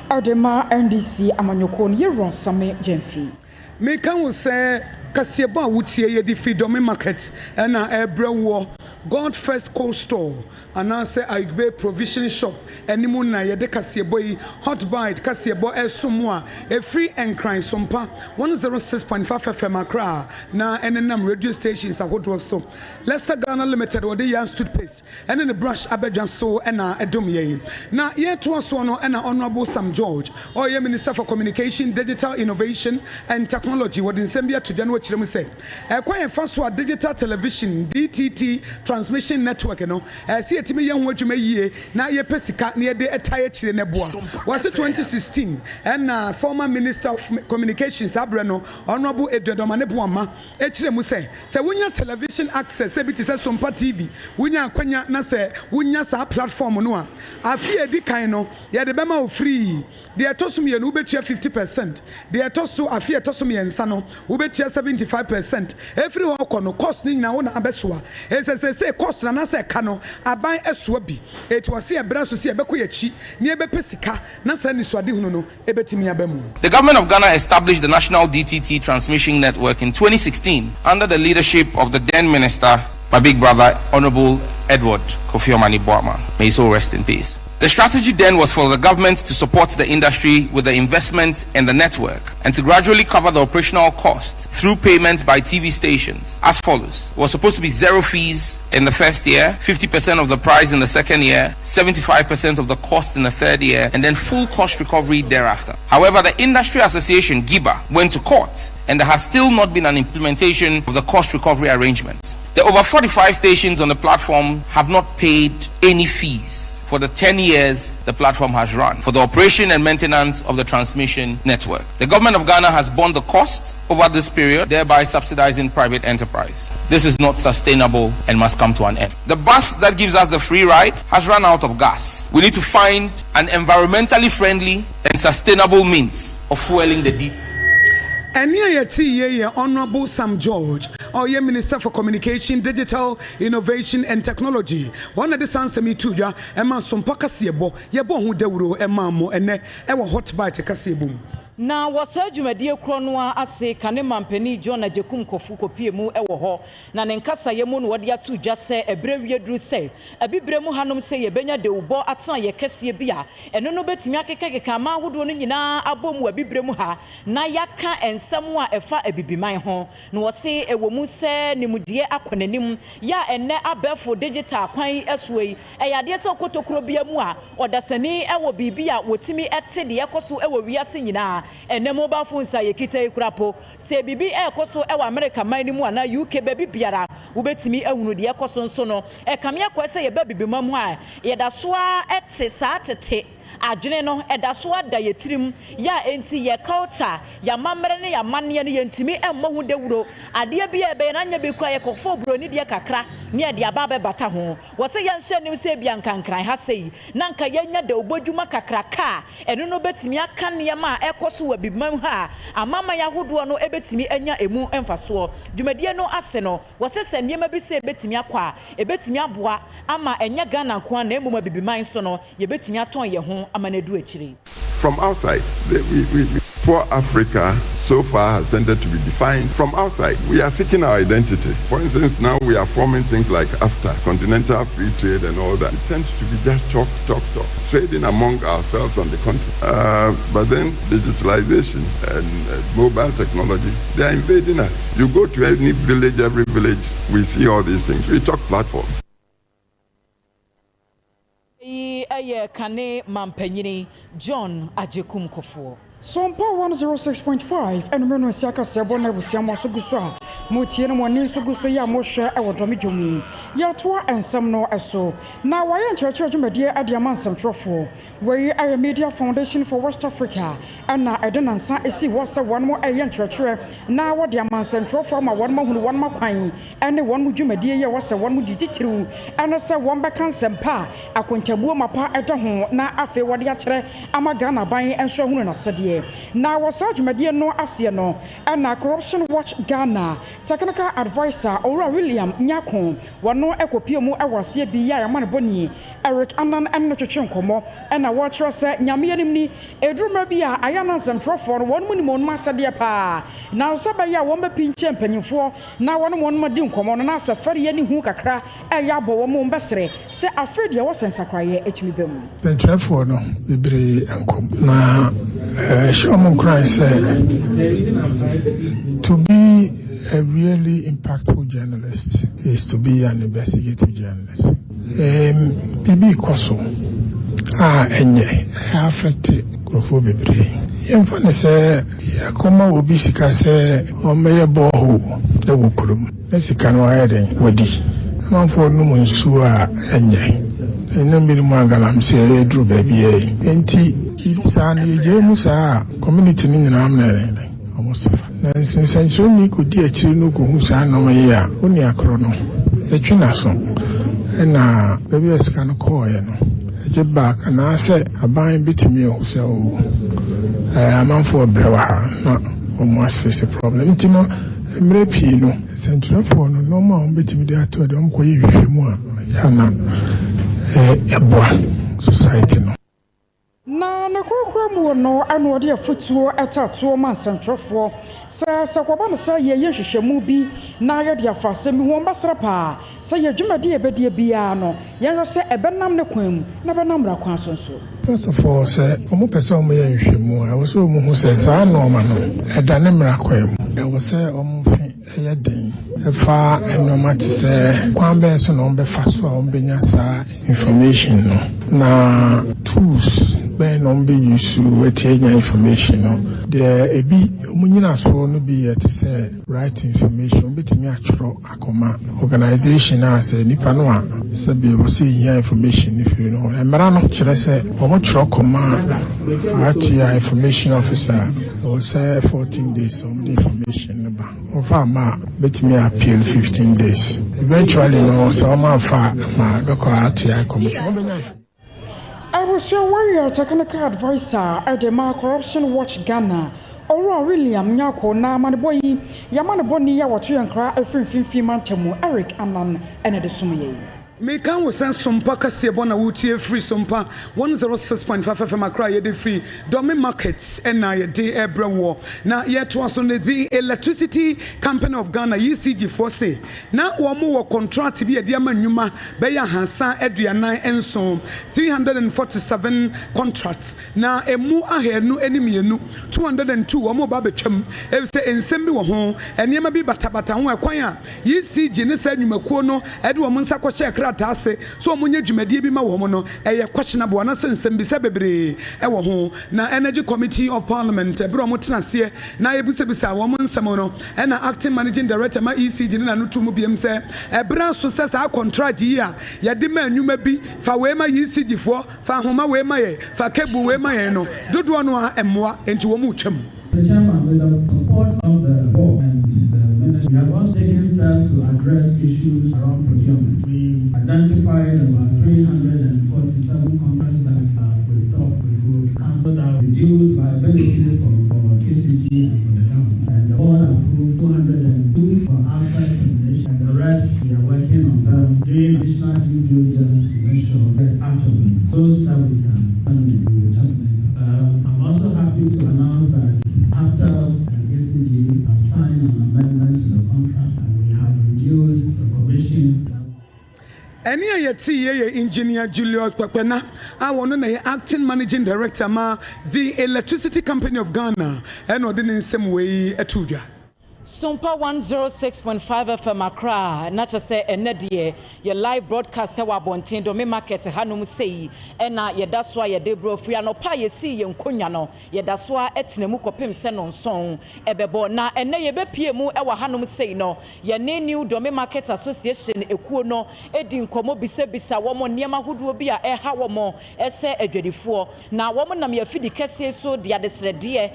Adema NDC Amanyoko Yero Same Jemfi. Me can say Kasieba wutie ye di Freedom Market na ebrewo God First Cold Store and say Igbe Provision Shop enimu na ye de Kasiebo yi Hot Bite Kasiebo esumwa e free and crying Sompa 106.5 FM Accra na enenam radio stations ahodo so Leicester Ghana Limited wo de yan toothpaste ene ne brush abedwan so na edom ye na ye to so no na Honorable Sam George or ye Minister for Communication, Digital Innovation and Technology wo de nsembia to dwan chirem say ekwan fa so digital television DTT transmission network no see etimi ye ho adwuma yie na ye pesika na ye de etaye chire ne boa was 2016 and former Minister of Communications abre no Honorable Edwardoma ne boama e chire mu say wonya television access e bi ti say Sompa TV wonya akwanya na say wonya sa platform no a afi edi kan no ye de bema o free de etosum ye no ubetua 50% de etoso afi etosum ye nsa no ubetua 75%. Every one kono cost ni na wona abesoa. Say cost na say ka no aban esoa bi. It was see ebra so see ebeko yachi ni ebepesika na say ni soade hunu no ebetimi abamu. The government of Ghana established the National DTT Transmission Network in 2016 under the leadership of the then minister, my big brother, Honorable Edward Kofi Omani Boama. May he so rest in peace. The strategy then was for the government to support the industry with the investment in the network and to gradually cover the operational cost through payments by TV stations as follows. It was supposed to be zero fees in the first year, 50% of the price in the second year, 75% of the cost in the third year, and then full cost recovery thereafter. However, the Industry Association, GIBA, went to court and there has still not been an implementation of the cost recovery arrangements. The over 45 stations on the platform have not paid any fees for the 10 years the platform has run for the operation and maintenance of the transmission network. The government of Ghana has borne the cost over this period, thereby subsidizing private enterprise. This is not sustainable and must come to an end. The bus that gives us the free ride has run out of gas. We need to find an environmentally friendly and sustainable means of fueling the DT. And here Honorable Sam George, or your Minister for Communication, Digital Innovation and Technology. One of the sons of me too, ya, and man some Pacasiebo, Yabo, who de wuro, and mammo, and ever hot bite a casibum. na wasa dwumadie kronoa ase kane mampani John Ajekum kofu kopie mu ewo ho na ne nkasa ye mu no wode atu dwa se ebrewie duru se abibre mu hanom se ye benya de ubo atena ye kese bia eno no betimi akekeka ma ahodo no nyina abom abibre mu ha na yaka ensem a efa abibiman ho no wose ewo mu se nimudie akonanim ya enne abefo digital kwan esuei eyade se kotokro bia mu a odasani ewo bibia wotimi ete de yekoso ewo wiase nyina ene mobile phone sa yekita ikurapo se bibi ekoso ewa America man ni mu ana UK baby biara ubetimi ehunu de ekoso nso no kamia kwese ye baby bimamu a ye da so a ete sa tete adwene no edaso ada yetirim ya enti ye culture ya mamre ne ya manne ne yentimi emmo hu dewuro ade bia ebe na nya be kura ye kofo broni de kakra ne de aba be bata ho wo se ye nhye nim se bia nkankran ha sei na nka ye nya de obodwuma kakra ka eno no betimi aka ne ma ekoso wa bibman ha amama ya hodo no ebetimi anya emu emfaso dwumadie no ase no wo se se niema bi se ebetimi akwa ebetimi aboa ama enya Ghana nko na emuma bibiman so no ye betimi aton ye ho. From outside, poor Africa so far has tended to be defined from outside. We are seeking our identity. For instance, now we are forming things like AFTA, Continental Free Trade and all that. It tends to be just talk, trading among ourselves on the continent. But then digitalization and mobile technology, they are invading us. You go to any village, every village, we see all these things. We talk platforms. Kane mampanyini John Ajekum kofu Sompa 106.5 and Meno Siaka Sabona Busiamo Sugusa, Mutian Moni Sugusoya Mosha, our Domijumi, Yatua and Samno Eso. Now I am Church Media at Diamansam Trofo, where you are a media foundation for West Africa, and now I don't answer. I see what's one more Ayan Church, now what Diamansam Trofo, one more coin, and one would you media was a one would you and I said one back on Sempa, I couldn't tell Mapa at home, now after what Yatre, Amagana buying and showing us a now was media no asiano and na Corruption Watch Ghana technical advisor Ora William Nyako wano ekopie mu awase biya man boni Eric Anan and no chonkomo and na watch us nyame anim ni edruma bia ayana semtrofo won mu ni mon masade pa na sabaya won be pinche mpanyifo na won ma di nkomo no na safari ani hu kakra eya bo wo mo mbesere se afredi e wosensakraye etumi bem semtrofo no bebre ankom na Shomon Christ said, to be a really impactful journalist is to be an investigative journalist. Bibi Koso, enye, affected Grofobibri. Yemfane say, Yakoma Obisika say, Omeye Bohu, the Wukurum, Mexicano Eden, Wadi. Man for Numun Sua, enye. Enemy Mangalam say, Drew baby, enti. Sani Jamusa community in Amner almost. Since I saw me could dear Chinu Kusan no ya, only a chrono. The Chinason and baby as can call you. Get back and I said, a buying bit me so I'm on for a brewer, not almost face a problem. Tino, Mrepino, Central for no more bit me there to a don't quite more. Yana a boy society. Na nakokro no anu ode afutuo etatuo man centrofo sa kwaba no sa ye hwehwemu bi na ye de afase mi ho basra pa sa ye dwumade ebedie bia no ye hwe se ebenam ne kwam na benam ra kwan sonso. First of all, say omo pese omo ye hwehwemu a wo so omo hu se sa no ma no edane mra kwam e wo se omo fi ye den efa enoma ti se kwan be so no be faso a omo benya sa information no na tools ben on be used to retain information no there e bi omunyina so no be yet say right information betimi atro akoma organization as nipa no a say be wo see here information if you know emra no kire say omo tro koma atia information officer or say 14 days on the information number of ma betimi appeal 15 days eventually no so ma fa ma go atia commission. I was your warrior technical advisor at the Corruption Watch Ghana. Ora William Nyako na manboyi ya manboni ya watu yankra efimfimfi mantemu Eric Anan ene de sumye. Me can we send Sompa Kasiebo na wutie free Sompa 106.5 FM Accra yede free Domi Markets and na yede ebra wo na yeto aso ne the Electricity Company of Ghana ECG for say na wo mo wo contract bi yede amannwuma be ya hansa aduanan enso 347 contracts na emu ahenu enimienu 202 wo mo ba betwam e say ensem bi wo ho enema bi batabata ho ekwan a ECG ne sa nwumakuo no ede wo mo nsa ko check tase so omunye dwumadie bi ma wo mo no eye questionable na sensem bi se bebre e wo ho na Energy Committee of Parliament ebro mo tenase na ebusebisa wo mo nsem no e na acting managing director ma ECG na no tumu biem se ebra so se sa contract yi a ye de ma anwuma bi fa we ma ECG fo fa homa we ma ye fa kebu we ma ye no dodo no a emmoa enti wo mu twam. The chairman, with the support of the board and the ministry, we have also taken steps to address issues around procurement. We identified about 347 contracts that we thought we could cancel out, reduce liabilities for KCG and for the government. And the board approved 202 for outright termination, and the rest we are working on them, doing additional due diligence to make sure we get out of them. Those that we can terminate, we will terminate. I'm also happy to announce that after ECG have signed an amendment to the contract and we have reduced the commission. Any yeti engineer Julio Kwapena, I want to acting managing director ma the Electricity Company of Ghana and not in some way etuja. Sompa 106.5 FM Accra, not just say enedie, your live broadcast wa bontin do me market hanum sei, ena ye daswa ye debro free no pa ye si ye nkonya no, ye daswa etnemu kopem se non son, ebebo na ene ye bepie mu e wa hanum sei no, ye ne new do me market association ekuo no, edi nkomo bisa wo mo niema hoduo bi a e ha wo mo, ese edwedifo, na wo mo nam ye fidi kese so dia desrede e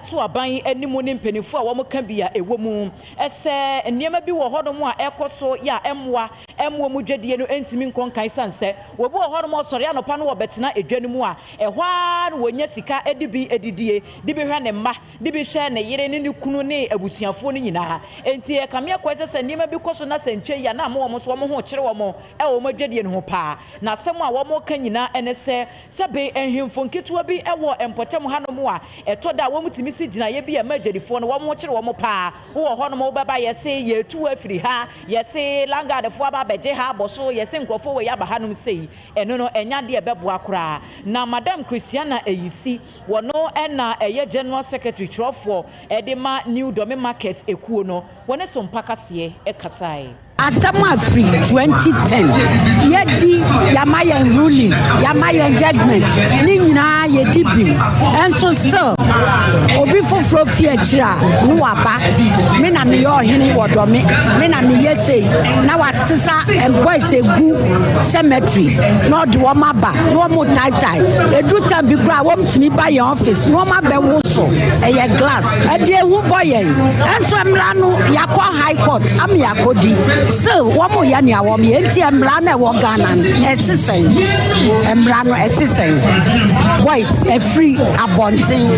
to aban animu ne mpanifo a wo mo ka bia ewo mu ese niema bi wo hodo mu a ekoso ya emwa mu dwedie no entimi nkonkan sanse wo bi wo hodo mu sori anopa no wo betena edwani mu a ehwa no wonya sika edibi edidie dibi hwa ne mma dibi hwe ne yire ne kunu ne abusuafo no nyina enti e kamia ko ese niema bi koso na sentwe ya na mo so mo ho kire wo mo e wo mo dwedie no ho pa na asem a wo mo ka nyina ene se be enhemfo nkituwa bi e wo empotem hano mu a etoda wo mutimi si gina ye bi e ma dwedifo no wo mo kire wo mo pa wo ho no mo baba yese ye tu afiri ha yese langa de fo aba beje ha boso yese nkrofo we ya ba hanum sei eno no enya de bebo akora na Madam Christiana Eyisi wono ena eye general secretary trofo edema new domi market ekuo no wone so mpaka se e kasai Asama free 2010 yedi yamaya ruling yamaya judgment ni nyina yedi bim enso still obi foforo fie kira no waba me na me yo hene wodomi me na me yese na wasesa boys egu cemetery no de wo maba no mo tai edu time bi kra wo mtimi ba your office no ma be wo so eye glass ade ehu boye enso emra no yakọ high court am yakodi still womo ya ni awom ye nti emra na wo Ghana esisen emra no esisen boys e free abontin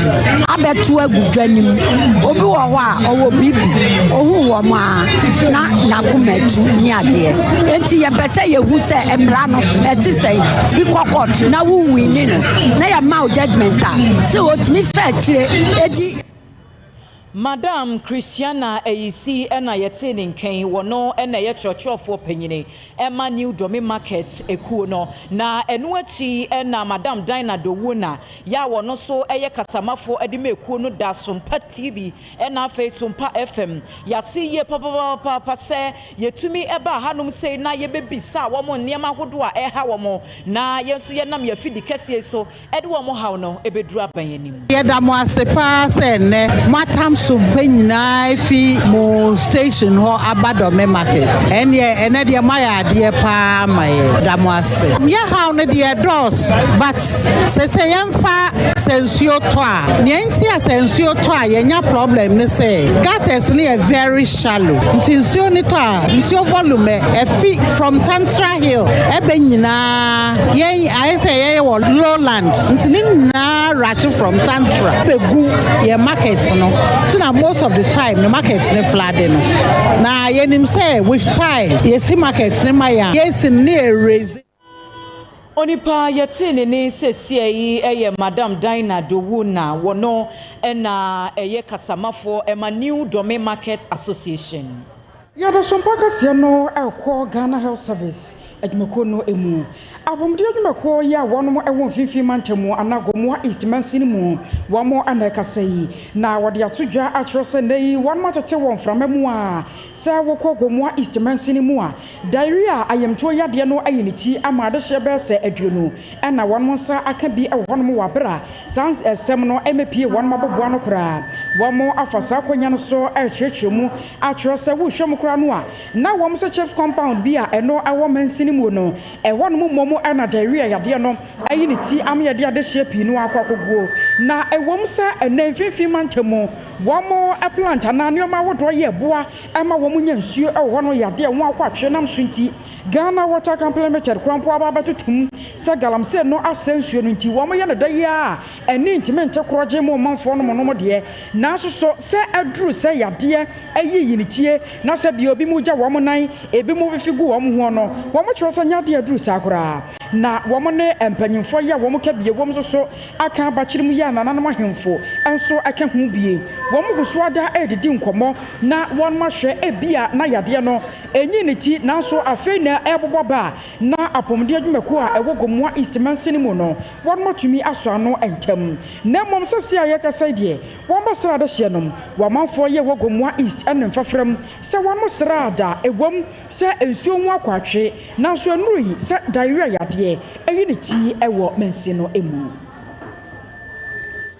abetu agudwanim obi wo ho a owo bibi ohu wo ma na kumetu ni ade enti ye bese ye hu se emra no esisen bi court na wu win no na ya ma judgment a se otimi fa chire edi Madam Christiana Eyisi ena yete ne nkan wono ena ye churchofo panyine ema new domi market ekuo no na enu achi ena Madam Dina Dowuna ya wono so eye kasamafo edime ekuo no da Sompa TV ena fe Sompa FM ya si ye papa se yetumi eba hanum sei na ye bebisa wo mo niema hodo a eha wo mo na yenso ye nam ye fidi kese so ede wo mo haw no ebedura banyanim ye da mo asepa se ne matam Sompa nyina fi mo station ho Abadomi market ene de maya de pa maye da mo ase ye how ne de dos but se yemfa asensio toa nienti asensio toa yenya problem ne say gutters ne very shallow ntinsuo ne toa nsuo volume efi from Tantra Hill ebe nyina yen I say ye lowland ntini nyina rush from Tantra begu ye markets no tina most of the time the markets ne flooding na yenim say with time yes markets ne maya yes ne raise Onipa yetini ni sesie yi eye Madam Dinah Dowuna wono ena eye kasamafo ema New Dome Market Association. Yada Sompa kasiya no ekwo Ghana Health Service adwumako no emu abomdi adwumako ya wono ewo fifi mantemu anagomo East Mansini mu wamo anekasa yi na wode atodwa atrose nei wono matete won framamu a se wokọ gomo East Mansini mu a diarrhea ayemto yade no ayiniti amade hye se aduonu ena wono sa aka bi ewono mu wabra san esem no emepie wono maboboa no kra wamo afasa kwanya no so ehwehwemu atrose wo hwem kra no a na wom se chief compound bi a eno awo Mansini mu no ewono mu momo ana diarrhea yade no ayiniti am yade ade hye pi no akwakogo na ewom sa enenfifi mantemu womo plant ana neoma wodo ye boa ema womo nya nsuo ewo no yade won akwatwe nam sunti Ghana Water Complementary krampo ababatutum sa galamse no asensuo no nti womo ye no daye a eni ntimente kroje mo manfo no mo de na so se aduru se yade ayiyinitie na se bi obi mu gya womo nan ebi mu fifigu womo ho no womo twese nyade aduru sakura na womo ne empanyimfo ya womo ka bie womo so aka abachirim ya nananam ahemfo enso aka hu bie womo guso ada edidi nkomo na won ma hwe ebia na yade no enyiniti na so afei na eboboba na apomde adwumako a ewogomoa East Mansini mu no won matumi aso ano entam na mom sese aye kasa die won basra da hye nom wamanfo ye wogomoa East enem fafram se won mo srada ewom se ensuo hu akwatwe na so enuri se diarrhea yade eyiniti ewo Mansino emu.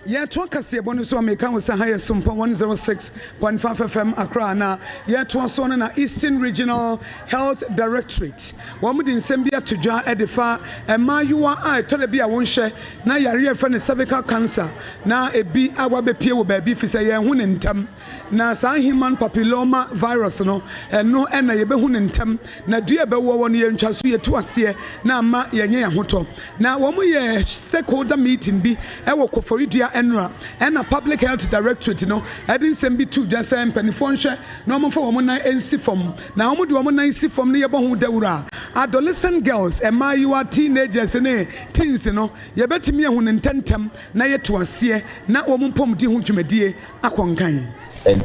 Yeah, to kase bonu so me kan wasa higher Sompa 106.5 FM Accra na yeah to so na Eastern Regional Health Directorate wo mu din sembia todwa edifa emayuwa a to de bia won hye na yare fa ne cervical cancer na ebi awa be pie wo ba bi fi se ye hu ne ntam na sa human papilloma virus no eno ena ye be hu ne ntam na dua be wo won ye ntwaso ye tu ase na ma ye nye hoto na wo mu ye stakeholder meeting bi e wo koforidua enra ena public health directorate no edin sembi tu just mpanifo nhwe na omfo wo nan ensi fom na omudi wo nan ensi fom ne ye bo hu dawura adolescent girls emayiwa teenagers ne teens no ye betimi ehu ne ntentem na ye to ase na omumpom di hu dwumadie akonkan. And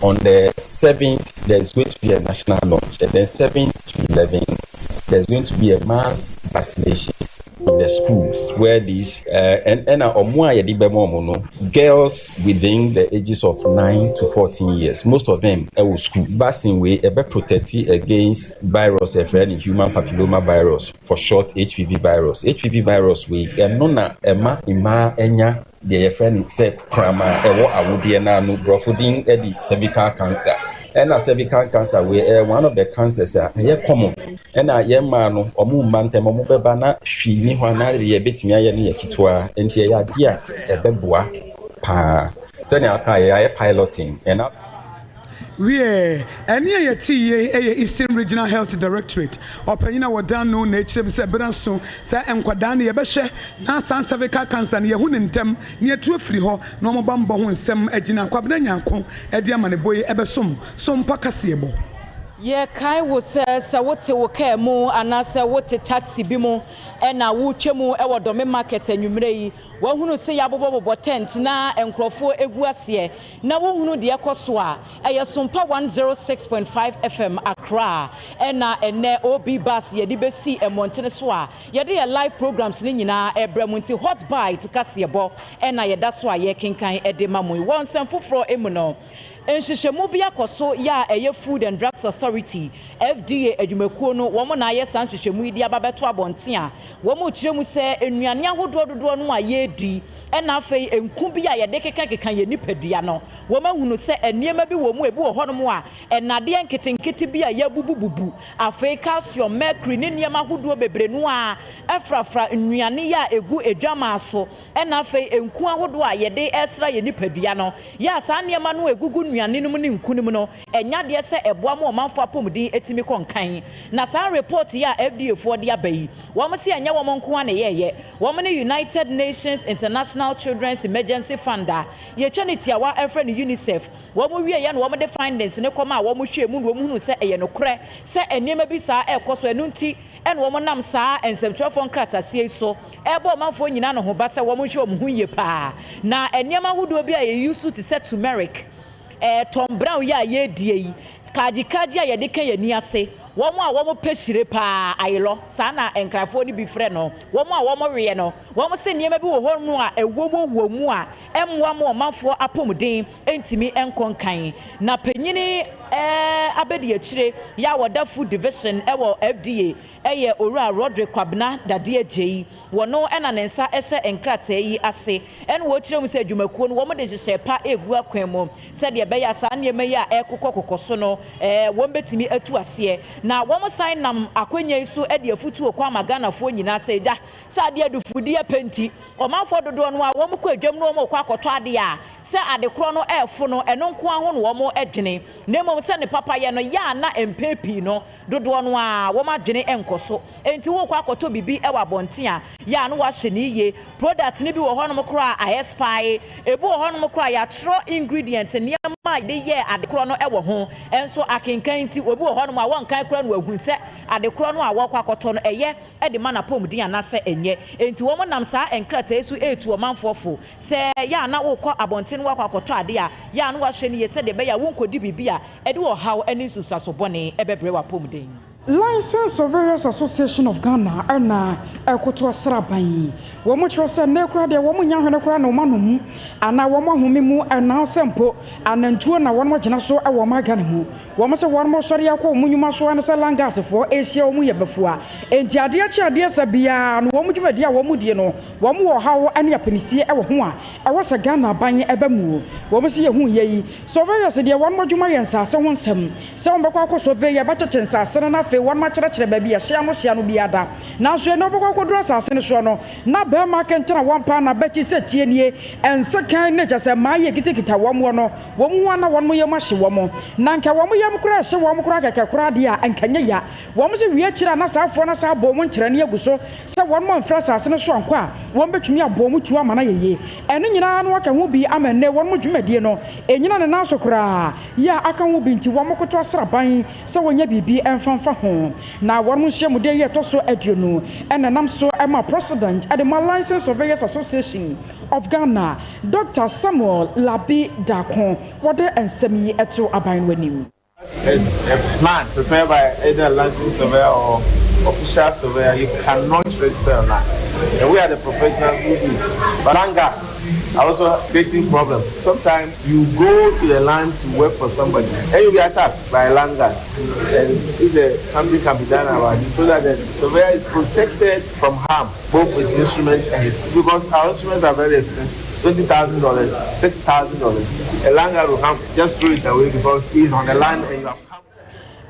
on the 7th, there's going to be a national launch. And then 7th to 11th, there's going to be a mass vaccination in the schools where these girls within the ages of 9 to 14 years, most of them are school. Vaccine way be protected against virus, human papilloma virus, for short HPV virus. HPV virus we nona ema enya the friend said krama ewo awudie na no brofodin edi cervical cancer. And cervical cancer we one of the cancers common. And ye man no omu mante mo beba na hwi ni ho na ye betimi aye ne yakitwa enti ya dia ebeboa pa se ne aka ye piloting and we any ye Eastern Regional Health Directorate opanyina wodan no na echirem se branso se enkwada na ye behwe na cervical cancer na ye hu ntem na ye tu afiri ho na omobambo ho nsem agina kwabena nyanko e dia maneboye ebesom Sompa kasebo. Ye kai wo se wote wo ka mu anase wote taxi bi mu na wo twemu e wo Dome market anwumre yi wo hunu se ya bobo tent na enkrofo egu ase na wo hunu de ekoso a eye Sompa 106.5 FM Accra na ene obi bus ye di besi emontene so a ye de live programs ni nyina ebramunti hot bite kasebo na ye da so a ye kenkan e de mamu won sem foforo emu no enhyehyɛmu bi akɔso ya ɛyɛ Food and Drugs Authority FDA adwumakuo no wɔn na ayɛ san hyehyɛmu di ababeto abɔnten a wɔn kyerɛ mu sɛ enuane ahodoɔ dodoɔ no a yɛdi ɛna afei enku bi a yɛde keka yɛ nipadua no wɔn ahunu sɛ nneɛma bi wɔ mu ebi wɔ hɔ nom a ɛnadeɛ nketenkete bi a yɛbubububu afei calcium mercury ne nneɛma ahodoɔ bebree no a ɛfrafra nnuane ya egu edwama so ɛna afei enku ahodoɔ a yɛde ɛsra yɛ nipadua no ya saa nneɛma no egugu nnuane no mu ne nku no mu no ɛnya deɛ sɛ ɛboa mu ɔmanfo apɔmuden etimi kɔnkan na saa report ya FDA foɔ de abayi wɔn se ɛnya wɔn nko ana yɛyɛ wɔn ne United Nations International Children's Emergency Fund a yɛkyɛ ne tiawa ɛfrɛ ne UNICEF wɔn wie yɛ no wɔn de findings ne kɔma a wɔn hwɛ mu no wɔn hunu sɛ ɛyɛ nokorɛ sɛ nneɛma bi saa ɛkɔ so ɛno nti ɛna wɔn nam saa nsɛmtwerɛfoɔ nkrataseɛ so ɛbɔ ɔmanfoɔ nyinaa no ho ba sɛ wɔn hwɛ wɔn ho yie paa na nneɛma ahodoɔ bi a yɛ use to sɛ turmeric Tom Brown ya yɛdie yi kaji a yɛde ka yɛ ni ase wɔn a wɔn pɛ hyire paa ayelɔ saa na nkrafoɔ ni bi frɛ no wɔn a wɔn reɛ no wɔn sɛ nneɛma bi wɔ hɔ no a ɛwɔ mu a ɛmmoa mo ɔmanfoɔ apɔmuden ntumi nkɔnkan na panyini abedi akyire ya wɔda food division ɛwɔ FDA ɛyɛ owura Roderick Kwabena Dade Agyeyi wɔno ɛna ne nsa ɛhyɛ nkrataa yi ase ɛna wɔkyerɛ mu sɛ adwumakuo no wɔn de hyehyɛ pa egu akwan mu sɛdeɛ ɛbɛyɛ saa nneɛma yi a ɛkokɔ so no wɔn betumi atu aseɛ na wɔn sign nam akwanya yi so ɛde afutuo kwa maganafoɔ nyinaa sɛ gya sɛ adeɛ dufudie penti ɔmanfoɔ dodoɔ no a wɔn kɔ adwam no wɔn kɔ akɔtɔ adeɛ a sɛ adekorɔ no ɛɛfo no ɛno nko aho no wɔn ɛdwene na mmom sɛ ne papa yɛ no yɛ ana mpepi no dodoɔ no a wɔn adwene ɛnkɔ so enti wɔn kɔ akɔtɔ bibi ɛwɔ abɔnten a yɛ ano wahyɛ ne yie product ne bi wɔ hɔ nom koraa ayɛ spy ebi wɔ hɔ nom koraa yɛatwerɛ ingredients nneɛma a yɛde yɛ adekorɔ no ɛwɔ ho ɛnso akenkan nti obi wɔ hɔ nom a wɔnkan koraa no ahun sɛ adekorɔ no a wɔkɔ akɔtɔ no ɛyɛ ɛde ma na pomuden anasɛ ɛnyɛ enti wɔn nam saa nkrataa so etu ɔmanfoɔfo sɛ yɛ ana wɔkɔ abɔnten no wɔkɔ akɔtɔ ade a yɛ ano wahyɛ ne yie sɛ de bɛyɛ wɔnkɔdi bibi a ɛde wɔ haw ɛne nsusuasobɔne ɛbɛbrɛ wɔ apɔmuden License Surveyors Association of Ghana ana ekoto asraban wo mo kyerɛ sɛ na kura de wo mo nya hwene kura na wo manom ana wo mo ahome mu ana sempo anantuo na wo mo gyina so e wo ma Ghana mu wo mo sɛ wo mo sɔre akɔ wo nyuma so ana sɛ langasefo ehia wo mo yɛ bafua enti ade akyi ade asabia no wo mo dwumadi a wo mo die no wo mo wɔ hawo ane apanisie e wo ho a e wo sɛ Ghana ban e ba mu wo mo sɛ yɛ hu yɛ yi surveyors de wo mo dwuma yɛ nsase ho nsɛm sɛ wo bɛkɔ akɔ survey yɛ bɛtete nsase na one ma kyerɛkyerɛ baabi a hyia no biada nanso no bɔkɔ kɔdura asase no so no na ba ma kɛntena wɔn pa na bɛti sɛ tie nie ɛnse kan ne kyɛ sɛ ma yɛ kitakita wɔn mo no wɔn ho ana wɔn mo yɛ ma hye wɔn na nka wɔn mo yɛ mo kora hye wɔn mo kora kɛkɛ kora de a nkanya ya wɔn mo se wie kyerɛ na saafoɔ na saa bɔ mo nkyerɛ ne agu so sɛ wɔn mo mfra asase no so ankɔ a wɔn betumi abɔ mo tu ama na yɛyɛ ɛne nyinaa no aka ho bi ama ne wɔn mo dwumadie no enyina ne naso kora ya aka ho bi nti wɔn mo koto asraban sɛ wɔnya bibi ɛmfanfa ho na wɔn mo hyɛ mu de yɛ toso aduonu ɛna nam so ɛma president at the License Surveyors Association of Ghana Dr. Samuel Labi Dako wɔde nsɛm yi ɛto aban wanim. It's a plan prepared by either a licensed surveyor or official surveyor. You cannot register on that. And we are the professionals who do it. But langas are also creating problems. Sometimes you go to the land to work for somebody and you get attacked by langas. And if something can be done about it so that the surveyor is protected from harm, both his instrument and his, because our instruments are very expensive. $20,000, $60,000. A langa will come, just throw it away because he's on the land and you have come.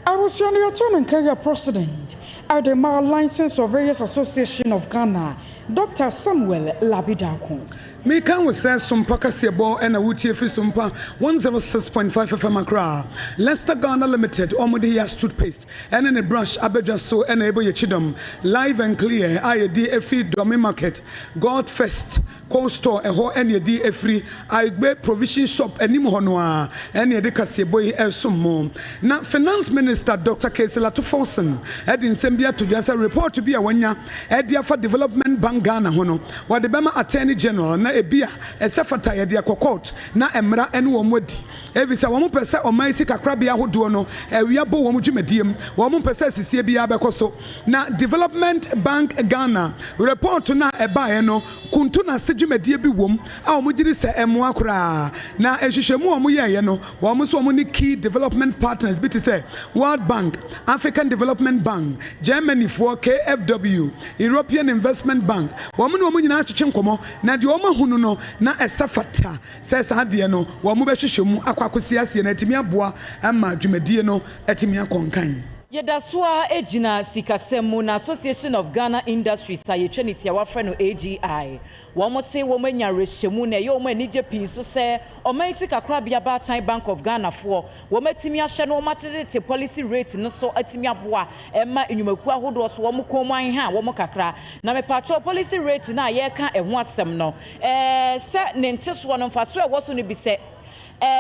I was on your turn and carry president at the License Surveyors Association of Ghana, Dr. Samuel Labi Dako. Me can we say Sompa Kasiebo and a Wuti Sompa 106.5 FM Accra. Leicester Ghana Limited, Omodia toothpaste, and in a brush, Abeja so enable your chidom. Live and clear, I DFE Domi Market, God Fest, Cold Store, a whole any DFE, I be provision shop, and Nimonoa, any de Kasiebo El Sumo. Now, Finance Minister Dr. Kesela Tufosen, had in Sembia to just a report to be a one year, Edia for Development Bank Ghana, what the Bema Attorney General. ebia esefata ye de court na emra ene wo modi evisa wo mo pese o man sika krabia hodo no ewia bo wo mo dwumadiem wo mo pese sisie bia bekoso na Development Bank Ghana report na ebae no kuntu na sedwumadie bi wom a wo mo giri se emo akora na ehwehwemu wo mo ye no wo mo so wo mo ni key development partners bi to say World Bank, African Development Bank, Germany for KFW, European Investment Bank. Woman woman na chichim komo na de oma hunu no na esafata says ade no wo mo be hwehwemu akwakosi ase na etimi aboa ama dwumadie no etimi akonkan. Yedaswa ejina sikasemu na Association of Ghana Industries ayetweniti awafre no AGI. Womo se womo nya rehemu na ye womo anije pin so se oman sika krabia Batan Bank of Ghana for womo atimi ahye no matete policy rate no so atimi aboa ema enyumaku ahodo so womo koman ha womo kakra na me patcho policy rate na ye ka eho asem no se ne nteso no mfaso e wo so no bi se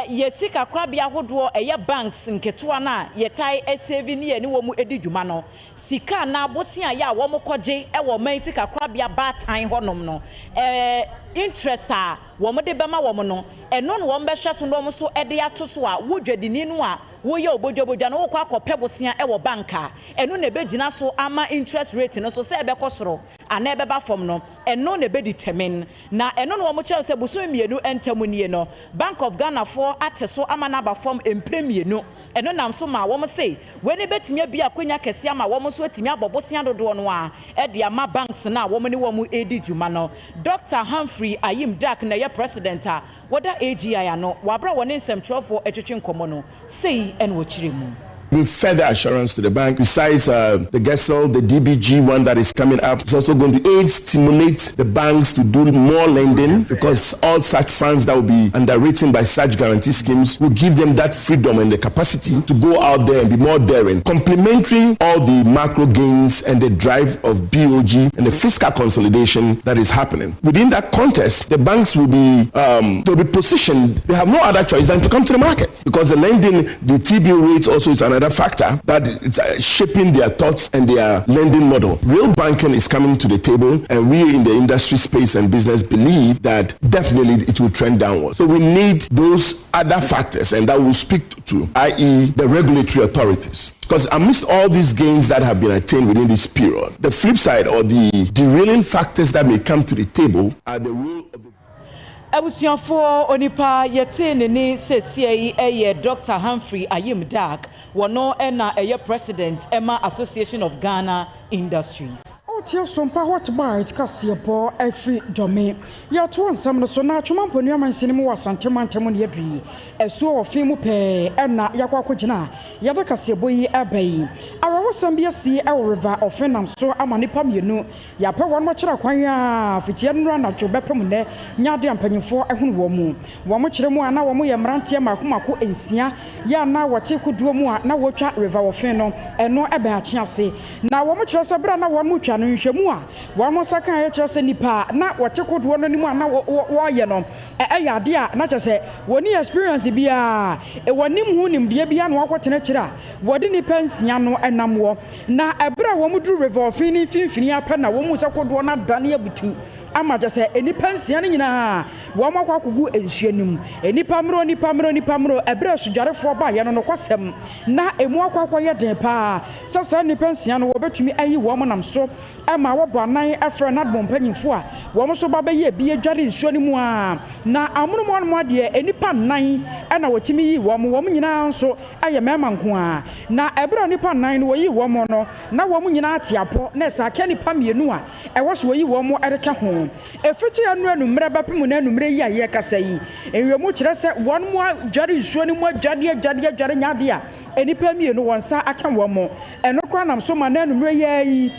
yesika krabia hodo eye banks nketoa na yetai save ni ye ni wo mu edi dwuma no sika na abosia ya wo mo koje e wo man sika krabia Batan honom no interest a wo mo de bema wo mo no eno no wo mbehwe so no mo so ede ato so a wodwadini no a wo ye obodwabodwa no wo kwa akopɛ bosia e wo banka eno na begina so ama interest rate no so se ebe kosoro ana ebe ba fom no eno na be determine na eno no wo mo che se buso mienu entamu nie no Bank of Ghana for ate so ama na ba fom empremienu eno nam so ma wo mo se we ne betimia bia akonya kese ama wo mo so atimi abobosia dodo no a e de ama banks na wo mo ne wo mo edi dwuma no Dr. Humphrey Ayim Dak na ye president a wada AGI ano wabra woni nsem trofo etwetwe nkomo no sei en wo chiremu. With further assurance to the bank, besides the GESL, the DBG one that is coming up, it's also going to stimulate the banks to do more lending because all such funds that will be underwritten by such guarantee schemes will give them that freedom and the capacity to go out there and be more daring, complementing all the macro gains and the drive of BOG and the fiscal consolidation that is happening. Within that context, the banks will be they'll be positioned. They have no other choice than to come to the market because the lending, the TBO rates also is another factor that it's shaping their thoughts and their lending model. Real banking is coming to the table, and we in the industry space and business believe that definitely it will trend downwards. So we need those other factors, and that will speak to, i.e. the regulatory authorities. Because amidst all these gains that have been attained within this period, the flip side or the derailing factors that may come to the table are the role of the Abusianfo onipa yete ne sesie eye Dr. Humphrey Ayim Dak wono na eye president Emma Association of Ghana Industries. Tia Sompa hot bite Kasiapo every domain. Ya to nsam no so na atwoma mponu amansini mu wasantema ntemu ne yadri. Esuo ofimu pe na yakwa kogina. Ya be Kasiabo yi abai. Awawosam bia si e river ofenam so amanipa mienu. Ya pe won mo kira kwan ya fitie nura na dwo bepem ne nyade ampanyimfo ehunu wo mu. Wo mo kire mu ana wo mo ye mrantie makomako ensia ya na wote kuduo mu a na wotwa river ofen no eno ebe achiase. Na wo mo kire se bra na wo mo twa no nhwemu a wo mo saka ya kire se nipa na wote kuduo no nimu ana wo ye no ya de a na kire se woni experience bia e wonim hu nim de bia na wakotene kire a wodi nipa nsia no enam wo na ebra wo mo dru river ofen ni finfini apa na wo mo sakoduo na dane abutu ama jase enipa nsia ne nyina wo mo akwakugu enhyianim enipa mro ebra sudwarefo ba ye no kwasem na emu akwakoye den pa sasa enipa nsia no wo betumi ayi wo mo nam so ama wo bo anan afre na dom panyimfo a wo mo so ba ye bi adware nsuanimu a na amono mo de enipa nan na wotimi yi wo mo nyina nso aye mema nko a na ebra enipa nan no wo yi wo mo no na wo mo nyina atiapo na sa ka nipa mienu a ewo so wo yi wo mo ereka ho efiti anu anumre bapem na anumre yi aye kasa yi enwemu kire se won mo dware nsuanimu adware nyade a enipa mienu wonsa aka wo mo eno kra nam so ma na anumre yi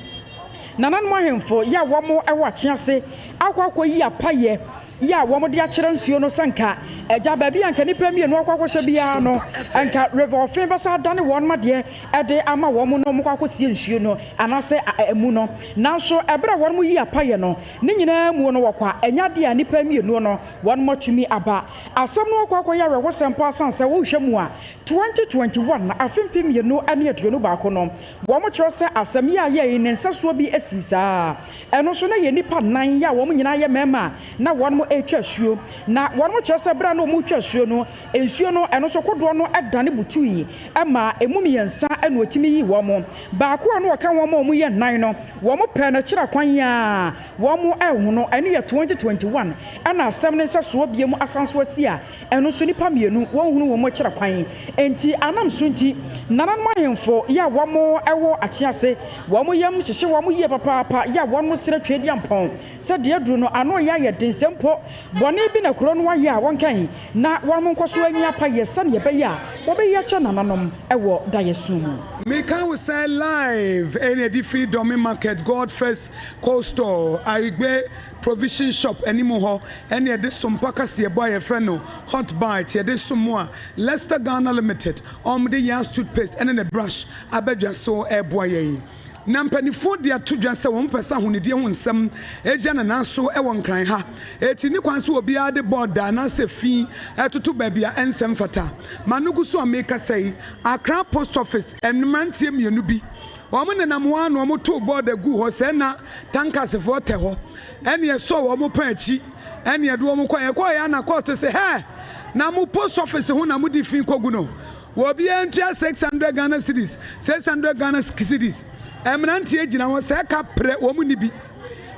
nanan mo hemfo ya wo mo ewa chiase akwakwa yi apaye ya wo mo de akire nsuo no sanka eja ba bia nka nipa mienu akwakwa bia no anka river ofen basa dane won ma de ede ama wo mo no mo kwakwa sie nsuo no anase emu no nanso ebra won mo yi apaye no ne nyina mu no wakwa enya de a nipa mienu no won mo tumi aba asam no kwakwa ya rewo sempa sanse wo hwemu a 2021 afempe mienu ane aduonu ba ko no wo mo kire se asam ya ye ne nsaso bi si saa eno so na ye nipa nan ya wo nyina ye mema na won mo etwa suo na won mo kyerɛ sɛ bra na mo twa suo no ensuo no eno so kodo no ɛdane butuyi ɛma emu miɛnsa ɛna otimi yi wo mo baako a no wɔka wo mo yɛ nan no wo mo pɛ na kyerɛ kwan ya wo mo ɛho no ɛne yɛ 2021 ɛna asɛm ne nsa so bie mu asanso asi a eno so nipa mienu wo hunu wo mo kyerɛ kwan enti anam so nti nanan mahemfo ya wo mo ɛwɔ akyease wo mo yam hyehye wo mo yie papa ya wo mo sere twedi ampɔn sɛ de aduru no ano ya yɛ densempo bɔne bi na kuro no wa ya won kan na wo mo nkoso anya pa yɛ sɛ ne bɛyɛ a wo bɛyɛ kyɛ nananom ɛwɔ dayesumu me can we say live in a different domain market God First Coastal Aigbe provision shop anymore any of this Sompa kasiye boy a friend no hot bite here this somewhere Leicester Ghana Limited the yarn toothpaste and then a brush abeja so a boy Nampanifo dia tudwa se won pesa honidie ho nsem eja na nanso e won kran ha eti ni kwan so obi ade border na se fi etoto babia ensem fata manugu so ameka sei Accra post office enmantie mienu bi omo nenam ho no omo to border gu ho se na tankers fo te ho ene e so omo pa achi ene e do omo kwa ya na court se he na mo post office ho na mo di fin kogu no wo bi entia 600 Ghana cedis 600 Ghana cedis Eminanti ejina won se ka pre wo mu ni bi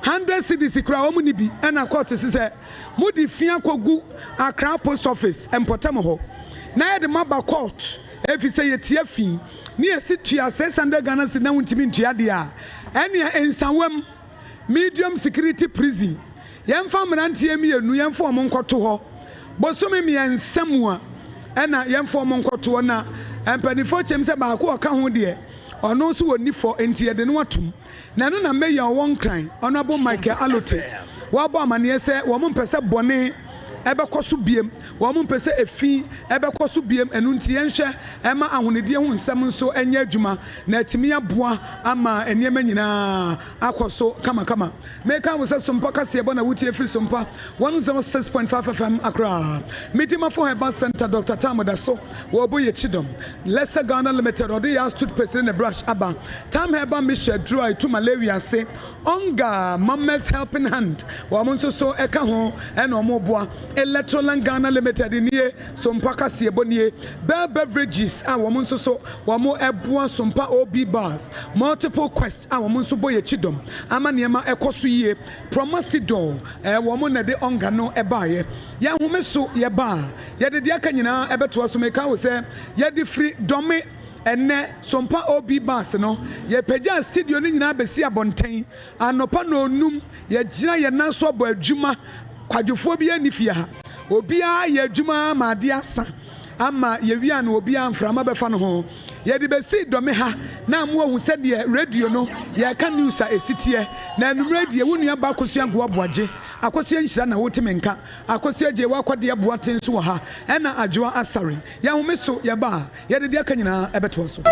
100 cedis kra wo mu ni bi na court se mu di fia kogu Accra post office empotam ho na ye de maba court efi se ye tie fi ni esitua 600 Ghana cedis na wuntimi ntua de a ene ensanwam medium security prison yemfa mrantie mienu yemfa omo nkoto ho bosome mi ensamu a na yemfa omo nkoto na empanifo chem se ba ko ka ho de ono so woni fo enti ye de no atum na no na meya won kran ono abo Michael Alote wo abo amane se wo mo mpese bone ebekoso biem wo mo mpese efi ebekoso biem enu nti yenhwe ema ahonedie ho nsem nso enya adwuma na atimi aboa ama eniema nyina akoso kama meka wo se Sompa kase bona wutie free Sompa 106.5 FM Accra mitima for Herbal Center Dr. Tamodaso wo boye chidom Leicester Ghana Limited odi ya toothpaste in the brush aba Tam Herbal Michelle Dry to malaria say Onga Mama's helping hand wo mo nso so eka ho ena omo boa Electroland Ghana Limited in here, Sompa kasiye bonie, Bell Beverages, and woman so, wamo ebua Sompa OB bars, multiple quests, and woman so boye chidom, Amaniama ekosuye, Promasido, woman de ongano ebaye, ya womeso ye bar, ya de diakanyina ebetua so meka say, ya di free dome. Ene Sompa OB bars no ye peja studio ni nyina besi abonten anopa no num ye gina ye nanso abo adwuma kwadwofo bi anifia ha obia ye adwuma ma de asa ama ye wia na obia mframa befa no ho ye de besi dome ha na mo hu se de radio no ye ka news a esitie na enumre de wonua ba kosua go aboaje akosua nhira na wotime nka akosua je wakwade aboaten so ha ena adwoa asare ya homeso ye ba ye de aka nyina ebeto so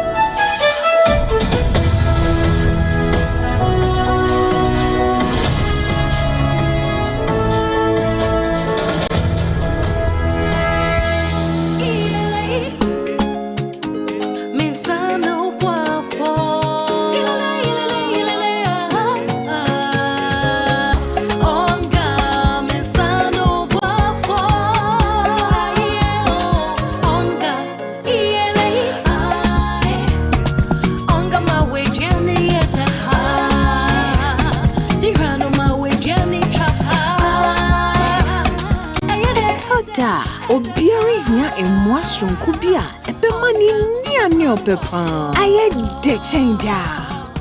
Obiari hia emwason kubia ebemani niane opepa aye de change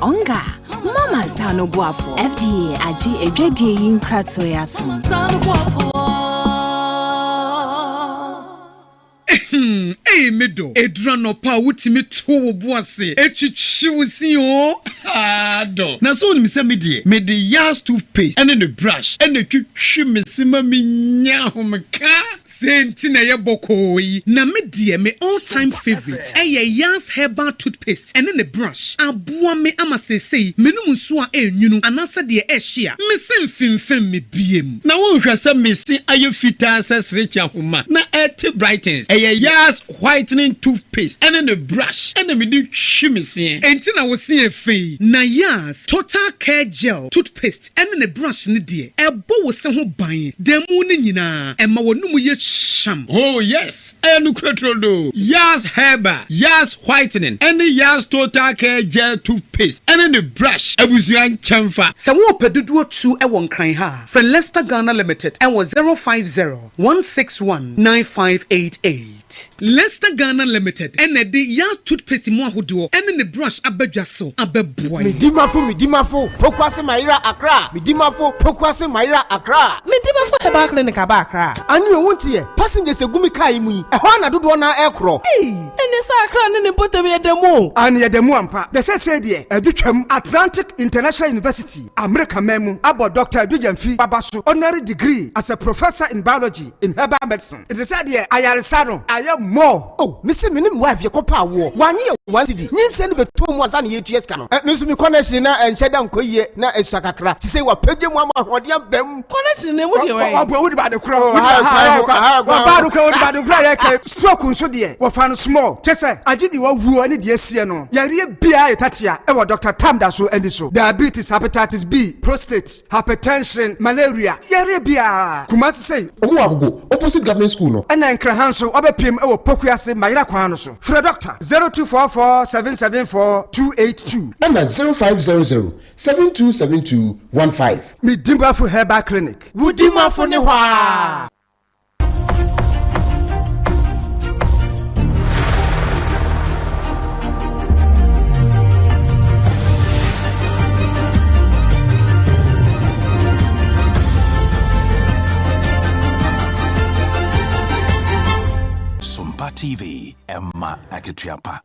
onga mama sano boafo FDA agi edwadie yin krato yaso sano boafo medo edrano pa wutimi to wo boase etwitwi wusi o ado na so ni se mede yas toothpaste ene ne brush ene twitwi mesima menya homka Sentina ye bokoi. Na me die me all time favorite. Eye Yas herbal toothpaste and then a brush. Abua me ama say menum nso a enyunu anasa de ehia. Me sem fimfem me biem. Na wo hwese me sin aye fita sesrecha homa. Na eti brightens. Eye Yas whitening toothpaste and then a brush. And me di hwimisen. Enti na wo se efe. Na Yas total care gel toothpaste and then a brush ne de. Ebo wo se ho ban. Demu ne nyina. Ema wonum ye sham. Oh yes. Enu kretrodo. Yas herbal, Yas whitening, and the Yas total care gel toothpaste, and then the brush. Ebusian chamfa. Se wo pedudu 2 e won kan ha. From Leicester Ghana Limited and was 050-161-9588. Leicester Ghana Limited and the Yas toothpaste mo ahodo and the brush abadwa so abeboy. Midimafo pokwase Maira Accra. Midimafo pokwase Maira Accra. Midimafo herbal clinic aba Accra. Ani o wontie passengers egumi kai mu. Ehwa na dodo na ekro. Eni sa Accra ne botem yedemu. Ani yedemu ampa. The say de edutwam Atlantic International University America memu abo Dr. Edujamfi Babaso honorary degree as a professor in biology in herbal medicine. It is said here ayaresa no aye more. Oh, missing minim wife ye kopa wo. Wan year one city. Nyinse no betom ansa na yetues ka no. Nso mi connection na enhyeda nkoyie na esakakra. Ti say wa pagye mu amahodiam bam. Connection ne mu de we. Obo wo di ba de kro. Wa ba do kro wo di ba de kro ye ke stroke nso de. Wo fa no small. Chese agidi wo wuo ani de asie no. Yare bia etatia e wo Dr. Tamda so endi so. Diabetes, hepatitis B, prostate, hypertension, malaria. Yare bia. Kumasi say owo agogo opposite government school no. Ena nkra hanso obepiem e wo pokuase Mayira kwan no so. Free doctor 0244774282 and 0500-727215. Midimafo Herbal Clinic. Wudimafo ne hwa. Sompa TV, Emma Aketiapa.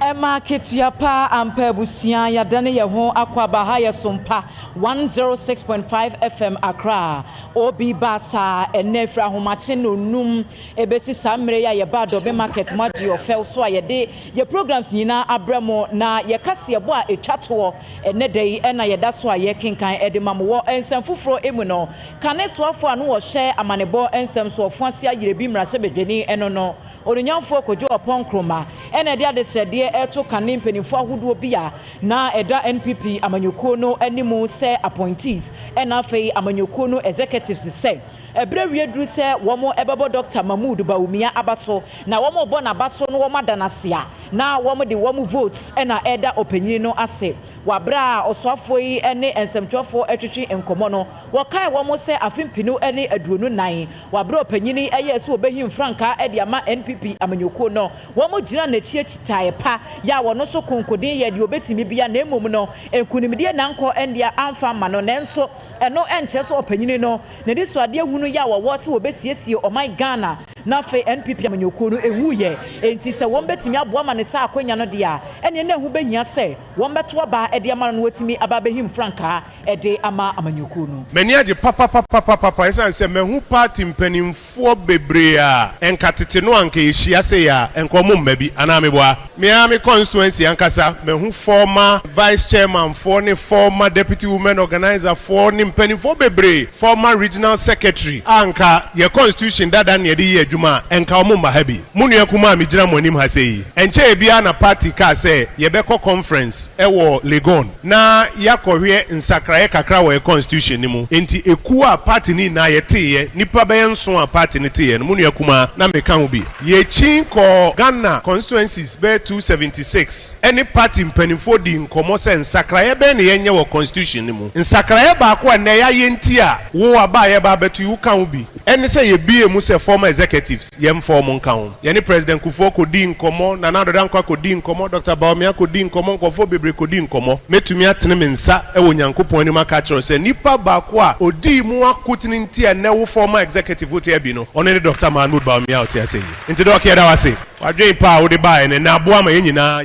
Emma Ketiapa Ampebusia Yadane Yahon Aquaba Haya Sompa 106.5 FM Accra Obi Basa Enefra Homachino Num Ebesi Samreya Yabado Be Market Maji or Fel so ye programs Yina Abramo na Yakasi Boa a chatwo Enede Ena Yadaswa Yekin Kan Edimamo and Sanfufro Emuno Kaneswafo and was share Amanebo and some so Fansia Yrebim Rasebejeni Enono Orion Foko Jo upon Kroma and Edia de Sedi eto kanim penifo ahodo bia na eda NPP amanyoko no animu se appointees ena fei amanyoko no executives se ebre wiedru se womo ebebo Dr. Mahmoud Baumia abaso na womo bo na baso no womo danasia na womo de womo votes ena eda opanyin no ase wabra oswafo yi ene ensemtwafo etwetwe enkomo no wokai womo se afimpinu ene aduonu nan wabra opanyin eye so obehim franka ede ama NPP amanyoko no womo gira na chiechitae pa ya wono so konkodin ye de obetimi bia na emom no enkunimde nanko endia amfa ma no nenso eno enche so opanyini no na di so ade hunu ya wo se obesiesie o my Ghana na fe NPP amanyoko no ewuye enti se won betimi aboa ma ne sa akonya no dia ene na hu behia se won beto ba ede ama no wetimi ababehim franka ede ama amanyoko no mani age papa esan se mehu party mpanimfo bebre a enkatete no anka ehia se ya enkomo mmabi ana meboa Miami constituency ankasa mehu former vice chairman for ne former deputy women organizer for ne mpanimfo bebre former regional secretary anka ye constitution dada ne de ye adwuma enka omo mahabi munu kuma mi gira monim ha sei enche bia na party ka se ye beko conference ewo Legon na yakohwe nsakraye kakra wo constitution ni mu enti eku a party ni na ye teye nipa be nso a party ni teye no munu kuma na meka ho bi ye chin ko Ghana constituencies be 276 any party mpanimfo di nkomo se nsakraye be ne yenye wo constitution ni mu nsakraye ba ko na ya yenti a wo aba ye ba betu wo kan bi eni se ye bie mu se former executives yem form nkan ye ni president Kufuor ko di nkomo na na dodan ko di nkomo Dr. Baumia ko di nkomo nkofo bebre ko di nkomo metumi atene me nsa e wo nyankopon ni maka kiro se nipa ba ko a odi mu akutini nti a na wo former executive wo te bi no ono ni Dr. Mahmoud Baumia o te ase yi nti do ke da wase wadwe pa wo de ba ene na aboa ma ye nyina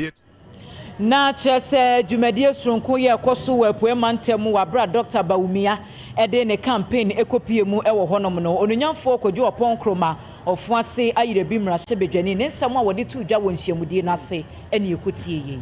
na kyerɛ dwumadie soronko yɛ ɛkɔ wɔ apuema ntɛm wabra Dr. Baumia ɛde ne campaign ekopie mu ɛwɔ hɔnom no onunyanfo kwadwo ɔpɔn kroma ɔfo ase ayire bi mmarahyɛ bedwani ne nsɛm a wɔde to dwa wɔ nhyiamudie no ase ɛne ekotie yɛ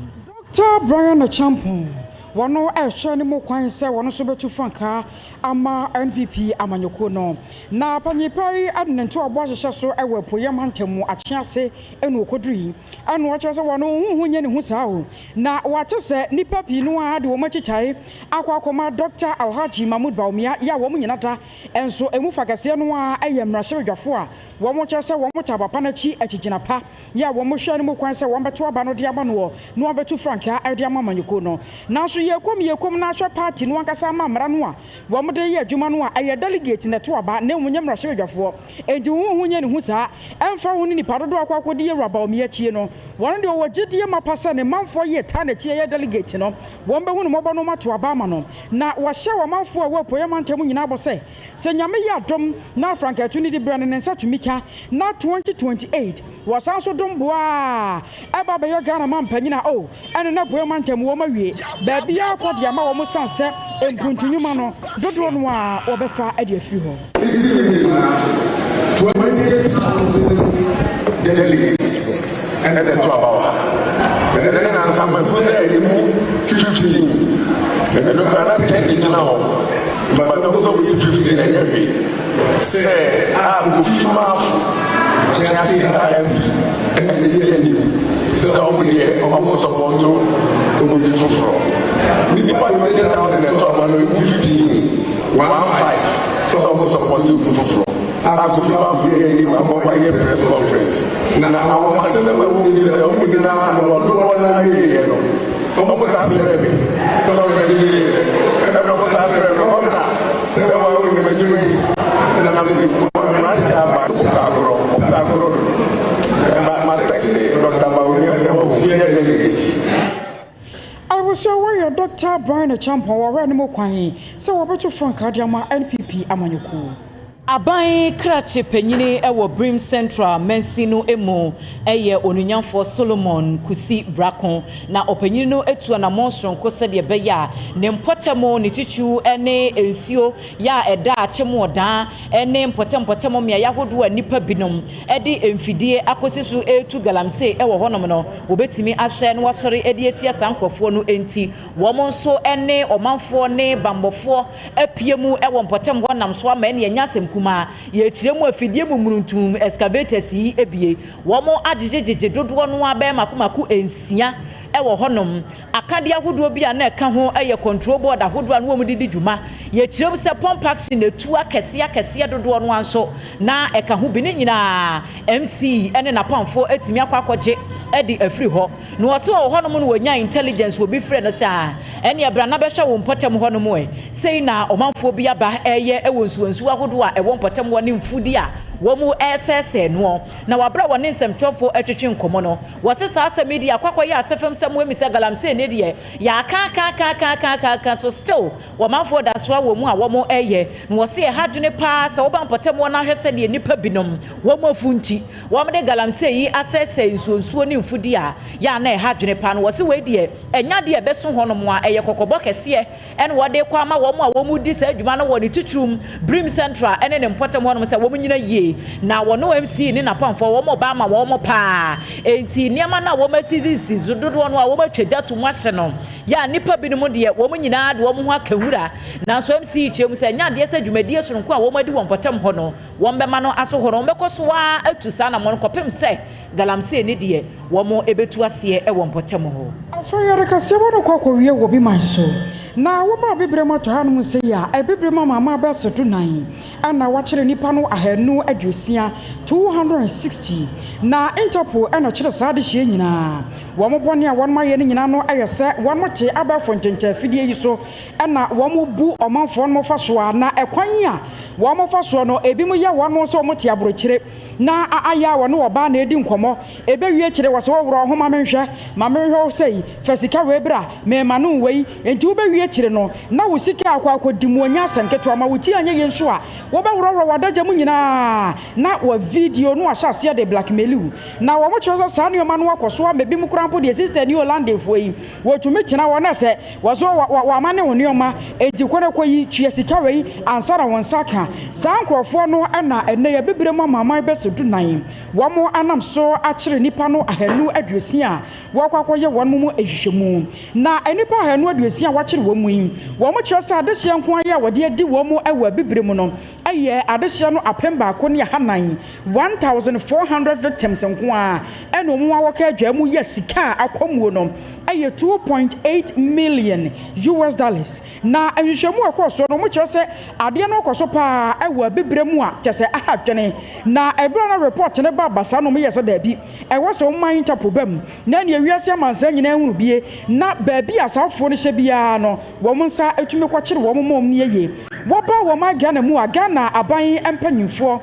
Dr. Brian Champion wano ehwe ne mo kwan se wano so betu franka ama NPP amanyoko no na panyipai adnento abo ahyehyɛ so ewe poyam hantamu akyease enu okoduri anu akyerɛ sɛ wano huhunye ne hu saa o na wate sɛ nipa pi no a de wo machichai akwa Dr. Alhaji Mahmoud Baumia ya wo nyinata enso emu fakase no a ɛyɛ mmarahyɛ dwafo a wo mo kyerɛ sɛ wo mo tabapa na chi akyigina pa ya wo mo hwɛ ne mo kwan sɛ wo beto aba no de aba no no betu franka ɛde ama amanyoko no na so yekom na hwe party no ankasa mamra no a wo mo de ye adwuma no a aye delegate na to aba na munye mmarahyɛ dwafo enti huhunye ne hu saa emfa hu ni nipa dodo akwa de Yewura Baumia chie no won de wo gidie mapasa ne manfo ye ta na chie ye delegate no wo be hu no mobo no mato aba ma no na wo hye wo manfo a wo poye mantam nyina bo se nyame ye adom na franka tu ni de bra ne nsa tumika na 2028 wo san so dom boa eba be yo Ghana mampanyina o ene na poye mantam wo mawie ba bia akodi ama wo mo sanse empuntunyuma no dodo no a obefa ade afiri ho 20,000 delegates and the 12 hours. And then I say 15. And look at that now. But also with 15 and every. Say, I'm so we almost support to we department down in the top 15 1-5 so also support you I could not be any more press conference. Now, I want to say, we now almost have to I was so worried, Dr. Brian Champion, or Animal Quine, so I better from Kadiama NPP Amanyoko. Aban krache penyini ewo Brim Central Mensino emo eye onunyanfo Solomon Kusi Brakon na openyini no etu na monstronko sede beya ne mpotemo ne chichu ene ensuo ya eda achemo odan ene mpotemo mia yahodo anipa binom ede emfidie akosisu etu galamse ewo honom no obetimi ahye no wasori ede etia sankrofo no enti wo monso ene omanfo ne bambofo apiemu ewo mpotemo honam so ama ene nyasem kuma ye kiremu afidie mumuruntum excavators yi ebie wo mo ajejejeje dodo no abe makumaku ensia ewo honom akade ahodo bia na eka ho eye control board ahodo no wo didi dwuma ye kiremu se pump action etu akese dodo no anso na eka ho bi ne nyina MC ene na pamfo etimi akwakoje edi afri ho no wo so honom no wonya intelligence wo bi frɛ no sa ene ebra na be hwe wo mpotem honom sei na omanfo bi aba eye ewo nsuwansu ahodo a ewo mpotem wo ne mfudi a wo mu SSN no na wabra wo ne nsɛmtwɔfo atwetwe nkomo no wo se sa media kwakoye asefem sɛm we mi sɛ galamse ne de ya ka so still wo manfo da so wo mu a wo mu eye no wo se hadwene pa sɛ wo ba mpotem wo na hwɛ sɛ de nipa binom wo mu afunti wo mu de galamse yi asɛsɛ nsuonsuo ne mfudi a ya na hadwene pa no wo se we de enya de beso honom a eye kokobɔ kɛse ɛne wo de kwa ma wo mu a wo mu di sɛ adwuma no wo ne tutrum Brim Central ɛne ne mpotem honom sɛ wo mu nyina yie na wono MC ni na pamfo wo mo ba ma wo mo pa enti niama na wo masisi dodo no a wo matwagya to mo ahye no ya nipa binom de wo mo nyina de wo mo ho akahura na so MC kyem sɛ nya de sɛ dwumadie soronko a wo madi wo mpotem ho no wo mbema no aso ho no mbekɔso wa atu sa na mo kopem sɛ galamse ni de wo mo ebetu ase e wo mpotem ho afa yare kase wo no kwakowie wo bi man so na wo ba bebre moto hanum se ya bebre mama ba seto nan ana wakyere nipa no ahanu aduosia 260 na Interpol ana kyere saade hye nyina wo mo bone a won maye ne nyina no ayese won mo te aba fontencha fidie yi so ana wo mo bu omanfo no fa so na ekwan a wo mo fa so no ebi mo ya won no so mo te abrokyere na aya wo no oba na edi nkomo ebewie kyere wo so wo woro ho mamenhwe sei fasika webra me manu wei enti wo bewie kyere no na wo sika akwa akodi mu onya asɛnketo ama wo ti anya yenso a wo be woro wadaja mu nyina na wa video no ahase de blackmail na wo mo kyerɛ sa ne ma no akoso amebi mu krampo de sister ni Olande fo yi wo tumi kyena wo na sɛ wo so wa ma ne wo neoma edi kone koyi tue sika wei ansara won saka sa nkrofo no na ene ya bebre mu mama be sedu nan wo mo anam so akyere nipa no ahanu aduosi a wo kwakoye won mu ehwehwemu na enipa ahanu aduosi a wakyere wo mu yi wo mo kyerɛ sa adehye nko aye a wode adi wo mu awa bebre mu no aye adehye no apemba ko ne hanan 1400 victims nko a ene omu awoka adwa mu ye sika akomuo no aye 2.8 million US dollars na ehwehwemu akoso no mo kyerɛ se ade no akoso pa awa bebre mu a kyerɛ se ahadwene na ebro na report ne ba basa no mo yɛ se da bi ɛwɔ se man tapo bam na ne wiase amansa nyina hunu bie na ba bi asafo no hye bia no wo mo nsa etumi kwakere wo mo mom ne ye wo ba wo ma Ghana mu a Ghana aban empanyimfo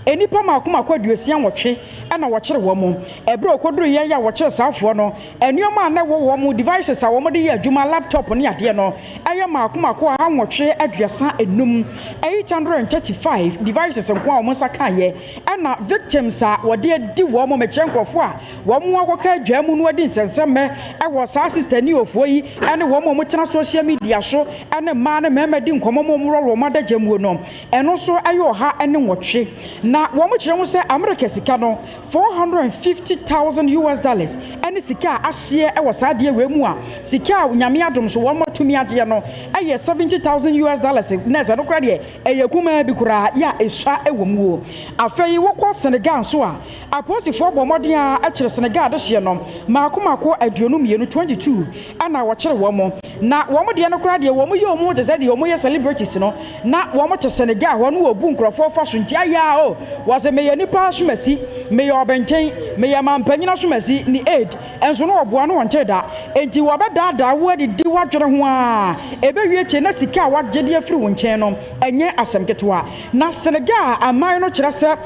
enipa makoma kwaduosia nwotwe na wɔkyere wɔ mu ebere okoduru yɛ ya wɔkyere saafo no enioma na wɔ mu devices a wɔn de yɛ adwuma laptop ne ade no ɛyɛ makoma ko a nwotwe aduasa enum 835 devices nko a wɔn nsa ka yɛ na victims a wɔde di wɔn mu mɛkyɛn nkɔfo a wɔn mu akɔka adwa mu no adi nsɛnsɛmɛ ɛwɔ saa sister ni ofo yi ɛne wɔn mu tena social media so ɛne mmaa ne mmarima di nkɔmɔ mu rɔrɔ wɔn adagya mu no ɛno so ɛyɛ ɔha ɛne nwotwe na wo mo kyerɛ mo sɛ America sika no 450,000 US dollars ɛne sika ahye ɛwɔ saade we mu a sika nyame adom so wo mo tumi agye no ɛyɛ 70,000 US dollars na ɛsɛ no kra de ɛyɛ kuma bi kura ya eswa ɛwɔ mu o afei wo kɔ Senegal so a aposifo bɔ modern a ɛkyerɛ Senegal de hye no maako aduonu mienu 22 ana wo kyerɛ wo mo na wo mo de no kra de wo mo yɛ wo mo de sɛ de wo mo yɛ celebrities no na wo mo te Senegal wo no obu nkrofo fa so ntia ya o was a me nipa asumasi me your benten me your mampanyina asumasi ni aid enso no oboa no wonte da enti wo beda da wo de di wadwere ho a ebe wie che na sika wagye de afiri wo nchen no enye asem ketewa na Senegal aman no kyerɛ sɛ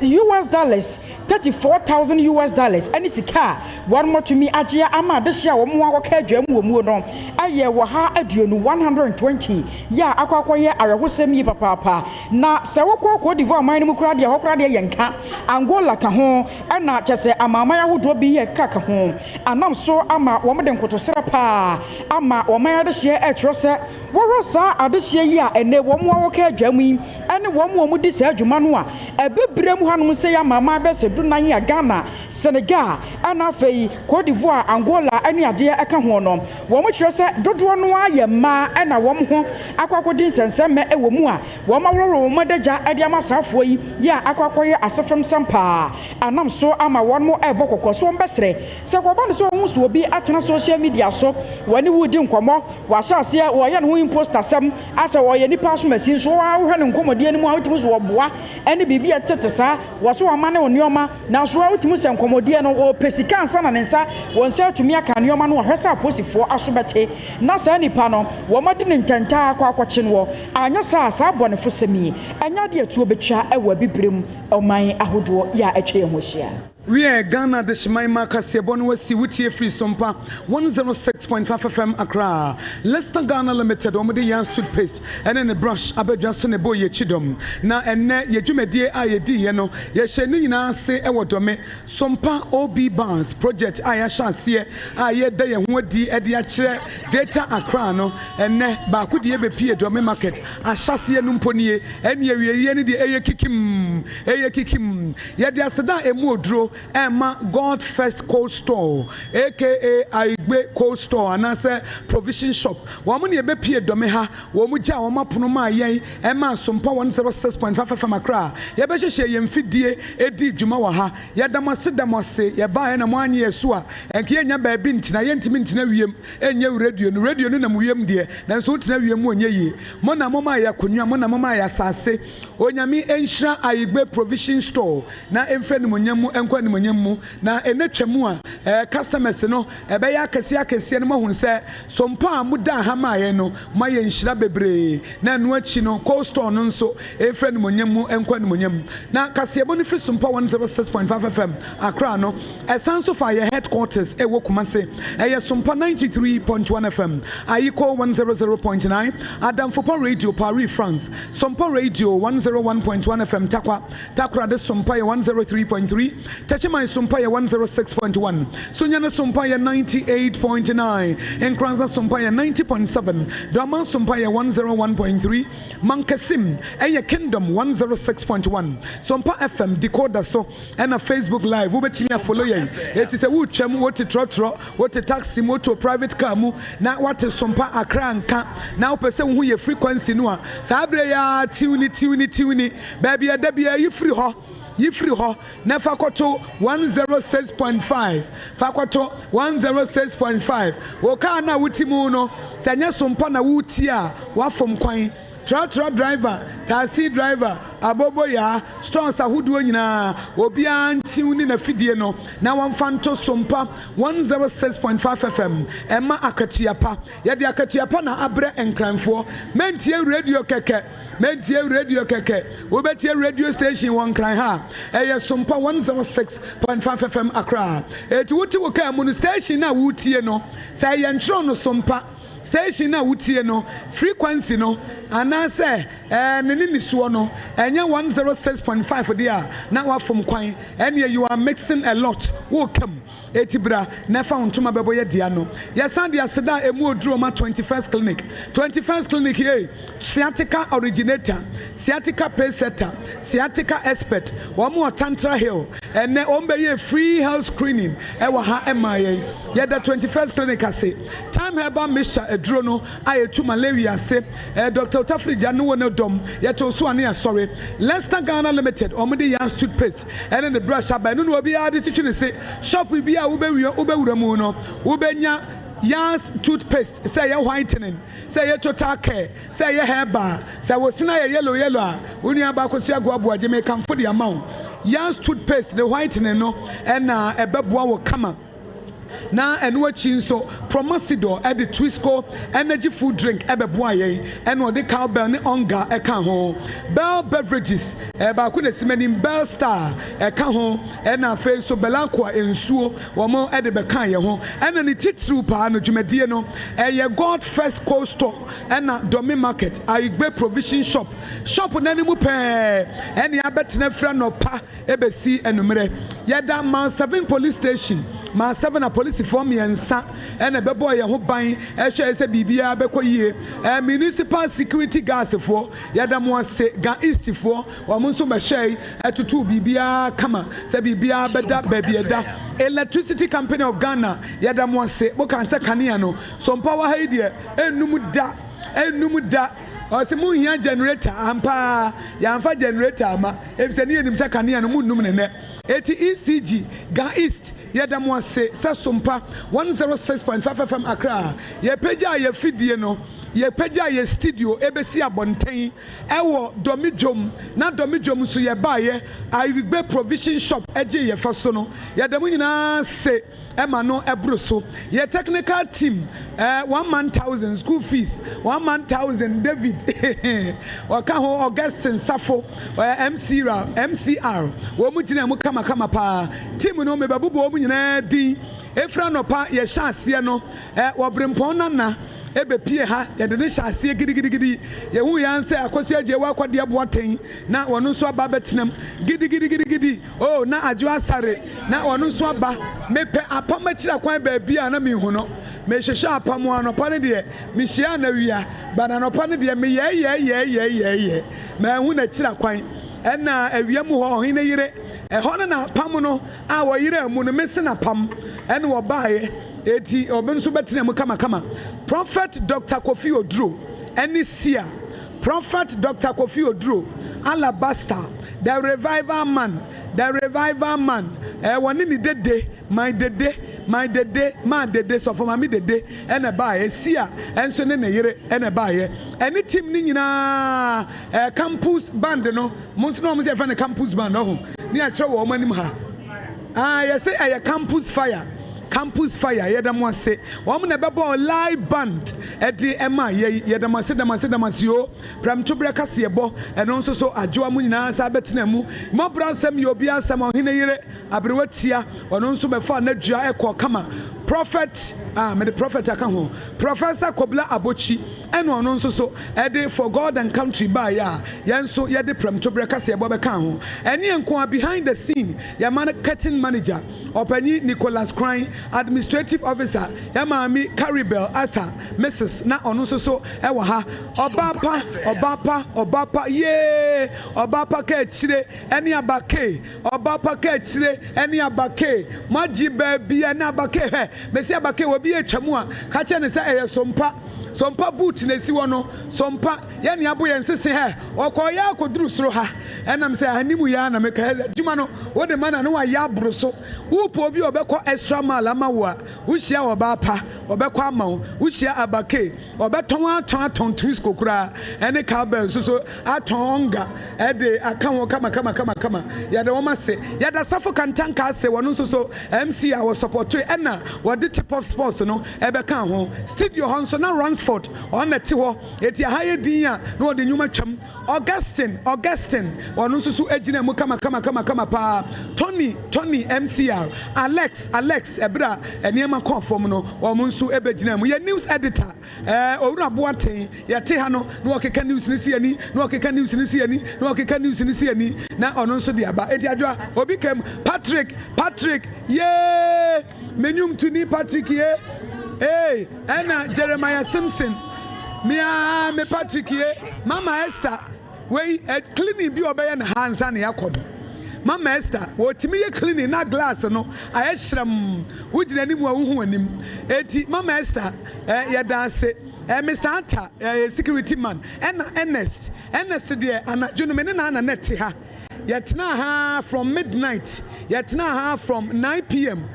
US dollars 34,000 US dollars any sika one more to me agye ama de hia wo mo akɔka adwa mu wo mu no ayɛ wo ha aduonu 120 ya akɔkɔyɛ arehosem yi papa na sɛ wo kɔ divo aman no mu kura de hokura de yenka Angola ka ho na kyese amama ya wodo bi ye kaka ho anam so ama wo mede nkotosere pa ama wo man ade hye etro se wo rosa ade hye yi a ene wo mo wo ka adwamu yi ene wo mo di sa adwuma no a ebebrem hanom se ya mama be se du nan ya Ghana Senegal ana fei Cote d'Ivoire Angola ane ade eka ho no wo mo kyerɛ se dodo no aye ma na wo mo ho akwakodi nsenseme e wo mu a wo ma woro wo modagya ade ama safo yi ya akwakoye asefem Sompa anam so ama won mo ebo kokoso on besre se ko ba ne so hu so obi atena social media so wani wudi nkomo wa hya ase wo ye ne ho imposter sem asa wo ye nipa so masin so wa hwe ne nkomodi ani mu a wotimi so oboa ene bibia tete sa wo so ama ne onioma na so wotimi se nkomodi no o pesika ansa na ne nsa won se atumi aka onioma no hwe sa aposifo asobete na sa nipa no wo madi ne ntanta akwakoche no anya sa abonefo semi anya de atuo betwa ewa bibrem oman ahodo ya atwe ho hia. We are Ghana, the Shemaima Kasiabon was Siwuti free Sompa 106.5 FM Accra. Leicester Ghana Limited, Omedi Yan toothpaste, and then a brush, Abejason, a boy, Chidom. Now, and net, Yajumedi, Ayedi, Yano, Yashenina say, Ewodome, Sompa OB Barnes Project, Ayasha, see, Ayeda, and Wadi, Ediache, Data Accrano, and ne, Bakudi Ebepi, Dome Market, Ashasi and Numponi, and Yeni, the Ayakikim, Yadia Sada, a Modro. Emma God First Cold Store, aka Aigbe Cold Store, and answer provision shop. Woman ye be pie domeha, womuja woma punoma yen, Emma Sompa 106.5 FM Accra. Ye be she ye mfidie edi dwuma wa ha. Ye damase damase ye ba na mo anye esua. Enke nya ba bi ntina ye ntimi ntina wiem. Enye radio no na mo wiem de. Na so ntina wiem onye yi. Mo na mama ya konwa, mo na mama ya sase. Onyame enhira Aigbe provision store. Na emfe ni monyamu enkwa animonyam mu na enetwemu a customers no ebe ya akese no mahunu se sompa amuda ha maaye no maye nhira bebre na anu achi no cold store no nso efre animonyam mu enko animonyam na kasebo ni free sompa 106.5 FM Accra no esanso fa ye headquarters ewo Kumase eye sompa 93.1 FM Ayiko 100.9 Adamfopo Radio Paris France Sompa Radio 101.1 FM Takra de Sompa 103.3 Techema Sompa 106.1 Sunyana Sompa 98.9 Enkranza Sompa 90.7 Dama Sompa 101.3 Mankasim Eye Kingdom 106.1 Sompa FM decoder so and a Facebook live ubetimi follow ye it is a wo chem what trotro what taxi motor private car mu na what Sompa Accra nka na opese hu ye frequency no a sabre ya tuni baby adabia you free ho na fakoto 106.5 fakoto 106.5 wo ka na wutimu no sanya Sompa na wuti a wa fom kwan truck driver taxi driver abobo ya stores ahudu nyina obi antiuni na fidie no na wamfanto Sompa 106.5 FM ema akatuapa yede akatuapa na abre enkranfo mentie radio keke obetie radio station one kran ha eye Sompa 106.5 FM Accra eti wuti woka mu station na wutie no say ye ntro no Sompa station na wutie no frequency no anase nini so no enye 106.5 there na wafom kwan ene you are mixing a lot wo kam etibra na fa ontuma bebo ye dia no yesan dia seda emu oduro ma 21st clinic here sciatica originator sciatica pace setter sciatica expert wo mo tantra hill ene ombe ye free health screening e wa ha emaye ye the 21st clinic ase time herbal mixture eduro no ayetu malaria se Dr. Tafrija no wona dom ye to so ane asore Leicester Ghana Limited omde ya toothpaste ene the brush aba no obi ade tichi se shop bi a ubewura mu no ubenya Yas toothpaste say your whitening say your total care say your hair bar say wosina yellow uni aba kwsia go aboa je me kan for the amount Yas toothpaste the whitening no na ebeboa wo kama na enu achi nso Promasidor e the Twisco energy food drink ebeboa yen eno de cowbell ne onga e kan ho Bell beverages ba ku na simani Bell Star e kan ho na fe so Belanqua ensuo wo mo e de be kan ye ho ena ni titru pa no dwumadie no ye God First Cold Store na Domi Market Ayigbe Provision Shop na ni mu pe ene abetena fra no pa ebesi enumere ye da man 7 police station ma 7 a police form yensa ene bebo ye ho ban e hwe se bibia bekoyie municipal security guards for yadamo ase ga east for wo nso be hwe etutu bibia kama se bibia beda babieda Electricity Company of Ghana yadamo ase bo kan se kanea no Sompa wa haidie enum da ose mu hia generator ampa ya amfa generator ama efise ne yenim se kanea no mu num ne eti ECG ga east yadamo ase se Sompa 106.5 FM Accra ye peja ye fidie no ye peja ye studio ebesi abonten ewo domidjom na domidjom so ye baye Ayigbe Provision Shop eje ye fa so no yadamo nyina se ema no ebro so ye technical team 1,000 school fees 1,000 David waka ho Augustine Safo MCR wo mu gina mu kama pa team no me babubo wo mu nyina din efra no pa ye hyaase no wo brempon na ebe pie ha ye de hyaase gidigidi ye hu yan se akoso agye wa kwade aboaten na wono nso aba betenam gidigidi oh na adwo asare na wono nso aba mepe apamachira kwan ba bia na me hu no me hwehwe apamo anopa ne de me hia na wia bana anopa ne de me ye me hu na kira kwan ena awia mu ho hine yire ho na pam no a wo yire mu no mese na pam ena wo baaye eti obenso betena mu kama Prophet Dr. Kofi Oduro eni sia Prophet Dr. Kofi Oduro Alabaster the revival man woni ni dede my dede so for mami dede ena baaye sia enso ne yire ena baaye eni team ni nyina campus band no mo no mo se friend campus band no ni a kire wo manim ha Yes, a campus fire. Campus fire, Yadamwa say, woman a babo live band at the Emma, Yadamasio, Pram Tubraka Siebo, and also so a Joamuna Sabetnemu, Mobra Sam Yobia Samohine, Abruetia, or also before Nedja Equa Kama, Prophet, the Prophet Akaho, Professor Kobla Abuchi, and one also so a day for God and country by ya, Yanso Yadi Pram Tubraka Siebo Bekaho, and Yankwa behind the scene, Yamana Cutting Manager, Openi Nicholas Crying. Administrative officer Yamami Caribel Arthur Mrs. na onuso so ewa ha Obapa ye Obapa ke chire eni abake Obapa ke chire eni abake maji baby eni abake he mesi abake obi etwamu a ka che ne se eye sompa boot na si wono sompa ye ne abo ye nsese he okoya akoduru soro ha enam se animu ya na meka adwuma no wo de mana no wa ya abro so wo po obi obekọ extra mile ama wo a wo hia Obapa obekọ ama wo hia abake obeton twist kokura ene cowbell so atonga ede aka wo kama ya de wo ma se ya da safo kantanka se wono so MC a wo support ena wo de tip of sports no ebeka ho studio honso na Ransford on the tiwo eti haye din a na wo de nyuma twam Augustine wono so ejina mu kama pa Tony MCR Alex ebra eniema confirm no omunsu ebegina mu ye news editor owura boaten ye te ha no na okeka news ni si ani na okeka news ni si ani na ono nso de aba eti adwa obi kem Patrick ye menum tuni Patrick ye ena Jeremiah Simpson me Patrick ye Mama Esther we cleaning bi obeye na hansa na yakodo Mama Esther, what me cleaning na glass no I shram wujina ni mu ahu anim eti Mama Esther ya dance Mr. Anta security man Ernest there anadwo me na net ha yetna ha from midnight yetna ha from 9 p.m.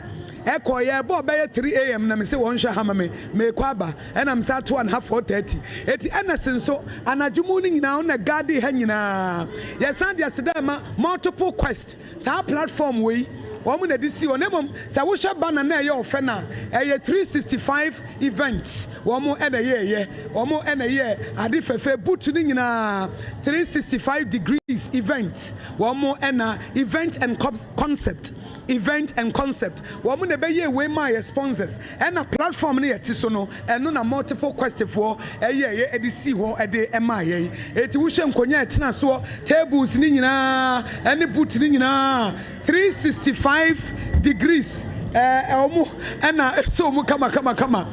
Eko ye bo be 3 a.m. na me se won hwa hama me kwaba na me sa 2:30 eti Ernest so anadwo ni nyina on na guard ha nyina ye san dia sedama multiple quest sa platform we woman na disi onemom sa wo hwa bana na ye ofe na 365 events womo ena ye womo ena ye ade fefe butu ni nyina 365 degrees event womo ena event and concept womo na be ye we my sponsors ena platform na yeti so no eno na multiple question for ye edisi ho ede ema ye eti wo hwe nkonya etena so tables ni nyina ene butu ni nyina 365 degrees omo ena so mu kama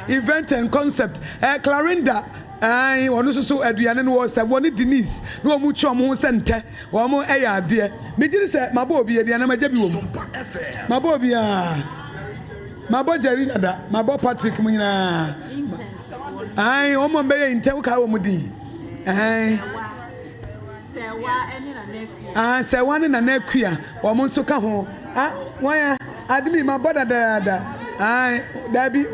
event and concept Clarinda ono so aduane no wo Savoni Denise no omu chom ho sente wo mo eya ade me giri se mabo obi aduane maja bi wo mabo obi mabo Jerry ada mabo Patrick mu nyina omo be ye inte wo ka wo mu di sewa ene na nekua wo mo nso ka ho wan adimi mabo da dabi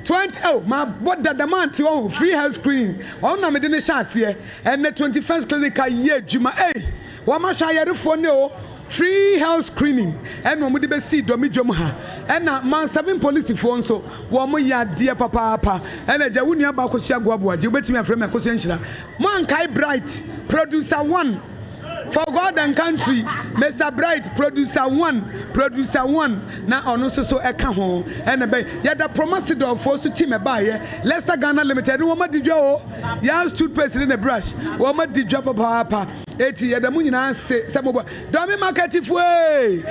20 my body the man to free health screen on na me de ne chance here and the 21st clinic year juma wa ma sha yare fo ne o free health screening and wo mo de be see do me dwom ha and na man 7 police fo nso wo mo ya de papa and aja wuni aba akosia goabo aje obetimi afrem akosia nhira man kai bright producer 1 for God and country Mr. Bright producer 1 na ono so eka ho ene be ya da promised of for so team e ba ye Leicester Ghana Limited wo ma didwa o ya toothpaste in the brush wo ma didwa papa eti ya da mu nyina se sebobo domi market fue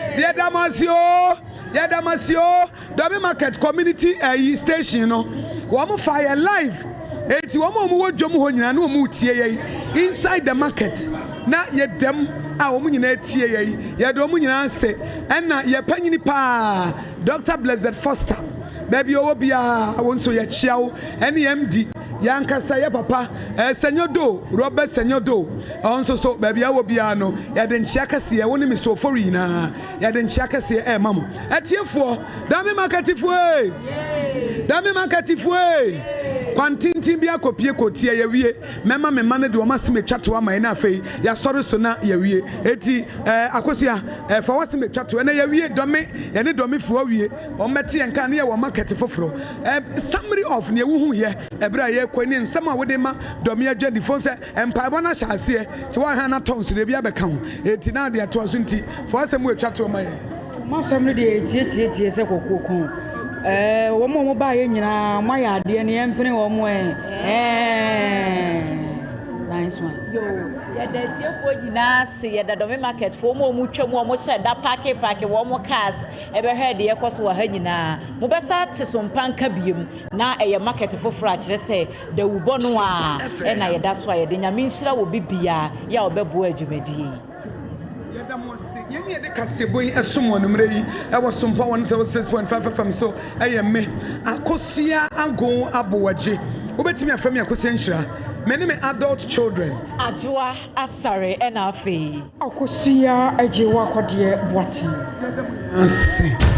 ya damasio domi market community station no wo mo fire live eti wo mo wo dwom ho nyina na wo mu tie ye inside the market na ye dem a wo mu nyina tie ye ye do mu nyina se enna ye panyini pa Dr. Blessed Foster baby owo bia won so ye chiawo ene MD yankasa ye papa senyodo Robert senyodo onso so baby awo bia no ye de nchiakase ye woni Mr. Ofori na ye de nchiakase ye mamo etiefo dami market fue kwantintin bi akopie kotie ya wie mema me mane de o ma se me twato ama na afei ya sɔre so na ya wie eti akosua fa wase me twato na ya wie dɔme ya ne dɔme fu awie o mete enka na ya wo market foforo summary of ne wuhu ye ebra ye kwani nsɛm a wode ma dɔme agya di fon sɛ empaebɔ na hyase ti wa ha na tons de bia bɛka ho eti na de ato so nti fa wase me twato ma ye masɛm no de tie sɛ kokoko wo mo ba ye nyina mo ya ade ne empene wo mo nice one yo ya da tiefo nyina se ya da dome market fo mo mu twam wo mo hye da park wo mo cars e be hwe de ye koso wa ha nyina mo be sa te so mpanka biem na eye market foforo a kire se da wubo no a e na ye da so a ye de nyame nhira wo bibia ya obebo adwumadi yɛne yɛde kasebo yi ɛsom wɔ numere yi ɛwɔ Sompa 106.5 FM so ɛyɛ me akosua ago abowagye wobɛtumi afrɛ me akosua nhyira many me adult children ajoa asare ɛna afei akosua agye wa kɔdeɛ boati ase